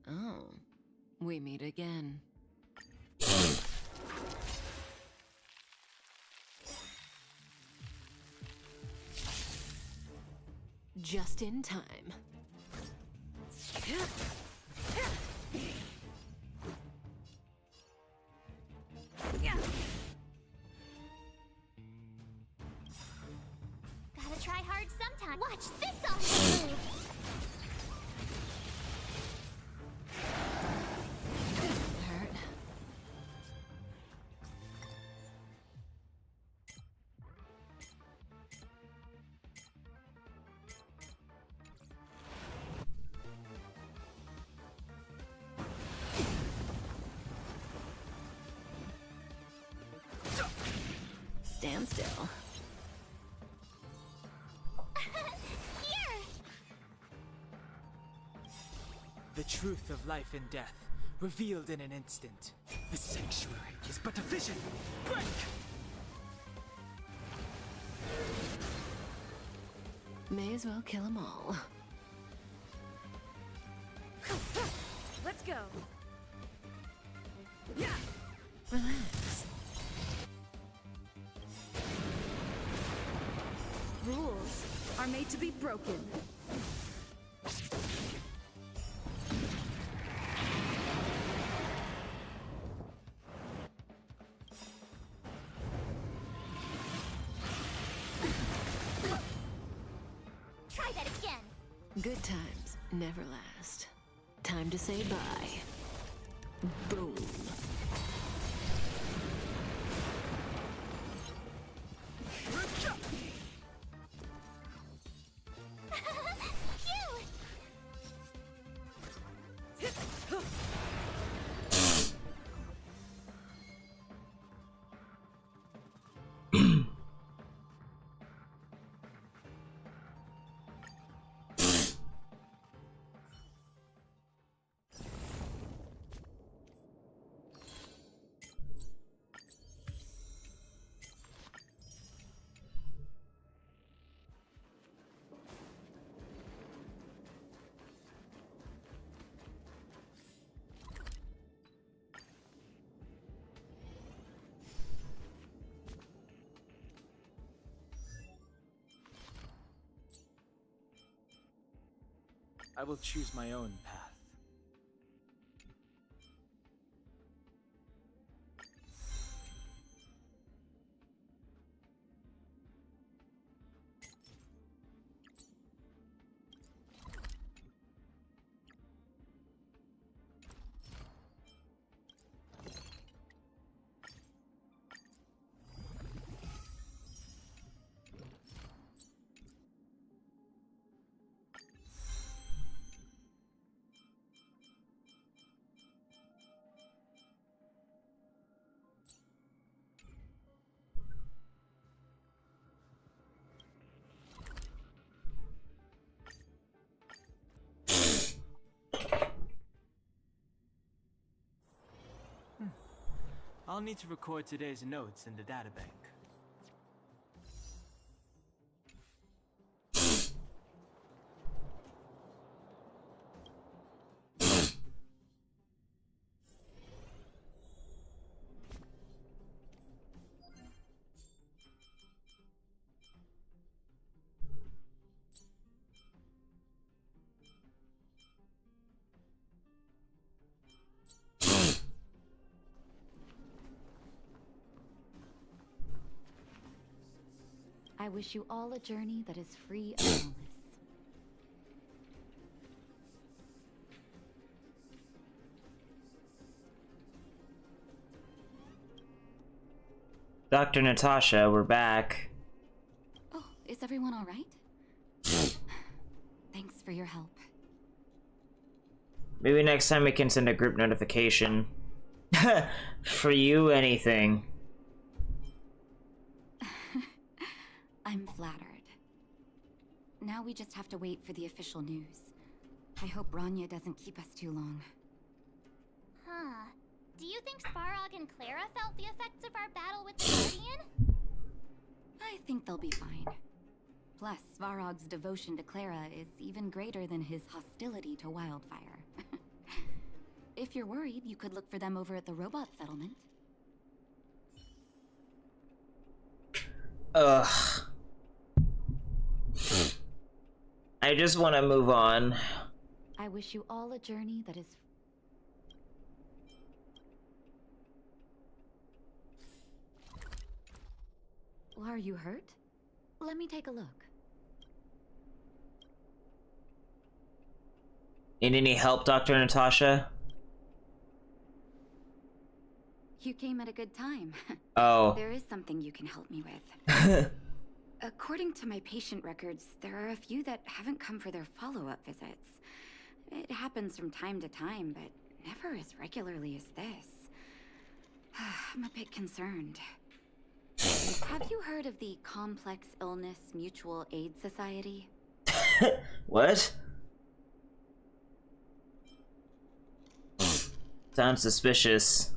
Oh, we meet again. Just in time. Gotta try hard sometime. Watch this awesome move. Hurt. Stand still. Here! The truth of life and death, revealed in an instant. The sanctuary is but a vision. Break! May as well kill them all. Let's go. Relax. Rules are made to be broken. Try that again. Good times never last. Time to say bye. Boom. Phew! I will choose my own path. I'll need to record today's notes in the databank. I wish you all a journey that is free of illness. Dr. Natasha, we're back. Oh, is everyone all right? Thanks for your help. Maybe next time we can send a group notification. For you, anything. I'm flattered. Now we just have to wait for the official news. I hope Bronya doesn't keep us too long. Huh. Do you think Svarog and Clara felt the effects of our battle with the Guardian? I think they'll be fine. Plus, Svarog's devotion to Clara is even greater than his hostility to Wildfire. If you're worried, you could look for them over at the robot settlement. Ugh. I just want to move on. I wish you all a journey that is... Are you hurt? Let me take a look. Need any help, Dr. Natasha? You came at a good time. Oh. There is something you can help me with. According to my patient records, there are a few that haven't come for their follow-up visits. It happens from time to time, but never as regularly as this. I'm a bit concerned. Have you heard of the Complex Illness Mutual Aid Society? What? Sounds suspicious.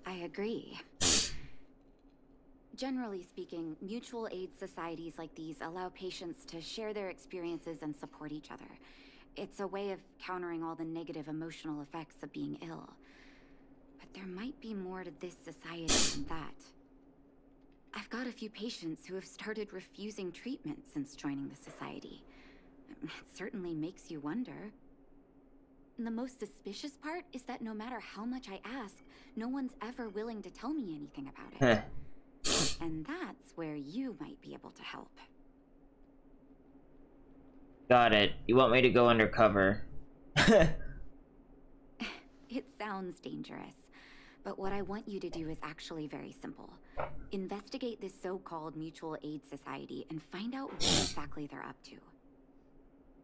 I agree. Generally speaking, mutual aid societies like these allow patients to share their experiences and support each other. It's a way of countering all the negative emotional effects of being ill. But there might be more to this society than that. I've got a few patients who have started refusing treatment since joining the society. It certainly makes you wonder. The most suspicious part is that no matter how much I ask, no one's ever willing to tell me anything about it. And that's where you might be able to help. Got it. You want me to go undercover? It sounds dangerous, but what I want you to do is actually very simple. Investigate this so-called mutual aid society and find out what exactly they're up to.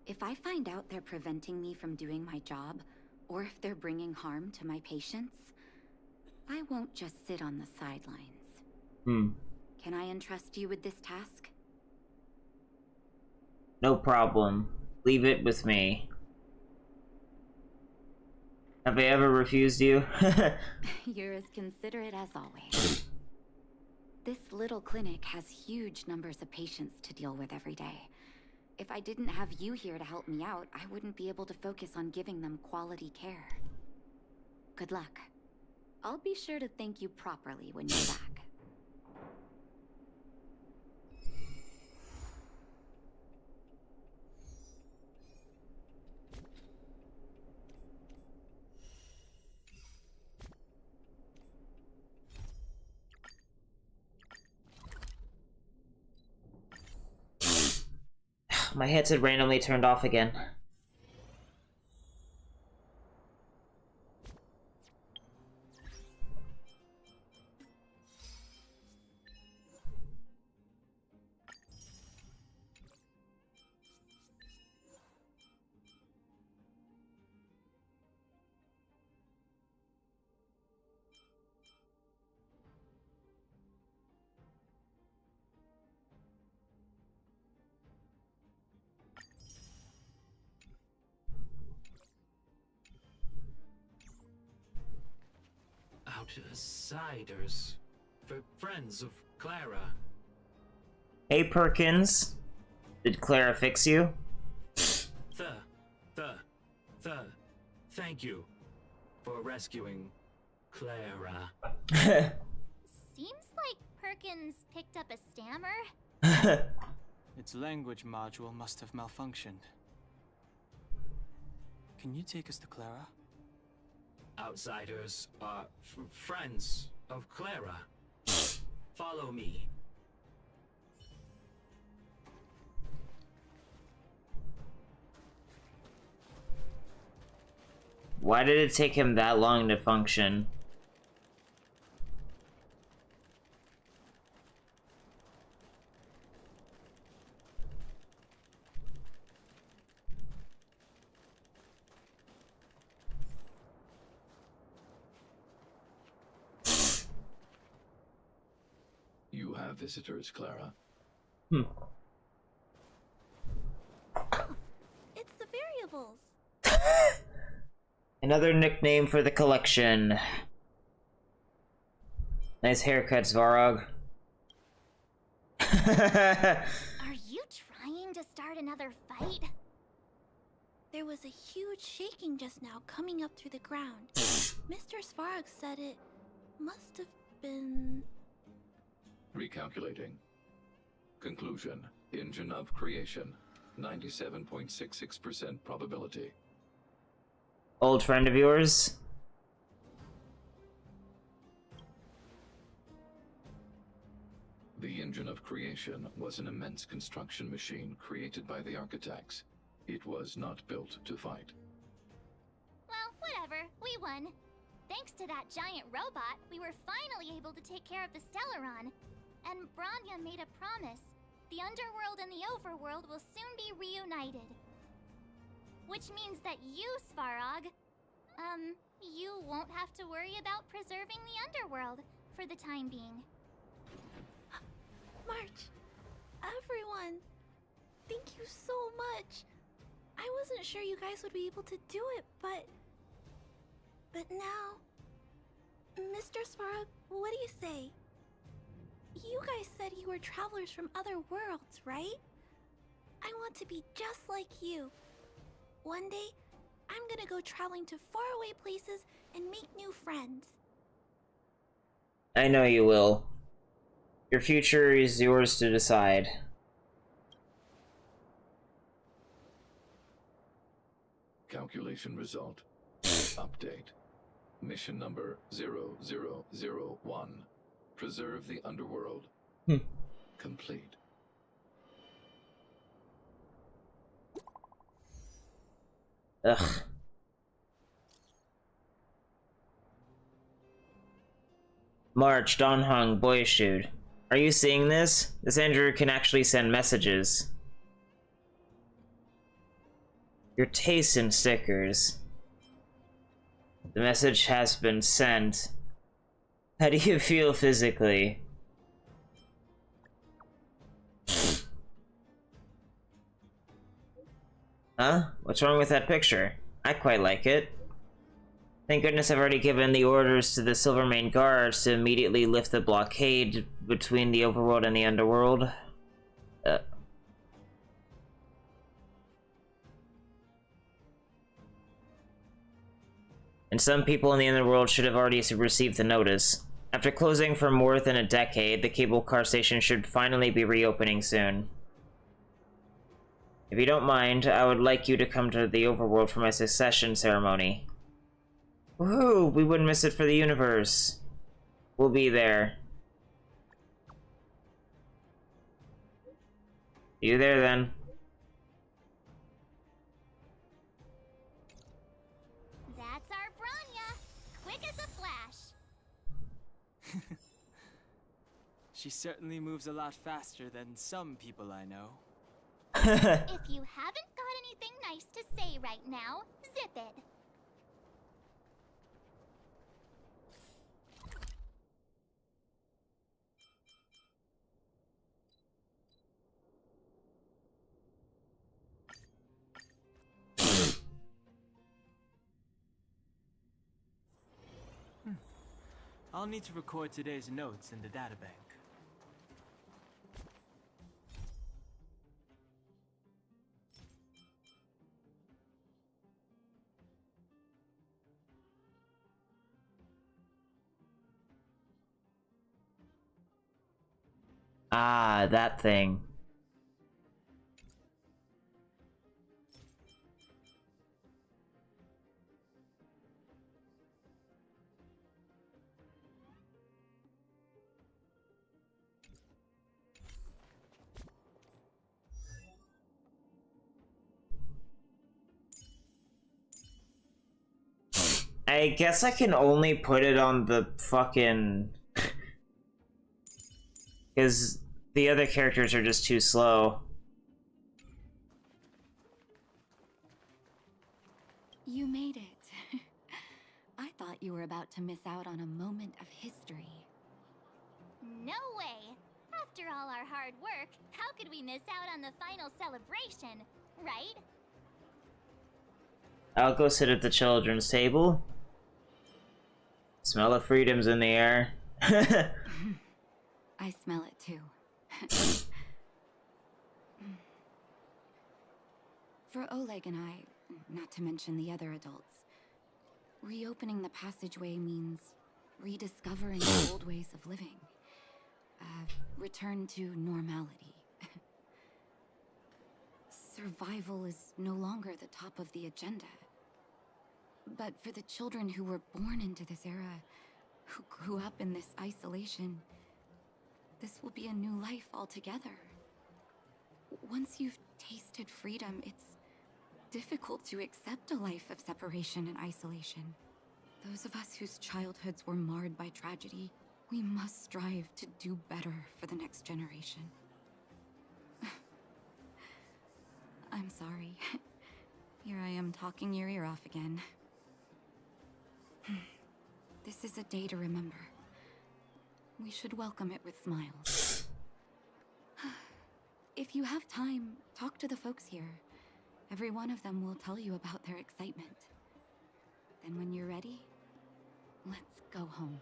If I find out they're preventing me from doing my job, or if they're bringing harm to my patients, I won't just sit on the sidelines. Can I entrust you with this task? No problem. Leave it with me. Have I ever refused you? You're as considerate as always. This little clinic has huge numbers of patients to deal with every day. If I didn't have you here to help me out, I wouldn't be able to focus on giving them quality care. Good luck. I'll be sure to thank you properly when you're back. My headset randomly turned off again. Outsiders. For friends of Clara. Hey Perkins. Did Clara fix you? Thank you for rescuing Clara. Seems like Perkins picked up a stammer. Its language module must have malfunctioned. Can you take us to Clara? Outsiders are friends of Clara. Follow me. Why did it take him that long to function? You have visitors, Clara. It's the variables. Another nickname for the collection. Nice haircut, Svarog. Are you trying to start another fight? There was a huge shaking just now coming up through the ground. Mr. Svarog said it must have been... Recalculating. Conclusion. Engine of creation. 97.66% probability. Old friend of yours? The engine of creation was an immense construction machine created by the architects. It was not built to fight. Well, whatever. We won. Thanks to that giant robot, we were finally able to take care of the Stellaron. And Bronya made a promise. The underworld and the overworld will soon be reunited. Which means that you, Svarog, you won't have to worry about preserving the underworld for the time being. March, everyone, thank you so much. I wasn't sure you guys would be able to do it, but now... Mr. Svarog, what do you say? You guys said you were travelers from other worlds, right? I want to be just like you. One day, I'm gonna go traveling to faraway places and make new friends. I know you will. Your future is yours to decide. Calculation result. Update. Mission number 0001. Preserve the underworld. Complete. Ugh. March, Donhung, boyish dude. Are you seeing this? This Andrew can actually send messages. Your taste in stickers. The message has been sent. How do you feel physically? Huh? What's wrong with that picture? I quite like it. Thank goodness I've already given the orders to the Silvermane guards to immediately lift the blockade between the overworld and the underworld. And some people in the underworld should have already received the notice. After closing for more than a decade, the cable car station should finally be reopening soon. If you don't mind, I would like you to come to the overworld for my succession ceremony. Woohoo! We wouldn't miss it for the universe. We'll be there. See you there then. That's our Bronya. Quick as a flash. She certainly moves a lot faster than some people I know. If you haven't got anything nice to say right now, zip it. I'll need to record today's notes in the databank. Ah, that thing. I guess I can only put it on the fucking... because the other characters are just too slow. You made it. I thought you were about to miss out on a moment of history. No way. After all our hard work, how could we miss out on the final celebration, right? I'll go sit at the children's table. Smell of freedom's in the air. I smell it too. For Oleg and I, not to mention the other adults, reopening the passageway means rediscovering old ways of living. Return to normality. Survival is no longer the top of the agenda. But for the children who were born into this era, who grew up in this isolation, this will be a new life altogether. Once you've tasted freedom, it's difficult to accept a life of separation and isolation. Those of us whose childhoods were marred by tragedy, we must strive to do better for the next generation. I'm sorry. Here I am talking your ear off again. This is a day to remember. We should welcome it with smiles. If you have time, talk to the folks here. Every one of them will tell you about their excitement. Then when you're ready, let's go home.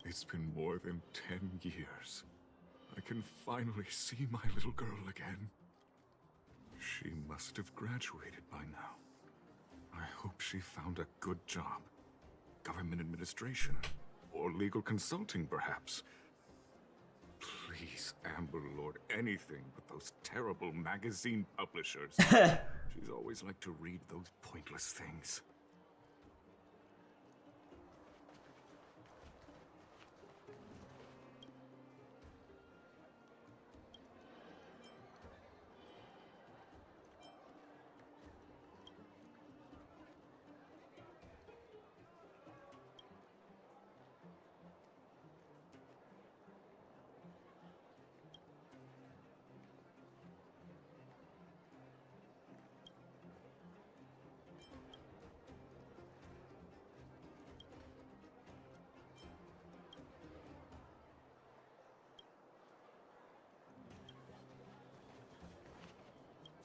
It's been more than 10 years. I can finally see my little girl again. She must have graduated by now. I hope she found a good job. Government administration. Or legal consulting, perhaps. Please, Amber Lord, anything but those terrible magazine publishers. She's always liked to read those pointless things.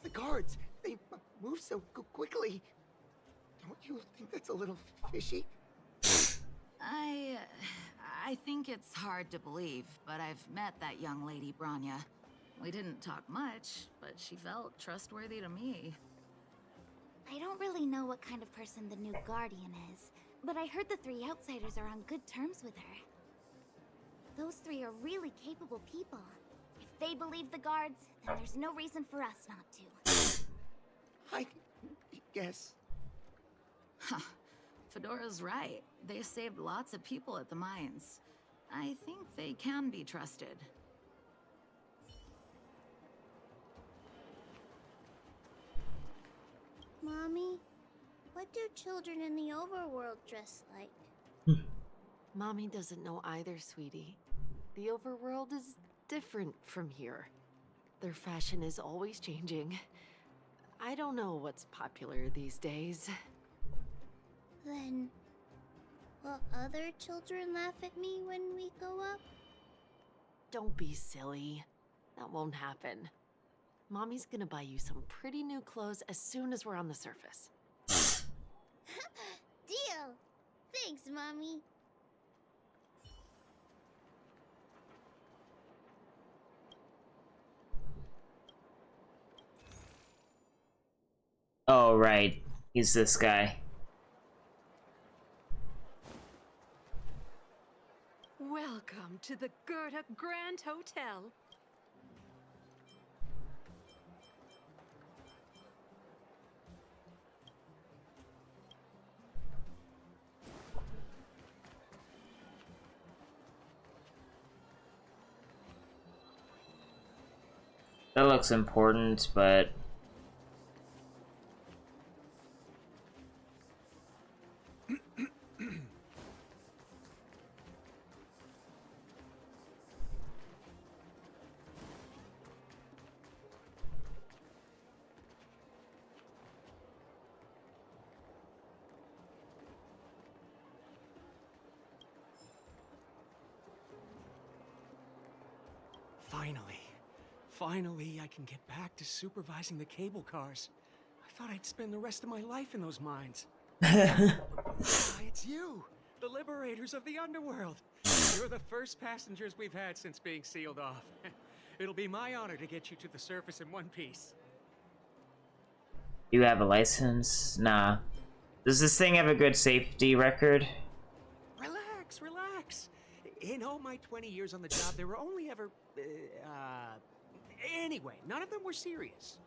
The guards, they move so quickly. Don't you think that's a little fishy? I think it's hard to believe, but I've met that young lady, Bronya. We didn't talk much, but she felt trustworthy to me. I don't really know what kind of person the new Guardian is, but I heard the three outsiders are on good terms with her. Those three are really capable people. If they believe the guards, then there's no reason for us not to. I guess. Huh. Fedora's right. They saved lots of people at the mines. I think they can be trusted. Mommy, what do children in the overworld dress like? Mommy doesn't know either, sweetie. The overworld is different from here. Their fashion is always changing. I don't know what's popular these days. Then, will other children laugh at me when we go up? Don't be silly. That won't happen. Mommy's gonna buy you some pretty new clothes as soon as we're on the surface. Deal! Thanks, Mommy. Oh, right. He's this guy. Welcome to the Gerda Grand Hotel. That looks important, but... Finally, I can get back to supervising the cable cars. I thought I'd spend the rest of my life in those mines. It's you, the liberators of the underworld. You're the first passengers we've had since being sealed off. It'll be my honor to get you to the surface in one piece. You have a license? Nah. Does this thing have a good safety record? Relax, relax. In all my 20 years on the job, there were only ever, anyway, none of them were serious.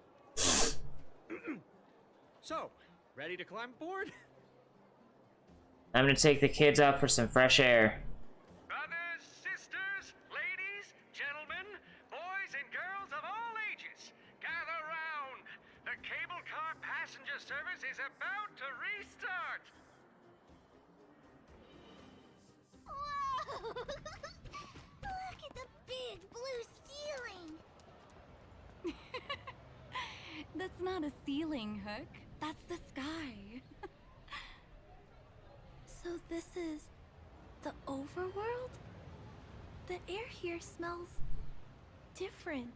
So, ready to climb aboard? I'm gonna take the kids out for some fresh air. Brothers, sisters, ladies, gentlemen, boys and girls of all ages, gather round. The cable car passenger service is about to restart. Whoa! Look at the big blue ceiling! That's not a ceiling, Hook. That's the sky. So this is the overworld? The air here smells different.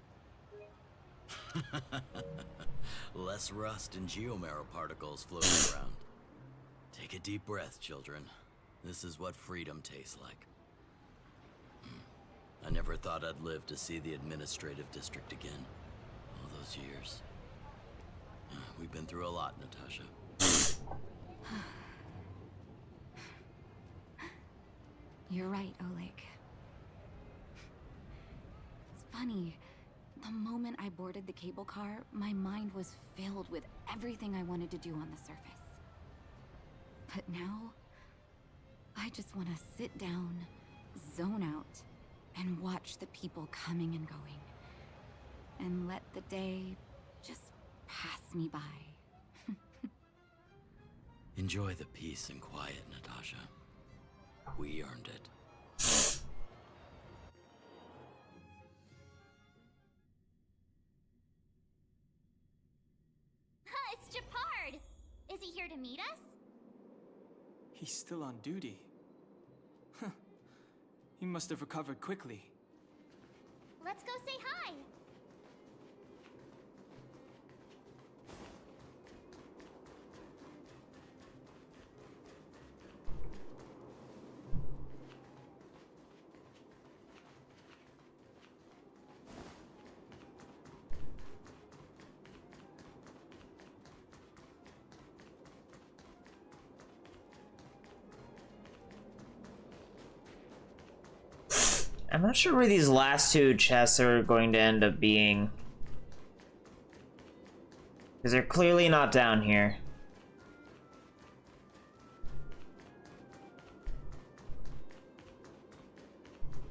Less rust and geomarrow particles floating around. Take a deep breath, children. This is what freedom tastes like. I never thought I'd live to see the administrative district again. All those years. We've been through a lot, Natasha. You're right, Oleg. It's funny. The moment I boarded the cable car, my mind was filled with everything I wanted to do on the surface. But now, I just want to sit down, zone out, and watch the people coming and going. And let the day just pass me by. Enjoy the peace and quiet, Natasha. We earned it. It's Japard! Is he here to meet us? He's still on duty. He must have recovered quickly. Let's go say hi! I'm not sure where these last two chests are going to end up being. Because they're clearly not down here.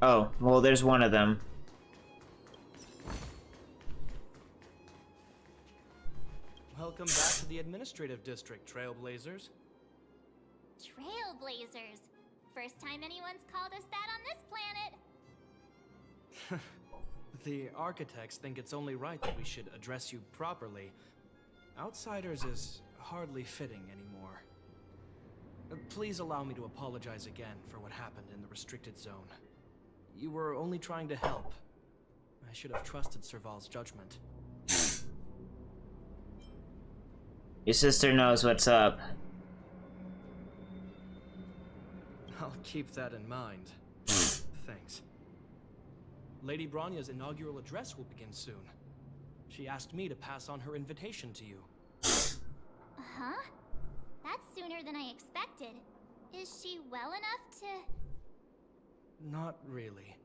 Oh, well, there's one of them. Welcome back to the administrative district, Trailblazers. Trailblazers. First time anyone's called us that on this planet. The architects think it's only right that we should address you properly. Outsiders is hardly fitting anymore. Please allow me to apologize again for what happened in the restricted zone. You were only trying to help. I should have trusted Serval's judgment. Your sister knows what's up. I'll keep that in mind. Thanks. Lady Bronya's inaugural address will begin soon. She asked me to pass on her invitation to you. Huh? That's sooner than I expected. Is she well enough to... Not really.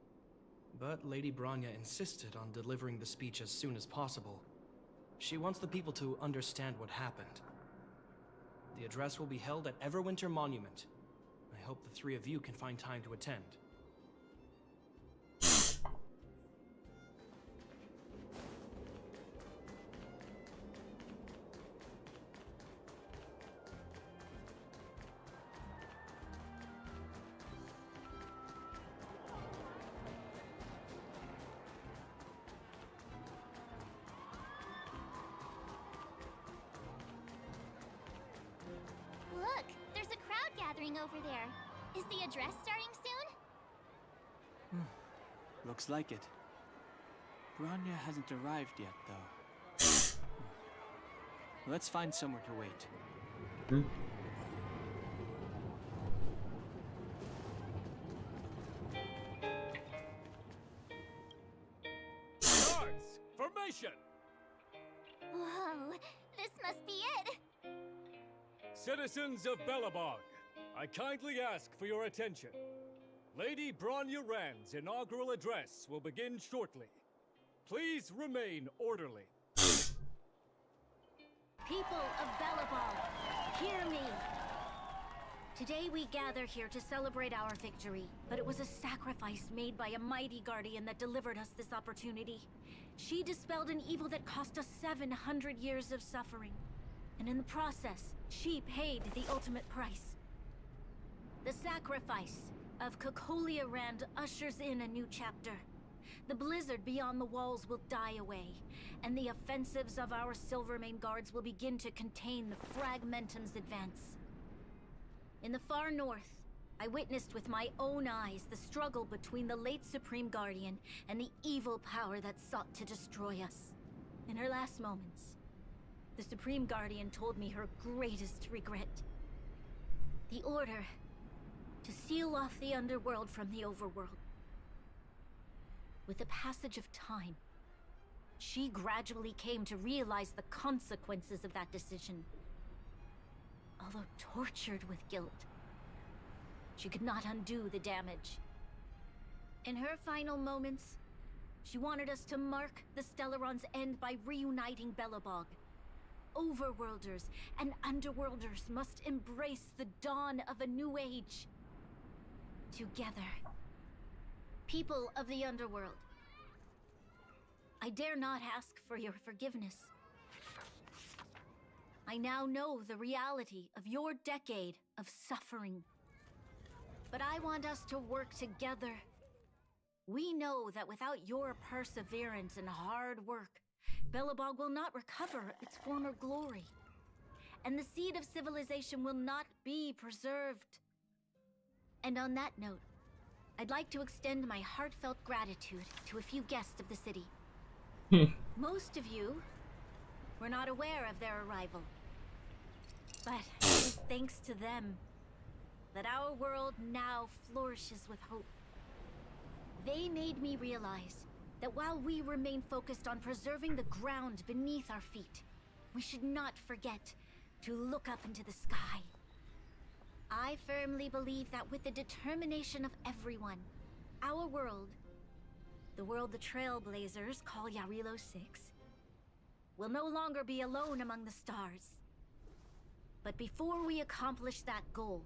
But Lady Bronya insisted on delivering the speech as soon as possible. She wants the people to understand what happened. The address will be held at Everwinter Monument. I hope the three of you can find time to attend. over there. Is the address starting soon? Looks like it. Bronya hasn't arrived yet, though. Let's find somewhere to wait. Guards, formation! Whoa, this must be it! Citizens of Belobog, I kindly ask for your attention. Lady Bronya Rand's inaugural address will begin shortly. Please remain orderly. People of Belobog, hear me! Today we gather here to celebrate our victory, but it was a sacrifice made by a mighty guardian that delivered us this opportunity. She dispelled an evil that cost us 700 years of suffering. And in the process, she paid the ultimate price. The sacrifice of Cocolia Rand ushers in a new chapter. The blizzard beyond the walls will die away, and the offensives of our Silvermane guards will begin to contain the Fragmentum's advance. In the far north, I witnessed with my own eyes the struggle between the late Supreme Guardian and the evil power that sought to destroy us. In her last moments, the Supreme Guardian told me her greatest regret. The order to seal off the underworld from the overworld. With the passage of time, she gradually came to realize the consequences of that decision. Although tortured with guilt, she could not undo the damage. In her final moments, she wanted us to mark the Stellaron's end by reuniting Belobog. Overworlders and Underworlders must embrace the dawn of a new age. Together. People of the Underworld, I dare not ask for your forgiveness. I now know the reality of your decade of suffering. But I want us to work together. We know that without your perseverance and hard work, Belobog will not recover its former glory. And the seed of civilization will not be preserved. And on that note, I'd like to extend my heartfelt gratitude to a few guests of the city. Most of you were not aware of their arrival. But it is thanks to them that our world now flourishes with hope. They made me realize that while we remain focused on preserving the ground beneath our feet, we should not forget to look up into the sky. I firmly believe that with the determination of everyone, our world, the world the Trailblazers call Jarilo-VI, will no longer be alone among the stars. But before we accomplish that goal,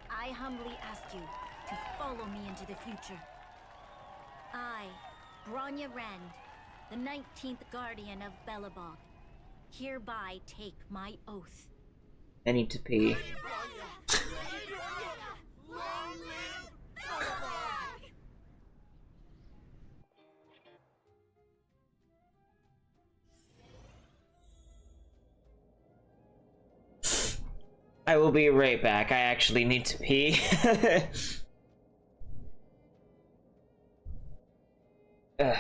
I humbly ask you to follow me into the future. I, Bronya Rand, the 19th Guardian of Belobog, hereby take my oath. I need to pee. I will be right back. I actually need to pee. Ugh.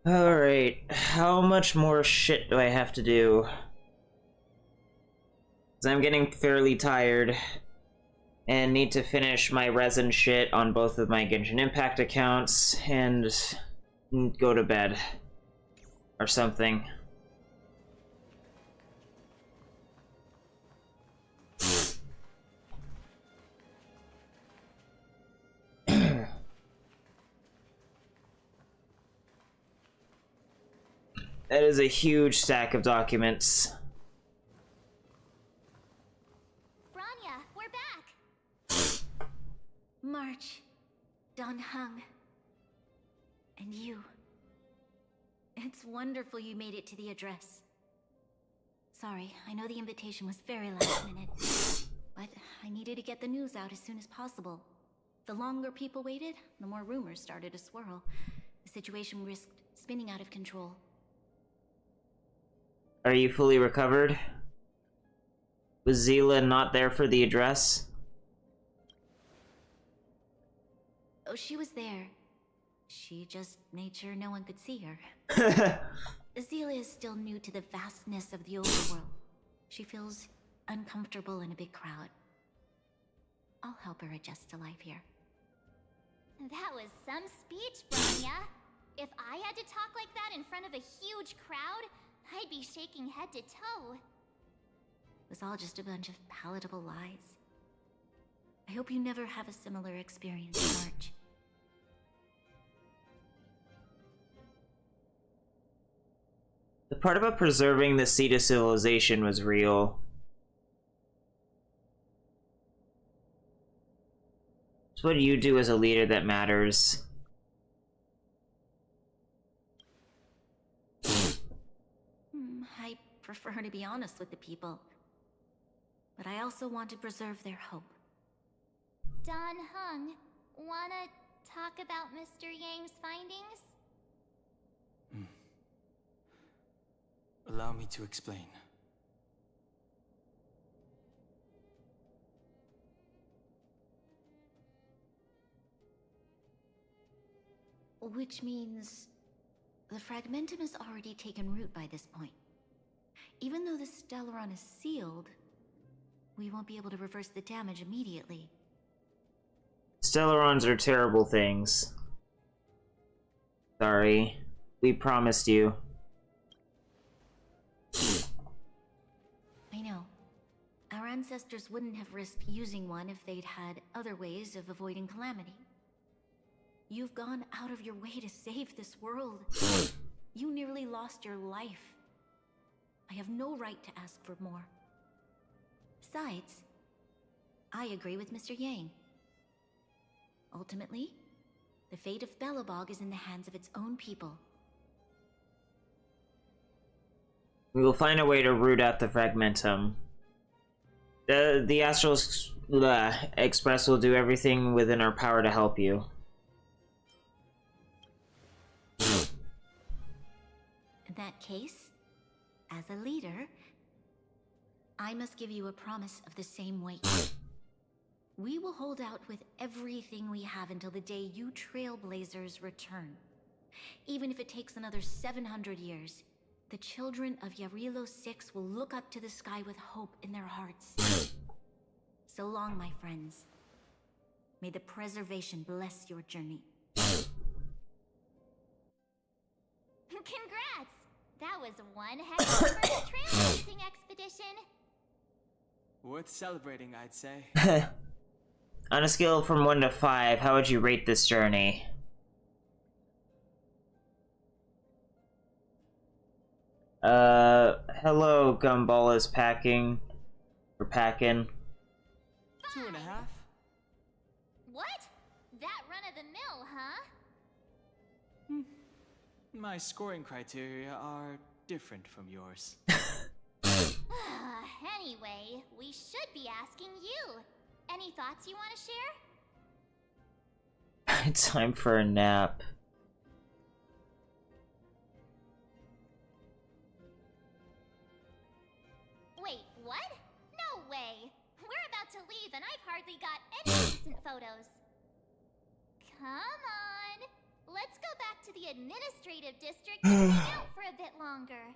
Alright, how much more shit do I have to do? 'Cause I'm getting fairly tired and need to finish my resin shit on both of my Genshin Impact accounts and go to bed or something. That is a huge stack of documents. Bronya, we're back! March, Don Hung, and you. It's wonderful you made it to the address. Sorry, I know the invitation was very last minute, but I needed to get the news out as soon as possible. The longer people waited, the more rumors started to swirl. The situation risked spinning out of control. Are you fully recovered? Was Zila not there for the address? Oh, she was there. She just made sure no one could see her. Azila is still new to the vastness of the overworld. She feels uncomfortable in a big crowd. I'll help her adjust to life here. That was some speech, Bronya. If I had to talk like that in front of a huge crowd, I'd be shaking head to toe. It was all just a bunch of palatable lies. I hope you never have a similar experience, March. The part about preserving the seed of civilization was real. It's what you do as a leader that matters. I prefer to be honest with the people. But I also want to preserve their hope. Don Hung, wanna talk about Mr. Yang's findings? Allow me to explain. Which means the fragmentum has already taken root by this point. Even though the Stellaron is sealed, we won't be able to reverse the damage immediately. Stellarons are terrible things. Sorry. We promised you. I know. Our ancestors wouldn't have risked using one if they'd had other ways of avoiding calamity. You've gone out of your way to save this world. You nearly lost your life. I have no right to ask for more. Besides, I agree with Mr. Yang. Ultimately, the fate of Belobog is in the hands of its own people. We will find a way to root out the fragmentum. The Astral Express will do everything within our power to help you. In that case, as a leader, I must give you a promise of the same weight. We will hold out with everything we have until the day you Trailblazers return. Even if it takes another 700 years, the children of Jarilo-VI will look up to the sky with hope in their hearts. So long, my friends. May the preservation bless your journey. Congrats! That was one heck of a first trailblazing expedition. Worth celebrating, I'd say. On a scale from 1 to 5, how would you rate this journey? Hello, Gumball is packing. We're packing. 2.5. What? That run-of-the-mill, huh? My scoring criteria are different from yours. Anyway, we should be asking you. Any thoughts you want to share? Time for a nap. Wait, what? No way! We're about to leave and I've hardly got any decent photos. Come on! Let's go back to the administrative district and hang out for a bit longer.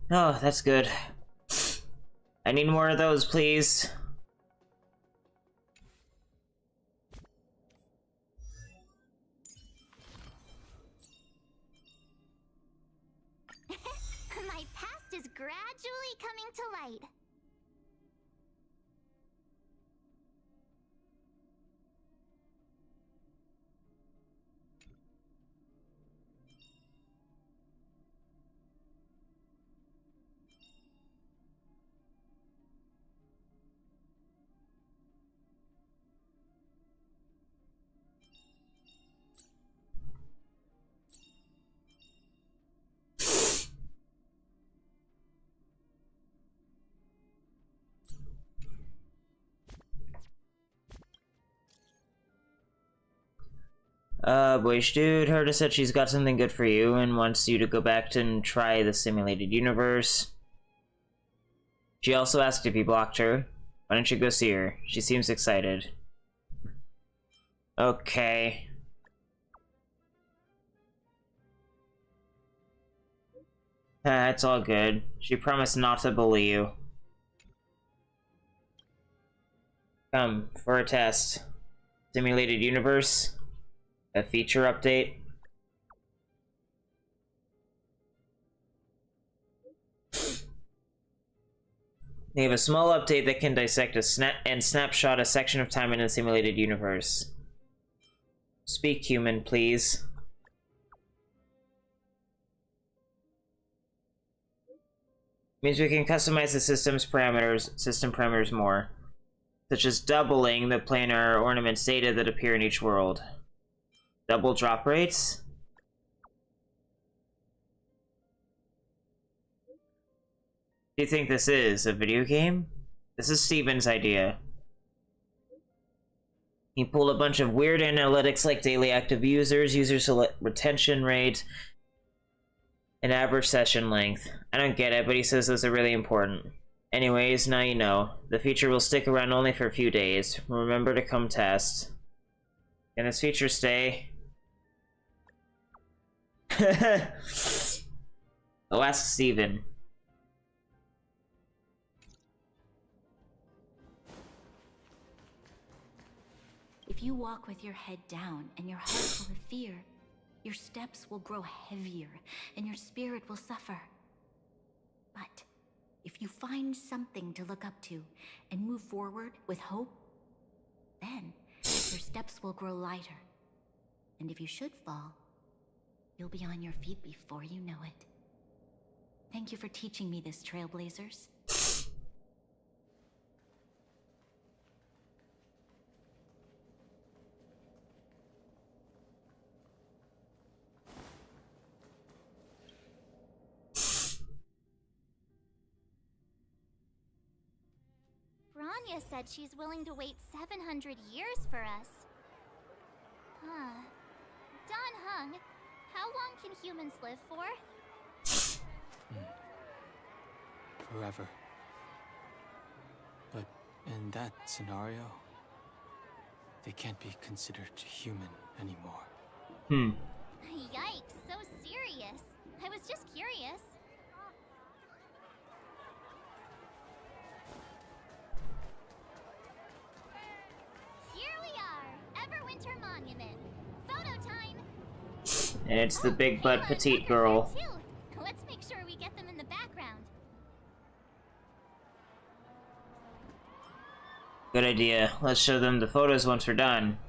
Oh, that's good. I need more of those, please. My past is gradually coming to light. Boyish dude, Herta said she's got something good for you and wants you to go back and try the simulated universe. She also asked if you blocked her. Why don't you go see her? She seems excited. Okay. It's all good. She promised not to bully you. Come, for a test. Simulated universe. A feature update. They have a small update that can dissect and snapshot a section of time in a simulated universe. Speak human, please. Means we can customize the system parameters more, such as doubling the planar ornaments data that appear in each world. Double drop rates? Do you think this is a video game? This is Steven's idea. He pulled a bunch of weird analytics like daily active users, retention rate, and average session length. I don't get it, but he says those are really important. Anyways, now you know. The feature will stick around only for a few days. Remember to come test. Can this feature stay? Oh, ask Steven. If you walk with your head down and your heart full of fear, your steps will grow heavier and your spirit will suffer. But if you find something to look up to and move forward with hope, then your steps will grow lighter. And if you should fall, you'll be on your feet before you know it. Thank you for teaching me this, Trailblazers. Bronya said she's willing to wait 700 years for us. Huh. Don Hung, how long can humans live for? Forever. But in that scenario, they can't be considered human anymore. Yikes, so serious. I was just curious. Here we are, Everwinter Monument. Photo time! And it's the big butt petite girl. Let's make sure we get them in the background. Good idea. Let's show them the photos once we're done.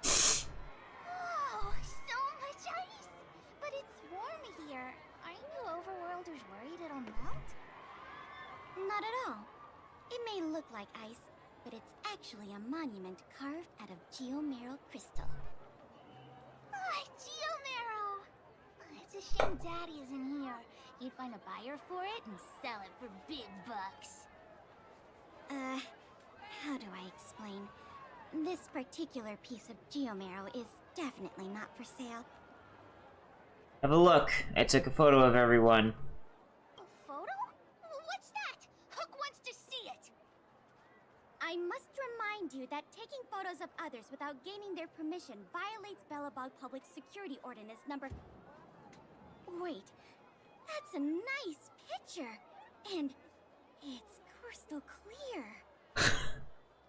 Oh, so much ice! But it's warm here. Aren't you overworlders worried it'll melt? Not at all. It may look like ice, but it's actually a monument carved out of geomeral crystal. Ah, Geomero! It's a shame Daddy isn't here. You'd find a buyer for it and sell it for big bucks. How do I explain? This particular piece of geomarrow is definitely not for sale. Have a look. I took a photo of everyone. A photo? What's that? Hook wants to see it! I must remind you that taking photos of others without gaining their permission violates Belobog Public Security Ordinance number... Wait, that's a nice picture! And it's crystal clear.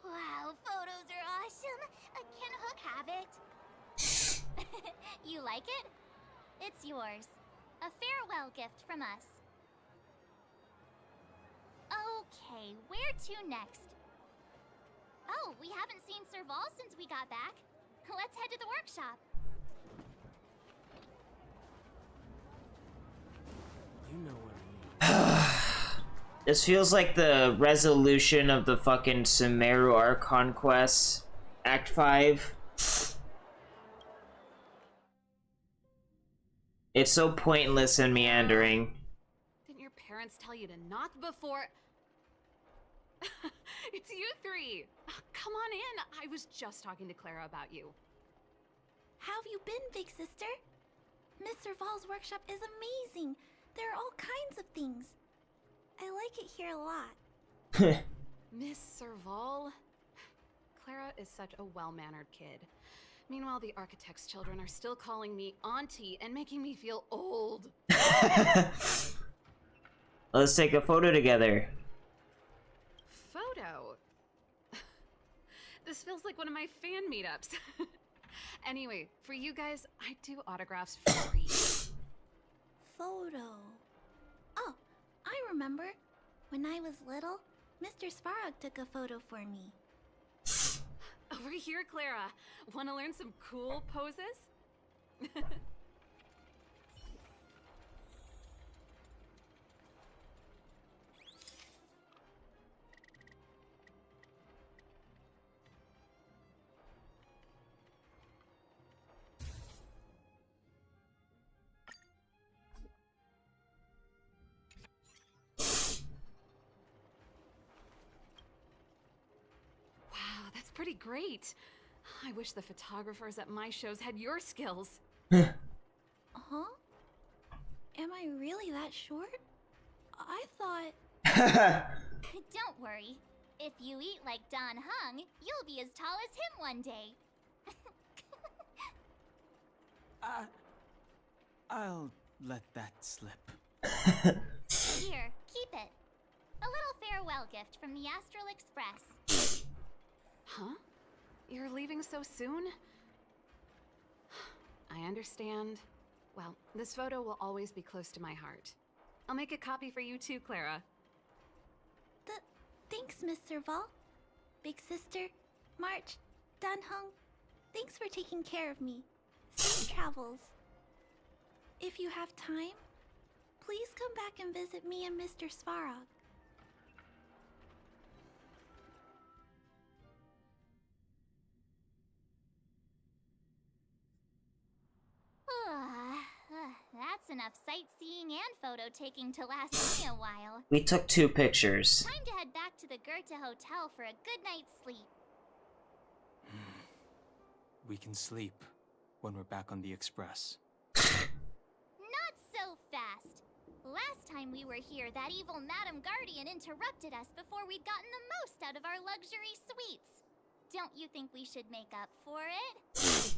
Wow, photos are awesome! Can Hook have it? You like it? It's yours. A farewell gift from us. Okay, where to next? Oh, we haven't seen Serval since we got back. Let's head to the workshop. You know what I mean. This feels like the resolution of the fucking Sumeru Archon quest, Act 5. It's so pointless and meandering. Didn't your parents tell you to knock before... It's you three! Come on in! I was just talking to Clara about you. How have you been, big sister? Miss Serval's workshop is amazing. There are all kinds of things. I like it here a lot. Miss Serval? Clara is such a well-mannered kid. Meanwhile, the architect's children are still calling me auntie and making me feel old. Let's take a photo together. Photo? This feels like one of my fan meetups. Anyway, for you guys, I do autographs for free. Photo. Oh, I remember. When I was little, Mr. Svarog took a photo for me. Over here, Clara. Want to learn some cool poses? pretty great. I wish the photographers at my shows had your skills. Huh? Am I really that short? I thought... Don't worry. If you eat like Don Hung, you'll be as tall as him one day. I'll let that slip. Here, keep it. A little farewell gift from the Astral Express. Huh? You're leaving so soon? I understand. Well, this photo will always be close to my heart. I'll make a copy for you too, Clara. Thanks, Mr. Vol. Big Sister, March, Dunhung. Thanks for taking care of me. Safe travels. If you have time, please come back and visit me and Mr. Svarog. That's enough sightseeing and photo taking to last me a while. We took 2 pictures. Time to head back to the Goethe Hotel for a good night's sleep. We can sleep when we're back on the Express. Not so fast. Last time we were here, that evil Madam Guardian interrupted us before we'd gotten the most out of our luxury suites. Don't you think we should make up for it?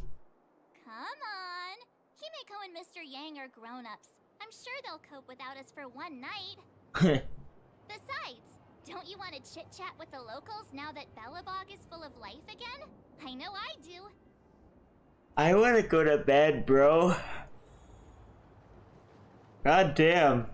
Come on. Himeko and Mr. Yang are grown-ups. I'm sure they'll cope without us for one night. Besides, don't you want to chit-chat with the locals now that Belobog is full of life again? I know I do. I want to go to bed, bro. God damn.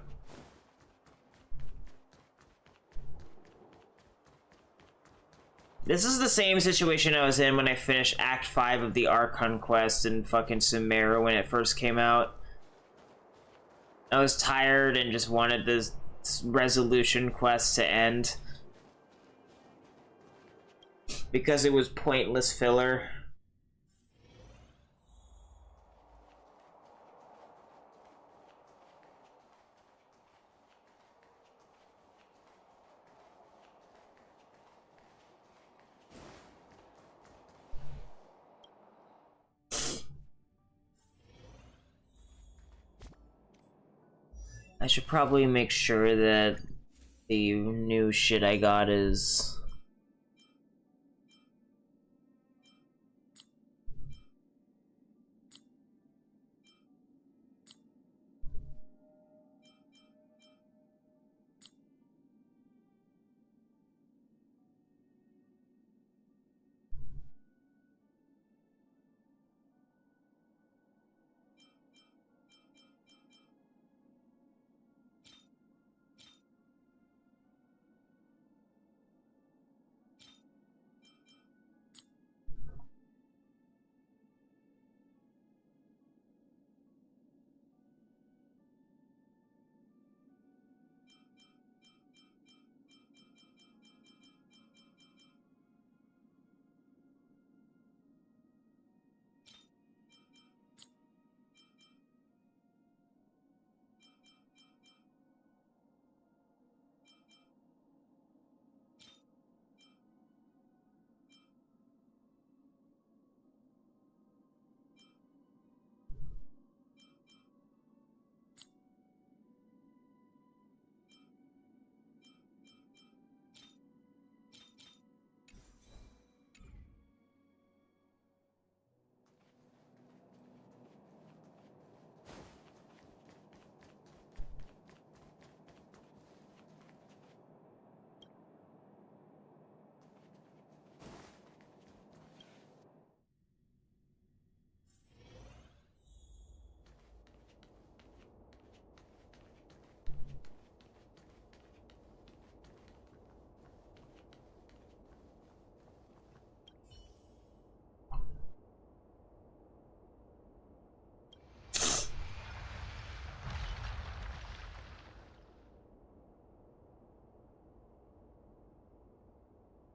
This is the same situation I was in when I finished Act 5 of the Archon quest in fucking Sumeru when it first came out. I was tired and just wanted this resolution quest to end. Because it was pointless filler. I should probably make sure that the new shit I got is...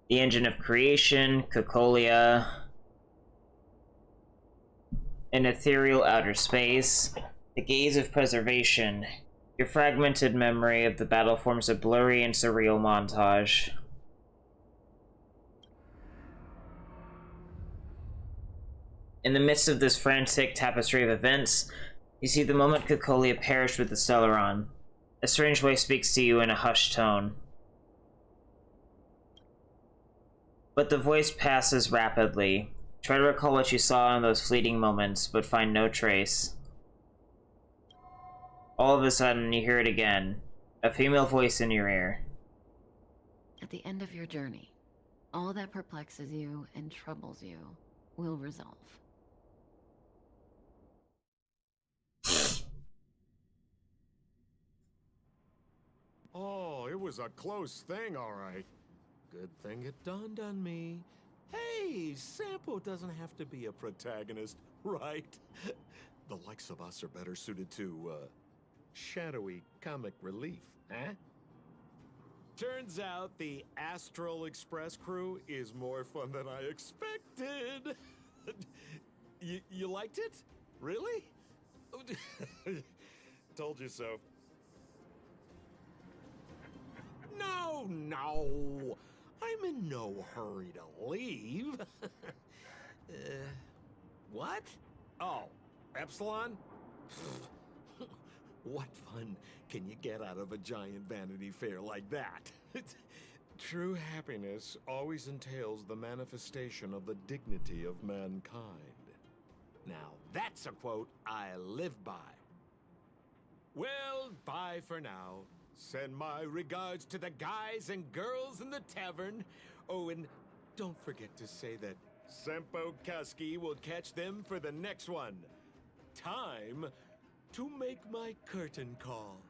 The engine of creation, Cocolia, an ethereal outer space, the gaze of preservation. Your fragmented memory of the battle forms a blurry and surreal montage. In the midst of this frantic tapestry of events, you see the moment Cocolia perished with the Stellaron. A strange voice speaks to you in a hushed tone. But the voice passes rapidly. Try to recall what you saw in those fleeting moments, but find no trace. All of a sudden, you hear it again. A female voice in your ear. At the end of your journey, all that perplexes you and troubles you will resolve. Oh, it was a close thing, all right. Good thing it dawned on me. Hey, Sampo doesn't have to be a protagonist, right? The likes of us are better suited to, shadowy comic relief, eh? Turns out the Astral Express crew is more fun than I expected. You liked it? Really? Told you so. No! I'm in no hurry to leave. What? Oh, Epsilon? What fun can you get out of a giant Vanity Fair like that? True happiness always entails the manifestation of the dignity of mankind. Now, that's a quote I live by. Well, bye for now. Send my regards to the guys and girls in the tavern. Oh, and don't forget to say that Sempo Kasky will catch them for the next one. Time to make my curtain call.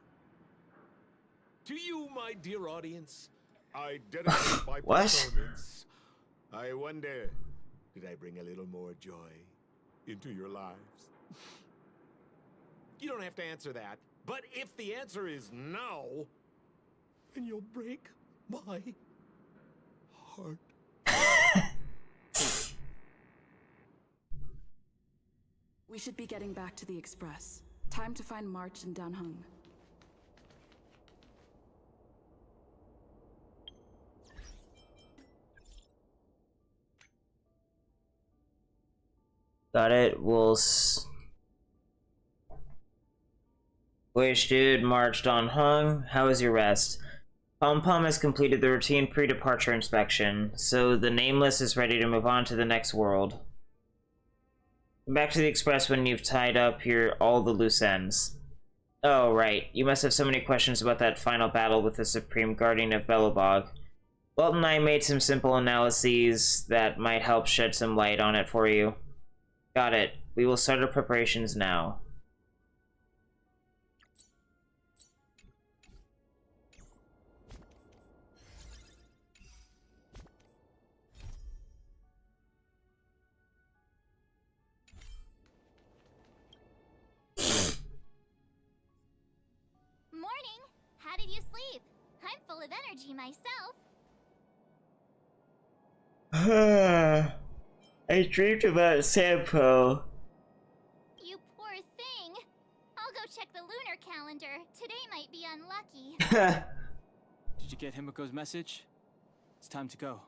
To you, my dear audience, I dedicate my performance. I wonder, did I bring a little more joy into your lives? You don't have to answer that. But if the answer is no, then you'll break my heart. We should be getting back to the Express. Time to find March and Danhung. Got it. Wish dude, marched on Hung. How was your rest? Pom Pom has completed the routine pre-departure inspection, so the Nameless is ready to move on to the next world. Back to the Express when you've tied up all the loose ends. Oh, right. You must have so many questions about that final battle with the Supreme Guardian of Belobog. Walt and I made some simple analyses that might help shed some light on it for you. Got it. We will start our preparations now. Morning! How did you sleep? I'm full of energy myself. I dreamed about Sampo. You poor thing. I'll go check the lunar calendar. Today might be unlucky. Did you get Himiko's message? It's time to go.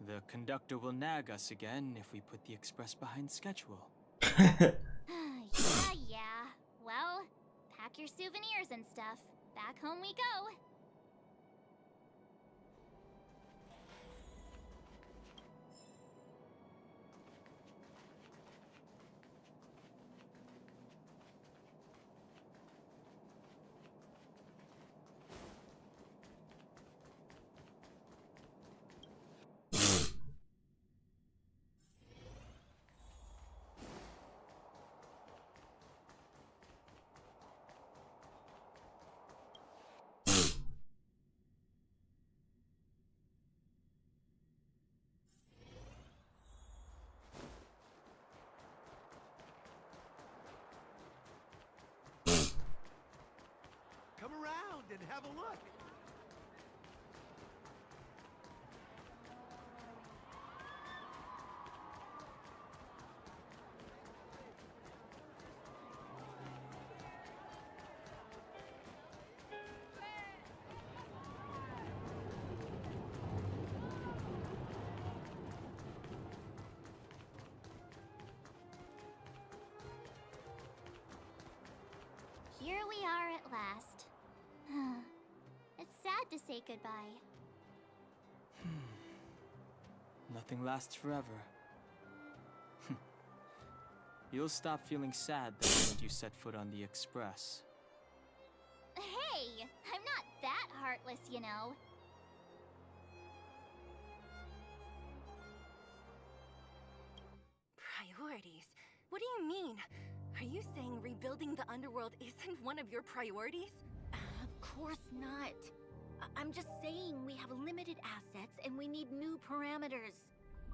The conductor will nag us again if we put the Express behind schedule. Yeah. Well, pack your souvenirs and stuff. Back home we go. Come around and have a look. Here we are at last. It's sad to say goodbye. Nothing lasts forever. You'll stop feeling sad the moment you set foot on the Express. Hey, I'm not that heartless, you know. Priorities? What do you mean? Are you saying rebuilding the underworld isn't one of your priorities? Of course not. I'm just saying we have limited assets and we need new parameters.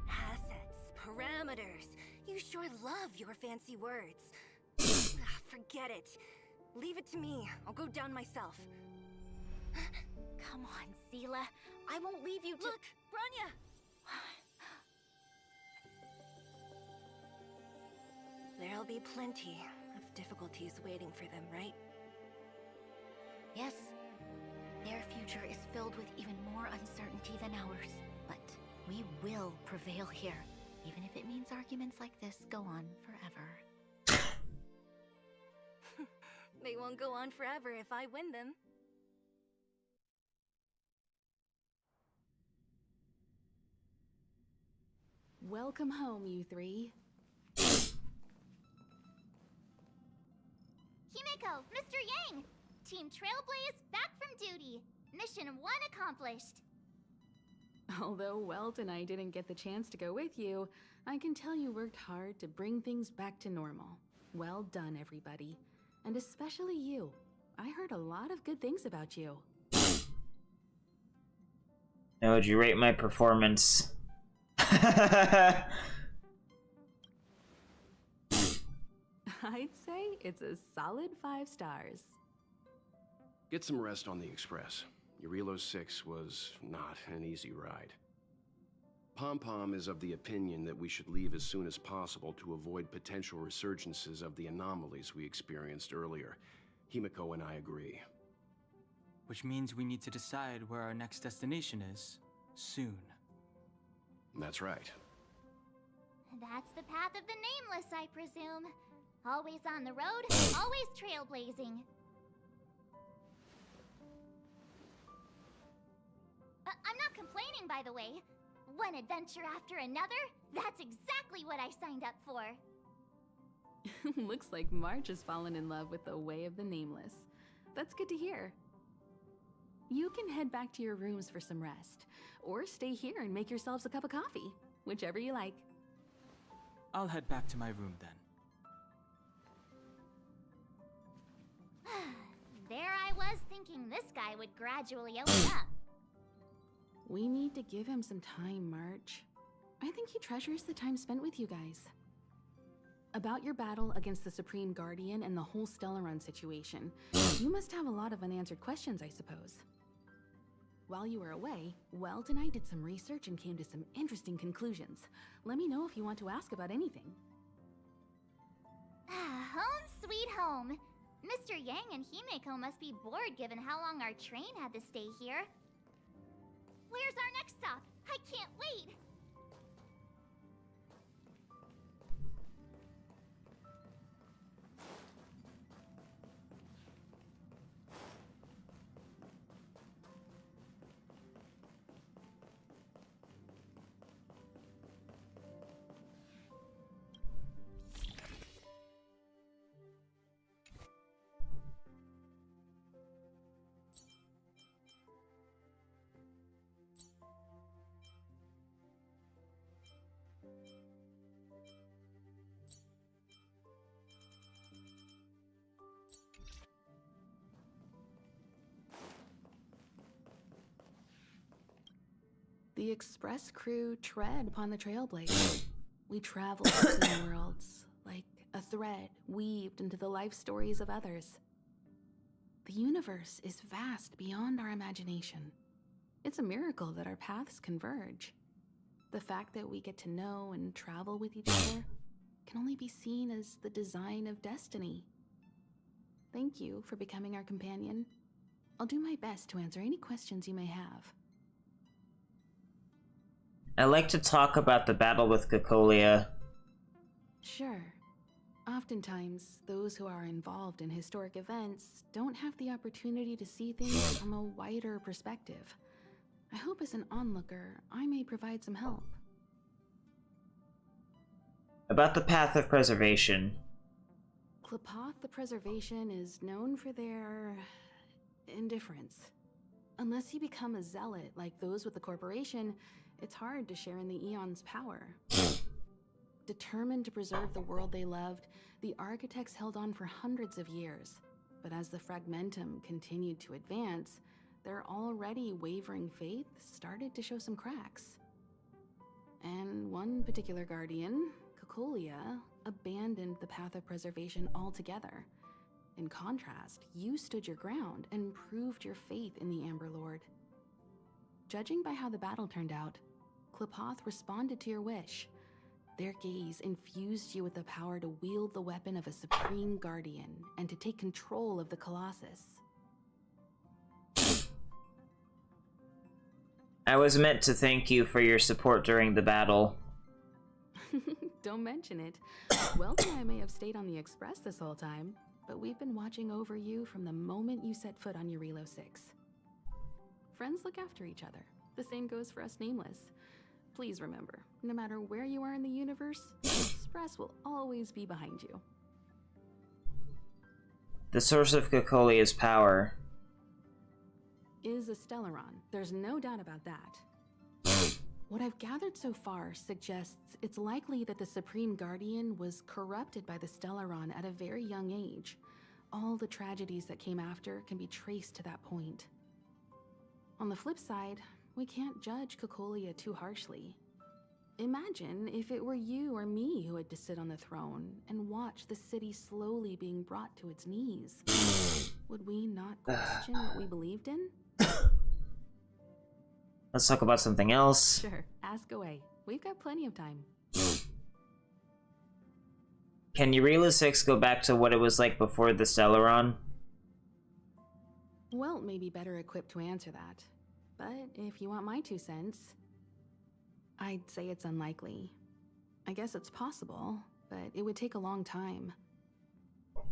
Assets, parameters. You sure love your fancy words. Forget it. Leave it to me. I'll go down myself. Come on, Seela. I won't leave you to— Look, Bronya! There'll be plenty of difficulties waiting for them, right? Yes. Their future is filled with even more uncertainty than ours. But we will prevail here, even if it means arguments like this go on forever. They won't go on forever if I win them. Welcome home, you three. Himeko, Mr. Yang! Team Trailblaze back from duty. Mission 1 accomplished. Although Welt and I didn't get the chance to go with you, I can tell you worked hard to bring things back to normal. Well done, everybody. And especially you. I heard a lot of good things about you. How would you rate my performance? I'd say it's a solid 5 stars. Get some rest on the Express. Jarilo-VI was not an easy ride. Pom-Pom is of the opinion that we should leave as soon as possible to avoid potential resurgences of the anomalies we experienced earlier. Himeko and I agree. Which means we need to decide where our next destination is, soon. That's right. That's the path of the Nameless, I presume. Always on the road, always trailblazing. I'm not complaining, by the way. One adventure after another, that's exactly what I signed up for. Looks like March has fallen in love with the way of the Nameless. That's good to hear. You can head back to your rooms for some rest, or stay here and make yourselves a cup of coffee, whichever you like. I'll head back to my room then. There I was thinking this guy would gradually open up. We need to give him some time, March. I think he treasures the time spent with you guys. About your battle against the Supreme Guardian and the whole Stellaron situation, you must have a lot of unanswered questions, I suppose. While you were away, Welt and I did some research and came to some interesting conclusions. Let me know if you want to ask about anything. Home sweet home. Mr. Yang and Himeko must be bored given how long our train had to stay here. Where's our next stop? I can't wait! The Express crew tread upon the Trailblaze. We travel between worlds, like a thread weaved into the life stories of others. The universe is vast beyond our imagination. It's a miracle that our paths converge. The fact that we get to know and travel with each other can only be seen as the design of destiny. Thank you for becoming our companion. I'll do my best to answer any questions you may have. I like to talk about the battle with Cocolia. Sure. Oftentimes, those who are involved in historic events don't have the opportunity to see things from a wider perspective. I hope as an onlooker, I may provide some help. About the Path of Preservation. Qlipoth the Preservation is known for their indifference. Unless you become a zealot like those with the corporation, it's hard to share in the Eon's power. Determined to preserve the world they loved, the architects held on for hundreds of years. But as the Fragmentum continued to advance, their already wavering faith started to show some cracks. And one particular guardian, Cocolia, abandoned the Path of Preservation altogether. In contrast, you stood your ground and proved your faith in the Amber Lord. Judging by how the battle turned out, Qlipoth responded to your wish. Their gaze infused you with the power to wield the weapon of a supreme guardian and to take control of the Colossus. I was meant to thank you for your support during the battle. Don't mention it. Well, I may have stayed on the Express this whole time, but we've been watching over you from the moment you set foot on Jarilo-VI. Friends look after each other. The same goes for us Nameless. Please remember, no matter where you are in the universe, the Express will always be behind you. The source of Cocolia's power Is a Stellaron. There's no doubt about that. What I've gathered so far suggests it's likely that the Supreme Guardian was corrupted by the Stellaron at a very young age. All the tragedies that came after can be traced to that point. On the flip side, we can't judge Cocolia too harshly. Imagine if it were you or me who had to sit on the throne and watch the city slowly being brought to its knees. Would we not question what we believed in? Let's talk about something else. Sure, ask away. We've got plenty of time. Can Jarilo-VI go back to what it was like before the Stellaron? Welt may be better equipped to answer that. But if you want my 2 cents, I'd say it's unlikely. I guess it's possible, but it would take a long time.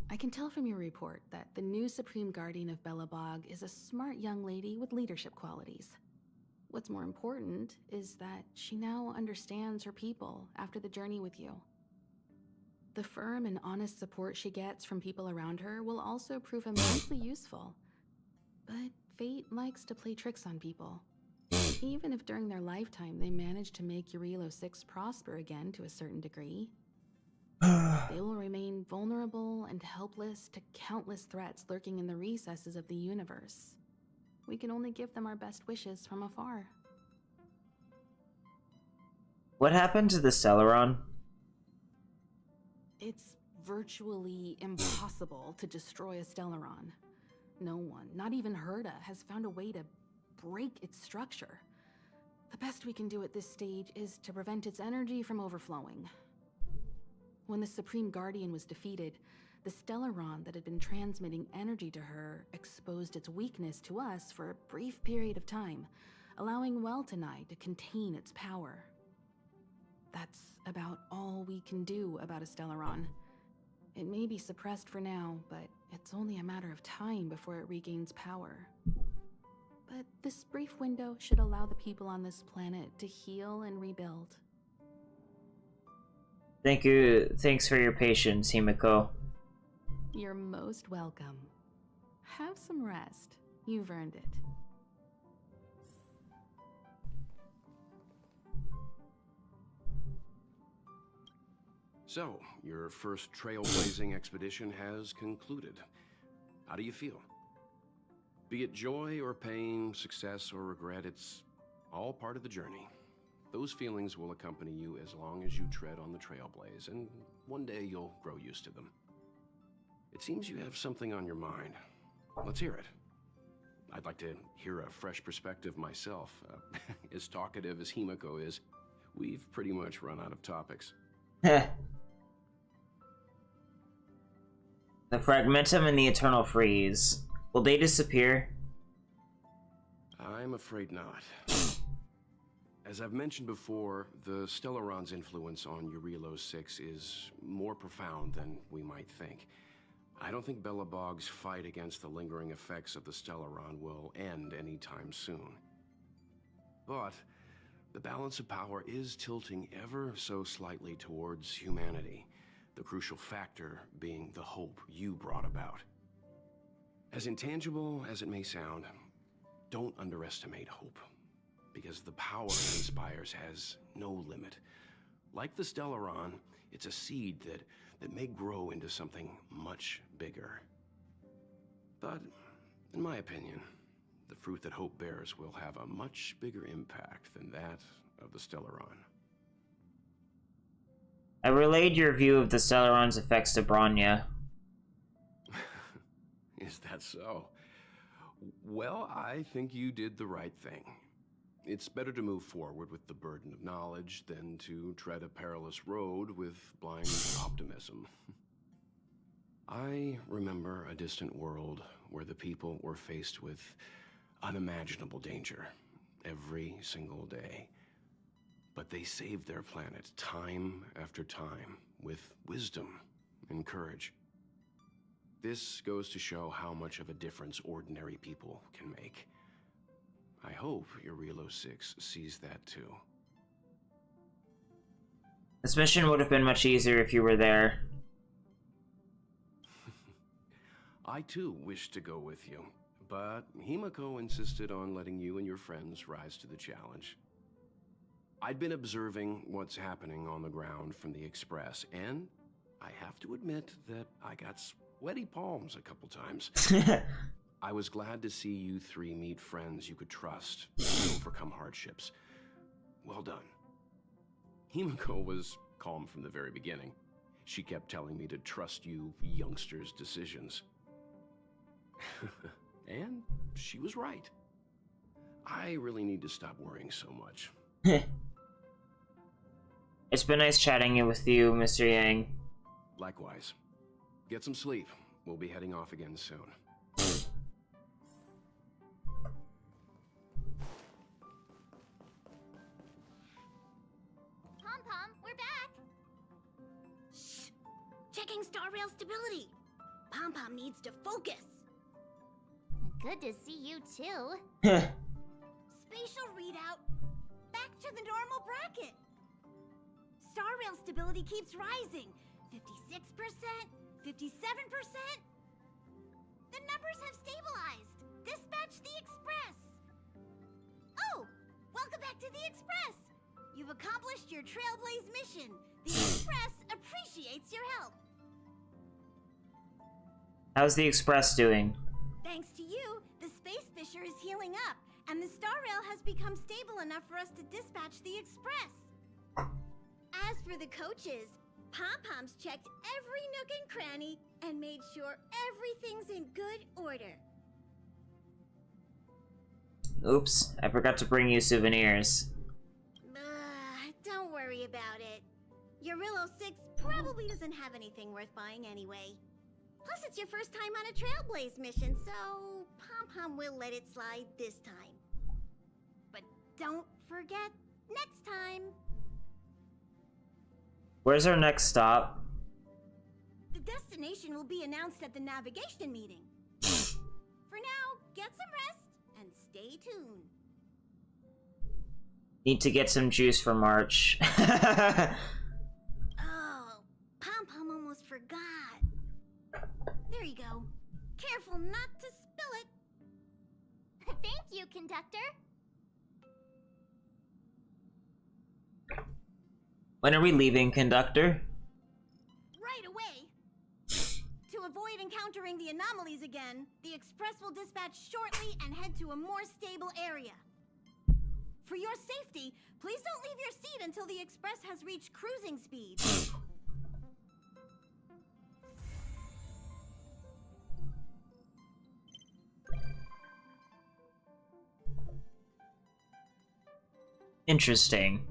I can tell from your report that the new Supreme Guardian of Belobog is a smart young lady with leadership qualities. What's more important is that she now understands her people after the journey with you. The firm and honest support she gets from people around her will also prove immensely useful. But fate likes to play tricks on people. Even if during their lifetime they manage to make Jarilo-VI prosper again to a certain degree, they will remain vulnerable and helpless to countless threats lurking in the recesses of the universe. We can only give them our best wishes from afar. What happened to the Stellaron? It's virtually impossible to destroy a Stellaron. No one, not even Herta, has found a way to break its structure. The best we can do at this stage is to prevent its energy from overflowing. When the Supreme Guardian was defeated, the Stellaron that had been transmitting energy to her exposed its weakness to us for a brief period of time, allowing Welt and I to contain its power. That's about all we can do about a Stellaron. It may be suppressed for now, but it's only a matter of time before it regains power. But this brief window should allow the people on this planet to heal and rebuild. Thank you. Thanks for your patience, Himiko. You're most welcome. Have some rest. You've earned it. So, your first trailblazing expedition has concluded. How do you feel? Be it joy or pain, success or regret, it's all part of the journey. Those feelings will accompany you as long as you tread on the trailblaze, and one day you'll grow used to them. It seems you have something on your mind. Let's hear it. I'd like to hear a fresh perspective myself. As talkative as Himiko is, we've pretty much run out of topics. The Fragmentum and the Eternal Freeze. Will they disappear? I'm afraid not. As I've mentioned before, the Stellaron's influence on Jarilo-VI is more profound than we might think. I don't think Belobog's fight against the lingering effects of the Stellaron will end anytime soon. But the balance of power is tilting ever so slightly towards humanity, the crucial factor being the hope you brought about. As intangible as it may sound, don't underestimate hope, because the power it inspires has no limit. Like the Stellaron, it's a seed that may grow into something much bigger. But, in my opinion, the fruit that hope bears will have a much bigger impact than that of the Stellaron. I relayed your view of the Stellaron's effects to Bronya. Is that so? Well, I think you did the right thing. It's better to move forward with the burden of knowledge than to tread a perilous road with blind optimism. I remember a distant world where the people were faced with unimaginable danger every single day. But they saved their planet time after time with wisdom and courage. This goes to show how much of a difference ordinary people can make. I hope Jarilo-VI sees that too. This mission would have been much easier if you were there. I too wished to go with you, but Himiko insisted on letting you and your friends rise to the challenge. I'd been observing what's happening on the ground from the Express, and I have to admit that I got sweaty palms a couple times. I was glad to see you three meet friends you could trust and overcome hardships. Well done. Himiko was calm from the very beginning. She kept telling me to trust you youngsters' decisions. And she was right. I really need to stop worrying so much. It's been nice chatting with you, Mr. Yang. Likewise. Get some sleep. We'll be heading off again soon. Pom-Pom, we're back! Shh! Checking star rail stability! Pom-Pom needs to focus! Good to see you too. Spatial readout! Back to the normal bracket! Star rail stability keeps rising. 56%, 57%. The numbers have stabilized. Dispatch the Express. Oh, welcome back to the Express. You've accomplished your Trailblaze mission. The Express appreciates your help. How's the Express doing? Thanks to you, the Space Fisher is healing up, and the Star Rail has become stable enough for us to dispatch the Express. As for the coaches, Pom-Pom's checked every nook and cranny and made sure everything's in good order. Oops, I forgot to bring you souvenirs. Don't worry about it. Jarilo-VI probably doesn't have anything worth buying anyway. Plus, it's your first time on a Trailblaze mission, so Pom-Pom will let it slide this time. But don't forget, next time! Where's our next stop? The destination will be announced at the navigation meeting. For now, get some rest and stay tuned. Need to get some juice for March. Oh, Pom-Pom almost forgot. There you go. Careful not to spill it. Thank you, conductor. When are we leaving, conductor? Right away. To avoid encountering the anomalies again, the Express will dispatch shortly and head to a more stable area. For your safety, please don't leave your seat until the Express has reached cruising speed. Interesting.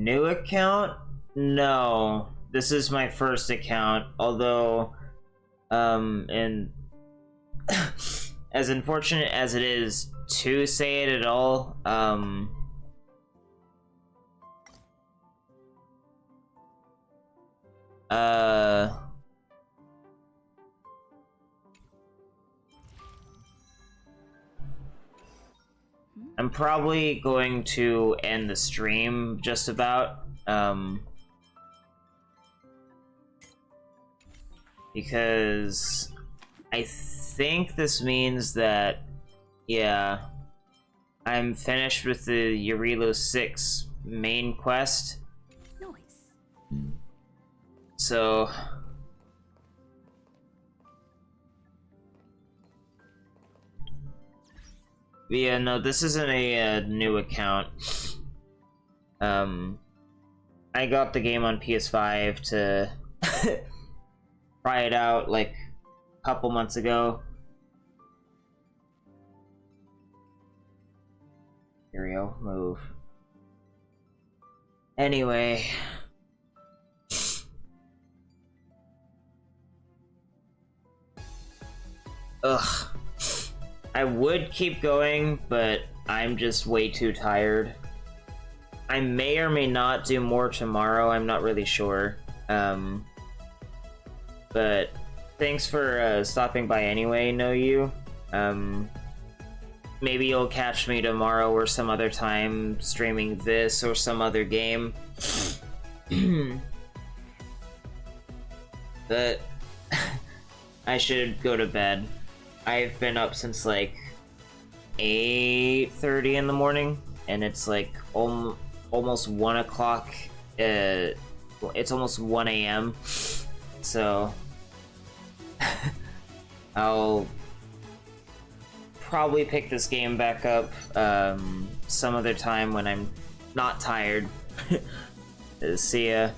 New account? No. This is my first account, although, and as unfortunate as it is to say it at all, I'm probably going to end the stream just about, because I think this means that, yeah, I'm finished with the Jarilo-VI main quest. Nice. So... yeah, no, this isn't a new account. I got the game on PS5 to try it out like a couple months ago. Here we go, move. Anyway. Ugh. I would keep going, but I'm just way too tired. I may or may not do more tomorrow, I'm not really sure. But thanks for stopping by anyway, Know You. Maybe you'll catch me tomorrow or some other time streaming this or some other game. But I should go to bed. I've been up since like 8:30 in the morning, and it's like almost 1 o'clock. It's almost 1 a.m. So I'll probably pick this game back up some other time when I'm not tired. See ya.